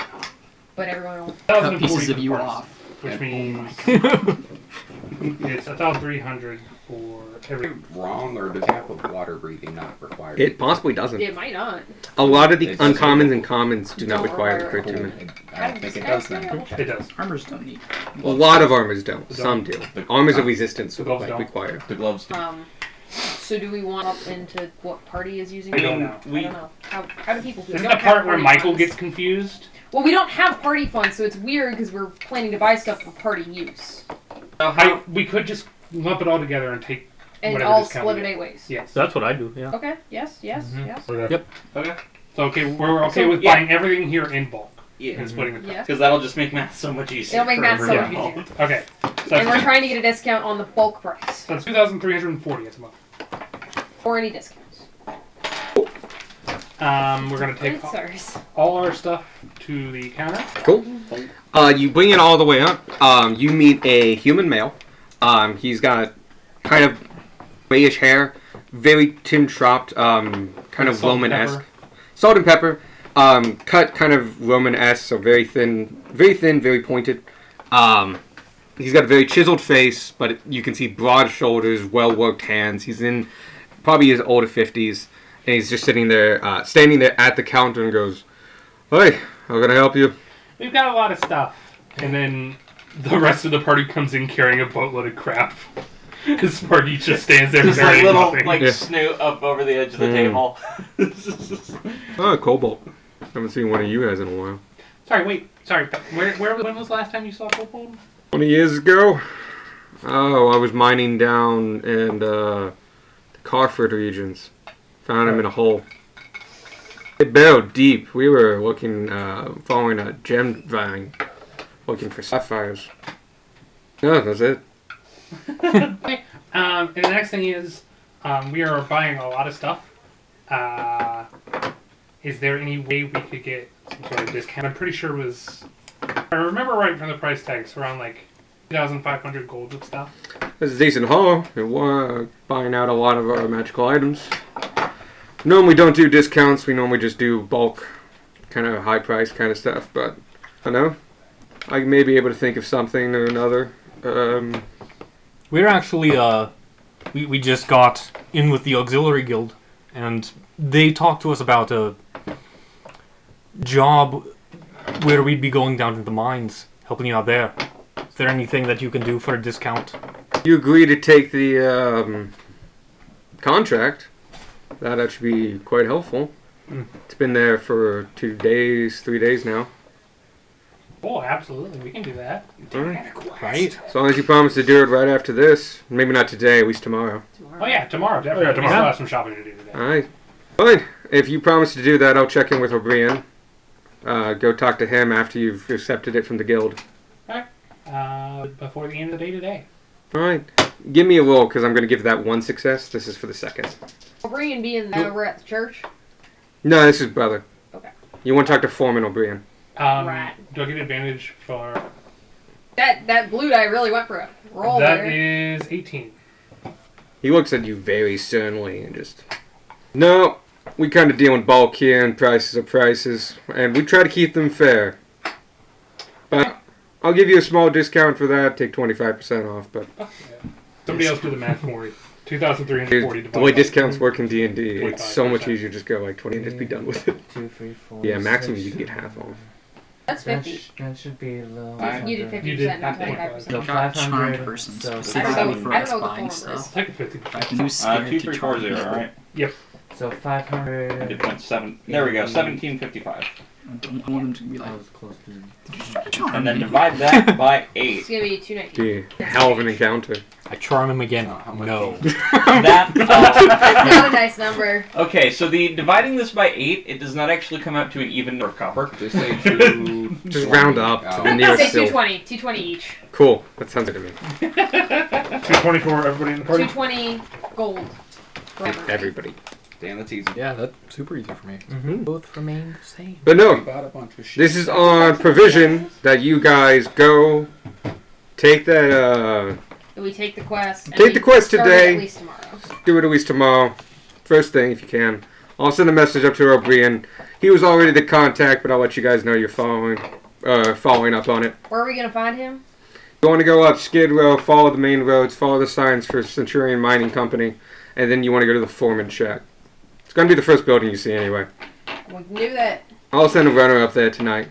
S8: But everyone will.
S3: Cut
S7: 1,040
S3: pieces
S7: for
S3: of
S7: the
S3: you
S7: party
S3: off.
S7: stuff, which means it's 1,300 for every.
S5: Wrong, or does half of water breathing not required?
S2: it possibly doesn't.
S8: It might not.
S2: A lot of the
S5: It doesn't.
S2: uncommons and commons do not
S8: Don't
S2: require the
S8: require
S2: crit
S8: it.
S2: tuning.
S5: I don't think it does then.
S7: It does.
S3: Armors don't need.
S2: A lot of armors don't.
S7: The
S2: Some do.
S5: The-
S2: Armors of resistance
S7: The
S2: are
S7: gloves
S2: like
S7: don't.
S2: required.
S5: The gloves do.
S8: So do we want up into what party is using?
S7: I don't know.
S8: I don't know. How do people do?
S7: This
S8: We
S7: is the
S8: don't have
S7: part where
S8: party
S7: Michael
S8: funds.
S7: gets confused.
S8: Well, we don't have party funds, so it's weird because we're planning to buy stuff for party use
S7: We could just lump it all together and take
S8: and
S7: whatever
S8: all
S7: discount
S8: split
S7: we
S8: it
S7: get.
S8: 8 ways.
S7: Yes.
S4: That's what I do. Yeah.
S8: Okay. Yes. Yes.
S7: Mhm.
S8: Yes.
S1: Okay.
S9: Okay.
S7: So we're okay
S8: So-
S7: with
S9: Yeah.
S7: buying everything here in bulk
S9: Yeah.
S7: and splitting it.
S8: Yeah.
S9: Because that'll just make math so much easier.
S8: It'll make
S9: for
S8: math so much
S9: everyone.
S8: easier.
S7: Okay. So
S8: And we're
S7: that's,
S8: trying to get a discount on the bulk price
S7: so that's 2,340 at the moment.
S8: or any discounts.
S7: We're gonna take
S8: It's ours.
S7: all our stuff to the counter.
S2: Cool. You bring it all the way up. You meet a human male. He's got kind of grayish hair, very Tim Tropped, kind of
S7: Salt and
S2: Roman-esque.
S7: pepper.
S2: Salt and pepper. Cut kind of Roman-esque, so very thin, very pointed. He's got a very chiseled face, but you can see broad shoulders, well-worked hands. He's in probably his older 50s, and he's just sitting there, standing there at the counter and goes, "Hey, how can I help you?"
S7: We've got a lot of stuff, and then the rest of the party comes in carrying a boatload of crap. His party just stands there
S9: Just a
S7: carrying
S9: little
S7: nothing.
S9: like
S2: Yeah.
S9: snoot up over the edge of the
S2: Mm.
S9: table.
S2: Oh, Cobalt. Haven't seen one of you guys in a while.
S7: Sorry, wait. Sorry. When was the last time you saw Kobold?
S2: 20 years ago. Oh, I was mining down in the Carford regions. Found him in a hole. It burrowed deep. We were looking, following a gem vine, looking for sapphires. No, that's it.
S7: Okay. And the next thing is, we are buying a lot of stuff. Is there any way we could get some sort of discount? I'm pretty sure it was, if I remember right from the price tags, around like 2,500 gold of stuff.
S2: It's a decent haul. We're buying out a lot of our magical items. Normally don't do discounts. We normally just do bulk, kind of high price kind of stuff. But I don't know. I may be able to think of something or another.
S4: We're actually, we just got in with the Auxiliary Guild, and they talked to us about a job where we'd be going down to the mines, helping you out there. Is there anything that you can do for a discount?
S2: You agree to take the contract. That'd actually be quite helpful. It's been there for 2 days, 3 days now.
S7: Oh, absolutely. We can do that.
S4: Right?
S2: As long as you promise to do it right after this. Maybe not today, at least tomorrow.
S7: Oh, yeah, tomorrow. Definitely.
S1: Yeah, tomorrow.
S7: We still have some shopping to do today.
S2: Alright. Fine. If you promise to do that, I'll check in with O'Brien. Go talk to him after you've accepted it from the guild.
S7: Before the end of the day today.
S2: Alright. Give me a roll, because I'm going to give that one success. This is for the second.
S8: O'Brien being over at the church.
S2: No, this is brother.
S8: Okay.
S2: You want to talk to Foreman O'Brien.
S7: Right. Do I get advantage for...
S8: That blue die really went for a roll
S7: That
S8: there.
S7: is 18.
S2: He looks at you very sternly and just... No, we kind of deal in bulk here, and prices are prices, and we try to keep them fair. But I'll give you a small discount for that, take 25% off, but...
S7: Somebody else do the math for me. 2,340
S2: the
S7: divided
S2: way
S7: by
S2: discounts work in D&D, it's so much
S7: 25%.
S2: easier to just go like 20 and just be done with it.
S6: 2, 3, 4.
S2: Yeah, maximum you
S6: 6,
S2: can get half off.
S8: That's 50.
S6: That should be a little.
S8: You did 50%,
S7: You did
S8: not
S7: 25%.
S8: 25%.
S6: So
S3: Got charmed
S6: 500.
S3: person
S6: So
S3: specifically
S8: I
S3: for
S8: don't
S3: us
S8: know what the
S3: buying
S8: form is.
S3: stuff.
S7: Take a 50.
S3: I can do scared to
S9: 2340,
S3: charm
S9: right?
S6: So 500.
S9: Did 0.7. There we go, 1755.
S3: I don't want them to be
S6: I
S3: like,
S6: was close to.
S3: did you charm
S9: And then
S3: me?
S9: divide that by 8.
S8: It's gonna be 219.
S2: Be a hell of an encounter.
S4: I charm him again.
S5: How much
S4: No.
S9: That,
S8: That's not a nice number.
S9: okay, so the dividing this by 8, it does not actually come out to an even number of copper.
S5: Just say 2.
S2: Just round up to the
S8: I'd
S2: nearest
S8: say
S2: silver.
S8: 220. 220 each.
S2: Cool, that sounds good to me.
S1: 224, everybody in the party?
S8: 220 gold. for everybody.
S2: Everybody.
S5: Damn, that's easy.
S4: Yeah, that's super easy for me.
S2: Mm-hmm.
S4: Both remain the same.
S2: But
S5: We
S2: no,
S5: bought a bunch of shit.
S2: this is on provision that you guys go take that,
S8: We take the quest. and
S2: Take
S8: we
S2: the quest
S8: start it
S2: today.
S8: At least tomorrow.
S2: do it at least tomorrow. First thing, if you can. I'll send a message up to O'Brien. He was already the contact, but I'll let you guys know you're following up on it.
S8: Where are we gonna find him?
S2: You want to go up Skid Row, follow the main roads, follow the signs for Centurion Mining Company, and then you want to go to the Foreman Shack. It's going to be the first building you see anyway.
S8: We can do that.
S2: I'll send a runner up there tonight.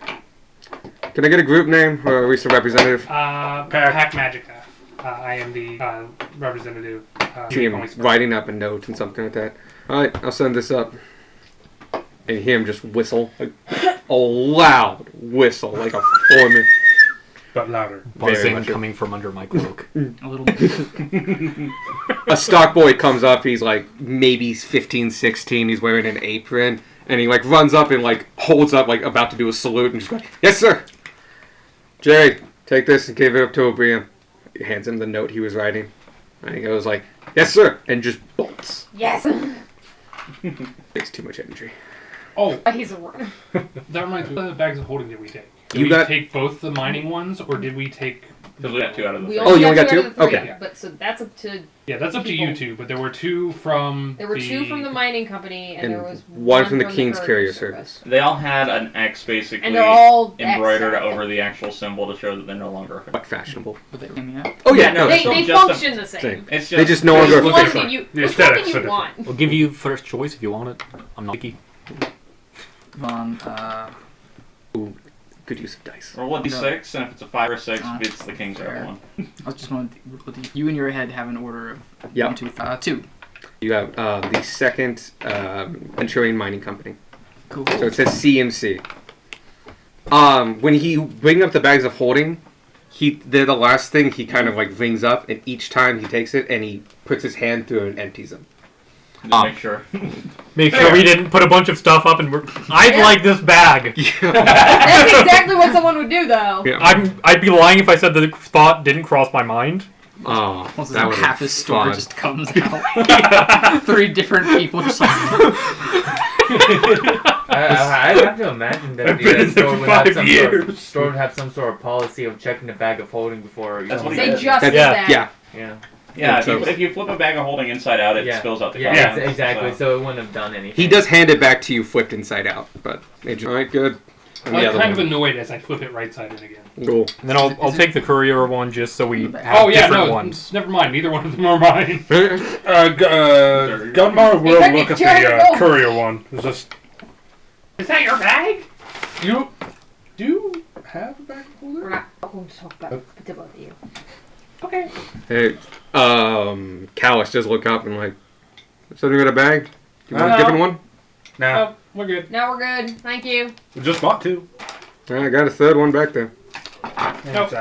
S2: Can I get a group name, or at least a representative?
S7: Pack Magica. I am the representative.
S2: See him writing up a note and something like that. Alright, I'll send this up. And you hear him just whistle. Like, a loud whistle, like a foreman.
S1: But louder.
S2: Very
S4: Buzzing
S2: much.
S4: coming from under my cloak.
S3: A little bit.
S2: A stock boy comes up, he's like, maybe he's 15, 16, he's wearing an apron, and he like runs up and like holds up, like about to do a salute, and just goes, "Yes, sir! Jerry, take this and give it up to O'Brien." He hands him the note he was writing, and he goes like, "Yes, sir!" and just bolts.
S8: Yes.
S2: Takes too much energy.
S7: Oh,
S8: He's a runner.
S7: that reminds me. What other bags of holding did we take? Did
S2: You
S7: we
S2: got-
S7: take both the mining ones, or did we take?
S9: Because we got 2 out of the
S8: We
S9: 3.
S2: Oh, you
S8: only
S2: only got
S8: two out
S2: two?
S8: of the three,
S2: Okay.
S8: But so that's up to.
S7: Yeah, that's up to you two. But there were 2 from.
S8: There were 2 from the mining company, and,
S2: And
S8: there was
S2: one from the King's
S8: courier
S2: Carrier Service.
S9: They all had an X basically
S8: And they're all
S9: embroidered
S8: X.
S9: over the actual symbol to show that they're no longer official.
S2: Quite fashionable.
S3: But they came out.
S2: Oh yeah,
S9: Yeah, no,
S2: no,
S8: They,
S9: still
S8: they
S9: just a-
S8: function the same.
S2: same.
S9: It's
S2: They just no longer
S8: Which one
S2: official.
S8: do you?
S1: The
S8: Which one
S1: aesthetics
S8: do
S1: are
S8: you
S1: different.
S8: want?
S4: I'll give you first choice if you want it. I'm not picky.
S3: Von,
S2: Good use of dice.
S9: Roll a d6, and if it's a 5 or 6,
S3: Oh,
S9: it's the King's
S3: fair.
S9: Arrow one.
S3: I was just going to. You in your head have an order of
S2: Yep.
S3: 1, 2, 2.
S2: You have the second Centurion Mining Company.
S3: Cool.
S2: So it says CMC. When he bring up the bags of holding, they're the last thing he kind of like rings up, and each time he takes it and he puts his hand through it and empties them.
S9: Just make sure.
S4: Make sure we didn't put a bunch of stuff up and I'd like this bag.
S8: That's exactly what someone would do, though.
S2: Yeah.
S4: I'd be lying if I said the thought didn't cross my mind.
S2: Oh,
S3: That
S2: was
S3: half his store
S2: fun.
S3: just comes out. 3 different people just like.
S6: I'd have to imagine that
S1: I've been in there for 5 years.
S6: Store would have some sort of policy of checking the bag of holding before you.
S9: That's what he
S8: They
S9: did.
S8: just did
S4: Yeah.
S8: that.
S2: Yeah.
S6: Yeah.
S9: Yeah,
S2: So-
S9: if you flip a bag of holding inside out, it spills out the
S6: Yeah,
S9: contents,
S6: exactly. So it wouldn't have done anything.
S2: He does hand it back to you flipped inside out, but alright, good. And the
S7: I'm
S2: other
S7: kind of
S2: one.
S7: annoyed as I flip it right side in again.
S2: Cool.
S4: And then I'll take the courier one just so we have
S7: Oh yeah,
S4: different
S7: no,
S4: ones.
S7: never mind. Neither one of them are mine.
S1: Gunmar will
S8: Hey,
S1: look at
S8: Jared,
S1: the
S8: go.
S1: courier one. Is this
S7: Is that your bag?
S1: you? Do have a bag holder?
S8: We're not going to talk about you.
S7: Okay.
S2: Hey, Callus just look up and like, something got a bag? Do you want a
S7: No.
S2: different one?
S1: Nah,
S7: Oh, we're good.
S8: Now we're good. Thank you.
S1: we just bought 2.
S2: I got a third one back there.
S7: Nope.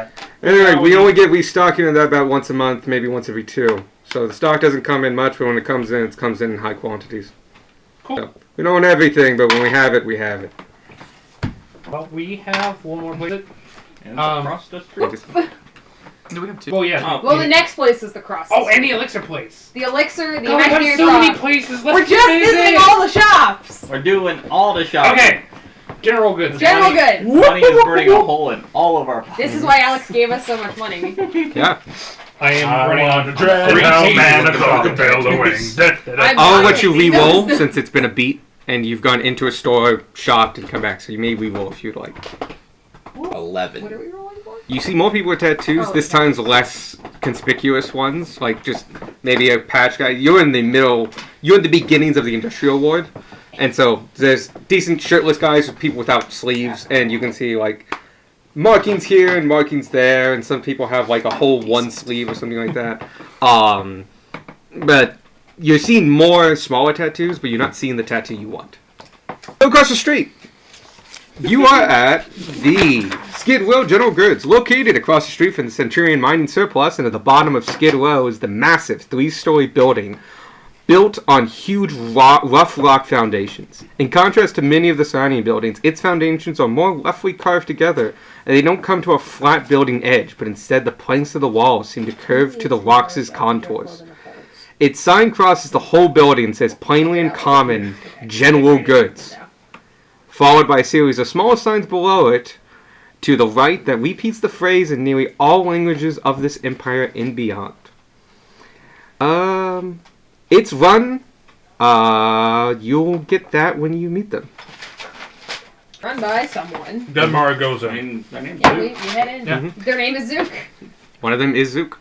S2: Anyway, we only get restocking of that about once a month, maybe once every 2. So the stock doesn't come in much, but when it comes in high quantities.
S7: Cool.
S2: So, we don't want everything, but when we have it, we have it.
S7: Well, we have one more place.
S9: And it's across the street.
S3: Do we have 2?
S7: Oh yeah.
S8: Well, the next place is the cross.
S7: Oh, and the elixir place.
S8: The elixir, the
S7: God, we have
S8: imaginary
S7: so many
S8: frog.
S7: places.
S8: We're
S7: Let's
S8: just
S7: do
S8: visiting
S7: this.
S8: all the shops.
S9: We're doing all the shopping.
S7: Okay. General goods.
S8: General
S9: Money-
S8: goods.
S9: Money is burning a hole in all of our pockets.
S8: This is why Alex gave us so much money.
S2: Yeah.
S7: I am
S1: I
S7: running
S1: want
S7: on
S1: to dread
S7: 3
S1: how
S7: pages
S1: man a
S7: of
S1: clock
S7: the
S1: and bell the
S7: documents.
S1: wing.
S2: I'll let you
S8: He
S2: re-roll
S8: knows.
S2: since it's been a beat, and you've gone into a store, shopped, and come back. So you may re-roll if you'd like.
S5: 11.
S8: What are we rolling for?
S2: You see more people with tattoos.
S8: Oh,
S2: This
S8: okay.
S2: time's less conspicuous ones, like just maybe a patch guy. You're in the middle. You're in the beginnings of the industrial ward, and so there's decent shirtless guys with people without sleeves, and you can see like markings here and markings there, and some people have like a whole one sleeve or something like that. But you're seeing more smaller tattoos, but you're not seeing the tattoo you want. Go across the street. You are at the Skid Row General Goods, located across the street from the Centurion Mining Surplus, and at the bottom of Skid Row is the massive 3-story building built on huge rough rock foundations. In contrast to many of the surrounding buildings, its foundations are more roughly carved together, and they don't come to a flat building edge, but instead the planks of the walls seem to curve to the rocks' contours. Its sign crosses the whole building and says plainly in common, General Goods, followed by a series of smaller signs below it to the right that repeats the phrase in nearly all languages of this empire and beyond. It's run. You'll get that when you meet them.
S8: Run by someone.
S1: Gunmar goes
S9: I
S1: in.
S9: mean, their name's
S8: Yeah,
S9: Luke.
S8: we head in.
S4: Yeah.
S8: Their name is Zook.
S2: One of them is Zook.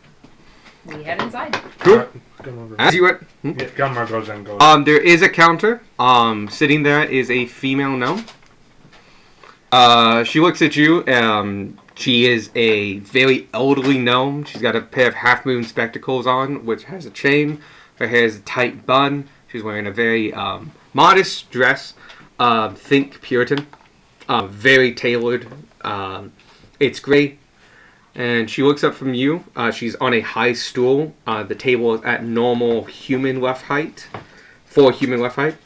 S8: We head inside.
S2: Cool.
S1: Gunmar goes
S2: As you went.
S1: in. Yeah, Gunmar goes in. Goes in.
S2: There is a counter. Sitting there is a female gnome. She looks at you. She is a very elderly gnome. She's got a pair of half-moon spectacles on, which has a chain. Her hair is a tight bun. She's wearing a very modest dress. Think Puritan. Very tailored. It's gray. And she looks up from you. She's on a high stool. The table is at normal human left height. For human left height.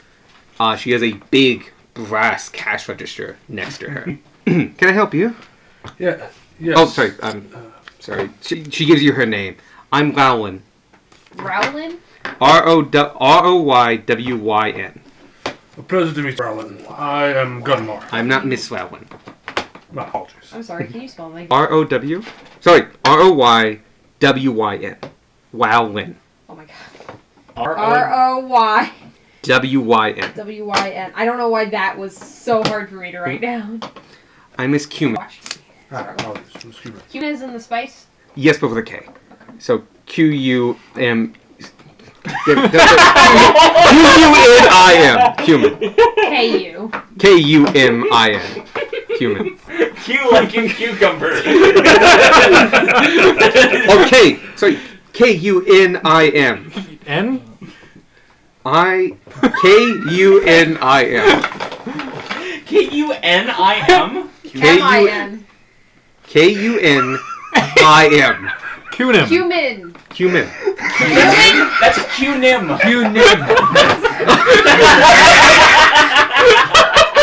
S2: She has a big brass cash register next to her. Can I help you?
S1: Yeah. Yes.
S2: Oh, sorry. Sorry. She gives you her name. I'm Lowlin.
S8: Rowlin?
S2: R-O-Y-W-Y-N.
S1: A pleasure to meet you, Rowland. I am Gunmar.
S2: I'm not Miss Lowlin.
S1: My apologies.
S8: I'm sorry, can you spell my
S2: R-O-W? Sorry. R-O-Y-W-Y-N. Wowlin.
S8: Oh my god.
S9: R-O-
S8: R-O-Y.
S2: W-Y-N.
S8: W-Y-N. I don't know why that was so hard for me to write down.
S2: I'm Miss Cumin.
S8: Watch.
S1: Apologies. Excuse me.
S8: Cumin is in the spice?
S2: Yes, but with a K. So Q-U-M... Q-U-N-I-M. Cumin.
S8: K-U.
S2: K-U-M-I-N. Cumin.
S9: Q like in cucumber.
S2: Okay, sorry. K-U-N-I-M.
S4: N?
S2: K-U-N-I-M.
S9: K-U-N-I-M?
S8: M-I-N.
S2: K-U-N. I am.
S4: Cunim.
S8: Human.
S2: Human.
S5: That's Q-Nim.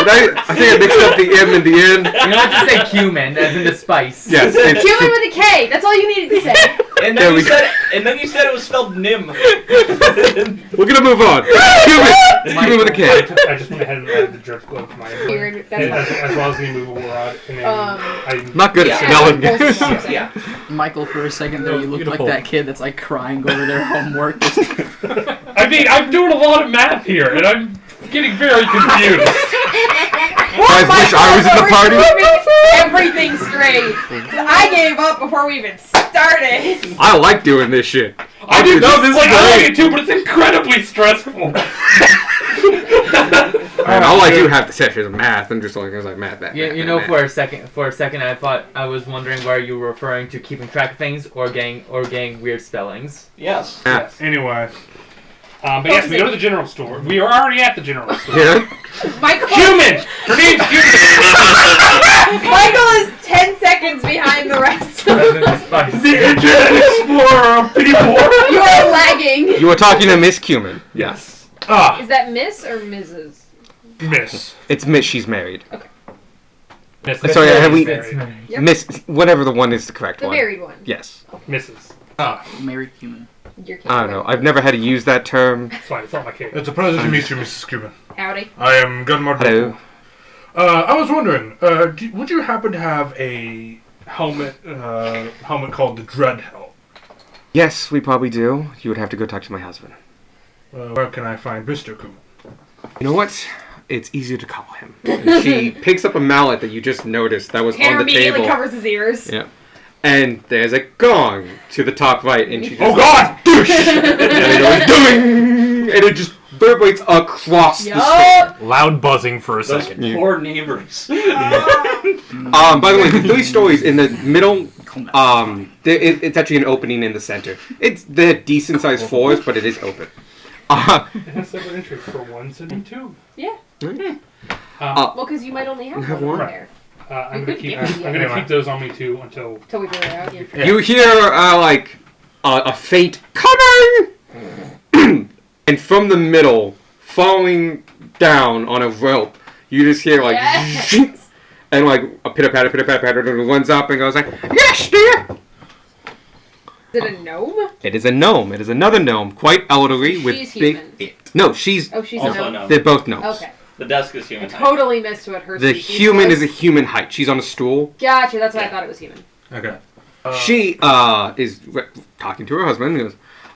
S2: I think I mixed up the M and the N.
S6: You have to say cumin, as in the spice.
S2: Yes. It's
S8: Human with a K. That's all you needed to say.
S5: And
S2: There
S5: then,
S2: we
S5: you said, and then you said it was spelled Nim.
S2: We're gonna move on. Human. Human with a K.
S1: I just went ahead and added the drift globe to my
S8: Weird.
S1: inventory.
S8: That's
S1: As well as the immovable rod. And then I
S2: Not good at
S8: Yeah.
S2: spelling.
S8: Both of them, so.
S5: Yeah.
S3: Michael, for a second there, you looked
S4: Beautiful.
S3: like that kid that's like crying over their homework.
S1: I mean, I'm doing a lot of math here, and I'm getting very confused.
S2: Guys, wish I was in the party.
S8: Everything straight. 'Cause I gave up before we even started.
S2: I like doing this shit.
S1: I do know this. Like, I like
S2: great.
S1: it too, but it's incredibly stressful.
S2: And all I do have the sessions of math, and just like I was like math.
S6: You know, for a second, I thought I was wondering where you were referring to keeping track of things or getting weird spellings.
S5: Yes.
S1: Yes. Anyway. But yes, we go to the general store. We are already at the general store.
S2: Yeah.
S8: Michael.
S1: Human! Her name's Human!
S8: Michael is 10 seconds behind the rest.
S6: As in the spice.
S1: The Internet Explorer of people!
S8: You are lagging.
S2: You were talking to Miss Cumin. Yes.
S1: Ah,
S8: Is that Miss or Mrs.?
S1: Miss.
S2: It's Miss. She's married.
S1: Miss.
S2: Sorry, have we?
S1: Married.
S8: Yep.
S2: Miss. Whatever the one is the correct
S8: The
S2: one.
S8: married one.
S2: Yes.
S1: Misses.
S3: Married human.
S8: Your kid.
S2: I don't know. I've never had to use that term.
S1: It's fine, it's not my case. It's a pleasure to meet you, Mrs. Cuban.
S8: Howdy.
S1: I am Gunmar.
S2: Hello.
S1: I was wondering, would you happen to have a helmet called the Dread Helm?
S2: Yes, we probably do. You would have to go talk to my husband.
S1: Where can I find Mr. Cuban?
S2: You know what? It's easier to call him. And she picks up a mallet that you just noticed that was
S8: Tanner
S2: on the
S8: immediately
S2: table.
S8: covers his ears.
S2: Yeah. And there's a gong to the top right, and she just
S1: Oh God!
S2: Doosh! And it goes ding! And it just reverberates across the store.
S8: Yup.
S4: Loud buzzing for a
S5: Those
S4: second.
S5: poor neighbors.
S2: By the way, the 3 stories in the middle, it's actually an opening in the center. They're decent sized floors, but it is open.
S1: It has separate entries for 1 and 2.
S8: Yeah.
S2: Uh,
S8: Well, because you might only have,
S2: have
S8: one
S2: one?
S8: there.
S1: I'm
S8: You
S1: gonna
S8: could
S1: keep.
S8: give me
S1: I'm gonna keep those on me too until.
S8: Till we figure it out, yeah.
S2: You hear a faint coming, and from the middle, falling down on a rope, you just hear like,
S8: Yes.
S2: and like a pitter patter, and it runs up and goes like, yes, dear.
S8: Is it a gnome?
S2: It is a gnome. It is another gnome, quite elderly with
S8: She's
S2: big.
S8: human.
S2: No, she's.
S8: Oh, she's
S9: Also
S8: a gnome.
S9: no.
S2: They're both gnomes.
S8: Okay.
S9: The desk is
S8: I
S9: human.
S8: totally missed what her
S2: The
S8: species
S2: human
S8: was.
S2: is a human height. She's on a stool.
S8: Gotcha, that's why I thought it was human.
S1: Okay.
S2: She is talking to her husband and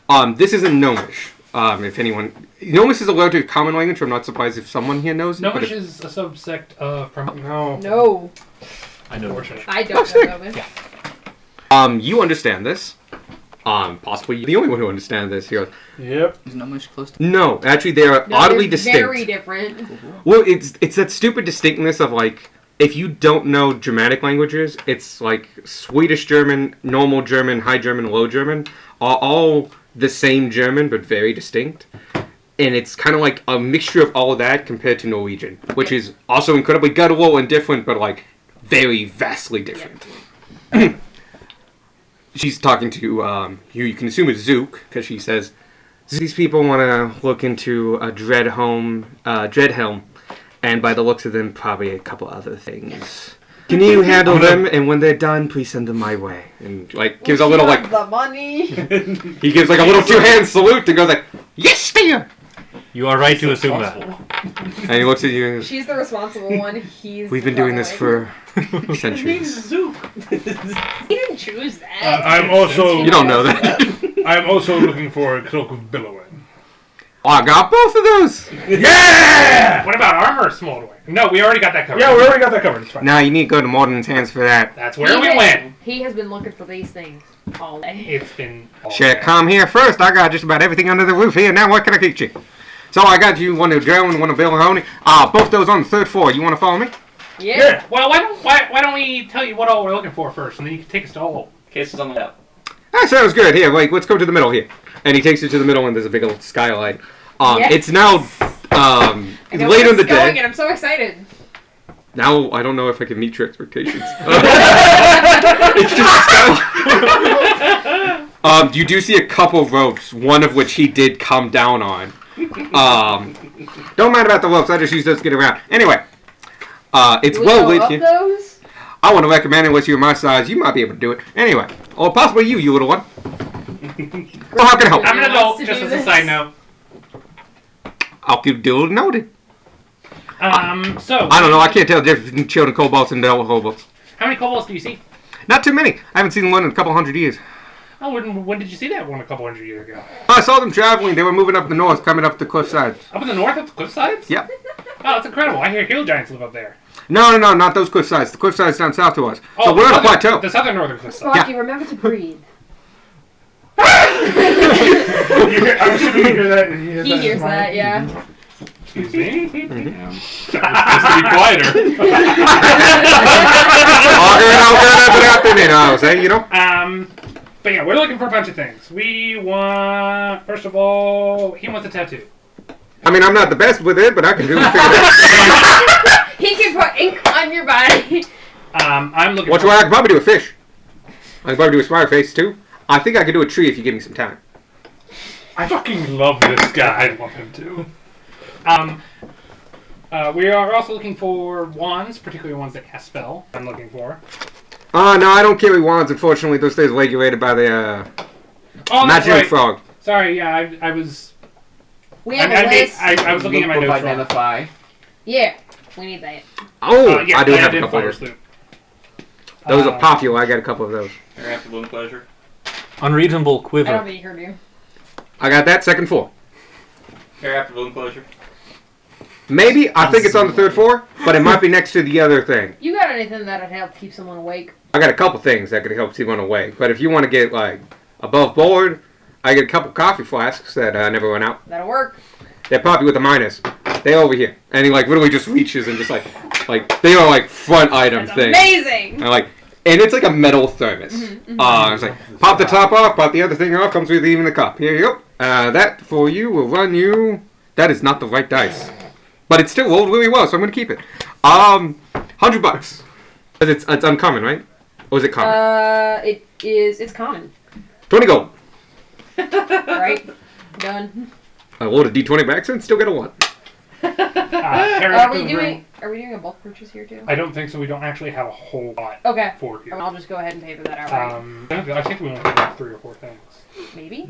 S2: goes, this isn't Gnomish. If anyone... Gnomish is a relatively common language, I'm not surprised if someone here knows it. but
S1: Gnomish
S2: if-
S1: is a subsect of. No.
S8: No.
S4: I know.
S1: Unfortunately.
S8: I don't know gnomish.
S2: You understand this. Possibly the only one who understands this. He goes,
S1: Yep.
S3: Is Gnomish close to?
S2: no, actually they are
S8: No,
S2: oddly
S8: they're
S2: distinct.
S8: very different.
S2: Well, it's that stupid distinctness of like, if you don't know Germanic languages, it's like Swedish German, normal German, high German, low German, are all the same German but very distinct. And it's kind of like a mixture of all of that compared to Norwegian, which is also incredibly guttural and different, but like very vastly different. She's talking to who you can assume is Zook, because she says, these people want to look into a Dreadhelm, and by the looks of them, probably a couple other things. Can you handle them? And when they're done, please send them my way. And like gives a little
S8: She
S2: like
S8: wants the money.
S2: he gives like a little 2-hand salute and goes like, yes, dear.
S4: You are right to assume that.
S2: And he looks at you. And goes,
S8: She's the responsible one. He's.
S2: we've been
S8: the
S2: doing this
S8: runaway.
S2: for centuries.
S8: He didn't choose that.
S1: I'm also.
S2: You don't know that.
S1: I'm also looking for a cloak of billowing.
S2: Oh, I got both of those.
S1: Yeah.
S7: What about armor, Smoldering? No, we already got that covered.
S1: Yeah, we already got that covered. It's fine.
S2: Now you need to go to Morden's hands for that.
S7: That's where we went.
S8: He has been looking for these things all day.
S7: It's been. all
S2: Shit,
S7: day.
S2: come here first. I got just about everything under the roof here. Now what can I teach you? So I got you one of Joe and one of Bill Mahoney. Both those on the 3rd floor. You want to follow me?
S8: Yeah.
S7: Well, why don't we tell you what all we're looking for first, and then you can take us to all.
S9: Cases on the map.
S2: That sounds good. Here, like, let's go to the middle here. And he takes you to the middle, and there's a big old skylight.
S8: Yes.
S2: It's now
S8: I
S2: it's
S8: know
S2: later
S8: where
S2: in the
S8: it's going,
S2: day.
S8: and I'm so excited.
S2: Now I don't know if I can meet your expectations. It's just you do see a couple of ropes, one of which he did come down on. Don't mind about the ropes. I just use those to get around. Anyway, it's well lit here.
S8: Those?
S2: I want to recommend it unless you're my size. You might be able to do it. Anyway, or possibly you little one. Well, how can I help?
S7: I'm an adult,
S8: to
S7: just
S8: do
S7: as a
S8: this.
S7: side note.
S2: I'll give duly noted.
S7: So
S2: I don't know. I can't tell the difference between children kobolds and adult kobolds.
S7: How many kobolds do you see?
S2: Not too many. I haven't seen one in a couple hundred years.
S7: Oh, when did you see that one a couple hundred years ago?
S2: I saw them traveling. They were moving up the north, coming up the cliff sides.
S7: Up in the north, up the cliff sides?
S2: Yep.
S7: Oh, that's incredible. I hear hill giants live up there.
S2: No, not those cliff sides. The cliff sides down south to us.
S7: Oh,
S2: So we're on a
S7: the
S2: plateau.
S7: The southern northern cliff sides.
S8: Sparky, remember to breathe.
S1: I'm assuming you hear that.
S8: He hears that, yeah.
S7: Excuse me?
S5: Yeah.
S7: Just to be quieter. But yeah, we're looking for a bunch of things. We want, first of all, he wants a tattoo.
S2: I mean, I'm not the best with it, but I can do it.
S8: He can put ink on your body.
S7: I'm looking
S2: What's
S7: for...
S2: why I could probably do a fish. I could probably do a spider face too. I think I could do a tree if you give me some time.
S1: I fucking love this guy. I love him too.
S7: We are also looking for wands, particularly ones that cast spell. I'm looking for.
S2: No, I don't carry wands, unfortunately. Those things regulated by the
S7: Oh, that's
S2: magic
S7: right.
S2: frog.
S7: Sorry, yeah, I was...
S8: We have a list.
S7: I was looking at my
S3: Loop of
S7: notes wrong.
S3: identify.
S8: Yeah, we need that.
S2: Oh,
S7: Yeah,
S2: I do
S7: the
S2: have a couple of
S7: identifiers
S2: those.
S7: loop.
S2: Those are popular. I got a couple of those.
S9: Interactive wound pleasure.
S4: Unreasonable
S8: I don't
S4: quiver.
S8: think you heard you.
S2: I got that second floor.
S9: Interactive wound pleasure.
S2: Maybe. I think it's on the third floor, but it might be next to the other thing.
S8: You got anything that'd help keep someone awake?
S2: I got a couple things that could help someone away. But if you want to get like above board, I get a couple coffee flasks that never run out.
S8: That'll work.
S2: They're popular with the minus. They over here, and he like literally just reaches and just like they are like front item
S8: That's
S2: things.
S8: amazing.
S2: And it's like a metal thermos. It's like pop the top off, pop the other thing off, comes with even the cup. Here you go. That for you will run you. That is not the right dice, but it's still rolled really well, so I'm gonna keep it. $100. Cause it's uncommon, right? Or is it common?
S8: It's common.
S2: 20 gold.
S8: Right? Done.
S2: I rolled a d20 by accident, still get a 1.
S8: Are we doing a bulk purchase here too?
S7: I don't think so. We don't actually have a whole lot
S8: Okay.
S7: for here.
S8: I'll just go ahead and pay for that outright.
S7: I think we only have 3 or 4 things.
S8: Maybe?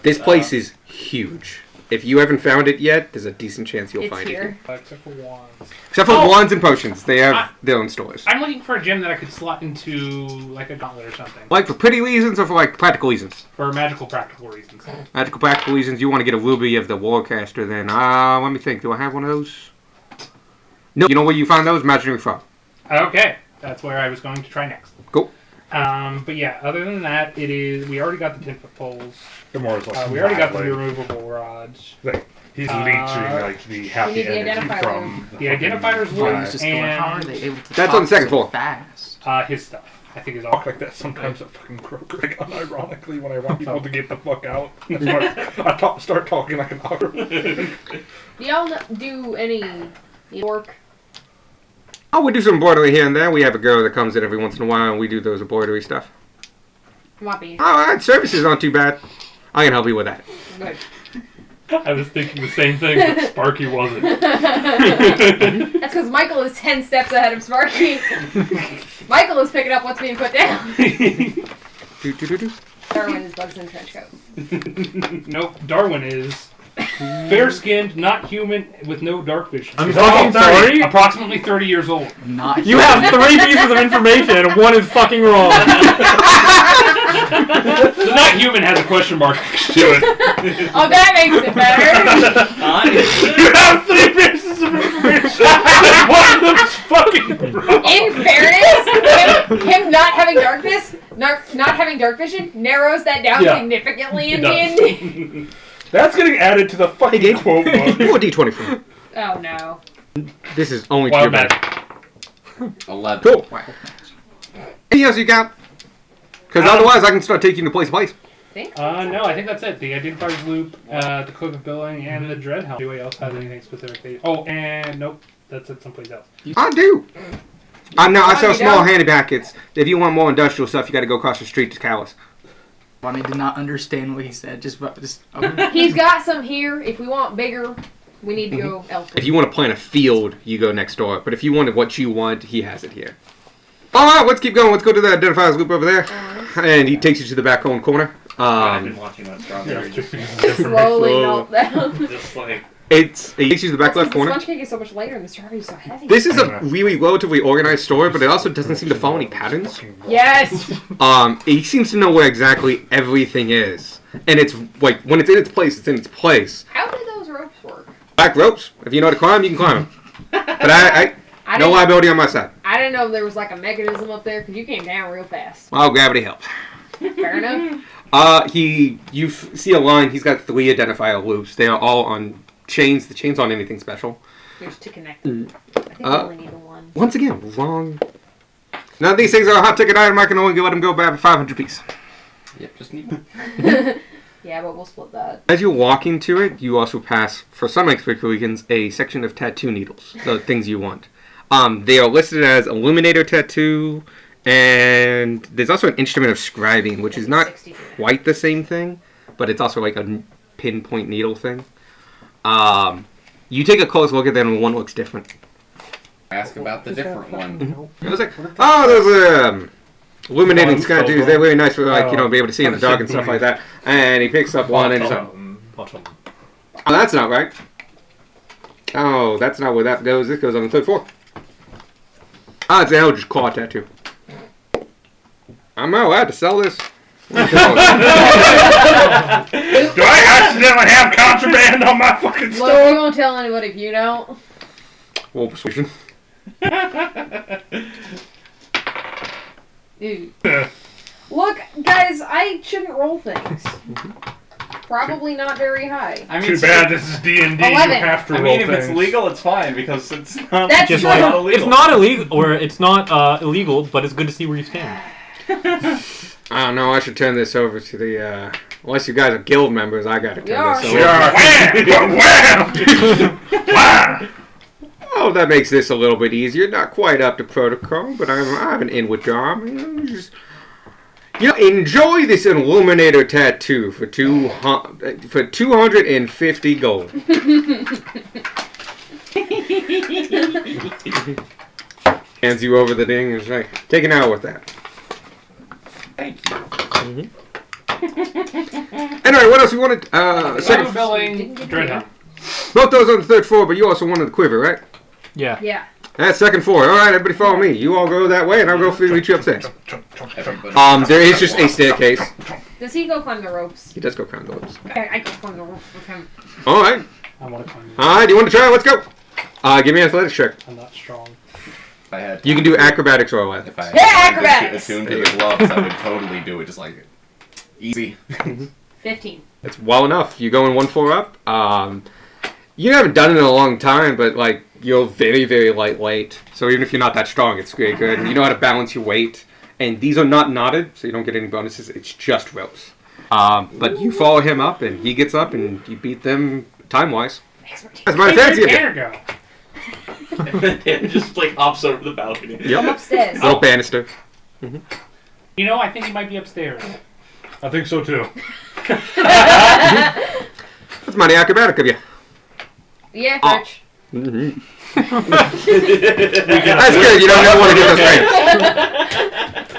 S2: This place is huge. If you haven't found it yet, there's a decent chance you'll
S8: It's
S2: find
S8: here.
S2: it.
S7: Except for wands.
S2: Except for wands and potions. They have their own stores.
S7: I'm looking for a gem that I could slot into like a gauntlet or something.
S2: Like for pretty reasons or for like practical reasons?
S7: For magical practical reasons.
S2: Magical practical reasons, you want to get a ruby of the warcaster then. Let me think. Do I have one of those? No. You know where you find those? Imaginary Frog.
S7: Okay. That's where I was going to try next.
S2: Cool.
S7: But yeah, other than that, we already got the 10-foot poles.
S1: The more like
S7: We already got the
S1: smiling.
S7: removable rods.
S1: Like, he's leeching like the happy
S8: need the
S1: energy
S8: identifier
S1: from
S7: The identifiers
S3: Why
S7: loop
S3: is just going, how are they able to
S2: That's
S3: talk
S2: on the second
S3: so
S2: floor.
S3: fast?
S7: His stuff. I think is all
S1: talk like that sometimes at fucking Kroger, like unironically when I want people to get the fuck out. I start talking like an otter.
S8: Do y'all do any work?
S2: Oh, we do some embroidery here and there. We have a girl that comes in every once in a while and we do those embroidery stuff.
S8: Might be.
S2: Alright, services aren't too bad. I can help you with that.
S8: Good.
S7: I was thinking the same thing, but Sparky wasn't.
S8: That's because Michael is 10 steps ahead of Sparky. Michael is picking up what's being put down. Darwin is Bugs in a trench coat.
S7: Nope, Darwin is fair-skinned, not human, with no dark vision.
S4: I'm fucking sorry.
S7: Approximately 30 years old.
S3: Not
S4: You have 3 pieces of information and one is fucking wrong.
S7: The not human has a question mark next to it.
S8: Oh, that makes it better.
S7: You have 3 pieces of information. One of them's fucking wrong.
S8: In fairness, him not having darkness, not having dark vision, narrows that down
S1: Yeah.
S8: significantly in
S7: It does.
S8: D&D.
S1: That's getting added to the fucking quote book.
S2: Roll a d20 for me.
S8: Oh no.
S2: This is only
S7: Wild
S2: pure
S7: magic.
S2: magic.
S5: 11.
S2: Cool. Anything else you got? Because otherwise I can start taking you to place to place.
S7: No, I think that's it. The identifiers loop, the cloak of billing, and the dread helm. Anybody else have anything specific? Oh, and nope. That's at someplace else.
S2: I do. No, I sell
S8: you
S2: small
S8: don't?
S2: handy packets. If you want more industrial stuff, you got to go across the street to Callis.
S3: Bonnie did not understand what he said. Just
S8: He's got some here. If we want bigger, we need to go elsewhere.
S2: If you want to plant a field, you go next door. But if you wanted what you want, he has it here. All right, let's keep going. Let's go to the identifiers loop over there. And he takes you to the back home corner.
S9: I've been watching that strawberry.
S8: Slowly melt down.
S9: Just like.
S2: He takes you to the back left
S8: The
S2: corner.
S8: sponge cake is so much lighter and the strawberry is so heavy.
S2: This is a really relatively organized store, but it also doesn't seem to follow any patterns.
S8: Yes!
S2: He seems to know where exactly everything is. And it's like, when it's in its place, it's in its place.
S8: How do those ropes work?
S2: Black ropes. If you know how to climb, you can climb them. But I no
S8: didn't-
S2: liability on my side.
S8: I didn't know there was like a mechanism up there because you came down real fast.
S2: Well, gravity helps.
S8: Fair enough.
S2: You see a line. He's got 3 identifier loops. They are all on chains. The chains aren't anything special.
S8: There's 2 connected. I think we only need the one.
S2: Once again, wrong. None of these things are a hot ticket item. I can only let them go back at 500 piece.
S5: Yep, just need.
S8: Yeah, but we'll split that.
S2: As you're walking to it, you also pass, for some expert weekends, a section of tattoo needles. The things you want. They are listed as Illuminator Tattoo, and there's also an instrument of scribing, which is not
S8: 62.
S2: quite the same thing, but it's also like a pinpoint needle thing. You take a close look at them, and one looks different.
S5: Ask about the different one.
S2: It was like, oh, those illuminating tattoos. They're really nice for be able to see in the dark and stuff like that. And he picks up one and he's like,
S4: Bottom.
S2: oh, that's not right. Oh, that's not where that goes. This goes on the 3rd floor. Ah, it's an Eldritch Claw tattoo. I'm not allowed to sell this.
S1: Do I accidentally have contraband on my fucking
S8: Look,
S1: store?
S8: you won't tell anybody if you don't.
S2: Well, persuasion.
S8: Dude. Look, guys, I shouldn't roll things. Probably not very high.
S9: I mean,
S1: Too bad this is D&D. You
S8: 11.
S1: have to
S9: I
S1: roll
S9: mean, if
S1: things.
S9: it's legal, it's fine because it's not.
S8: That's
S4: Just
S8: true.
S4: like,
S9: illegal.
S4: it's not illegal, or it's not illegal, but it's good to see where you stand.
S2: I don't know. I should turn this over to the. Unless you guys are guild members, I gotta turn
S8: are.
S2: this
S1: We
S2: over.
S1: are. Wham! Wham!
S2: Oh, that makes this a little bit easier. Not quite up to protocol, but I have an inward charm. Enjoy this Illuminator tattoo for 250 gold. Hands you over the thing and is like, take an hour with that.
S5: Thank you.
S2: Anyway, what else you wanted? Second,
S7: Building Dreadnought.
S2: both those on the 3rd floor, but you also wanted the quiver, right?
S4: Yeah.
S8: Yeah.
S2: That's 2nd floor. All right, everybody follow me. You all go that way, and I'll go meet you upstairs.
S5: Everybody.
S2: There is just a staircase.
S8: Does he go climb the ropes?
S2: He does go climb the ropes.
S8: I go climb the ropes with him.
S2: All right.
S7: I want to climb.
S2: All right, do you want to try? Let's go. Give me an athletics check.
S7: I'm not strong.
S5: If I had
S2: You can do acrobatics or athletics.
S5: If I
S8: Yeah,
S5: had
S8: acrobatics!
S5: attuned to the gloves, I would totally do it just like easy.
S8: 15.
S2: It's well enough. You go in 1 floor up. You haven't done it in a long time, but like you're very, very lightweight. So even if you're not that strong, it's great good. You know how to balance your weight. And these are not knotted, so you don't get any bonuses. It's just ropes. But you follow him up, and he gets up, and you beat them time-wise. That's my fancy of
S7: Tanner
S2: it.
S7: go.
S9: And just like hops over the balcony.
S8: I'm
S2: Yep.
S8: upstairs.
S2: Little banister.
S7: You know, I think he might be upstairs.
S1: I think so too.
S2: That's mighty acrobatic of you.
S8: Yeah,
S2: Oh.
S8: Rich.
S2: Mm-hmm. That's good. You don't ever want to get those right.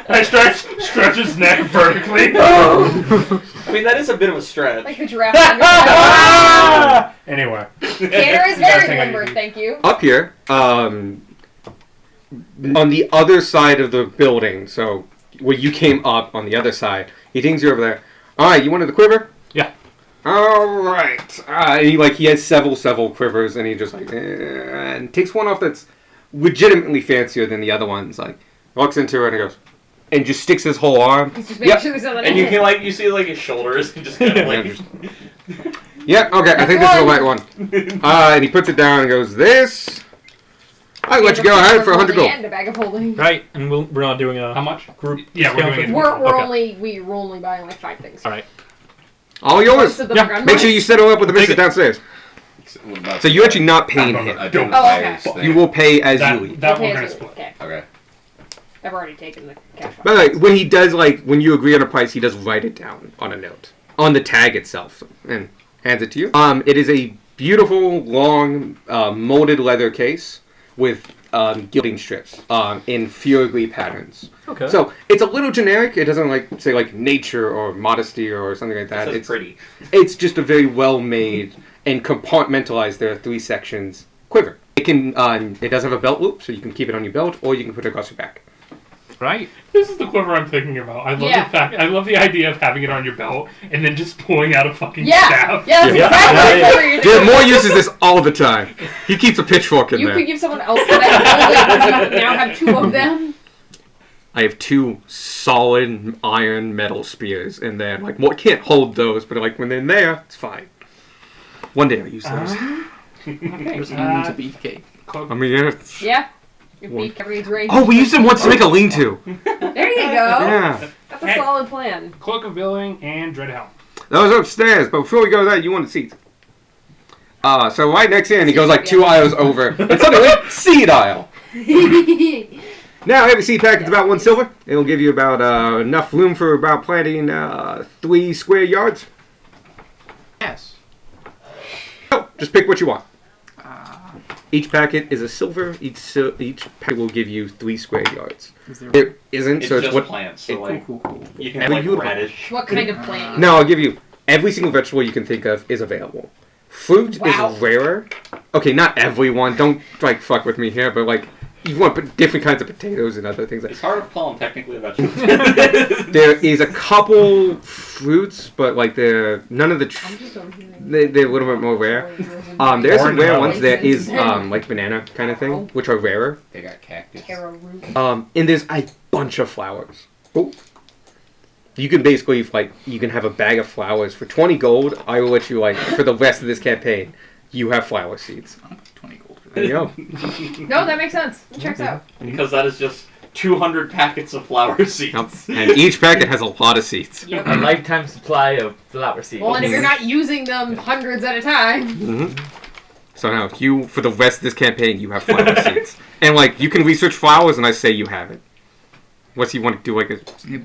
S1: I stretch his neck vertically.
S9: I mean, that is a bit of a stretch.
S8: Like the giraffe. on your side.
S1: Anyway.
S8: Tanner is
S1: You guys
S8: very
S1: think I
S8: limber,
S1: need-
S8: thank you.
S2: Up here, on the other side of the building, so where you came up on the other side, he dings you over there. All right, you wanted the quiver?
S4: Yeah.
S2: All right. And he has several quivers, and he just and takes one off that's legitimately fancier than the other ones. Like walks into it and goes, and just sticks his whole arm.
S8: He's just making sure there's nothing
S9: And
S8: in
S9: you
S8: it.
S9: can you see his shoulders and just kind of like.
S2: Yeah, okay, I think this is the right one. And he puts it down and goes, this. I'll let you go ahead for 100 gold.
S8: And a bag of holding.
S4: Right, and we're not doing a
S7: How much?
S4: group.
S7: Yeah, we're
S4: discount
S7: doing it.
S4: for-
S8: We're
S4: Okay.
S8: only buying like 5 things.
S4: All right.
S2: All yours.
S8: Most of them are gone.
S2: Make sure you settle up with the
S4: Take
S2: missus
S4: it.
S2: downstairs.
S5: What about
S2: So you're actually not paying
S1: I'm
S2: him.
S5: I do
S1: Oh,
S5: the
S8: okay.
S5: players thing.
S2: You will pay as you leave.
S1: That
S8: Okay,
S1: one kind of
S8: so-
S1: split.
S8: okay.
S5: Okay.
S8: I've already taken the cash.
S2: By the way, when he does, like, when you agree on a price, he does write it down on a note. On the tag itself. And hands it to you. It is a beautiful, long, molded leather case with gilding strips in filigree patterns.
S4: Okay.
S2: So, it's a little generic. It doesn't, like, say, like, nature or modesty or something like that.
S9: It's pretty.
S2: It's just a very well-made and compartmentalized, there are 3 sections, quiver. It can, it does have a belt loop, so you can keep it on your belt, or you can put it across your back.
S4: Right.
S1: This is the quiver I'm thinking about. I love
S8: Yeah.
S1: the fact. I love the idea of having it on your belt and then just pulling out a fucking
S8: Yeah,
S1: staff.
S8: yeah, that's
S2: Yeah.
S8: exactly what you're
S2: There are
S8: doing.
S2: more uses this all the time. He keeps a pitchfork in
S8: You
S2: there.
S8: could give someone else that you now have 2 of them.
S2: I have 2 solid iron metal spears in there. Like, what can't hold those, but like when they're in there, it's fine. One day I'll use those.
S1: Okay.
S3: Just hand them to Beefcake.
S2: I mean, yeah.
S8: Yeah. Your beef carries range.
S2: Oh, we used them once to make a lean-to.
S8: There you go.
S2: Yeah.
S8: That's a solid plan.
S1: Cloak of Billowing and Dread Helm.
S2: That was upstairs, but before we go to that, you wanted seats. So right next in, he goes like 2 aisles over, and suddenly, seed aisle. Now, every seed pack is about 1 silver. It'll give you about enough room for about planting 3 square yards.
S3: Yes.
S2: So, just pick what you want. Each packet is a silver. Each packet will give you 3 square yards.
S3: Is there...
S2: There isn't,
S9: It's
S2: so it's
S9: just
S2: what.
S9: plants, so like
S3: Cool.
S9: you can have like
S2: Beautiful.
S9: radish.
S8: What kind of plant?
S2: No, I'll give you every single vegetable you can think of is available. Fruit
S8: Wow.
S2: is rarer. Okay, not everyone. Don't like fuck with me here, but like you want different kinds of potatoes and other things.
S9: It's hard to call them technically a vegetable.
S2: There is a couple fruits, but like they're none of the.
S8: I'm just over here.
S2: They're a little bit more rare. There are some rare ones. There is like banana kind of thing, which are rarer.
S5: They got cactus.
S8: Taro root.
S2: And there's a bunch of flowers. Oh. You can basically like you can have a bag of flowers for 20 gold. I will let you like for the rest of this campaign. You have flower seeds.
S3: 20 gold for
S2: There you go.
S8: No, that makes sense. It checks out.
S9: Because that is just 200 packets of flower seeds.
S2: Yep. And each packet has a lot of seeds.
S8: Yep.
S6: A lifetime supply of flower seeds.
S8: Well, and if you're not using them hundreds at a time,
S2: So now you for the rest of this campaign you have flower seeds. And like you can research flowers, and I say you have it. Unless you want to do like a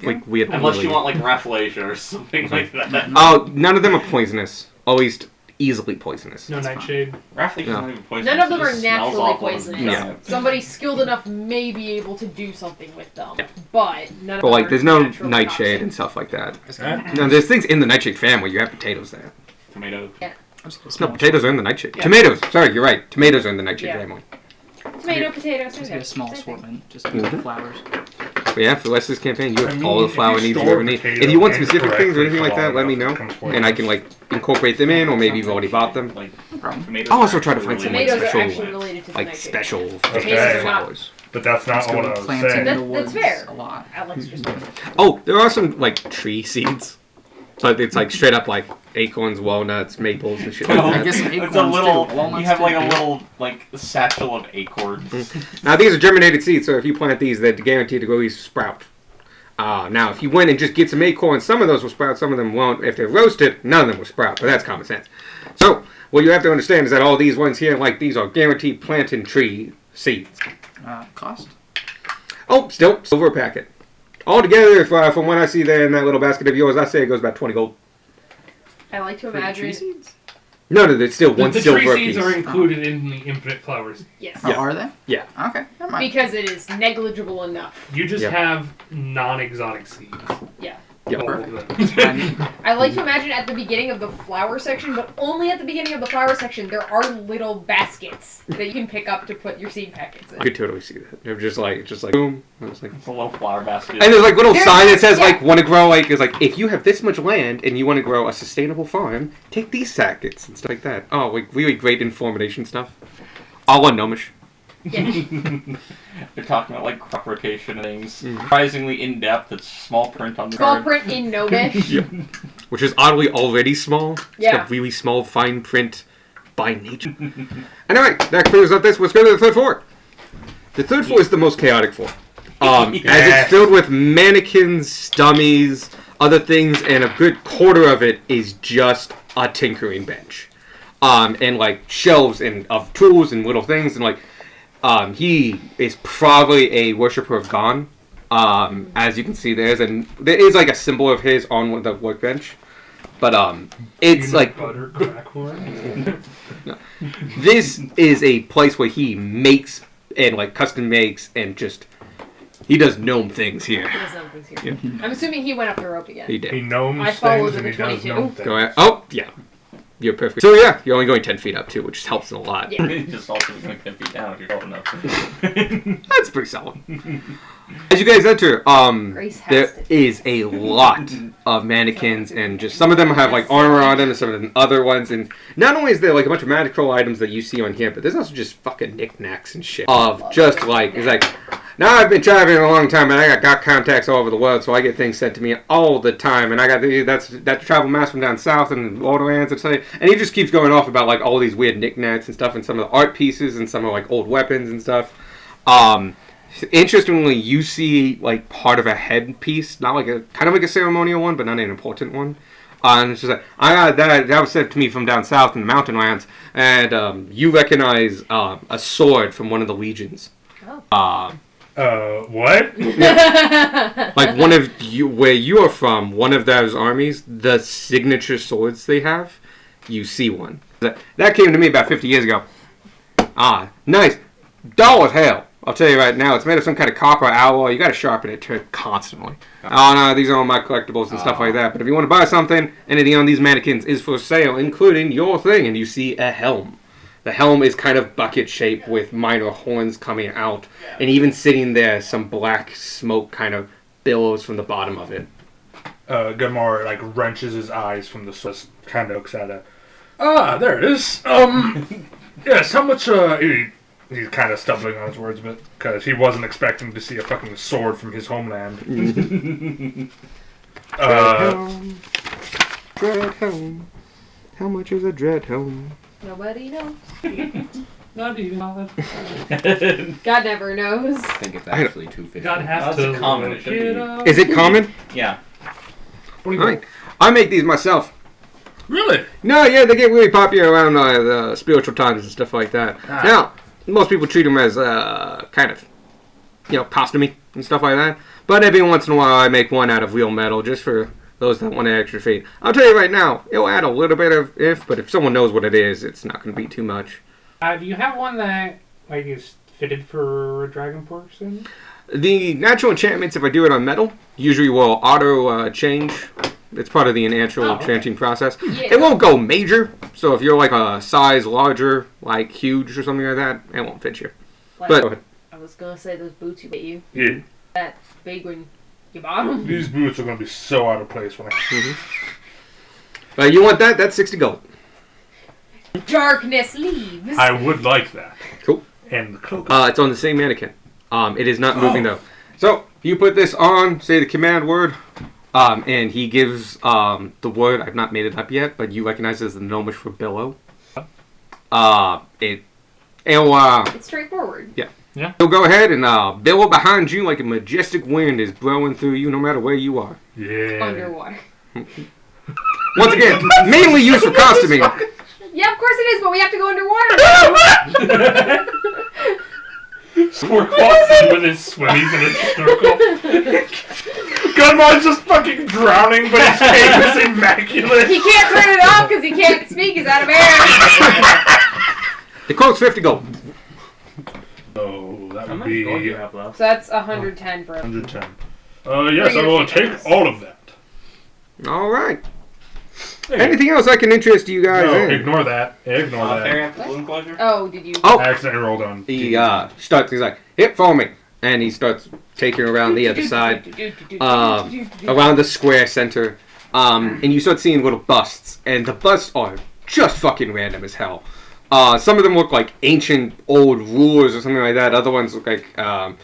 S2: like weird.
S9: Unless you
S2: lily.
S9: want like rafflesia or something like that.
S2: Oh, none of them are poisonous. At least easily poisonous.
S1: No Nightshade.
S9: Rafflesia's
S2: No.
S9: not even poisonous.
S8: none of them
S9: it
S8: are
S9: just smells
S8: naturally
S9: awful.
S8: poisonous.
S2: Yeah.
S8: Somebody skilled enough may be able to do something with them,
S2: Yeah.
S8: but none of
S2: But
S8: them
S2: like
S8: are
S2: there's no
S8: naturally
S2: nightshade
S8: toxic.
S2: and stuff like that.
S1: Huh?
S2: No, there's things in the nightshade family. You have potatoes there.
S9: Tomatoes.
S2: No, potatoes are in the nightshade. Tomatoes. Sorry, you're right. Tomatoes are in the nightshade
S8: Yeah.
S2: family.
S8: Tomato, potatoes,
S3: Just get a small assortment. Just
S2: Mhm.
S3: flowers.
S2: But yeah, for the rest of this campaign, you have
S1: I mean,
S2: all the
S1: if
S2: flower
S1: you
S2: needs you
S1: store
S2: ever need.
S1: potato
S2: If you want
S1: and
S2: specific things or anything like that,
S1: correctly
S2: let me know,
S1: becomes poisonous.
S2: and I can like incorporate them in, or maybe you've already bought them.
S9: Like
S3: No problem.
S9: tomatoes.
S2: I'll also
S9: are
S2: try to
S9: actually
S2: find some
S9: really
S2: like
S8: Tomatoes
S2: special,
S8: are actually related to the
S2: like
S8: nightshade.
S2: special
S1: Okay.
S2: flowers.
S1: But that's not
S3: Let's go
S1: what I was
S3: planting
S1: saying.
S3: in the
S8: That-
S3: woods
S8: that's fair.
S3: a lot.
S8: Alex just
S2: Oh, there are some like tree seeds, but it's like straight up like acorns, walnuts, maples, and shit
S9: Oh,
S2: like
S3: I
S2: that.
S3: guess some
S9: It's a
S3: acorns
S9: little.
S3: too. Walnuts
S9: You have like
S3: too.
S9: a little like satchel of acorns.
S2: Now these are germinated seeds, so if you plant these, they're guaranteed to go at least sprout. Now if you went and just get some acorns, some of those will sprout, some of them won't. If they're roasted, none of them will sprout, but that's common sense. So what you have to understand is that all these ones here, like these, are guaranteed planting tree seeds.
S3: Cost?
S2: Oh, still silver a packet. Altogether, if, from what I see there in that little basket of yours, I say it goes about 20 gold.
S8: I like to
S3: For the tree
S8: imagine.
S3: seeds?
S2: No, it's still one
S1: The
S2: silver
S1: tree
S2: piece.
S1: seeds are included in the infinite flowers.
S8: Yes.
S3: Oh, are they?
S2: Yeah.
S3: Okay, never mind.
S8: Because it is negligible enough.
S1: You just
S2: Yeah.
S1: have non-exotic seeds.
S8: Yeah.
S2: Yeah.
S1: All of them.
S3: That's what I need.
S8: I like to imagine at the beginning of the flower section, but only at the beginning of the flower section, there are little baskets that you can pick up to put your seed packets
S2: I
S8: in.
S2: could totally see that. They're just like boom. I was like,
S9: It's a little flower basket.
S2: and there's like little
S8: There's-
S2: sign that says
S8: yeah.
S2: like want to grow like it's like if you have this much land and you want to grow a sustainable farm, take these packets and stuff like that. Oh, like really great information stuff. All on Gnomish.
S8: Yeah.
S9: They're talking about like crop rotation and things.
S2: Mhm.
S9: Surprisingly in depth. It's small print on the
S8: Small
S9: card.
S8: print in Gnomish.
S2: Which is oddly already small. It's
S8: Yeah.
S2: got really small fine print by nature. Anyway, that clears up this. Let's go to the third floor. The third floor is the most chaotic floor. As it's filled with mannequins, dummies, other things, and a good quarter of it is just a tinkering bench. and like shelves and of tools and little things, and like he is probably a worshiper of Gon. As you can see, there is like a symbol of his on the workbench, but it's like
S1: butter crack whore.
S2: this is a place where he makes and like custom makes and just he does gnome things here.
S8: He does know things here.
S2: Yeah.
S8: I'm assuming he went up the rope again.
S2: He did.
S1: He gnomes
S8: I followed
S1: things and
S8: the
S1: he does
S8: 22.
S1: gnome things.
S2: Go ahead. Oh yeah, you're perfect. So yeah, you're only going 10 feet up too, which helps a lot.
S8: Yeah.
S9: Just also going 10 feet down if you're tall enough.
S2: That's pretty solid. As you guys enter,
S8: Grace has
S2: there
S8: to.
S2: is a lot of mannequins, and just some of them have like armor on them, and some of them other ones. And not only is there like a bunch of magical items that you see on here, but there's also just fucking knickknacks and shit. Of just like it's like, now I've been traveling a long time, and I got contacts all over the world, so I get things sent to me all the time. And I got that's travel master from down south and Borderlands and stuff. And he just keeps going off about like all these weird knickknacks and stuff, and some of the art pieces, and some of like old weapons and stuff. Interestingly, you see like part of a headpiece, not like a kind of like a ceremonial one, but not an important one. And it's just like, I got that was sent to me from down south in the mountain lands, and you recognize a sword from one of the legions.
S8: Oh.
S1: What?
S2: Like one of you, where you are from, one of those armies, the signature swords they have, you see one. That came to me about 50 years ago. Nice. Dull as hell. I'll tell you right now, it's made of some kind of copper alloy. You gotta sharpen it constantly. Oh no, these are all my collectibles and stuff like that. But if you want to buy something, anything on these mannequins is for sale, including your thing. And you see a helm. The helm is kind of bucket shaped with minor horns coming out. And even sitting there, some black smoke kind of billows from the bottom of it.
S1: Gamar like wrenches his eyes from the Swiss, kind of looks at it. There it is. Yes, how much, he's kind of stumbling on his words a bit, because he wasn't expecting to see a fucking sword from his homeland.
S2: Dread helm. How much is a dread helm?
S8: Nobody knows.
S7: Not even God.
S8: God never knows.
S5: I think it's actually 250.
S7: God has
S9: That's
S7: to
S9: common,
S7: look
S9: it should
S7: it
S9: be.
S7: up.
S2: Is it common?
S9: Yeah.
S2: Alright. I make these myself.
S1: Really?
S2: No, yeah, they get really popular around the spiritual times and stuff like that. Now, most people treat them as kind of, costume and stuff like that. But every once in a while, I make one out of real metal just for those that want an extra feat. I'll tell you right now, it'll add a little bit of but if someone knows what it is, it's not going to be too much.
S7: Do you have one that like is fitted for a dragon person?
S2: The natural enchantments, if I do it on metal, usually will auto change. It's part of the natural enchanting process.
S8: Yeah.
S2: It won't go major, so if you're like a size larger, like huge or something like that, it won't fit you.
S8: Like,
S2: But go ahead.
S8: I was gonna say those boots you get you.
S1: Yeah.
S8: That big when you bought them.
S1: These boots are going to be so out of place when I...
S2: You want that? That's 60 gold.
S8: Darkness leaves.
S1: I would like that.
S2: Cool.
S1: And the cloak.
S2: It's on the same mannequin. It is not moving though. So you put this on, say the command word, and he gives the word. I've not made it up yet, but you recognize it as the gnomish for billow.
S8: It's straightforward.
S2: He'll go ahead and billow behind you like a majestic wind is blowing through you, no matter where you are.
S1: Yeah.
S8: Underwater.
S2: Once again, mainly used for costuming.
S8: Yeah, of course it is, but we have to go underwater.
S7: Squirt walks in with his swimmies in a circle.
S1: Gunmar's just fucking drowning, but his cape is immaculate.
S8: He can't turn it off because he can't speak. He's out of air.
S2: The quote's 50 gold.
S1: Oh, that
S4: How
S1: would
S4: much gold do you
S1: be
S4: have left?
S8: So that's 110 for him.
S1: 110. Yes, I will take all of that.
S2: All right.
S1: Hey,
S2: Anything else I can interest you guys
S1: no,
S2: in?
S1: ignore that. Ignore that.
S9: Fair after balloon closure?
S8: Oh, did you?
S2: Oh,
S1: I accidentally rolled on.
S2: he starts. He's like, "Yep, follow me," and he starts taking around the other side, around the square center, and you start seeing little busts, and the busts are just fucking random as hell. Some of them look like ancient old rulers or something like that. Other ones look like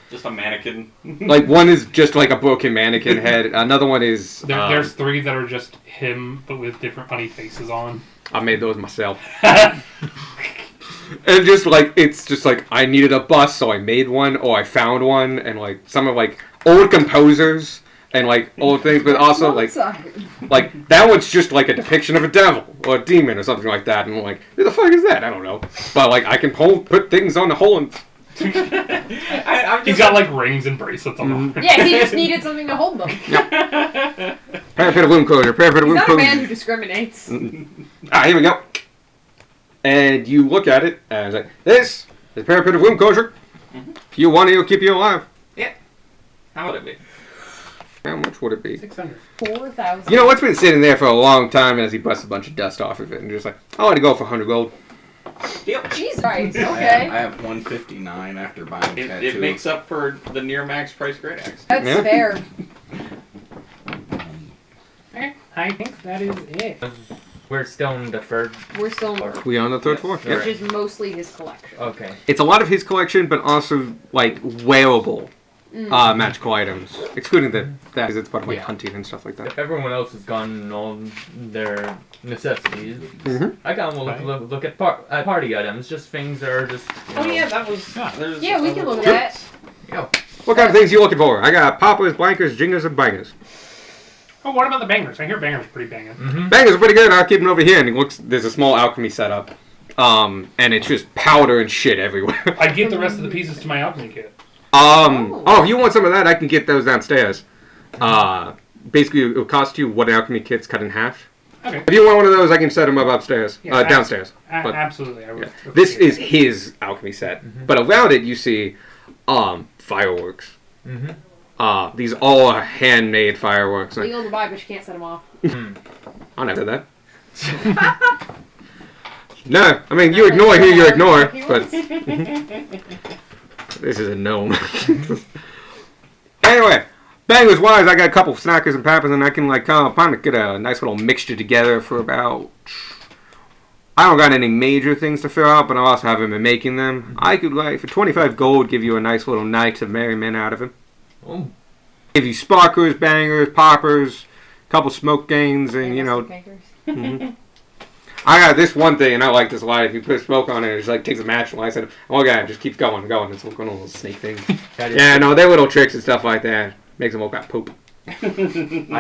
S9: Just a mannequin.
S2: like one is just like a broken mannequin head. Another one is
S7: There's three that are just him, but with different funny faces on.
S2: I made those myself. And just like it's just like I needed a bust, so I made one, or I found one, and like some of like old composers and like old things, but also like
S8: Side.
S2: that one's just like a depiction of a devil or a demon or something like that, and I'm like, who the fuck is that? I don't know, but like I can put things on the Hollands.
S7: He's got like rings and bracelets on them.
S8: Yeah, he just needed something to hold them.
S2: Parapet of wound closure. Parapet of
S8: He's
S2: wound
S8: not a
S2: closure.
S8: man who discriminates.
S2: Here we go. And you look at it and it's like, this is parapet of wound closure. If you want it, it'll keep you alive.
S9: How would it be?
S2: How much would it be?
S7: 600.
S8: 4,000.
S2: You know, it's been sitting there for a long time as he busts a bunch of dust off of it and just like, I'll let it go for 100 gold.
S8: Jesus Christ,
S5: I
S8: okay.
S5: have 159 after buying tattoo.
S9: It makes up for the near max price great axe.
S8: That's
S2: Yeah.
S8: fair.
S7: Okay, I think that is it.
S6: We're still in the third.
S8: We're still
S2: We on the third floor?
S8: which
S2: Yeah.
S8: is mostly his collection.
S6: Okay.
S2: It's a lot of his collection, but also like wearable magical items, excluding that because it's part of like
S6: Yeah.
S2: hunting and stuff like that.
S6: If everyone else has gotten all their necessities,
S2: Mhm.
S6: I kind of look at party items, just things that are just.
S9: Oh yeah, that was. there's
S8: Yeah, we can
S9: other-
S8: look at that.
S2: What kind of things are you looking for? I got poppers, blankers, jingers, and bangers.
S7: Oh, what about the bangers? I hear bangers are pretty banging.
S2: Bangers are pretty good. I'll keep them over here. And he looks. There's a small alchemy setup, and it's just powder and shit everywhere.
S7: I get the rest of the pieces to my alchemy kit.
S2: Oh, if you want some of that, I can get those downstairs. Basically, it will cost you what an alchemy kit's cut in half.
S7: Okay.
S2: If you want one of those, I can set them up upstairs,
S7: Yeah,
S2: downstairs. But-
S7: absolutely. I would
S2: Yeah. This
S7: appreciate
S2: is his alchemy set, but around it you see fireworks. These all are handmade fireworks. Like,
S8: Legal to buy, but you can't set them off.
S2: I never did that. No, I mean you ignore who you ignore, but this is a gnome. Anyway, bangers wise, I got a couple snackers and peppers, and I can like kind of get a nice little mixture together for about. I don't got any major things to fill out, but I also haven't been making them. I could like for 25 gold give you a nice little night of merriment out of him.
S6: Oh.
S2: Give you sparklers, bangers, poppers, couple smoke gains, and you know.
S8: Makers.
S2: I got this one thing, and I like this a lot. If you put smoke on it, it just like takes a match and lights it. Oh god, it just keeps going and going. It's like one of those snake things. Yeah, no, they're little tricks and stuff like that. Makes them look like poop.
S6: I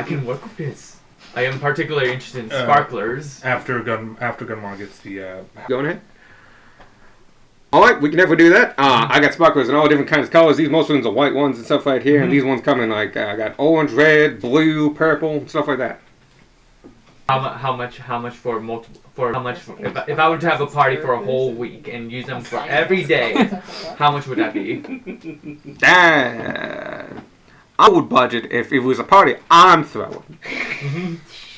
S6: can work with this. I am particularly interested in sparklers.
S1: After Gunmar gets the
S2: Going ahead. Alright, we can definitely do that. I got sparklers in all different kinds of colors. These most ones are white ones and stuff right here, and these ones come in like I got orange, red, blue, purple, stuff like that.
S6: How much for multiple? For how much? If I were to have a party for a whole week and use them for every day, how much would that be?
S2: I would budget if it was a party I'm throwing.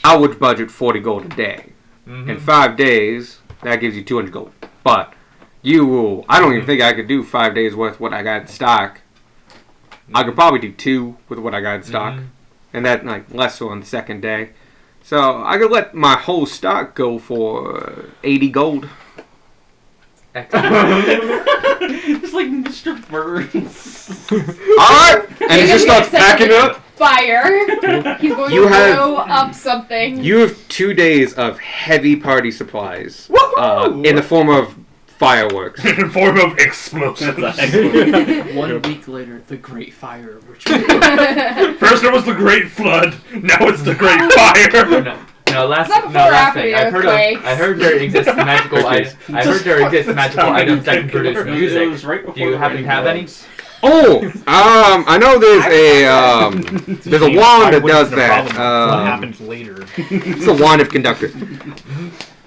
S2: I would budget 40 gold a day. In 5 days, that gives you 200 gold. But I don't even think I could do 5 days worth what I got in stock. I could probably do 2 with what I got in stock, and that like less so on the second day. So I could let my whole stock go for 80 gold.
S9: It's like Mr. Burns.
S2: Alright! And he just starts packing up.
S8: Fire. He's going
S2: You
S8: to
S2: have-
S8: blow up something.
S2: You have 2 days of heavy party supplies in the form of fireworks.
S1: in form of explosives.
S3: 1 week later, the Great Fire ritual.
S1: First it was the Great Flood, now it's the Great Fire.
S6: No, last
S8: Is that before or
S6: last
S8: after
S6: thing.
S8: the
S6: I heard there exists magical items. I heard there exists magical items that can produce
S9: It
S6: music.
S9: was right
S6: Do
S9: before
S6: you
S9: the
S6: happen to
S9: rain
S6: have any?
S9: floods.
S2: Oh, I know there's there's a wand that does that.
S4: What happens later?
S2: It's a wand of conductor.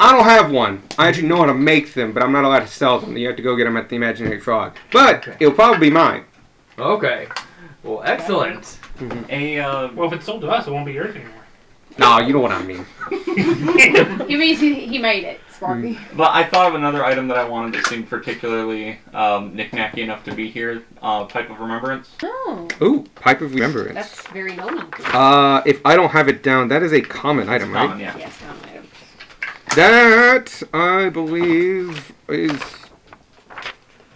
S2: I don't have one. I actually know how to make them, but I'm not allowed to sell them. You have to go get them at the Imaginary Frog. But it'll probably be mine.
S6: Okay. Well, excellent.
S7: Well, if it's sold to us, it won't be yours anymore.
S2: Nah, you know what I mean.
S8: He means he made it, Sparky.
S9: But I thought of another item that I wanted that seemed particularly knick-knacky enough to be here. Pipe of Remembrance.
S8: Oh,
S2: Ooh, Pipe of Remembrance.
S8: that's very known.
S2: If I don't have it down, that is a common item, right?
S9: Common, yeah.
S8: Yes, common item.
S2: That, I believe, is...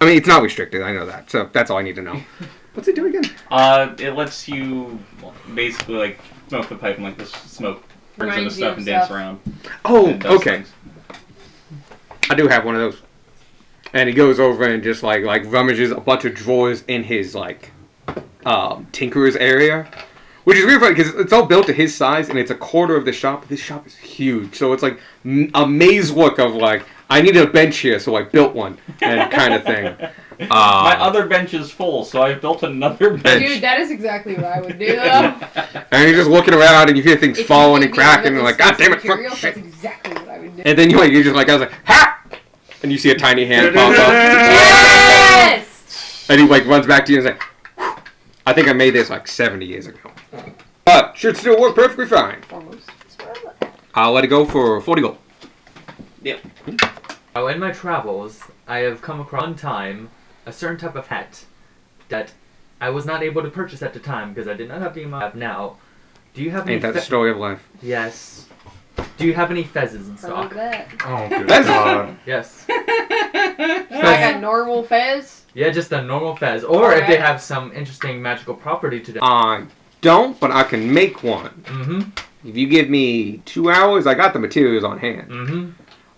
S2: I mean, it's not restricted, I know that. So that's all I need to know. What's it do again?
S9: It lets you basically like smoke the pipe and like this smoke burns into
S8: Reminds you
S9: stuff
S8: of
S9: and dance
S8: stuff.
S9: around.
S2: Oh,
S9: and does
S2: okay.
S9: things.
S2: I do have one of those. And he goes over and just like rummages a bunch of drawers in his like tinkerer's area, Which is really funny because it's all built to his size and it's a quarter of the shop. This shop is huge, so it's like a maze look of like I need a bench here, so I built one and kind of thing.
S9: My other bench is full, so I built another bench.
S8: Dude, that is exactly what I would do, though.
S2: And you're just looking around and you hear things
S8: If you
S2: falling
S8: gave
S2: and
S8: me
S2: cracking and
S8: limitless
S2: like, God
S8: space
S2: damn
S8: of
S2: it, fuck,
S8: materials,
S2: shit.
S8: That's exactly what I would do.
S2: And then you're just like, I was like, ha! And you see a tiny hand pop up.
S8: Yes!
S2: And he like runs back to you and is like, "Whew, I think I made this like 70 years ago. But should still work perfectly fine.
S8: Almost.
S2: I'll let it go for 40 gold.
S9: Yep.
S6: Oh, in my travels, I have come across one time a certain type of hat that I was not able to purchase at the time because I did not have the amount I have now. Do you have any?
S2: Ain't that the story of life?
S6: Yes. Do you have any fezzes in
S8: Heard of
S6: stock?
S8: that.
S1: Oh, good
S2: That's-
S1: God.
S6: Yes.
S8: Like a normal fez?
S6: Yeah, just a normal fez, or if they
S8: Okay.
S6: have some interesting magical property to them.
S2: I don't, but I can make one.
S6: Mm-hmm.
S2: If you give me 2 hours, I got the materials on hand.
S6: Mm-hmm.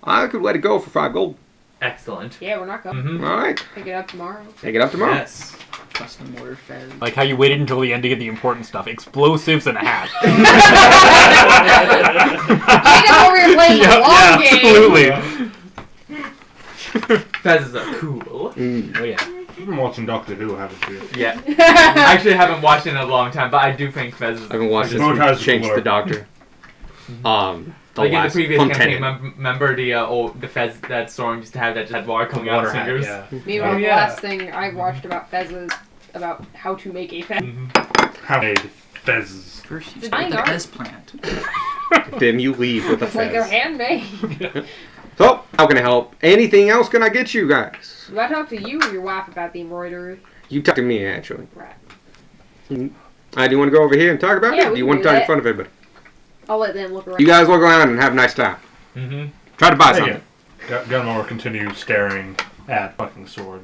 S2: I could let it go for 5 gold.
S6: Excellent.
S8: Yeah, we're not going.
S6: Mm-hmm.
S2: All right,
S8: Pick it up tomorrow.
S2: take it up tomorrow.
S6: Yes.
S3: Custom order fez.
S4: Like how you waited until the end to get the important stuff. Explosives and a hat.
S8: You know we're playing the long game.
S4: Absolutely.
S6: Fezzes are cool.
S2: Mm.
S4: Oh yeah.
S1: You've been watching Doctor Who, haven't you?
S6: Yeah. I actually haven't watched it in a long time, but I do think fezzes.
S2: I haven't watched
S1: Bow
S2: this.
S1: ties
S2: We changed
S1: galore.
S2: the doctor. The
S6: Like in the
S2: last
S6: previous
S2: from
S6: campaign,
S2: Tenet.
S6: remember the fez that Soren used to have that just had water coming out of his
S7: Water hat,
S6: fingers?
S7: yeah.
S8: Meanwhile,
S7: Oh,
S8: the
S7: yeah.
S8: last thing I watched about fezes, about how to make a fez.
S1: How made fezzes.
S3: First, you
S8: It's
S3: start the
S8: fine,
S3: fez plant.
S2: Then you leave with a
S8: It's like they're
S2: fez.
S8: handmade.
S2: So, how can I help? Anything else can I get you guys?
S8: Do I talk to you or your wife about the embroidery?
S2: You talk to me, actually.
S8: Right.
S2: Do you want to go over here and talk about
S8: Yeah,
S2: it? Or
S8: we
S2: do you
S8: can
S2: want to
S8: do
S2: talk in
S8: that.
S2: front of everybody?
S8: I'll let them look around.
S2: You guys look around and have a nice time.
S6: Mm-hmm.
S2: Try to buy
S1: Hey,
S2: something.
S1: Gunmore continues staring at fucking sword,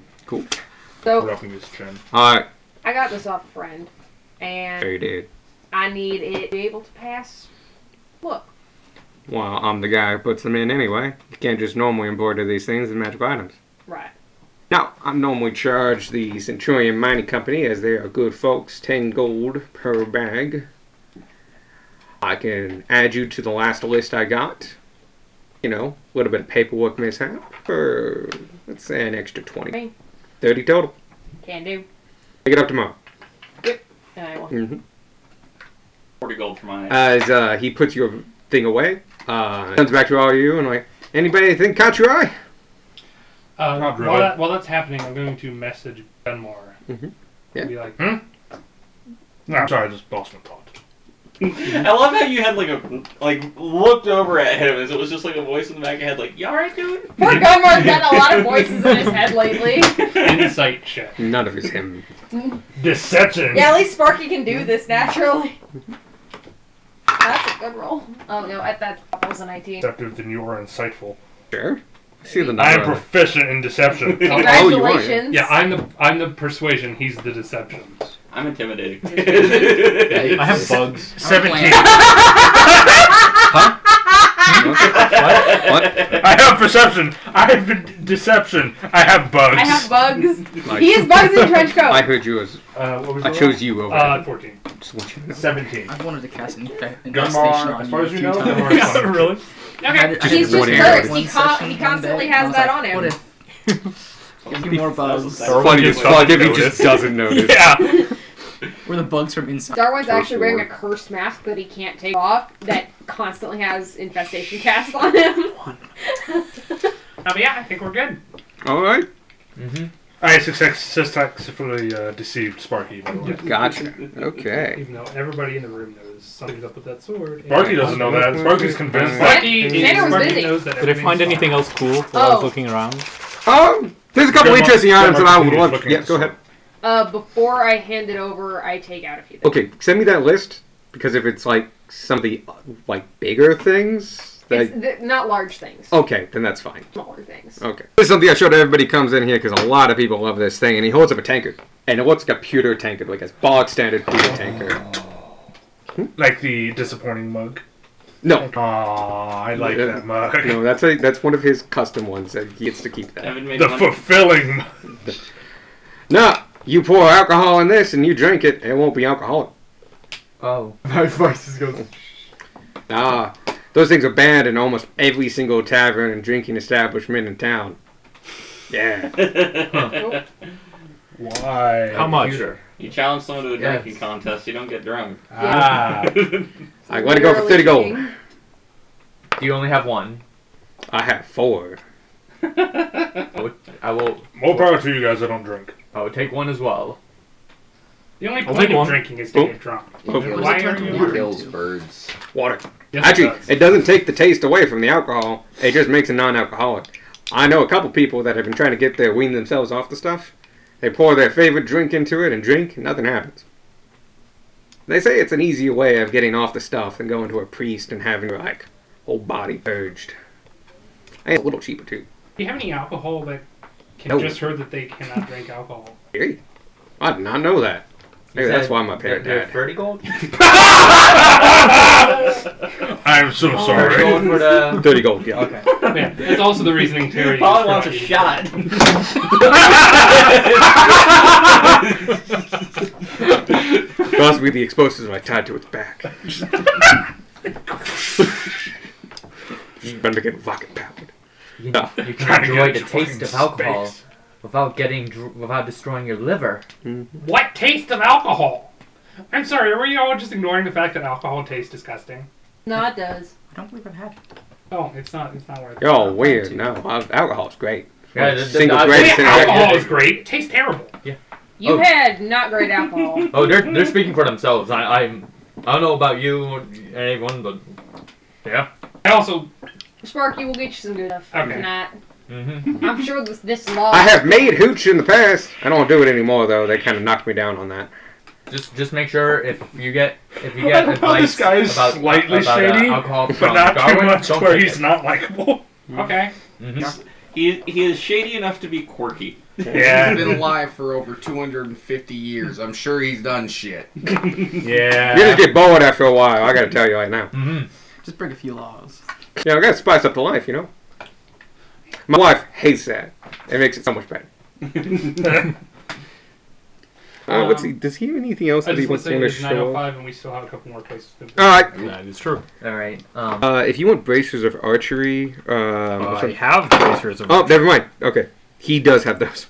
S8: So,
S1: rubbing his chin.
S2: Alright,
S8: I got this off a friend, and
S2: there you did.
S8: I need it to be able to pass. Look.
S2: Well, I'm the guy who puts them in anyway. You can't just normally embroider these things in magical items.
S8: Right.
S2: Now, I normally charge the Centurion Mining Company, as they are good folks, 10 gold per bag. I can add you to the last list I got. You know, a little bit of paperwork mishap for, let's say, an extra 20.
S8: Okay.
S2: 30 total.
S8: Can do.
S2: Pick it up tomorrow.
S8: And I will.
S2: Mm-hmm.
S9: 40 gold for my.
S2: As he puts your thing away, comes back to all of you and like, anybody think caught your eye?
S1: Not really.
S7: While that's happening, I'm going to message Gunmore.
S2: Mhm. Yeah.
S7: Be like,
S1: No, I'm sorry, I just lost my thought.
S9: I love how you had looked over at him as it was just like a voice in the back of your head, like, "You alright, dude?"
S8: Poor Gunmore's got a lot of voices in his head lately.
S7: insight check.
S2: None of it's him.
S1: Deception!
S8: Yeah, at least Sparky can do this naturally. That's a good roll. Oh no, at that was a 19.
S1: Deceptive, then you are insightful.
S2: Sure. I see the
S1: I am
S2: number.
S1: proficient in deception.
S8: Congratulations.
S7: Yeah, I'm the persuasion. He's the deception.
S9: I'm intimidating.
S4: I have bugs.
S1: 17.
S2: What?
S1: I have perception. I have deception. I have bugs.
S8: I have bugs.
S2: Like,
S8: He is bugs in a trench coat.
S2: I heard you as
S1: What was
S2: I
S1: the
S2: chose you over. him.
S7: 14.
S2: Just want you to know.
S1: 17.
S3: I've wanted to cast infestation
S1: Gunmar,
S3: on
S1: as far
S3: you
S1: as
S3: a
S1: you
S3: few
S1: know,
S3: times.
S1: Gunmar is fine.
S7: Really?
S3: Okay.
S8: He's just
S2: one
S8: cursed.
S2: area.
S8: He constantly has that on
S3: What
S8: him.
S3: if? Give me more bugs.
S2: Funny as fuck if he just doesn't notice.
S1: Yeah.
S3: We're the bugs from inside.
S8: Darwin's
S2: For
S8: actually wearing a
S2: sure.
S8: cursed mask that he can't take off that constantly has infestation cast on him.
S7: But yeah, I think we're good.
S2: Alright.
S6: Mm-hmm.
S1: I successfully deceived Sparky, by the way.
S2: Gotcha. Okay.
S7: Even though everybody in the room knows something's up with that sword.
S1: Sparky doesn't know that. Sparky's convinced that.
S8: Tanner was busy.
S7: knows that
S4: Did I find
S7: everything's
S4: anything
S7: fine.
S4: else cool while I was
S8: Oh.
S4: looking around?
S2: There's a couple
S1: Gunmar-
S2: interesting items that I would
S1: Gunmar
S2: love.
S1: looking
S2: Yeah,
S1: at
S2: go
S1: the
S2: ahead.
S8: Before I hand it over, I take out a few things.
S2: Okay, send me that list because if it's like some of the like bigger things,
S8: It's
S2: that
S8: not large things.
S2: okay, then that's fine.
S8: Smaller things.
S2: Okay. This is something I showed everybody comes in here because a lot of people love this thing, and he holds up a tankard, and it looks like a pewter tankard, like a bog standard pewter tankard.
S1: Like the disappointing mug.
S2: No,
S1: Aw, I like that mug.
S2: no, that's one of his custom ones that he gets to keep that.
S9: Evan made
S1: The
S9: one.
S1: fulfilling mug.
S2: No, you pour alcohol in this and you drink it, it won't be alcoholic.
S6: Oh, my voice is going.
S2: Ah, those things are banned in almost every single tavern and drinking establishment in town. Yeah.
S1: Why?
S4: How much?
S9: You challenge someone to a
S6: Yes.
S9: drinking contest, you don't get drunk.
S1: Ah.
S2: I let it go for 30 gold.
S8: Literally
S6: Do you only have one?
S2: I have 4.
S6: I will.
S1: More power to you guys. I don't drink.
S6: I will take one as well.
S7: The only
S4: I'll
S7: point
S4: take
S7: of
S4: one.
S7: drinking is to
S2: Oh.
S7: get drunk.
S2: Oh.
S7: Why are
S3: turn
S7: you
S3: to
S5: It
S3: water?
S5: kills birds.
S2: Water.
S7: Yes,
S2: Actually,
S7: does.
S2: it doesn't take the taste away from the alcohol. It just makes it non-alcoholic. I know a couple people that have been trying to get their wean themselves off the stuff. They pour their favorite drink into it and drink, and nothing happens. They say it's an easier way of getting off the stuff than going to a priest and having your like whole body purged. And a little cheaper too.
S7: Do you have any alcohol that can
S2: No.
S7: just heard that they cannot drink alcohol?
S2: Hey, I did not know that. Maybe
S6: You
S2: that's
S6: said
S2: why my parent
S6: they're
S2: died.
S6: 30 gold?
S1: I'm so
S6: 30
S1: sorry.
S6: gold for the.
S2: 30 gold, yeah.
S6: Okay.
S7: Yeah, that's also the reasoning Terry.
S9: Paul
S7: used
S9: wants a
S7: for-
S9: shot.
S2: Possibly the explosives I tied to its back. Better get rocket powered.
S6: You,
S2: Yeah.
S6: you can
S1: Trying to
S6: enjoy
S1: get
S6: the
S1: to
S6: taste
S1: fucking
S6: of alcohol
S1: space.
S6: without destroying your liver.
S7: What taste of alcohol? I'm sorry, are we all just ignoring the fact that alcohol tastes disgusting?
S8: No, it does.
S3: I don't believe I've had it.
S7: Oh, it's not worth it.
S2: You're all weird. No, alcohol's great.
S6: Yeah,
S2: Single
S6: the-
S2: greatest thing I
S7: Alcohol
S2: ever
S7: is great. It tastes terrible.
S8: You
S6: Oh.
S8: had not great alcohol.
S6: Oh, they're speaking for themselves. I don't know about you or anyone, but yeah.
S7: I also
S8: Sparky will get you some good stuff.
S7: Okay.
S8: Tonight.
S6: Mm-hmm.
S8: I'm sure this law.
S2: I have made hooch in the past. I don't do it anymore though. They kind of knocked me down on that.
S6: Just make sure if you get
S1: I love how
S6: advice
S1: this guy is
S6: about
S1: slightly shady,
S6: alcohol
S1: but
S6: from
S1: not
S6: Darwin,
S1: too much
S6: don't
S1: where
S6: take
S1: he's
S6: it.
S1: not likable.
S7: okay.
S6: Mhm.
S9: He is shady enough to be quirky.
S1: Yeah.
S5: He's been alive for over 250 years. I'm sure he's done shit.
S6: Yeah.
S2: You just get bored after a while. I gotta tell you right now.
S6: Mm-hmm.
S3: Just break a few laws.
S2: Yeah, I gotta spice up the life, you know. My wife hates that. It makes it so much better. Let's see. Does he have anything else
S7: I
S2: that he
S7: just want
S2: wants
S7: to
S2: to
S7: say
S2: show?
S7: it's 9:05 and we still have a couple more places to
S2: All right.
S4: That is true.
S6: All right.
S2: If you want bracers of archery,
S4: I have bracers of
S2: oh, never mind. Okay, he does have those.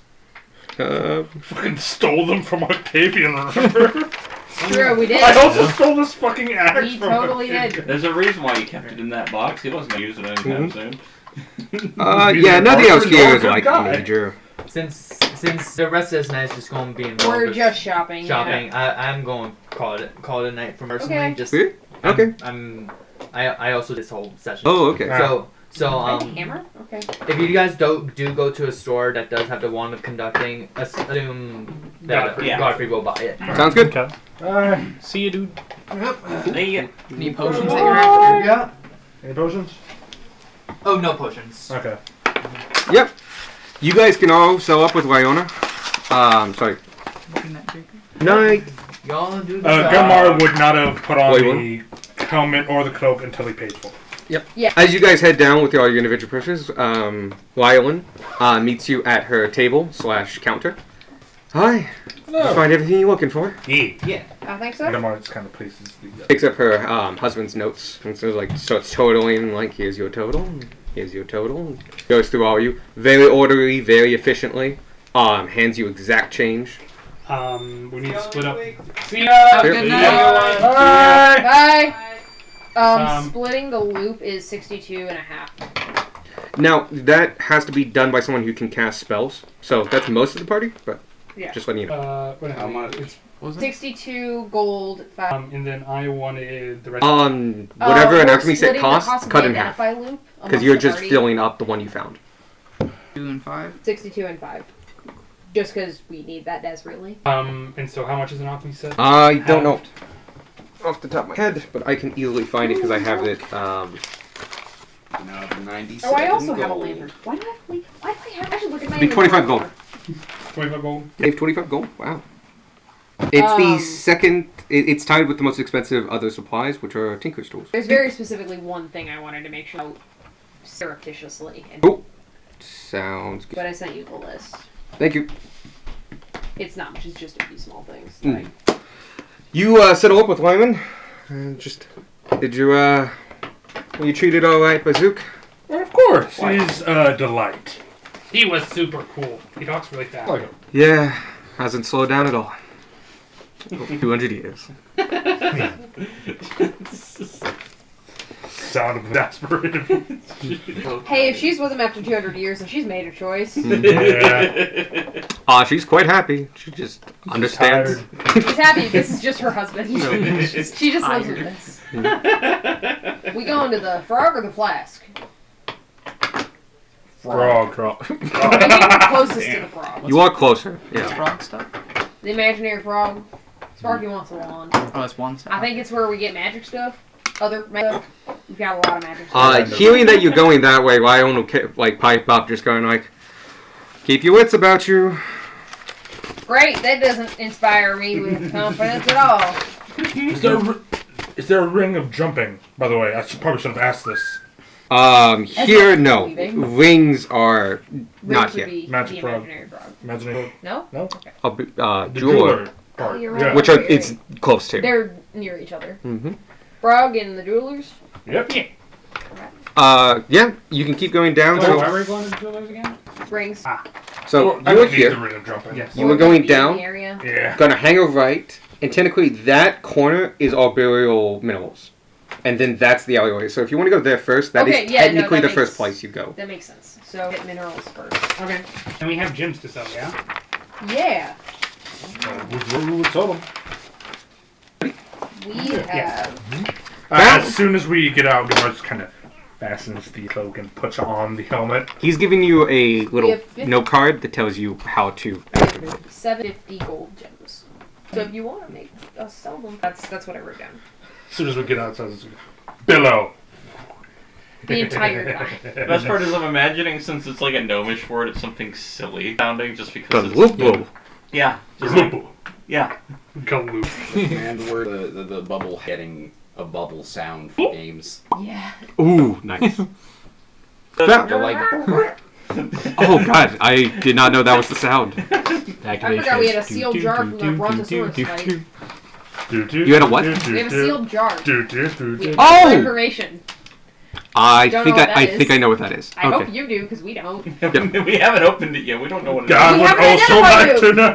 S1: Fucking stole them from Octavian, remember?
S8: True, we did.
S1: I also stole this fucking axe
S8: We
S1: from
S8: totally
S1: Octavian.
S8: did.
S9: There's a reason why he kept it in that box. He wasn't going to use it anytime soon.
S2: Yeah, nothing else
S1: Archer's
S2: here
S1: all
S2: is
S1: good
S2: like
S1: guy.
S2: major.
S6: Since the rest of this night is just going to be involved
S8: We're
S6: with
S8: just shopping.
S6: shopping, I'm going to call it a night for personally.
S8: Okay.
S6: Just
S2: Yeah, okay.
S6: I also this whole session.
S2: Oh, okay.
S6: So
S8: Hammer? Okay.
S6: if you guys do go to a store that does have the wand of conducting, assume that
S7: Godfrey.
S6: Godfrey will buy it.
S2: Sounds good.
S4: Okay. See you, dude.
S9: Hey,
S3: Any potions that you're after?
S1: Yeah. Any potions?
S6: Oh, no potions.
S1: Okay.
S2: Yep. You guys can all sew up with Wyona. Sorry. Night.
S6: Y'all do
S1: Gilmar would not have put on
S2: Wait,
S1: the helmet or the cloak until he paid for it.
S2: As you guys head down with all your individual purchases, Wyolin meets you at her table / counter. Hi. Did you find everything you're looking for?
S1: Yeah.
S8: I think so.
S1: Gilmar just kind of places the...
S2: Picks up her husband's notes and starts totaling, like, here's your total, here's your total. Goes through all of you. Very orderly, very efficiently. Hands you exact change.
S7: We need to split up. See
S3: Have a
S7: ya!
S3: good
S2: Yeah.
S3: night.
S8: Bye.
S7: Um,
S8: Splitting the loop is 62 and a half.
S2: Now, that has to be done by someone who can cast spells. So that's most of the party, but
S8: Yeah.
S2: just letting you know.
S7: Whatever.
S5: How much?
S7: It's,
S8: 62 gold. 5.
S7: and then I wanted the rest.
S2: Whatever
S8: we're
S2: an alchemy set
S8: splitting the
S2: costs,
S8: cost of
S2: cut
S8: the
S2: in half.
S8: identify loop
S2: Because
S8: amongst
S2: you're
S8: the
S2: just
S8: party.
S2: filling up the one you found.
S3: 2 and 5.
S8: 62 and 5. Just because we need that desperately.
S7: And so how much is an alchemy set?
S2: I don't know off the top of my head, but I can easily find it because I have it.
S5: Now the 97
S8: Oh, I also have a
S5: gold.
S8: lantern. Why do I have? I should look at my.
S2: Be 25 gold.
S8: inventory.
S7: 25 gold.
S2: Save 25 gold. Wow. It's the
S8: Um,
S2: second. It's tied with the most expensive other supplies, which are Tinker's tools.
S8: There's very specifically one thing I wanted to make sure out surreptitiously. And,
S2: Oh, sounds good.
S8: But I sent you the list.
S2: Thank you.
S8: It's not much. It's just a few small things.
S2: Mm. You settle up with Lyman. Did you were you treated all right, Bazook?
S1: Well, of course. He's a delight.
S7: He was super cool. He talks really fast.
S1: Like him.
S2: Yeah, hasn't slowed down at all. 200 years.
S1: Sound of exasperated.
S8: Hey, if she's with him after 200 years, then she's made her choice.
S1: Yeah.
S2: She's quite happy. She just understands.
S1: Tired.
S8: She's happy this is just her husband. She just lives with
S3: tired.
S8: this. We going to the frog or the flask?
S1: Frog.
S8: I think we're closest to the frog.
S2: You are closer. Yeah.
S3: Frog stuff?
S8: The imaginary frog. Sparky wants a wand.
S3: Oh, that's one stuff.
S8: I think it's where we get magic stuff. Other magic. We've got a lot of magic stuff.
S2: Hearing that you're going that way, Lion will pipe up, just going like, "Keep your wits about you."
S8: Great, that doesn't inspire me with confidence at all.
S1: Is there a ring of jumping? By the way, probably should have asked this.
S2: Here, no.
S8: leaving.
S2: Rings are not
S8: Rings would
S2: here.
S8: be
S1: Magic
S8: the
S1: frog.
S8: imaginary frog.
S1: Imaginary.
S8: No?
S1: No.
S8: Okay.
S1: The
S2: Jeweler,
S1: part.
S8: Oh, you're
S1: Yeah.
S8: right.
S2: which are it's close to.
S8: They're near each other.
S2: Mm-hmm.
S8: Frog and the jewelers.
S1: Yep.
S2: Yeah, you can keep going down.
S7: Why
S2: So,
S7: were we going to the jewelers again?
S8: Rings.
S2: so
S1: I
S2: you
S1: don't
S2: were
S1: need the
S2: here,
S1: ring of jumping.
S7: Yes.
S2: you were
S8: Or
S2: going
S8: be in
S2: down,
S8: the area.
S1: Yeah.
S2: gonna hang a right, and technically that corner is all burial minerals. And then that's the alleyway. So if you want to go there first, that is
S8: Okay, yeah, no,
S2: technically
S8: that
S2: the first
S8: makes-
S2: place you go.
S8: That makes sense. So hit minerals first.
S7: Okay. And we have gyms to sell, yeah?
S8: Yeah.
S1: We would sell them.
S8: We have.
S1: As soon as we get out, Gemara kind of fastens the cloak and puts on the helmet.
S2: He's giving you a little
S8: have 50
S2: note card that tells you how to activate it.
S8: 750 gold gems. So if you want to make us sell them, that's what I wrote down.
S1: As soon as we get outside, it's billow.
S8: The entire time.
S9: The best part is I'm imagining, since it's like a gnomish word, it's something silly sounding just
S2: The
S9: because it's...
S2: whoop whoop.
S9: Yeah. Just like, yeah.
S1: Galoof.
S5: And we're the bubble getting a bubble sound for games.
S8: Yeah.
S2: Ooh, nice.
S5: They're like,
S2: Oh god, I did not know that was the sound.
S8: I forgot we had a sealed jar from the Brontosaurus fight.
S2: You had a what?
S8: We have a sealed jar. We have
S2: Oh!
S8: information.
S2: I
S8: Don't
S2: think
S8: know what
S2: I
S8: that
S2: think
S8: is.
S2: I know what that is.
S8: I
S2: Okay.
S8: hope you do, because we don't.
S9: We haven't opened it yet. We don't know what it is.
S1: God
S8: We
S1: would
S8: haven't
S1: also
S8: identified
S1: like
S8: you.
S1: to know.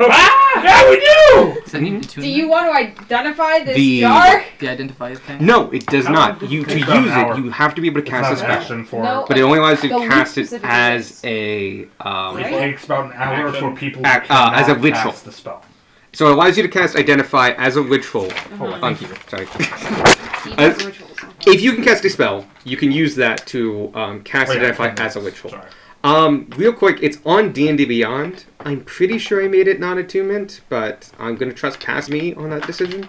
S7: Yeah, we do!
S3: Does that need to tune
S8: Do
S3: in?
S8: you want to identify this
S2: The-
S8: jar?
S3: The identify thing?
S2: No, it does
S1: How
S2: not.
S1: long
S2: You
S1: does
S2: to
S1: it take? About
S2: use
S1: an hour.
S2: it, you have to be able to
S1: It's
S2: cast
S1: not
S2: a
S1: an
S2: spell.
S1: action for.
S8: No.
S2: But it only allows you
S8: The
S2: to
S8: loop
S2: cast it
S8: specifically
S2: as
S8: is.
S2: a
S1: It
S8: Right?
S1: takes about an hour
S9: Action.
S1: for people to
S2: as a
S1: cannot
S2: ritual.
S1: cast the spell.
S2: So it allows you to cast Identify as a ritual on here. Sorry.
S8: Evil rituals.
S2: If you can cast a spell, you can use that to cast
S1: Oh, yeah,
S2: Identify
S1: 10
S2: as a
S1: minutes.
S2: ritual.
S1: Sorry.
S2: Real quick, it's on D&D Beyond. I'm pretty sure I made it non-attunement, but I'm going to trust past me on that decision.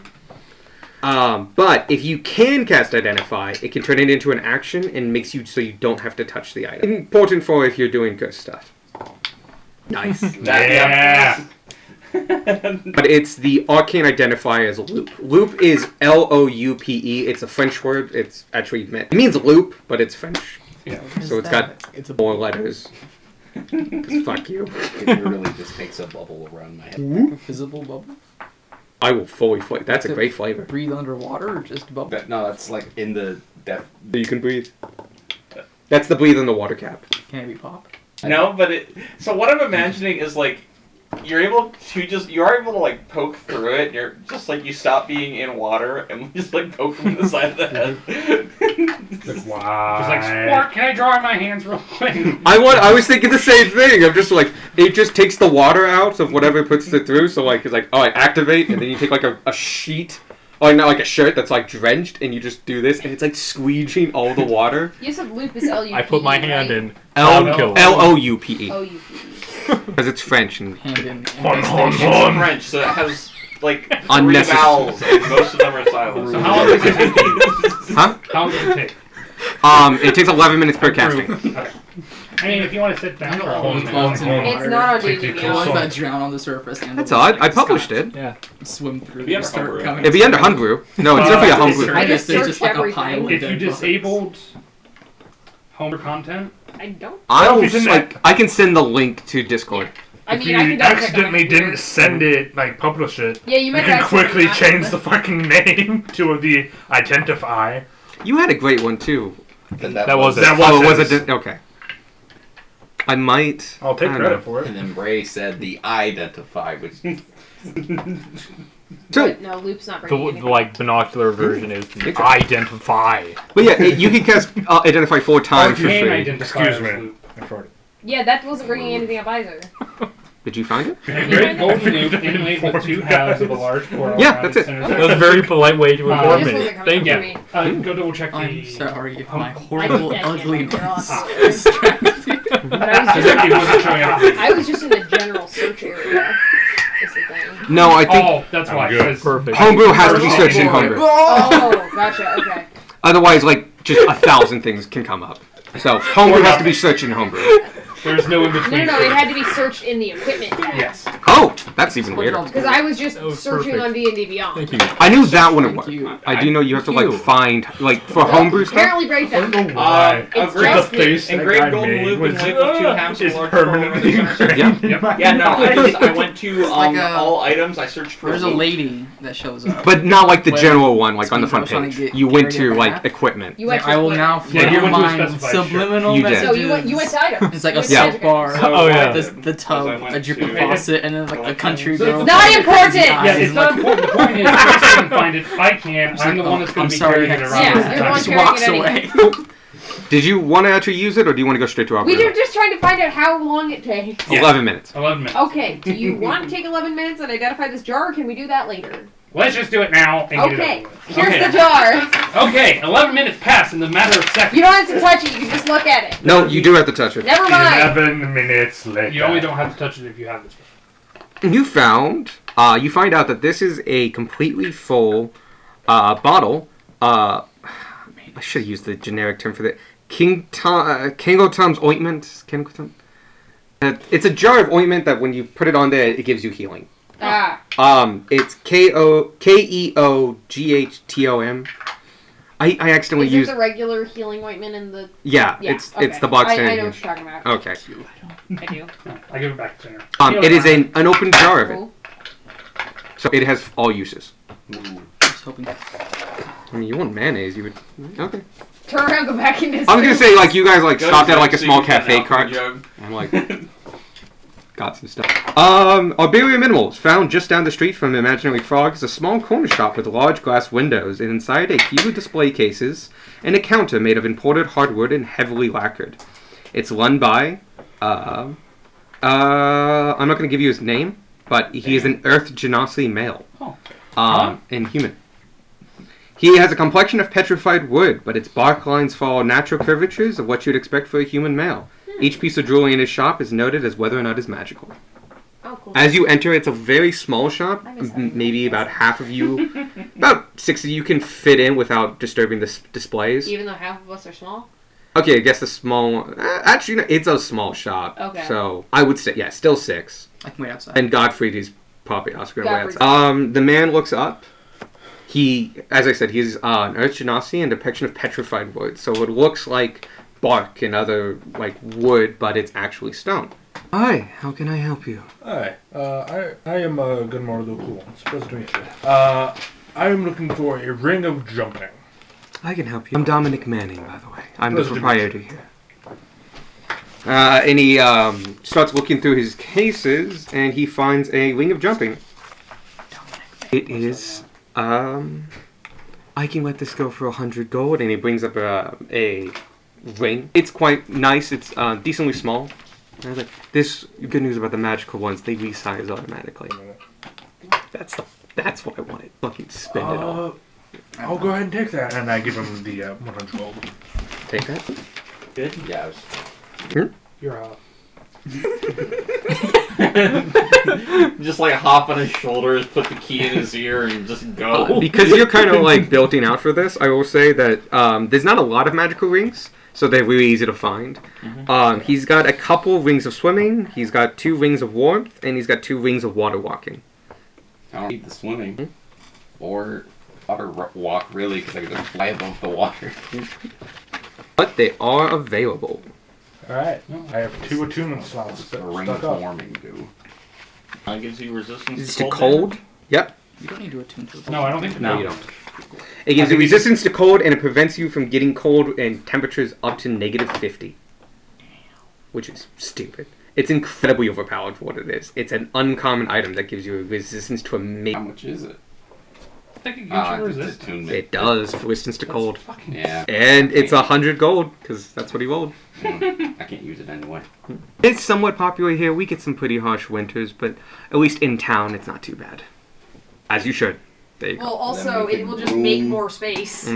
S2: But if you can cast Identify, it can turn it into an action and makes you so you don't have to touch the item. Important for if you're doing good stuff. Nice.
S1: Yeah.
S2: But it's the arcane identifier as loop. Loop is L-O-U-P-E. It's a French word. It's actually meant. It means loop, but it's French.
S1: Yeah.
S2: So it's got more letters. 'Cause fuck you.
S5: it really just makes a bubble around my head.
S3: Visible bubble?
S2: I will fully flavor. That's a great flavor.
S3: Breathe underwater or just bubble?
S5: No, that's like in the depth.
S2: You can breathe. That's the breathe in the water cap.
S3: Can it be pop?
S9: No, but so what I'm imagining is like you are able to like poke through it. And you're just like you stop being in water and just like poke them in the side of the head.
S1: Wow.
S7: Just like, Spark, can I draw in my hands real quick?
S2: I was thinking the same thing. I'm just like, it just takes the water out of whatever puts it through. So like, it's like, oh, I activate, and then you take like a sheet, or not like a shirt that's like drenched, and you just do this, and it's like squeeging all the water.
S8: You said loop is L-U-P-E,
S4: I put my hand
S8: right?
S4: in.
S2: L-O-U-P-E.
S8: O-U-P-E.
S2: Because it's French. And
S3: Hand in.
S9: It's French, so it has like 3
S2: Unnecessary.
S9: vowels, and most of them are silent.
S7: So how long does it take you?
S2: huh?
S7: How long does it take?
S2: It takes 11 minutes per casting.
S7: Okay. I mean, if you want to sit down for a whole
S8: It's not on
S1: Take
S8: D&D
S1: the
S3: The ones
S8: Beyond.
S3: that drown on the surface and
S2: That's odd. I published it.
S4: Yeah.
S3: swim through
S9: It'd be
S3: and
S9: under
S3: start
S9: homebrew.
S3: coming.
S2: It'd be under Homebrew. No, it's definitely a Homebrew.
S8: I just
S3: There's
S8: searched
S3: like a
S8: everything.
S3: pile of
S7: If you
S3: dead bodies.
S7: disabled Homer content,
S8: I don't.
S2: I
S1: Well,
S2: will
S1: if you didn't
S2: I can send the link to Discord.
S8: I I
S1: if
S8: mean,
S1: you
S8: I can double check on
S1: accidentally
S8: my computer.
S1: didn't send it, like publish it,
S8: Yeah, you
S1: you
S8: might
S1: can
S8: have
S1: quickly
S8: accidentally
S1: change
S8: not,
S1: the fucking name to the identify.
S2: You had a great one too.
S4: That was it.
S1: That
S2: Oh,
S1: was
S2: was
S1: his.
S2: it? Okay. I might.
S1: I'll take
S2: I don't
S1: credit
S2: know.
S1: for it.
S5: And then Ray said the identify, which
S2: So,
S8: But no, Loop's not bringing
S4: The
S8: anything.
S4: like binocular version is the
S2: Okay.
S4: identify.
S2: but yeah, you can cast identify 4 times for
S7: Arcane
S2: free.
S7: identifier.
S1: Excuse me. I farted.
S8: Yeah, that wasn't bringing anything up either.
S2: Did you find it?
S7: A great golden loop inlaid with 2 halves of a large portal.
S2: Yeah,
S7: around
S2: that's
S7: its
S2: it.
S7: center
S4: That was a very polite way to
S7: It
S4: inform
S8: just
S4: me.
S8: wasn't coming
S4: Thank
S8: up
S4: you.
S8: for me.
S7: Go double check the.
S3: I'm sorry if my
S8: I
S3: horrible
S8: can't get
S3: ugliness
S8: it.
S3: distracts you.
S8: But I was
S7: Because it wasn't showing up.
S8: I was just in the general search area. Is the thing.
S2: No, I think
S7: Oh, that's why.
S1: I'm good.
S7: 'cause
S4: Perfect.
S2: homebrew has to be
S7: Oh,
S2: searched in
S7: boy.
S2: homebrew.
S8: Oh, gotcha. Okay.
S2: Otherwise, like, just 1,000 things can come up. So, homebrew has to be searched in homebrew.
S7: There's no in between.
S8: No, it had to be searched in the equipment tab.
S7: Yes.
S2: Oh, that's even weirder.
S8: Because I was just
S4: That was
S8: searching
S4: perfect.
S8: on D&D Beyond.
S4: Thank you.
S2: I knew that wouldn't work.
S3: Thank you.
S2: I do know you have to,
S4: Thank
S2: like,
S4: you.
S2: find, like, for homebrew stuff.
S8: Apparently break
S1: I don't
S8: that.
S1: know why.
S8: It's
S9: great
S8: just
S1: the face that
S9: engraved
S1: guy
S9: golden
S1: made
S9: loop
S1: was
S9: inlaid with 2 halves of
S1: is
S9: a large portal
S1: permanently
S9: around its center.
S1: engraved
S2: Yeah.
S1: in my
S9: Yeah, no, I went to
S3: like a-
S9: all items. I searched for
S3: There's a
S9: loop.
S3: lady that shows up.
S2: But not like the
S3: Wait,
S2: general one, like on the front
S3: someone trying
S2: page.
S3: to get
S2: You went
S3: carried
S2: to,
S3: in
S2: like,
S3: half?
S2: equipment.
S8: You went to
S3: I will
S8: equipment.
S3: now
S7: Yeah,
S3: flood
S7: you
S3: your
S7: went to a
S3: mind
S7: specified
S3: subliminal
S2: You did.
S3: messages.
S8: So you went to items.
S3: It's like a
S8: You went to
S2: Yeah.
S3: soap bar.
S8: education.
S4: Oh, yeah.
S3: The tub,
S9: I went
S3: a dripping
S9: to-
S3: faucet, and then like a country girl.
S8: It's not important!
S7: Yeah, it's not important. The point is, if I can find it, I can. I'm the one that's going
S3: I'm
S7: to be
S3: sorry,
S7: carrying it
S3: yes.
S7: around.
S8: Yeah,
S7: all the
S8: you're
S7: time.
S8: the one
S3: Just
S8: carrying
S3: walks
S8: it
S3: away.
S8: anyway.
S2: Did you want to actually use it, or do you want to go straight to our
S8: We were just trying to find out how long it takes.
S7: Yeah.
S2: 11 minutes.
S7: 11 minutes.
S8: Okay, do you want to take 11 minutes and identify this jar, or can we do that later?
S7: Let's just do it now and get
S8: Okay,
S7: it over with.
S8: here's
S7: Okay.
S8: the jar.
S7: Okay, 11 minutes pass in the matter of seconds.
S8: You don't have to touch it, you can just look at it.
S2: No, you do have to touch it.
S8: Never mind.
S1: 11 minutes later.
S7: You only don't have to touch it if you have this.
S2: You find out that this is a completely full bottle. I should have used the generic term for that. King Tom's ointment. King Tom. It's a jar of ointment that when you put it on there, it gives you healing.
S8: Ah,
S2: It's Keoghtom. I accidentally
S8: is it
S2: used.
S8: the regular healing ointment in the...
S2: Yeah,
S8: Yeah,
S2: it's
S8: okay.
S2: the box
S8: I
S2: standard.
S8: know what you're talking about.
S2: Okay.
S8: I do.
S7: I give it back to her.
S2: It is an unopened jar of it,
S8: Cool.
S2: so it has all uses.
S3: Just hoping.
S2: I mean, you want mayonnaise, you would. Okay.
S8: Turn around, go back in his...
S2: I was gonna say, like, you guys, like,
S9: Go
S2: stopped
S9: to
S2: at, like, a
S9: so
S2: small
S9: you can
S2: cafe
S9: get an
S2: cart.
S9: alcohol jug.
S2: I'm like, got some stuff. Arberia Minerals, found just down the street from Imaginary Frog, is a small corner shop with large glass windows, and inside a few display cases and a counter made of imported hardwood and heavily lacquered. It's run by, I'm not gonna give you his name, but he is an Earth Genasi male. And human. He has a complexion of petrified wood, but its bark lines follow natural curvatures of what you'd expect for a human male. Each piece of jewelry in his shop is noted as whether or not it's magical.
S8: Oh, cool.
S2: As you enter, it's a very small shop.
S8: I miss that.
S2: Maybe about half of you, about 6 of you can fit in without disturbing the displays.
S8: Even though half of us are small?
S2: Okay, I guess the small... actually, no, it's a small shop.
S8: Okay.
S2: So, I would say, yeah, still 6.
S3: I can wait outside.
S2: And Godfried is probably also going to
S8: Godfried's-
S2: wait outside. The man looks up. He, as I said, he's an Earth Genasi and depiction of petrified wood. So it looks like bark and other, like, wood, but it's actually stone. Hi, how can I help you?
S1: Hi, I am Gunmar Cool. It's a pleasure to meet you. I am looking for a ring of jumping.
S2: I can help you. I'm Dominic Manning, by the way. I'm the
S1: Pleasure to meet
S2: proprietor here. And he starts looking through his cases, and he finds a ring of jumping. It is, I can let this go for 100 gold, and he brings up a ring. It's quite nice. It's decently small. And I was like, this good news about the magical ones, they resize automatically. That's what I wanted. Fucking spend it all.
S1: I'll go ahead and take that. And I give him the 100 gold.
S2: Take that.
S9: Good?
S5: Yeah, I was
S7: You're
S9: Just like hop on his shoulders, put the key in his ear, and just go.
S2: Because you're kind of like building out for this, I will say that there's not a lot of magical rings, so they're really easy to find. He's got a couple rings of swimming, he's got 2 rings of warmth, and he's got 2 rings of water walking.
S5: I don't need the swimming or water walk really because I can just fly above the water.
S2: But they are available.
S1: Alright, I have 2 attunement slots
S5: A ring
S1: stuck
S5: of
S1: up.
S5: warming do.
S9: Gives you resistance
S2: Is
S9: to
S2: to
S9: cold.
S2: cold? Yep.
S3: You don't need to attune to it.
S7: No, I don't think.
S9: No.
S2: You don't. It gives you resistance to cold, and it prevents you from getting cold in temperatures up to -50. Which is stupid. It's incredibly overpowered for what it is. It's an uncommon item that gives you a resistance to a
S5: How
S2: major.
S5: much is it?
S7: I think it gives you
S5: Just
S7: resistance.
S5: attunement.
S2: It does for resistance to cold.
S7: Fucking
S5: Yeah.
S2: And it's 100 gold, because that's what he rolled.
S5: I can't use it anyway.
S2: It's somewhat popular here. We get some pretty harsh winters, but at least in town, it's not too bad. As you should. There you go.
S8: Well, also,
S5: Then we
S8: it
S5: can
S8: will just make
S5: room.
S8: more space.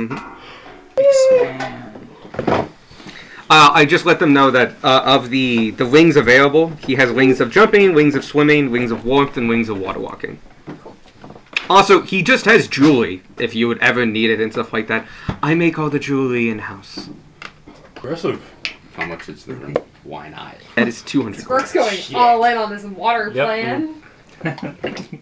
S2: I just let them know that of the wings available, he has wings of jumping, wings of swimming, wings of warmth, and wings of water walking. Also, he just has jewelry, if you would ever need it and stuff like that. I make all the jewelry in-house.
S1: Aggressive.
S5: How much is the room? Why not?
S2: That is 200
S8: Squirk's going all in on this water
S4: Yep.
S8: plan.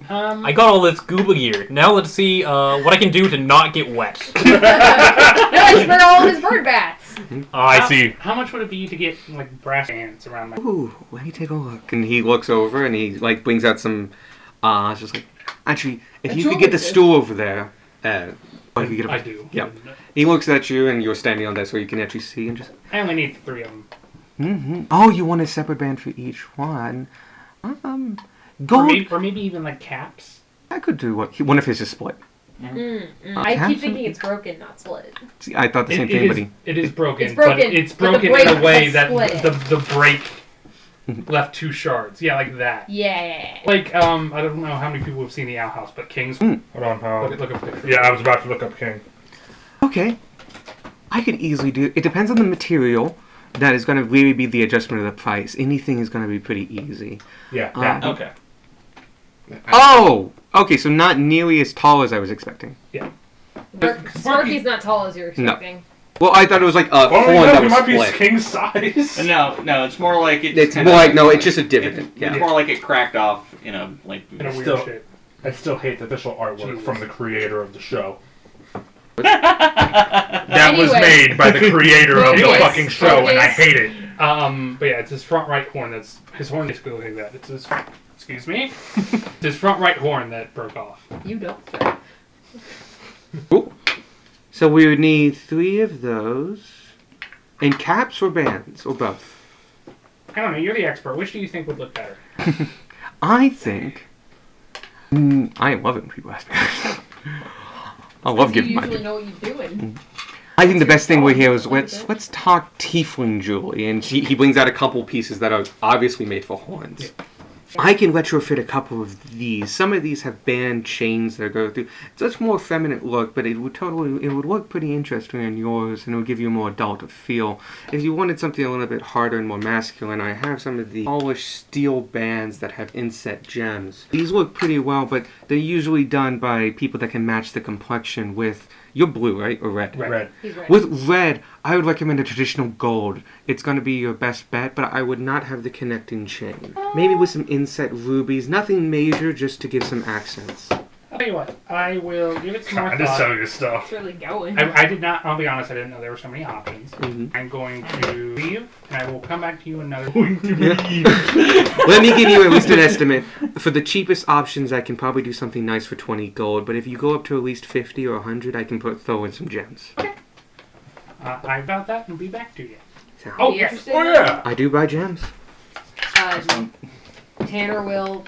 S4: I got all this scuba gear. Now let's see what I can do to not get wet.
S8: No, it's for all of his bird baths.
S1: I see.
S7: How much would it be to get like brass bands around my?
S2: Ooh, let me take a look. And he looks over and he like brings out some. It's just like, actually, if you could get the stool over there, you get
S7: I do.
S2: Yep. He looks at you and you're standing on there, so you can actually see and just.
S7: I only need 3 of them.
S2: Oh, you want a separate band for each one?
S7: Or
S2: Gold.
S7: maybe even like caps.
S2: I could do one of his is split.
S8: I keep thinking it's broken, not split.
S2: See, I thought the same thing, buddy.
S7: It is broken.
S8: It's broken,
S7: but it's
S8: but the
S7: broken
S8: break
S7: in a way
S8: has
S7: that
S8: split it.
S7: the break left 2 shards. Yeah, like that.
S8: Yeah.
S7: Like I don't know how many people have seen the Owl House, but King's.
S1: Hold on,
S7: Look up a picture.
S1: Yeah, I was about to look up King.
S2: Okay. I could easily do. It depends on the material. That is going to really be the adjustment of the price. Anything is going to be pretty easy.
S1: Yeah.
S9: Okay.
S2: Oh! Okay, so not nearly as tall as I was expecting.
S8: Sparky's not tall as you're expecting.
S2: Well, I thought it was like a
S1: Oh,
S2: horn
S1: yeah,
S2: that
S1: it
S2: was
S1: might be
S2: split.
S1: King size.
S9: No, it's more like
S2: It's more like, no, it's just a dividend.
S9: It's
S2: Yeah.
S9: more like it cracked off, like.
S7: In a weird
S1: Still-
S7: shape.
S1: I still hate the official artwork
S7: Jesus.
S1: from the creator of the show. That was
S8: Anyway.
S1: made by the creator of the
S8: Focus.
S1: fucking show, and I
S8: Focus.
S1: hate it.
S7: But yeah, it's his front right horn. That's his horn basically looking like that. It's his. Excuse me. It's his front right horn that broke off.
S8: You don't.
S2: Cool. So we would need 3 of those. And caps or bands, or both?
S7: I don't know. You're the expert. Which do you think would look better?
S2: I think... I love it when people ask me. I love
S8: You
S2: giving my...
S8: usually know what you're doing.
S2: I think the best thing we hear is let's talk tiefling jewelry, and he brings out a couple pieces that are obviously made for horns. I can retrofit a couple of these. Some of these have band chains that go through. It's a much more feminine look, but it would look pretty interesting on yours, and it would give you a more adult feel. If you wanted something a little bit harder and more masculine, I have some of the polished steel bands that have inset gems. These look pretty well, but they're usually done by people that can match the complexion with. You're blue, right? Or red?
S1: Red.
S8: He's right.
S2: With red, I would recommend a traditional gold. It's going to be your best bet, but I would not have the connecting chain. Maybe with some inset rubies. Nothing major, just to give some accents.
S7: I'll tell you what. I will give it some more
S1: I just
S7: thought.
S1: sell you stuff.
S8: It's really going.
S7: I did not. I'll be honest. I didn't know there were so many options.
S2: Mhm.
S7: I'm going to leave, and I will come back to you another.
S2: Let me give you at least an estimate. For the cheapest options, I can probably do something nice for 20 gold, but if you go up to at least 50 or 100, I can throw in some gems.
S7: I about that and be back to you.
S2: So,
S7: Oh
S8: You
S7: yes.
S8: interested
S1: Oh
S8: in
S1: yeah.
S2: I do buy gems.
S8: Tanner will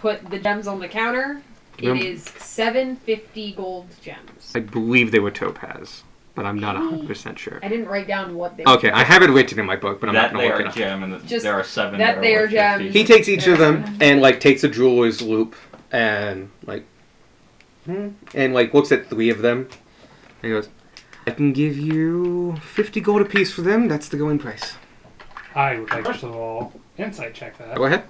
S8: put the gems on the counter. It
S2: Yep.
S8: is 750 gold gems.
S2: I believe they were topaz, but I'm not 100% sure.
S8: I didn't write down what they were.
S2: Okay, I have it written in my book, but I'm
S9: that
S2: not
S9: they
S2: going to
S9: are
S2: look
S9: a
S2: it up.
S9: gem, and
S8: Just
S9: there are 7
S8: that
S9: that
S8: they
S9: are
S8: are
S9: worth
S8: gems.
S9: 50.
S2: He takes each of them and like takes a jeweler's loop and like looks at 3 of them and he goes, I can give you 50 gold apiece for them. That's the going price.
S7: I would like first of all insight check that.
S2: Go ahead.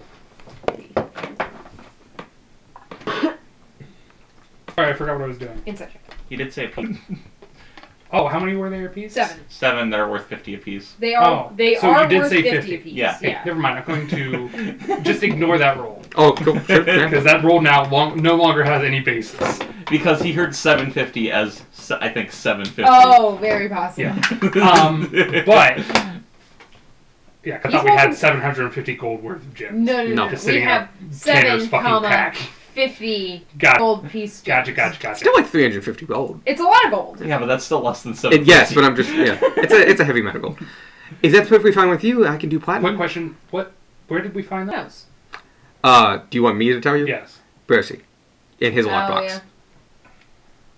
S7: Sorry, I forgot what I was doing.
S8: Insight check.
S9: He did say a piece.
S7: Oh, how many were there apiece?
S8: 7.
S9: 7 that are worth 50 apiece.
S8: They are.
S7: Oh,
S8: They
S7: so
S8: are
S7: you did
S8: worth
S7: say
S8: 50
S7: 50.
S8: apiece.
S9: Yeah.
S7: Hey, never mind. I'm going to just ignore that roll
S2: Oh, cool. Sure. Yeah.
S7: because that roll now no longer has any basis.
S9: Because he heard 750 as, I think, 750.
S8: Oh, very possible.
S7: Yeah. But
S1: Yeah, I
S8: He's
S1: thought we had
S8: welcome-
S1: 750 gold worth of gems.
S8: No, no,
S2: No.
S8: no.
S1: Just
S8: We
S1: sitting
S8: have
S1: on Tanner's
S8: 7,
S1: fucking
S8: comma,
S1: pack.
S8: 50
S1: Got
S8: gold piece
S1: Gotcha,
S8: gems.
S1: gotcha.
S2: Still like 350 gold.
S8: It's a lot of gold.
S9: Yeah, but that's still less than 7.
S2: Yes, but I'm just it's a heavy amount of gold. If that's perfectly fine with you, I can do platinum.
S1: Quick question. Where did we find
S8: Who
S1: that?
S8: knows?
S2: Do you want me to tell you?
S1: Yes.
S2: Bercy. In his
S8: Oh,
S2: lockbox.
S8: yeah.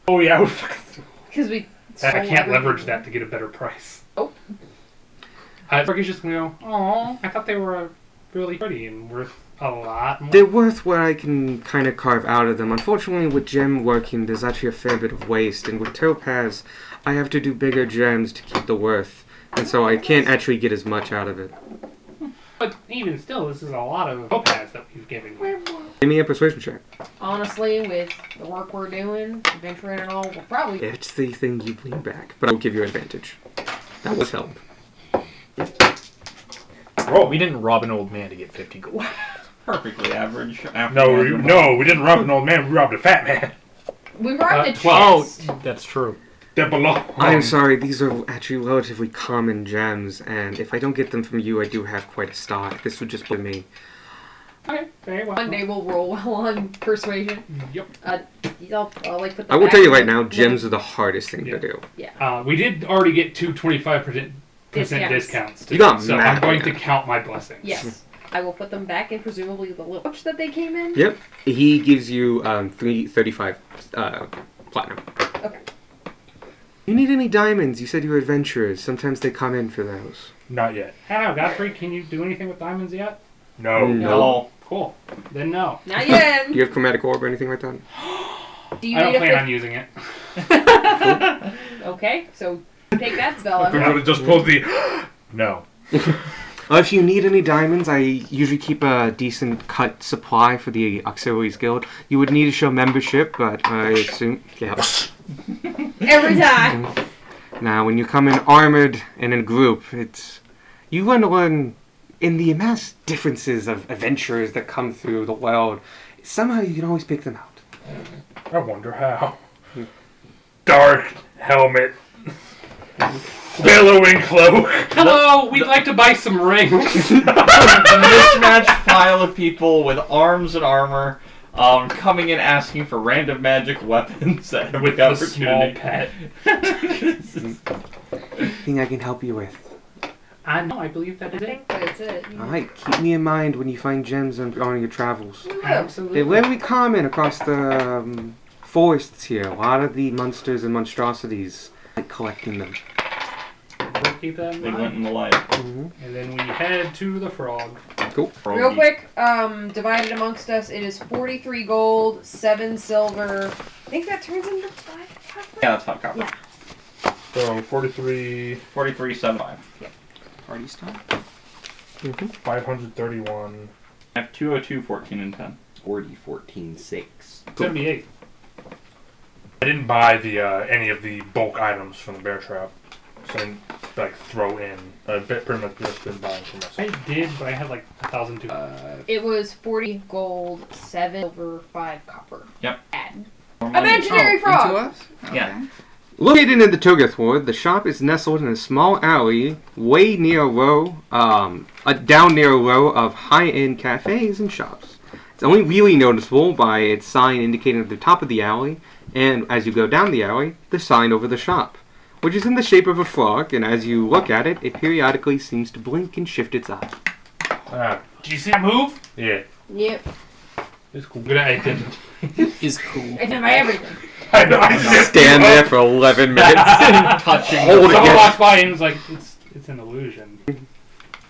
S1: Oh, yeah. we fucking-
S8: Because we.
S1: I
S8: stole
S1: can't
S8: everything.
S1: leverage that to get a better price.
S8: Oh.
S1: Ricky's just going to go, oh, I thought they were really pretty and worth a lot more.
S2: They're worth what I can kind of carve out of them. Unfortunately, with gem working, there's actually a fair bit of waste, and with topaz, I have to do bigger gems to keep the worth, and so I can't actually get as much out of it.
S1: But even still, this is a lot of topaz that we've given you.
S2: Give me a persuasion check.
S8: Honestly, with the work we're doing, adventuring and all, we'll probably.
S2: It's the thing you lean back, but I will give you advantage. That was help.
S1: Roll.
S4: We didn't rob an old man to get 50 gold.
S9: Perfectly average.
S1: No, we didn't rob an old man. We robbed a fat man.
S8: We robbed a
S4: 12.
S8: chest.
S4: Oh, that's true.
S1: That belong.
S2: I'm sorry, these are actually relatively common gems, and if I don't get them from you, I do have quite a stock. This would just be me.
S1: Okay, very well.
S8: One day we'll roll well on persuasion.
S1: Yep.
S8: I'll like put.
S2: I will tell you right now, gems are the hardest thing to do.
S1: We did already get two 25% discounts.
S2: You got
S1: so
S2: mad,
S1: I'm going
S2: man.
S1: to count my blessings.
S8: Yes. I will put them back in presumably the little pouch that they came in.
S2: Yep. He gives you 335 platinum.
S8: Okay.
S2: You need any diamonds? You said you were adventurers. Sometimes they come in for those.
S1: Not yet. Hello, Godfrey. Can you do anything with diamonds yet? No.
S2: No.
S1: Cool. Then no.
S8: Not yet.
S2: Do you have chromatic orb or anything like that?
S8: Do you
S1: I don't
S8: need
S1: plan
S8: a
S1: on using it.
S8: Okay, so take that spell.
S1: We would have just pulled the. No.
S2: If you need any diamonds, I usually keep a decent cut supply for the Auxiliaries Guild. You would need to show membership, but I assume... Yeah.
S8: Every time.
S2: Now, when you come in armored and in a group, you want to learn in the mass differences of adventurers that come through the world. Somehow you can always pick them out.
S1: I wonder how. Dark helmet. Billowing cloak. Hello, we'd like to buy some rings.
S9: The mismatched pile of people with arms and armor coming in asking for random magic weapons at
S1: With the small pet.
S2: Anything I can help you with?
S1: I know, I believe that
S8: I
S1: is it.
S8: think that's it.
S2: Alright, keep me in mind when you find gems on your travels.
S1: Absolutely.
S2: They're very common across the forests here. A lot of the monsters and monstrosities like collecting them.
S1: We'll keep that in
S9: They
S1: mind.
S9: went in the light.
S1: And then we head to the frog.
S2: Cool.
S8: Real quick, divided amongst us, it is 43 gold, 7 silver. I think that turns into 5.
S9: Yeah, that's 5 copper.
S8: Yeah.
S1: So 43,
S9: 43.75.
S2: Party style?
S1: 531,
S9: I have 202, 14, and 10.
S5: 40, 14, 6.
S1: 78. I didn't buy the any of the bulk items from the bear trap. So I didn't like throw in. I pretty much just been buying for myself. I did, but I had like 1,002.
S8: It was 40 gold, 7 silver, 5 copper.
S9: Yep.
S8: Add.
S9: More money.
S8: Imaginary frog!
S5: Into us?
S9: Yeah.
S2: Located in the Togath Ward, the shop is nestled in a small alley way near a row, down near a row of high-end cafes and shops. It's only really noticeable by its sign indicating at the top of the alley, and as you go down the alley, the sign over the shop, which is in the shape of a frog, and as you look at it, it periodically seems to blink and shift its eyes.
S1: Did you see that move? Yeah.
S8: Yep.
S1: It's cool. Good at it.
S3: Is cool.
S8: It's in my everything.
S1: I know. I just
S2: Stand there for 11 minutes.
S9: Touching.
S2: Hold it
S1: Someone
S2: again.
S1: walks by and is like, it's an illusion.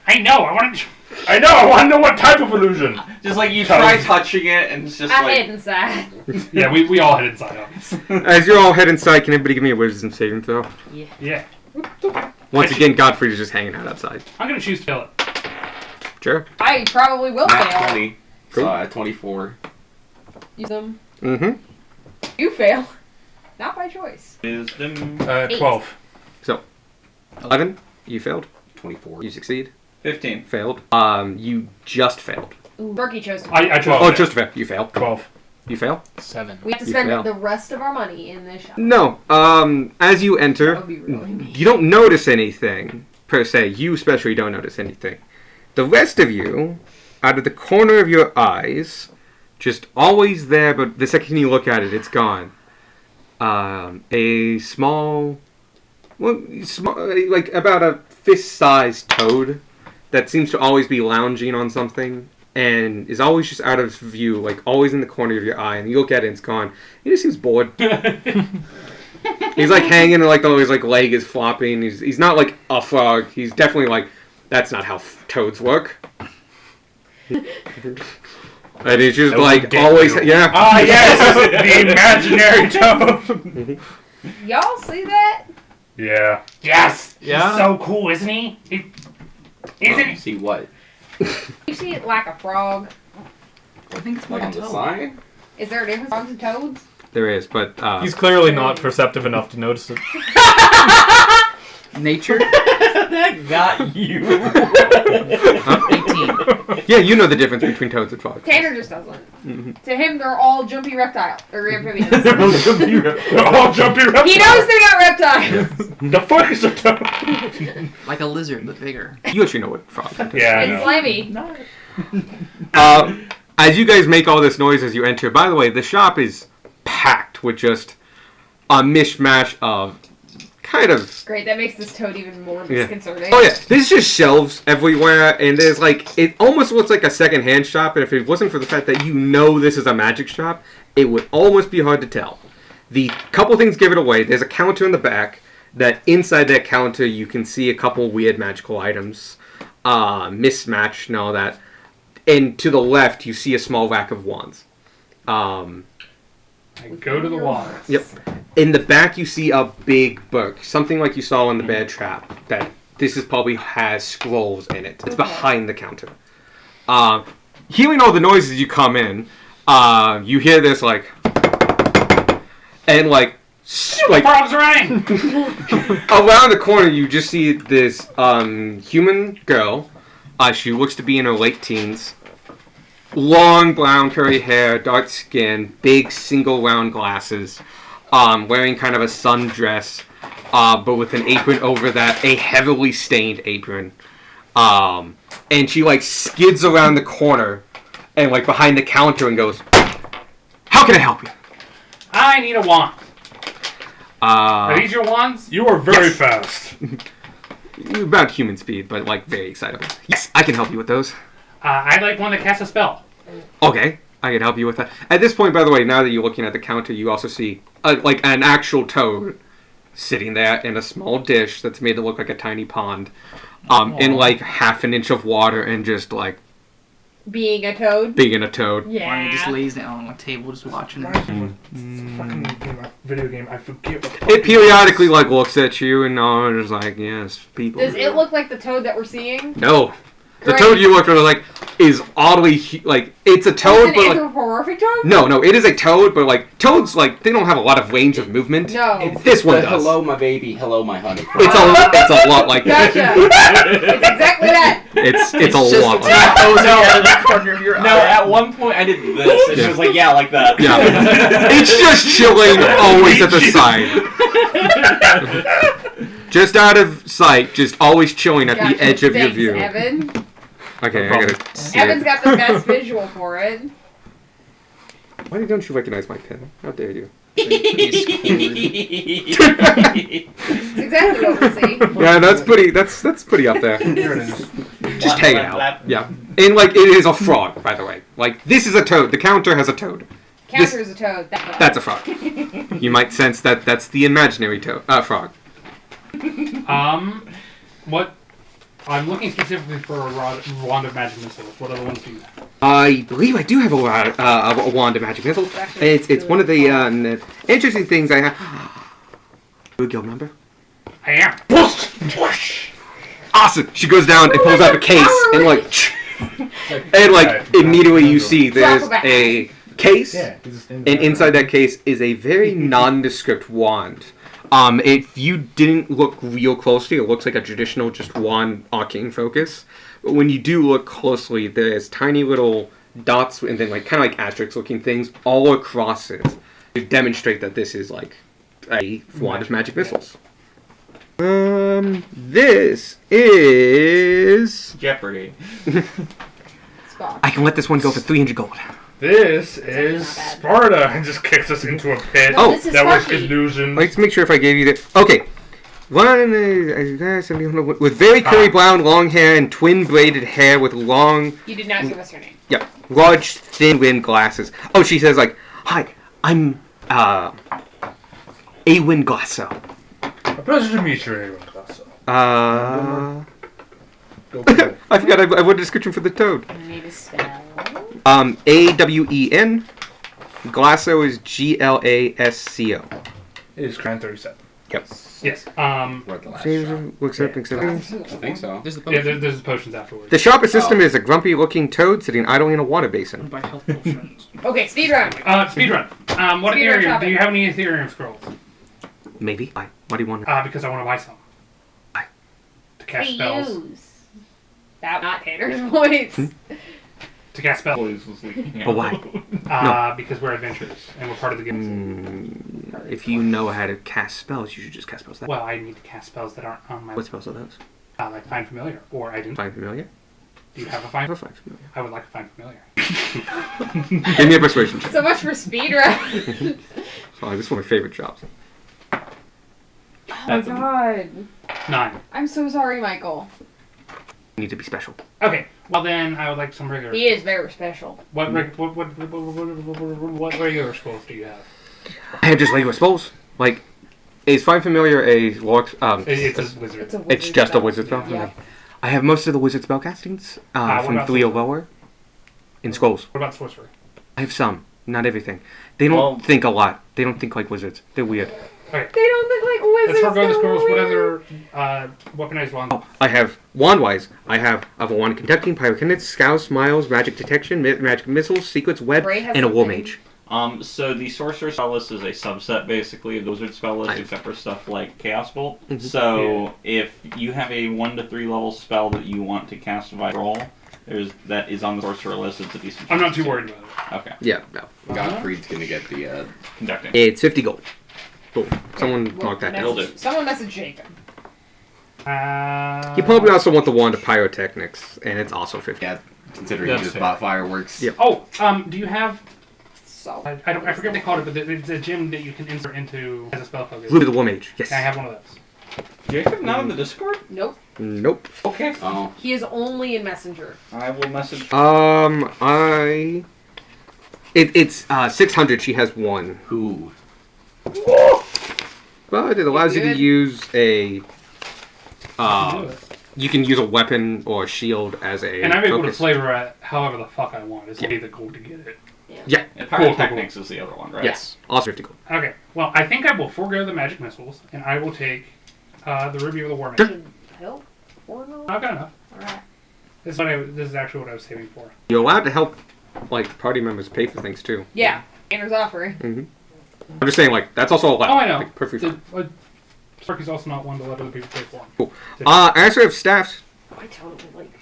S1: I know. I want to know what type of illusion.
S9: Just like you try touching it and it's just
S8: I
S9: like.
S8: hid inside.
S1: Yeah, we all head inside on this.
S2: As you're all head inside, can everybody give me a wisdom saving throw?
S1: Yeah.
S2: Once again, Godfrey is just hanging out outside.
S1: I'm gonna choose to fill it.
S2: Sure.
S8: I probably will
S5: Not
S8: fail.
S5: 20.
S2: Cool.
S5: So 24.
S8: Use them.
S2: Mm-hmm.
S8: You fail. Not by choice.
S9: Wisdom.
S1: 12.
S2: 11, you failed.
S5: 24.
S2: You succeed.
S9: 15.
S2: Failed. You just failed.
S8: Ooh, Berkey chose to
S1: I chose.
S2: Oh,
S1: it.
S2: just failed. You failed.
S1: 12.
S2: You fail?
S4: 7.
S8: We have to
S2: You
S8: spend
S2: fail.
S8: the rest of our money in this shop.
S2: No. As you
S8: That
S2: enter,
S8: would be really mean.
S2: you don't notice anything per se. You especially don't notice anything. The rest of you, out of the corner of your eyes, just always there, but the second you look at it, it's gone. A small, like about a fist-sized toad that seems to always be lounging on something and is always just out of view, like always in the corner of your eye. And you look at it, and it's gone. He just seems bored. He's like hanging, and like his like leg is flopping. He's not like a frog. He's definitely like, that's not how toads work. And it's just like always, yeah.
S1: Ah, yes, the imaginary toad.
S8: Y'all see that?
S1: Yeah.
S7: Yes.
S4: Yeah.
S7: He's so cool, isn't he? Isn't he?
S5: See what?
S8: You see it like a frog.
S3: I think it's more
S5: Like on
S3: a
S5: the
S3: toad.
S5: sign?
S8: Is there a difference frogs and toads?
S2: There is, but
S4: He's clearly not perceptive enough to notice it.
S3: Nature.
S6: That got you.
S3: 18.
S2: yeah, you know the difference between toads and frogs.
S8: Tanner just doesn't.
S2: Mhm.
S8: To him, they're all jumpy reptile or amphibians.
S1: They're all jumpy reptiles.
S8: He knows they're not reptiles.
S1: The fuck is a toad?
S3: Like a lizard, but bigger.
S2: You actually know what frogs are.
S1: Yeah, I
S8: And
S1: know.
S8: slimy.
S2: As you guys make all this noise as you enter, by the way, the shop is packed with just a mishmash of kind of...
S8: Great, that makes this toad even more
S2: Yeah.
S8: disconcerting.
S2: Oh yeah, there's just shelves everywhere, and there's like, it almost looks like a second-hand shop, and if it wasn't for the fact that you know this is a magic shop, it would almost be hard to tell. The couple things give it away. There's a counter in the back, that inside that counter you can see a couple weird magical items, mismatched and all that. And to the left, you see a small rack of wands.
S7: I go to the wands.
S2: Yep. In the back, you see a big book, something like you saw in the bear trap. That this is probably has scrolls in it. It's behind the counter. Hearing all the noises you come in, you hear this like, and like
S7: Frogs running.
S2: around the corner, you just see this human girl. She looks to be in her late teens. Long brown curly hair, dark skin, big single round glasses, wearing kind of a sundress, but with an apron over that, a heavily stained apron. And she like skids around the corner and like behind the counter and goes, "How can I help you?"
S7: I need a wand. Are
S2: Uh,
S7: these your wands?
S1: You are very
S2: Yes.
S1: fast.
S2: about human speed, but like very excitable. Yes, I can help you with those.
S7: I'd like one to cast a spell.
S2: Okay, I can help you with that. At this point, by the way, now that you're looking at the counter, you also see like an actual toad sitting there in a small dish that's made to look like a tiny pond, in like half an inch of water and just like
S8: Being a toad.
S2: being a toad.
S8: Yeah.
S3: Why don't you just lays down on a table just watching it?
S1: Fucking video game. I forget what.
S2: It periodically like looks at you and is like, yes, people.
S8: Does it look like the toad that we're seeing?
S2: No. The
S8: Great.
S2: toad you looked at like is oddly like it's a
S8: Oh,
S2: toad,
S8: it's
S2: but
S8: an
S2: like
S8: anthropomorphic toad?
S2: no, it is a toad, but like toads like they don't have a lot of range of movement.
S8: No.
S5: It's
S2: This one
S5: the
S2: does.
S5: hello, my baby. Hello, my honey.
S2: It's a lot like that.
S8: Gotcha. It's exactly that.
S2: It's a
S3: just
S2: lot
S3: a
S2: like that.
S3: toad out of the corner of your
S9: No,
S3: eye.
S9: at one point I did this, and
S2: Yeah.
S9: she was like, yeah, like that.
S2: Yeah. It's just chilling always at the side. Just out of sight, just always chilling at
S8: Gotcha.
S2: the edge of your
S8: Thanks,
S2: view.
S8: Evan.
S2: Okay, I gotta see
S8: Evan's
S2: it.
S8: got the best visual for it.
S2: Why don't you recognize my pen? How dare you?
S8: It's exactly what we see.
S2: Yeah, that's pretty up there.
S1: Here it is.
S2: Just hang it out. Yeah. And like it is a frog, by the way. Like this is a toad. The counter has a toad.
S8: Counter's a toad.
S2: That's a frog. You might sense that that's the imaginary toad frog.
S7: What? I'm looking specifically for a wand of magic missiles. What other ones do you have?
S2: I believe I do have a wand of magic missile. It's one of the interesting things I have. You a guild member?
S7: I am.
S2: Awesome. She goes down and pulls out a case and like, immediately you see there's a case, and inside that case is a very nondescript wand. If you didn't look real closely, it looks like a traditional just wand arcane focus. But when you do look closely, there's tiny little dots and then like kind of like asterisk looking things all across it to demonstrate that this is like a wand of magic missiles. This is...
S9: Jeopardy.
S8: Spock.
S2: I can let this one go for 300 gold.
S1: This is
S8: not bad.
S1: Sparta, and just kicks us into a pit.
S8: No, this is
S1: that was
S8: Sparky.
S1: illusion.
S2: Let's make sure if I gave you the... Okay. One with very curly brown long hair and twin braided hair with long,
S8: You did not give us your name.
S2: large, thin rimmed glasses. Oh, she says like, "Hi, I'm Awen Glasso.
S1: A pleasure to meet you, Aaron Glasso. Go for it.
S2: I forgot I wrote a description for the toad.
S8: I need a spell.
S2: Awen. Glasso is Glasco.
S1: It is Crown 37.
S2: Yep.
S7: Yes.
S5: Worth the last shot.
S2: Looks up, thinks
S5: I
S2: up.
S5: think so.
S3: There's the
S7: Yeah,
S3: potion.
S7: there's potions afterwards.
S2: The shop assistant is a grumpy-looking toad sitting idly in a water basin.
S3: Buy health potions.
S8: Okay, speed round.
S7: Speedrun. What
S8: Speedrun
S7: Ethereum?
S8: shopping.
S7: Do you have any Ethereum scrolls?
S2: Maybe. Why? What do you want?
S7: Because I want to buy some.
S2: Why?
S7: To cast spells.
S8: That not Tanner's voice.
S7: To cast spells.
S9: Always was leaking
S2: But
S9: out.
S2: why?
S7: Because we're adventurers and we're part of the guild.
S2: If you know how to cast spells, you should just cast spells. That.
S7: Well, I need to cast spells that aren't on my
S2: What spells are those?
S7: like Find Familiar or I didn't.
S2: Find familiar?
S7: Do you have a
S2: I
S7: Find?
S2: have a find familiar.
S7: I would like a Find Familiar.
S2: Give me a persuasion check.
S8: So much for speed round.
S2: Oh, this is one of my favorite jobs.
S8: Oh
S7: That's a-
S8: God.
S7: 9.
S8: I'm so sorry, Michael.
S2: You need to be special.
S7: Okay. Well then, I would like some regular.
S8: He is very special.
S7: What regular scrolls do you have?
S2: I have just regular spells. Like, is find familiar a lock?
S7: It's a wizard.
S8: It's a
S2: It's
S8: wizard
S2: just a
S8: spell.
S2: wizard spell.
S8: Yeah.
S2: Okay. I have most of the wizard spell castings
S7: what
S2: from
S7: about
S2: 3 or
S7: sorcery?
S2: lower in scrolls.
S7: What about sorcery?
S2: I have some, not everything. They don't
S9: Well-
S2: think a lot. They don't think like wizards. They're weird.
S7: Okay.
S8: They don't look like wizards.
S7: Let's forego the
S8: they're
S7: scrolls. What
S8: weird.
S7: other weaponized wands?
S2: Oh, I have wand-wise. I have a wand conducting, pyrokinetics, scows, smiles, magic detection, magic missiles, secrets, web,
S8: Bray has
S2: and a war
S8: something.
S2: mage.
S9: So the sorcerer spell list is a subset basically of the wizard spell list, except for stuff like Chaos Bolt.
S2: Mhm.
S9: So if you have a 1 to 3 level spell that you want to cast via roll, that is on the sorcerer list. It's a decent.
S7: I'm not
S9: chance
S7: too
S9: to-
S7: worried about it.
S9: Okay.
S2: Yeah, no.
S5: Godfrey's gonna get the
S9: Conducting.
S2: It's 50 gold. Cool. Someone
S8: Well,
S2: mark that down.
S9: Will
S8: message-
S9: do.
S8: Someone message Jacob.
S2: You probably also want the wand of pyrotechnics, and it's also 50.
S5: yeah. Considering
S4: That's
S5: you just
S4: fair.
S5: bought fireworks.
S2: Yep.
S7: Oh, do you have?
S8: So.
S7: I forget what they called it, but it's a gem that you can insert into as a spell focus.
S2: Ruby the War Mage. Yes.
S7: I have one of those.
S9: Jacob, not in the Discord?
S8: Nope.
S2: Nope.
S9: Okay.
S5: Oh.
S8: He is only in Messenger.
S9: I will message.
S2: It's 600. She has one.
S5: Who?
S2: But it allows you to
S8: Good.
S2: use a.
S7: Do it.
S2: You can use a weapon or a shield as a.
S7: And I'm able to
S2: focus.
S7: flavor it however the fuck I want. It's pay the gold to get it.
S2: Yeah.
S9: And
S7: Cool, cool,
S9: Pyrotechnics is the other one, right?
S2: Yes. Also 50 gold.
S7: Okay. Well, I think I will forego the magic missiles, and I will take the Ruby of the War Mage.
S2: Sure.
S8: Help? Or no?
S7: I've got enough.
S8: Alright.
S7: This is actually what I was saving for.
S2: You're allowed to help, like, party members pay for things too.
S8: Yeah. Tanner's offering.
S2: I'm just saying, like, that's also allowed.
S7: Oh, I know.
S2: Like, perfectly fine.
S7: Sparky's also not one to let other people pay for him.
S2: Cool. I also have staffs.
S8: I totally like this.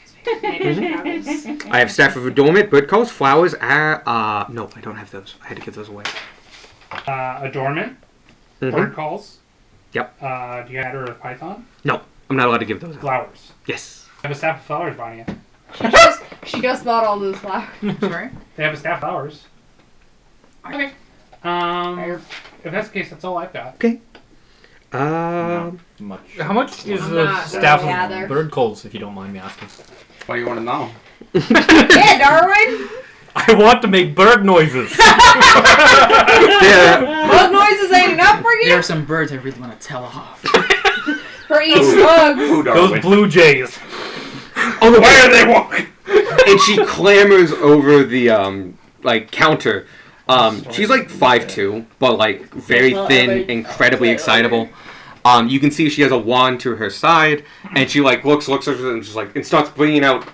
S2: I have staff of adornment, bird calls, flowers. No, I don't have those. I had to give those away.
S7: Adornment,
S2: Mhm.
S7: bird calls.
S2: Yep.
S7: Do you have Adder of Python?
S2: No, I'm not allowed to give those out.
S7: Flowers.
S2: Yes.
S7: I have a staff of flowers, Vanya.
S8: She just bought all those flowers.
S3: Sorry?
S7: They have a staff of flowers. Okay. If that's the case, that's all I've got.
S2: Okay.
S9: Much.
S4: How much is
S8: I'm
S4: the
S8: not
S4: staff
S8: really
S4: of
S8: either.
S4: bird calls, if you don't mind me asking?
S5: What do you want to know?
S8: Yeah, Darwin!
S4: I want to make bird noises.
S2: Yeah.
S8: Bug noises ain't enough for
S3: There
S8: you?
S3: are some birds I really want to tell off.
S8: For each slug.
S5: Who,
S4: Those
S5: Darwin?
S4: blue jays.
S2: Oh, the
S1: Why are they walking?
S2: And she clambers over the counter. She's like 5'2", but like very thin, incredibly excitable. You can see she has a wand to her side, and she like looks at her and just like and starts bringing out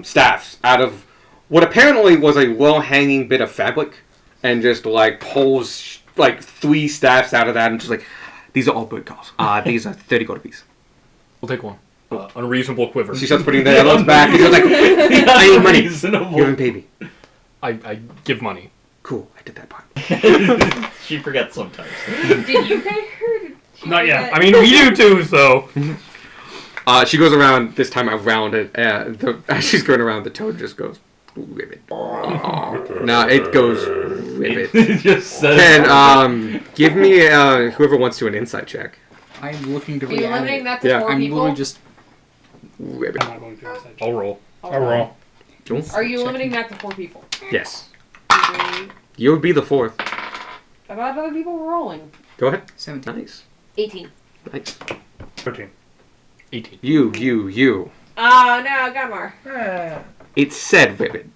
S2: staffs out of what apparently was a low-hanging bit of fabric, and just like pulls like 3 staffs out of that, and just like, these are all bird calls. These are 30 gold apiece.
S4: We'll take one. Unreasonable quiver.
S2: She starts putting the arrows back, and she's like, I need money. You haven't paid me.
S4: I give money.
S2: Cool, I did that part.
S9: She forgets sometimes.
S8: Did you pay her? Did she
S1: Not yet.
S4: I mean, we do too, so.
S2: She goes around, this time around it. As she's going around, the toad just goes, ribbit. Now it goes, ribbit.
S3: Just said
S2: And give me, whoever wants to, an insight check.
S3: I'm looking to
S8: Are you
S3: react.
S8: limiting that to
S2: Yeah.
S8: 4
S3: I'm
S8: people?
S3: literally just.
S2: Ribbit.
S7: I'm not going through this.
S4: I'll roll.
S1: I'll roll.
S8: Are you limiting that to 4 people?
S2: Yes.
S8: I
S2: You would be the fourth.
S8: thought other people were rolling.
S2: Go ahead.
S3: 17.
S2: Nice.
S8: 18.
S2: Nice.
S1: 13.
S4: 18.
S2: You.
S8: Oh no, Gunmar.
S2: It said ribbit.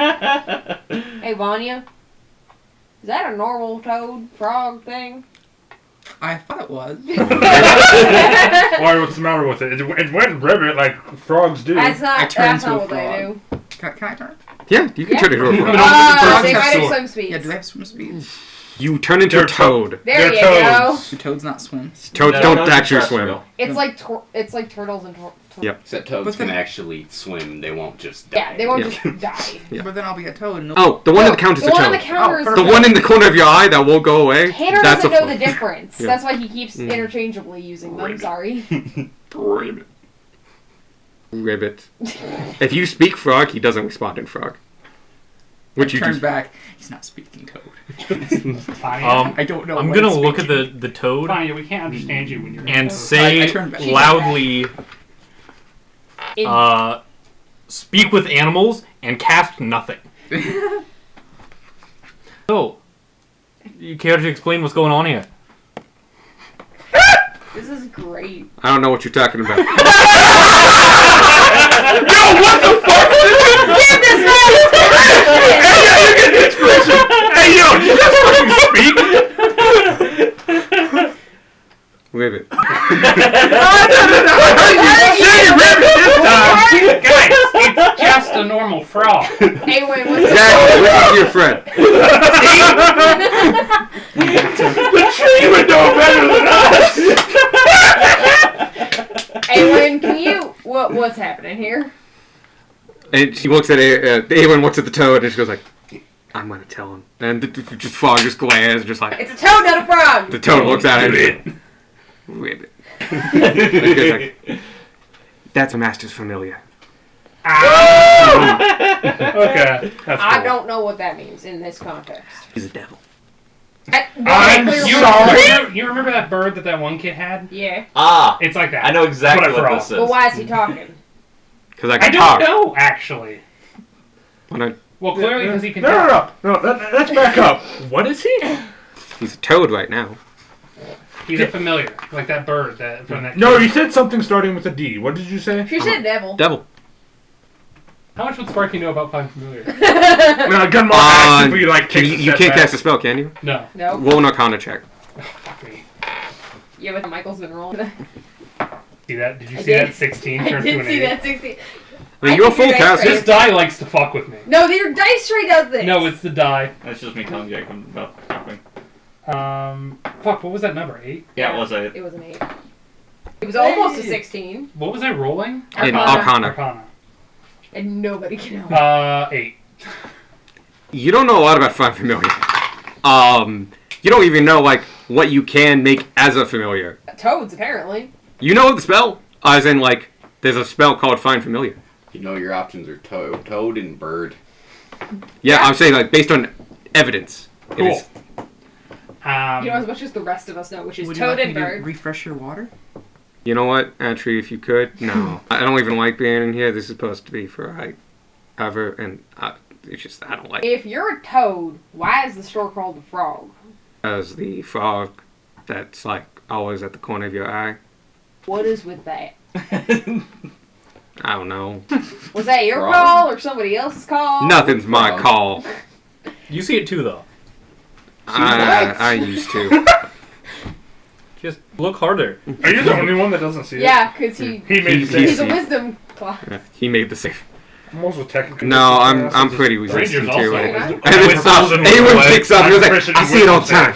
S8: Hey, Vanya. Is that a normal toad frog thing?
S3: I thought it was.
S1: Why? What's the matter with it? It went ribbit like frogs do.
S8: That's
S3: I
S8: not.
S3: turn
S8: That's
S3: into
S8: not
S3: a
S8: what they do.
S3: Can I turn?
S2: Yeah, you can
S8: Yeah.
S2: turn it over.
S3: Frogs
S8: They
S3: have
S8: might have
S3: sword.
S8: swim speeds.
S3: Yeah, do they have swim speed?
S2: You turn into a toad.
S8: There
S1: They're
S8: you
S1: toads.
S3: Do toads not swim?
S2: Toads
S9: No,
S2: don't
S9: no,
S2: actually
S9: trust
S2: swim.
S9: real.
S8: It's like it's like turtles and
S2: Yep.
S5: Except toads
S3: But then-
S5: can actually swim. They won't just die.
S8: Yeah, they won't
S2: Yeah.
S8: just die.
S2: Yeah.
S3: But then I'll be a toad. And
S2: Oh, the one
S8: No,
S2: that counts as
S8: the
S2: a
S8: one on the
S2: toad.
S8: counter is
S3: Oh,
S2: The one in the corner of your eye that won't go away.
S8: Tanner
S2: That's
S8: doesn't
S2: a
S8: know the
S2: fro-
S8: difference.
S2: Yeah.
S8: That's why he keeps
S2: Mm.
S8: interchangeably using them.
S2: Ribbit.
S8: Sorry.
S2: Ribbit. Ribbit. If you speak frog, he doesn't respond in frog. Which you
S3: turn
S2: do.
S3: back. He's not speaking toad.
S7: Fine.
S3: I don't know.
S4: I'm
S3: what
S4: gonna
S3: it's
S4: look at
S3: speaking.
S4: the toad
S7: Fine, we can't understand you when you're.
S4: and
S3: I
S4: say
S3: turned back.
S4: loudly,
S8: In-
S4: speak with animals and cast nothing. So, you care to explain what's going on here?
S8: This is great.
S2: I don't know what you're talking about.
S8: Give this man
S1: Hey, yo, did you just fucking speak?
S2: Ribbit.
S7: Guys, it's just a normal frog.
S8: Hey, wait, what's
S2: Exactly. Listen to your friend.
S1: The tree would know better than us.
S8: Awen, can you... What's happening here?
S2: And she looks at Awen looks at the toad and she goes like, I'm gonna tell him. And the just frog just glares, just like
S8: It's a toad, not a frog!
S2: the toad looks at it. Ribbit. And he goes like, that's a master's familiar.
S1: Okay, that's
S8: I
S1: cool.
S8: don't know what that means in this context.
S2: He's a devil.
S1: I'm
S7: You remember that bird that one kid had?
S8: Yeah.
S9: Ah,
S7: It's like that.
S9: I know exactly
S1: But a
S9: what
S1: frog.
S9: this is.
S8: But why is he talking?
S2: Because I
S7: I
S2: can
S7: don't
S2: talk.
S7: know, actually.
S2: When I-
S7: Well, clearly because he can
S1: No,
S7: talk.
S1: let's back up. What is he?
S2: He's a toad right now.
S7: He's a familiar, like that bird that from that.
S1: No,
S7: kid.
S1: you said something starting with a D. What did you say?
S8: She said devil.
S2: Devil.
S7: How much would Sparky know about Find Familiar?
S1: Gunmar asked if we like
S2: Can
S1: takes
S2: you
S1: a
S2: can't
S1: step
S2: cast a
S1: back.
S2: spell, can you?
S7: No.
S8: No.
S2: Roll an Arcana check.
S7: Fuck me.
S8: Yeah, but Michael's been rolling.
S7: See that? Did you
S8: I
S7: see
S8: did.
S7: that 16
S8: I
S7: turn to
S8: did
S7: an
S8: see
S7: 8?
S8: that 60.
S2: I mean,
S8: I
S2: you're a
S8: think
S2: full
S8: your dice
S2: caster.
S8: tray
S7: This die likes to fuck with me.
S8: No, your dice tray does this.
S7: No, it's the die.
S9: That's just me telling Jacob about something.
S7: Fuck, what was that number? 8?
S9: Yeah, it was a.
S8: It was an 8. It was almost a 16.
S7: What was I rolling?
S2: In
S8: Arcana.
S2: Arcana.
S7: Arcana.
S8: And nobody can help.
S7: 8.
S2: You don't know a lot about Find Familiar. You don't even know, like, what you can make as a familiar.
S8: Toads, apparently.
S2: You know the spell. As in, like, there's a spell called Find Familiar.
S5: You know your options are toad and bird.
S2: Yeah, I'm saying, like, based on evidence. It
S7: Cool.
S2: is-
S8: You know as much as the rest of us know, which is
S3: Would you
S8: toad
S3: like
S8: and
S3: me to
S8: bird.
S3: refresh your water?
S2: You know what, Antri, if you could? No. I don't even like being in here. This is supposed to be for a cover, and it's just, I don't like it.
S8: If you're a toad, why is the store called the frog?
S2: As the frog that's, like, always at the corner of your eye.
S8: What is with that?
S2: I don't know.
S8: Was that your
S5: Frog?
S8: call or somebody else's call?
S2: Nothing's my
S5: Frog.
S2: call.
S4: You see it too, though.
S2: I used to.
S4: Just look harder.
S1: Are you the only one that doesn't see it?
S8: Yeah, because he
S1: He made
S2: He's-
S1: the
S8: he's
S1: save.
S8: a wisdom class.
S2: Yeah, he made the save.
S1: I'm also technically.
S2: No, I'm pretty
S7: Rangers
S2: resistant
S7: also.
S2: to it.
S8: Yeah.
S2: And it's not, anyone picks up, you're like, I see it all the time.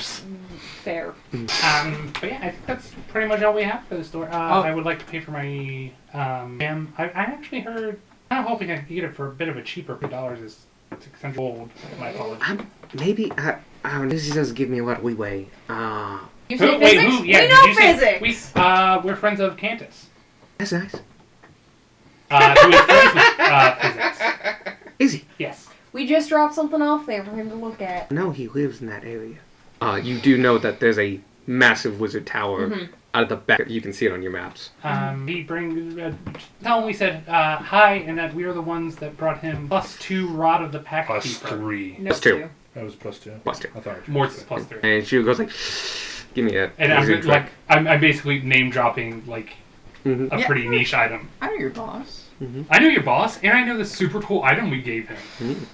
S8: Fair.
S7: But yeah, I think that's pretty much all we have for the store. I would like to pay for my jam. I actually heard. I'm hoping I could get it for a bit of a cheaper $3 is 600 gold. My apologies.
S2: Maybe I don't know. This doesn't give me a lot of leeway.
S8: You
S7: Who,
S8: say
S7: wait,
S8: physics?
S7: who? Yeah,
S8: we
S7: did
S8: know
S7: you say-
S8: physics!
S7: We're friends of Cantus.
S2: That's nice.
S7: Who is friends with physics.
S2: Easy.
S7: Yes.
S8: We just dropped something off there for him to look at.
S2: No, he lives in that area. You do know that there's a massive wizard tower out of the back. You can see it on your maps.
S7: He brings. Tell him we said hi, and that we are the ones that brought him +2 Rod of the Pack
S1: Plus
S7: Keeper.
S1: 3.
S8: No,
S2: Plus 2.
S1: That was plus 2.
S2: Plus 2.
S1: I thought.
S7: Mort's is +3.
S2: And she goes like, give me that.
S7: And I'm
S2: wizard
S7: like, I'm basically name dropping like
S2: Mhm.
S7: a
S3: Yeah.
S7: pretty niche item.
S3: I know your boss.
S7: I know your boss, and I know the super cool item we gave him.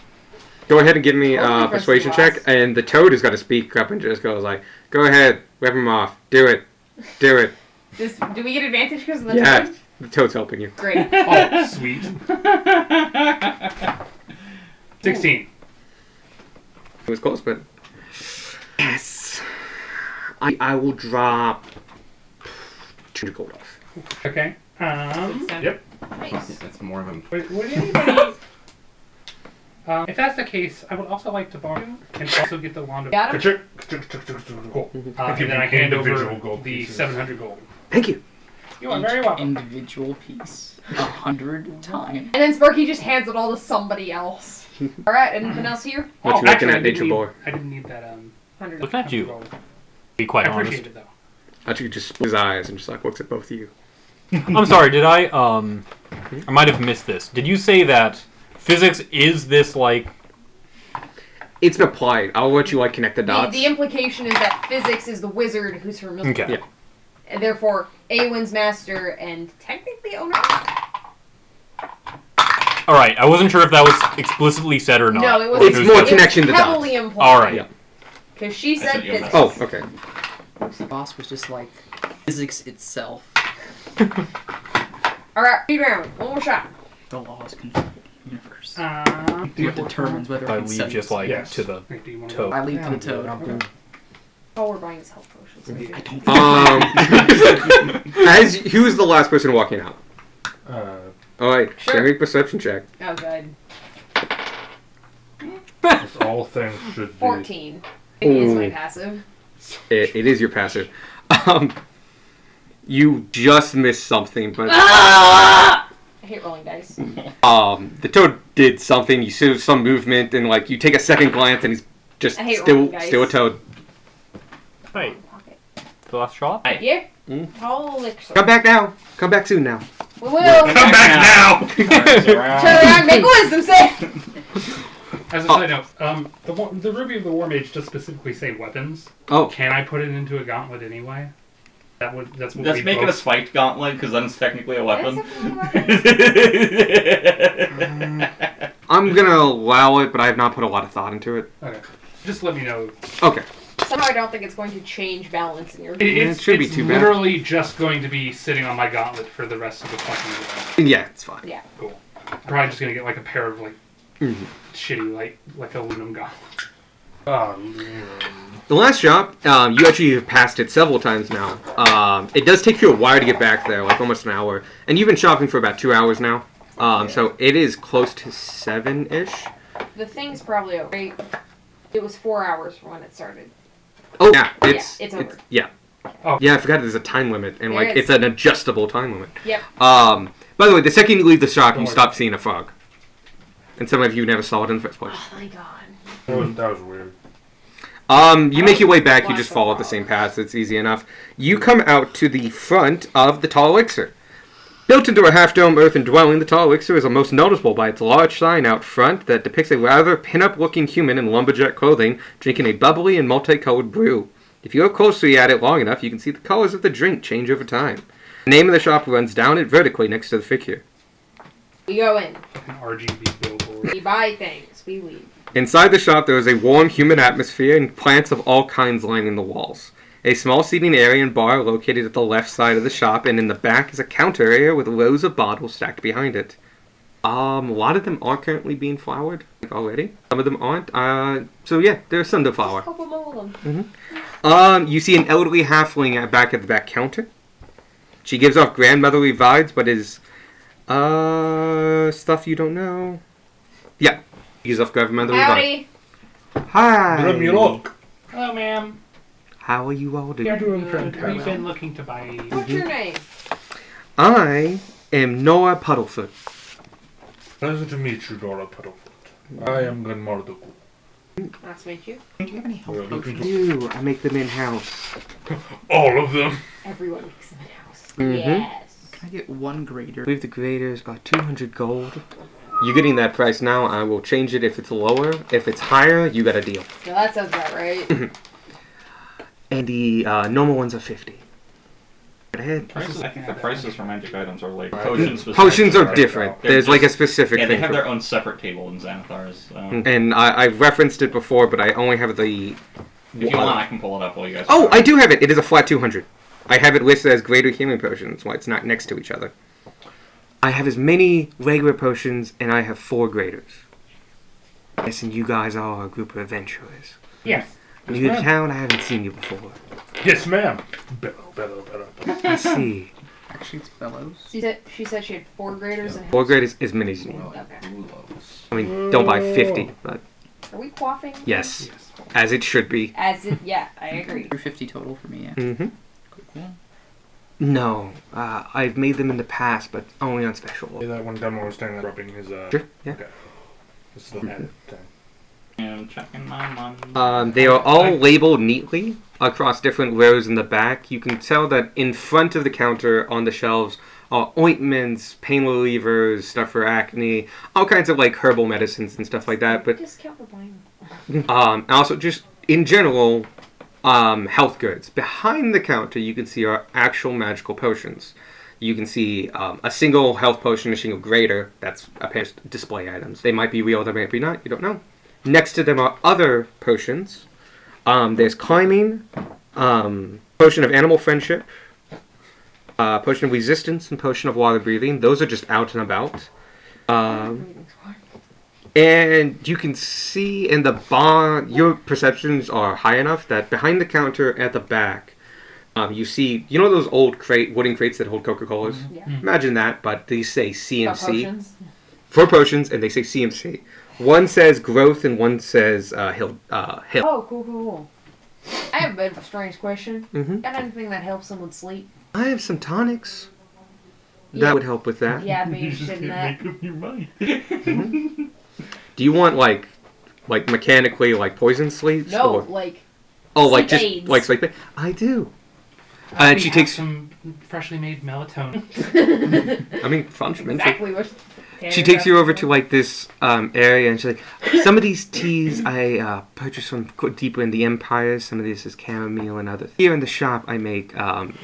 S2: Go ahead and give me
S8: Only
S2: a
S8: for
S2: persuasion
S8: Celeste.
S2: check, and the toad is going to speak up and just goes like, go ahead, whip him off. Do it. Do it.
S8: Do we get advantage because of the
S2: Yeah,
S8: time?
S2: the toad's helping you.
S8: Great.
S7: Oh, sweet. 16.
S2: It was close, but... Yes. I will drop 200 gold off.
S7: Okay. Yep.
S8: Nice.
S5: That's more than.
S7: Would anybody? If that's the case, I would also like to borrow and also get the wand of.
S8: Got him?
S7: Cool.
S1: Give
S7: And
S1: you
S7: then I hand
S1: individual
S7: over
S1: gold
S7: the
S1: pieces.
S7: 700 gold.
S2: Thank you.
S7: You are very welcome.
S3: Individual piece. 100 times.
S8: And then Sparky just hands it all to somebody else. Alright, anything else here?
S2: What you looking
S7: actually,
S2: at, Nature Boy?
S7: I didn't need that.
S8: 100.
S4: Look at you.
S7: gold.
S4: Be quite
S7: I
S4: honest.
S7: appreciate it though.
S2: Actually, just split his eyes and just like looks at both of you.
S4: I'm sorry, did I might have missed this. Did you say that physics is this, like...
S2: It's an applied. I'll let you like connect the dots.
S8: The implication is that physics is the wizard who's familiar.
S4: Okay.
S2: Yeah.
S8: And therefore, Awen's master and technically owner.
S4: Alright, I wasn't sure if that was explicitly said or not.
S8: No, it was.
S2: It's more
S8: it was
S2: connection to dots.
S8: heavily implied.
S4: Alright.
S2: Yeah.
S8: Because she
S5: I
S8: said
S5: said your
S8: physics.
S2: Oh, okay.
S3: The boss was just like physics itself.
S8: Alright, speed round. One more shot.
S3: The laws control the universe.
S7: Do you
S3: What determines whether
S4: I
S3: it's
S4: leave
S3: set.
S4: just like
S1: Yes.
S4: to the
S7: Do you want
S4: toe.
S3: I leave to the toad.
S8: Oh, we're buying his health potions.
S3: I don't.
S2: As who's the last person walking out? All right,
S8: Sure.
S2: give me a perception check.
S8: Oh, good.
S1: As all things should be.
S8: 14. It is my
S2: Ooh.
S8: passive.
S2: It is your passive. You just missed something, but
S8: Ah! I hate rolling dice.
S2: the toad did something. You see some movement, and like you take a second glance, and he's just
S8: I hate
S2: still
S8: rolling dice.
S2: still a toad.
S4: Hey,
S8: Pocket.
S4: the last shot?
S8: Yeah?
S2: Mm.
S8: Holy
S2: Come back now. Come back soon now.
S8: We will.
S1: Come back now!
S8: Turn around, make a wisdom save.
S7: As a side note, the Ruby of the War Mage does specifically say weapons.
S2: Oh,
S7: Can I put it into a gauntlet anyway? That's what
S9: Let's
S7: we
S9: make it a
S7: both-
S9: spiked gauntlet, because then it's technically a weapon.
S2: I'm gonna allow it, but I have not put a lot of thought into it.
S7: Okay. Just let me know.
S2: Okay.
S8: Somehow I don't think it's going to change balance in your
S7: It's,
S2: it shouldn't be
S7: it's
S2: too bad.
S7: literally just going to be sitting on my gauntlet for the rest of the fucking day.
S2: Yeah, it's fine.
S8: Yeah.
S7: Cool. I'm probably just gonna get like a pair of like
S2: Mhm.
S7: shitty like aluminum gauntlets.
S2: The last shop, you actually have passed it several times now. It does take you a while to get back there, like almost an hour. And you've been shopping for about 2 hours now. So it is close to 7-ish.
S8: The thing's probably over. Right? It was 4 hours from when it started.
S2: Oh, yeah.
S8: it's over.
S2: Yeah.
S7: Oh.
S2: Yeah, I forgot there's a time limit. And,
S8: There
S2: like,
S8: is.
S2: it's an adjustable time limit.
S8: Yep.
S2: By the way, the second you leave the shop,
S7: Don't
S2: you
S7: worry.
S2: stop seeing a fog. And some of you never saw it in the first place.
S8: Oh, thank God.
S1: That was weird.
S2: You make your way back, you just follow the same path, it's easy enough. You come out to the front of the Tall Elixir. Built into a half-dome earthen dwelling, the Tall Elixir is most noticeable by its large sign out front that depicts a rather pin-up-looking human in lumberjack clothing drinking a bubbly and multicolored brew. If you look closely at it long enough, you can see the colors of the drink change over time. The name of the shop runs down it vertically next to the figure.
S8: We go in.
S7: Fucking RGB billboard.
S8: We buy things. We leave.
S2: Inside the shop, there is a warm, humid atmosphere and plants of all kinds lining the walls. A small seating area and bar located at the left side of the shop, and in the back is a counter area with rows of bottles stacked behind it. A lot of them are currently being flowered already. Some of them aren't. So yeah, there's some to flower.
S8: Just help them all them.
S2: You see an elderly halfling back at the back counter. She gives off grandmotherly vibes, but is stuff you don't know. Yeah. He's off governmental.
S8: Howdy.
S2: Hi.
S1: Let me look.
S7: Hello, ma'am.
S2: How are you all doing?
S1: You're doing
S7: We've
S1: fantastic.
S7: been looking to buy.
S8: What's your name?
S2: I am Noah Puddlefoot.
S1: Pleasure to meet you, Dora Puddlefoot. I am Gunmarduku.
S8: Nice to meet you.
S3: Do you have any health
S1: We're looking
S3: potions?
S2: I make them in-house.
S1: All of them.
S8: Everyone makes them in house.
S2: Mhm.
S8: Yes.
S3: Can I get one greater?
S2: I believe the graders are 200 gold. You're getting that price now. I will change it if it's lower. If it's higher, you got a deal.
S8: Yeah, that sounds about right.
S2: And the normal ones are 50. Go ahead.
S9: Prices, I think the prices for magic items are like
S1: Right.
S9: potions.
S2: Potions are
S1: Right.
S2: different.
S9: They're
S2: There's like a
S9: just-
S2: specific
S9: Yeah, they
S2: thing.
S9: have
S2: for-
S9: their own separate table in Xanathar's.
S2: And I've referenced it before, but I only have the...
S9: If you want, I can pull it up while you guys.
S2: Oh, I do have it. It is a flat 200. I have it listed as greater healing potions, why it's not next to each other. I have as many regular potions, and I have 4 graders. Guessing you guys are a group of adventurers.
S7: Yes.
S2: New to town, I haven't seen you before.
S1: Yes, ma'am. Bellow.
S2: I see.
S3: Actually, it's bellows.
S8: She said she had 4 graders in
S2: 4
S8: house.
S2: graders, as many as you need.
S8: Okay.
S2: I mean, don't buy 50, but
S8: Are we quaffing?
S2: yes, as it should be.
S8: As it, yeah, I agree.
S3: 350 total for me, yeah.
S2: Mm-hmm.
S3: Cool.
S2: No, I've made them in the past, but only on special.
S1: Hey, that one demo was standing there rubbing his,
S2: Sure, yeah.
S1: Okay. This is the edit thing.
S9: I'm checking my money.
S2: They are all labeled neatly across different rows in the back. You can tell that in front of the counter on the shelves are ointments, pain relievers, stuff for acne, all kinds of like herbal medicines and stuff like that. But
S8: Discount for buying.
S2: also just in general, health goods. Behind the counter, you can see our actual magical potions. You can see a single health potion, a single greater. That's a pair of display items. They might be real, they might be not. You don't know. Next to them are other potions. There's climbing, potion of animal friendship, potion of resistance, and potion of water breathing. Those are just out and about. And you can see in the bar, your perceptions are high enough that behind the counter at the back, you see, you know those old wooden crates that hold Coca-Colas?
S8: Yeah.
S2: Imagine that, but these say CMC.
S8: Potions?
S2: For potions, and they say CMC. One says growth and one says hill.
S8: Oh, cool. I have a bit of a strange question.
S2: Mhm.
S8: Got anything that helps someone sleep?
S2: I have some tonics.
S8: Yeah.
S2: That would help with that.
S8: Yeah, I'd be interested in that.
S1: up your mind.
S2: Do you want like mechanically like poison sleeps?
S8: No,
S2: Or,
S8: like,
S2: like
S8: sleep
S2: just
S8: aids.
S2: like sleep aid? I do.
S7: And
S2: And she takes.
S7: some freshly made melatonin.
S2: I mean, functional.
S8: exactly what
S2: She takes you over to like this area, and she's like, "Some of these teas I purchased from deeper in the empire. Some of this is chamomile and other. Here in the shop, I make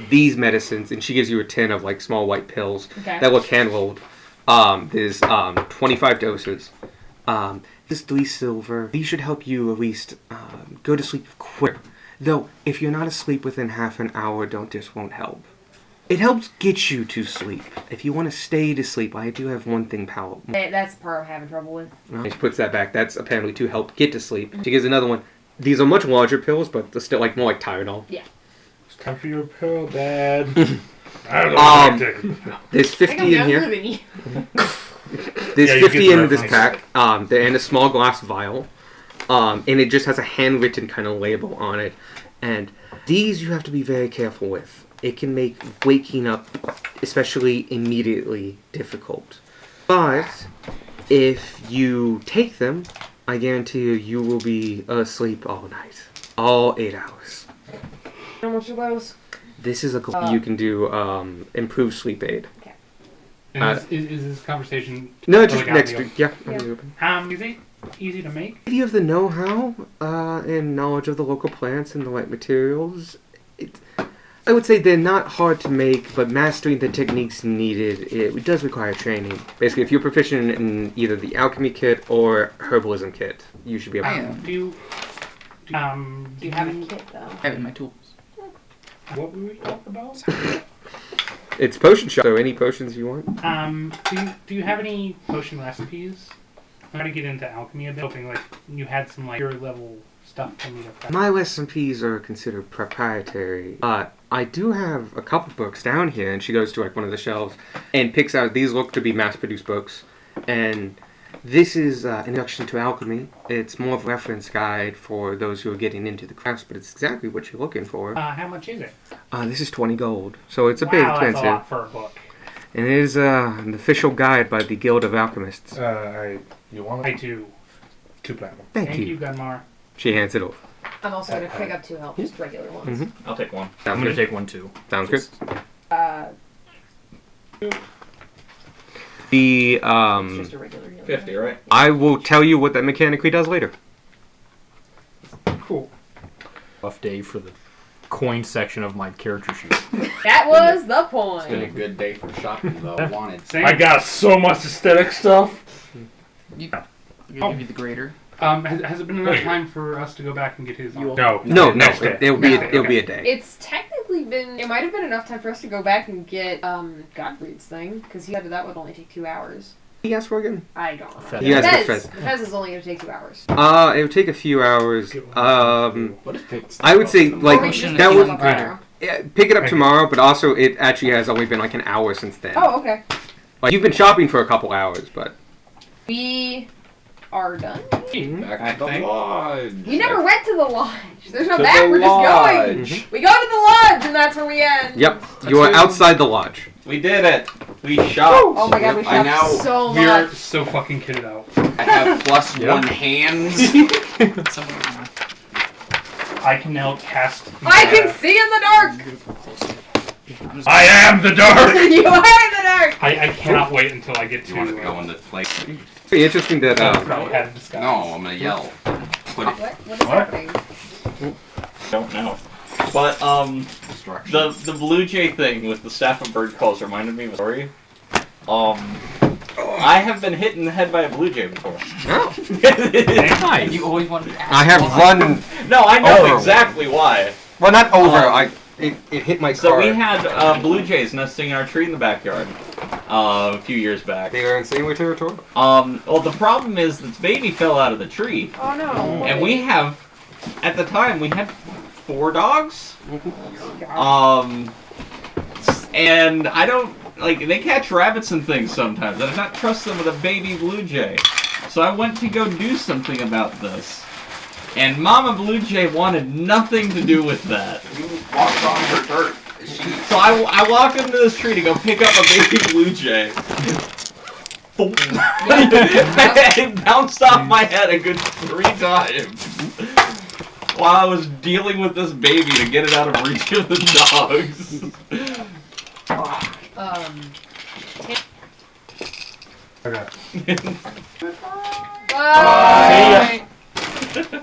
S2: these medicines." And she gives you a tin of like small white pills
S8: Okay.
S2: that look hand rolled. There's 25 doses. This 3 silver. These should help you at least go to sleep quicker. Though, if you're not asleep within half an hour, this won't help. It helps get you to sleep. If you want to stay to sleep, I do have one thing powerful.
S8: That's the part I'm having trouble with.
S2: She puts that back. That's apparently to help get to sleep. She gives another one. These are much larger pills, but they're still like more like Tylenol.
S1: It's time for your pill, Dad. I don't know.
S2: There's
S8: I
S2: 50
S8: think I'm
S2: in
S8: younger
S2: here.
S8: than you.
S2: There's
S1: Yeah, you
S2: 50
S1: get the
S2: in this
S1: reference.
S2: pack. They're in a small glass vial. And it just has a handwritten kind of label on it. And these you have to be very careful with. It can make waking up, especially immediately, difficult. But if you take them, I guarantee you will be asleep all night. All 8 hours.
S8: How much are those?
S2: This is you can do improved sleep aid.
S7: And is this conversation?
S2: No, just
S7: like,
S2: next
S7: out in
S2: week. Yeah.
S8: Yeah.
S2: I'm open.
S7: Is it easy to make?
S2: If you have the know-how and knowledge of the local plants and the right materials, I would say they're not hard to make, but mastering the techniques needed, it does require training. Basically, if you're proficient in either the alchemy kit or herbalism kit, you should be able
S3: I
S2: to.
S3: am.
S7: Do you
S8: have a kit, though?
S3: I have it in my tools.
S7: What were we talking about?
S2: It's potion shop, so any potions you want.
S7: Do you have any potion recipes? I'm trying to get into alchemy a bit, hoping like you had some like pure level stuff for me to prep.
S2: My recipes are considered proprietary. I do have a couple books down here, and she goes to like one of the shelves and picks out, these look to be mass-produced books, and This is an introduction to alchemy. It's more of a reference guide for those who are getting into the crafts, but it's exactly what you're looking for.
S7: How much is it?
S2: This is 20 gold, so it's a bit
S7: Wow, that's
S2: expensive.
S7: a lot for a book.
S2: And it is an official guide by the Guild of Alchemists.
S1: You want
S7: I
S1: it?
S7: do.
S1: 2 platinum.
S7: Thank you, Gunmar.
S2: She hands it over.
S8: I'm also going to pick up 2 health, just regular ones.
S2: Mhm.
S9: I'll take one.
S4: I'm gonna take one too.
S2: Sounds good.
S8: Uh,
S2: The
S8: it's just a regular healing.
S9: 50, right?
S2: I will tell you what that mechanically does later.
S7: Cool.
S4: Rough day for the coin section of my character sheet.
S8: That was the
S5: It's been a
S8: point.
S5: good day for shopping, though. Wanted.
S7: Same.
S1: I got so much aesthetic stuff.
S3: You give you the grader.
S7: Has it been enough time for us to go back and get his?
S8: You-
S1: No.
S2: No,
S1: Next day.
S2: it'll be
S8: No.
S2: it'll be a day.
S8: It's technically been. It might have been enough time for us to go back and get Gottfried's thing, because he said that would only take 2 hours.
S2: He asked for again.
S8: I don't know.
S2: You guys
S8: The
S2: get
S8: Fez.
S2: Fez.
S8: The Fez is only going to take 2 hours.
S2: It would take a few hours.
S5: What is
S2: I would say like
S8: Or we should
S2: that
S8: pick
S2: would
S8: them up tomorrow.
S2: pick it up tomorrow, but also it actually has only been like an hour since then.
S8: Oh, okay.
S2: Like you've been shopping for a couple hours, but
S8: We are done.
S5: Back to the lodge.
S8: We never went to the lodge. There's no
S5: To
S8: back.
S5: the
S8: We're just going.
S5: lodge.
S8: We go to the lodge, and that's where we end.
S2: yep, you are outside the lodge.
S9: We did it. We shopped.
S8: Oh my god, we
S5: I
S8: shopped
S5: now-
S8: so
S7: We are
S8: much.
S7: so fucking kitted out.
S5: I have +1 hands.
S7: I can now cast.
S8: I can see in the dark.
S1: I am the dark!
S8: You are in the dark.
S7: I cannot wait until I get to.
S5: You want to go in the place?
S2: Pretty interesting that
S7: Probably had a disguise.
S5: No, I'm gonna yell. Put it.
S8: What is happening?
S9: Don't know. But
S5: Destruction.
S9: the Blue Jay thing with the staff and bird calls reminded me of a story. I have been hit in the head by a blue jay before.
S4: Nice.
S3: You always wanted to ask.
S2: I have
S3: why.
S2: run.
S9: No, I know
S2: Over.
S9: exactly why.
S2: Well, not over. It hit my
S9: So
S2: car.
S9: we had blue jays nesting in our tree in the backyard a few years back.
S2: They are in Sandwich territory.
S9: Well, the problem is that the baby fell out of the tree,
S8: Oh no.
S9: and we have, at the time, we had 4 dogs. And I don't like they catch rabbits and things sometimes. I do not trust them with a baby blue jay. So I went to go do something about this. And Mama Blue Jay wanted nothing to do with that.
S5: You walked on her dirt.
S9: So I walked into this tree to go pick up a baby blue jay. It bounced off my head a good 3 times. While I was dealing with this baby to get it out of reach of the dogs.
S8: Bye.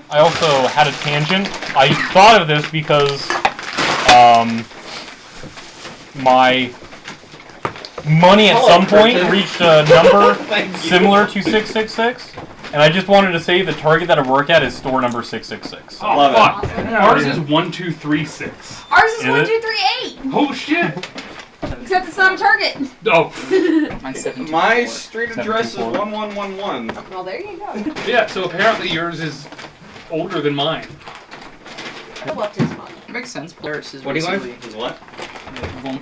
S4: I also had a tangent. I thought of this because my money at some point reached a number similar to 666, and I just wanted to say the target that I work at is store number 666.
S7: Oh
S9: Love
S7: fuck!
S8: it.
S7: Ours is 1236.
S8: Ours is
S4: Is it?
S8: 1238.
S7: Oh shit!
S8: Except it's not a target.
S7: Oh
S3: Mine's 17.
S9: My street address is
S4: 724.
S9: 1111.
S8: Well, there you go.
S7: yeah. So apparently yours is older than mine.
S8: I left his mug.
S3: It makes sense. Polaris is
S9: What do you
S3: basically
S9: like? Is what?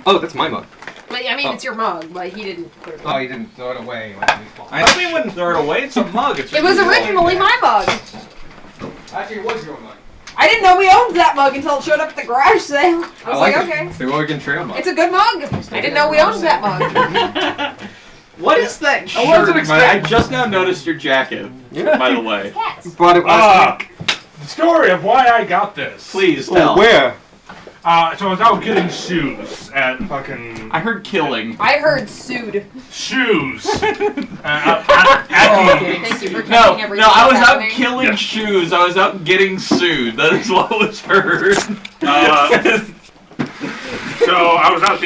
S2: Oh, that's my mug.
S8: But I mean,
S2: Oh.
S8: it's your mug. Like he didn't put it.
S2: Oh, you didn't throw it away.
S9: I thought we wouldn't throw it away. It's a mug. It's
S8: It was
S9: reusable.
S8: originally my mug.
S2: Actually, it was your mug.
S8: I didn't know we owned that mug until it showed up at the garage sale. I was like, okay.
S2: It's the Oregon Trail mug.
S8: It's a good mug. I didn't know we owned that mug.
S9: What is that shirt?
S7: I wasn't
S9: man? I
S7: expecting-
S9: just now noticed your jacket. By the way,
S8: Cats.
S2: Brought it last week.
S1: The story of why I got this.
S9: please
S2: Oh,
S9: tell.
S2: where?
S1: So I was out getting shoes at fucking
S9: I heard killing.
S8: I heard sued.
S1: shoes. At
S8: Thank you for
S9: No,
S8: catching everything
S9: I was
S8: that's
S9: out
S8: happening.
S9: killing
S1: Yeah.
S9: shoes. I was out getting sued. That is what was heard.
S1: so I was out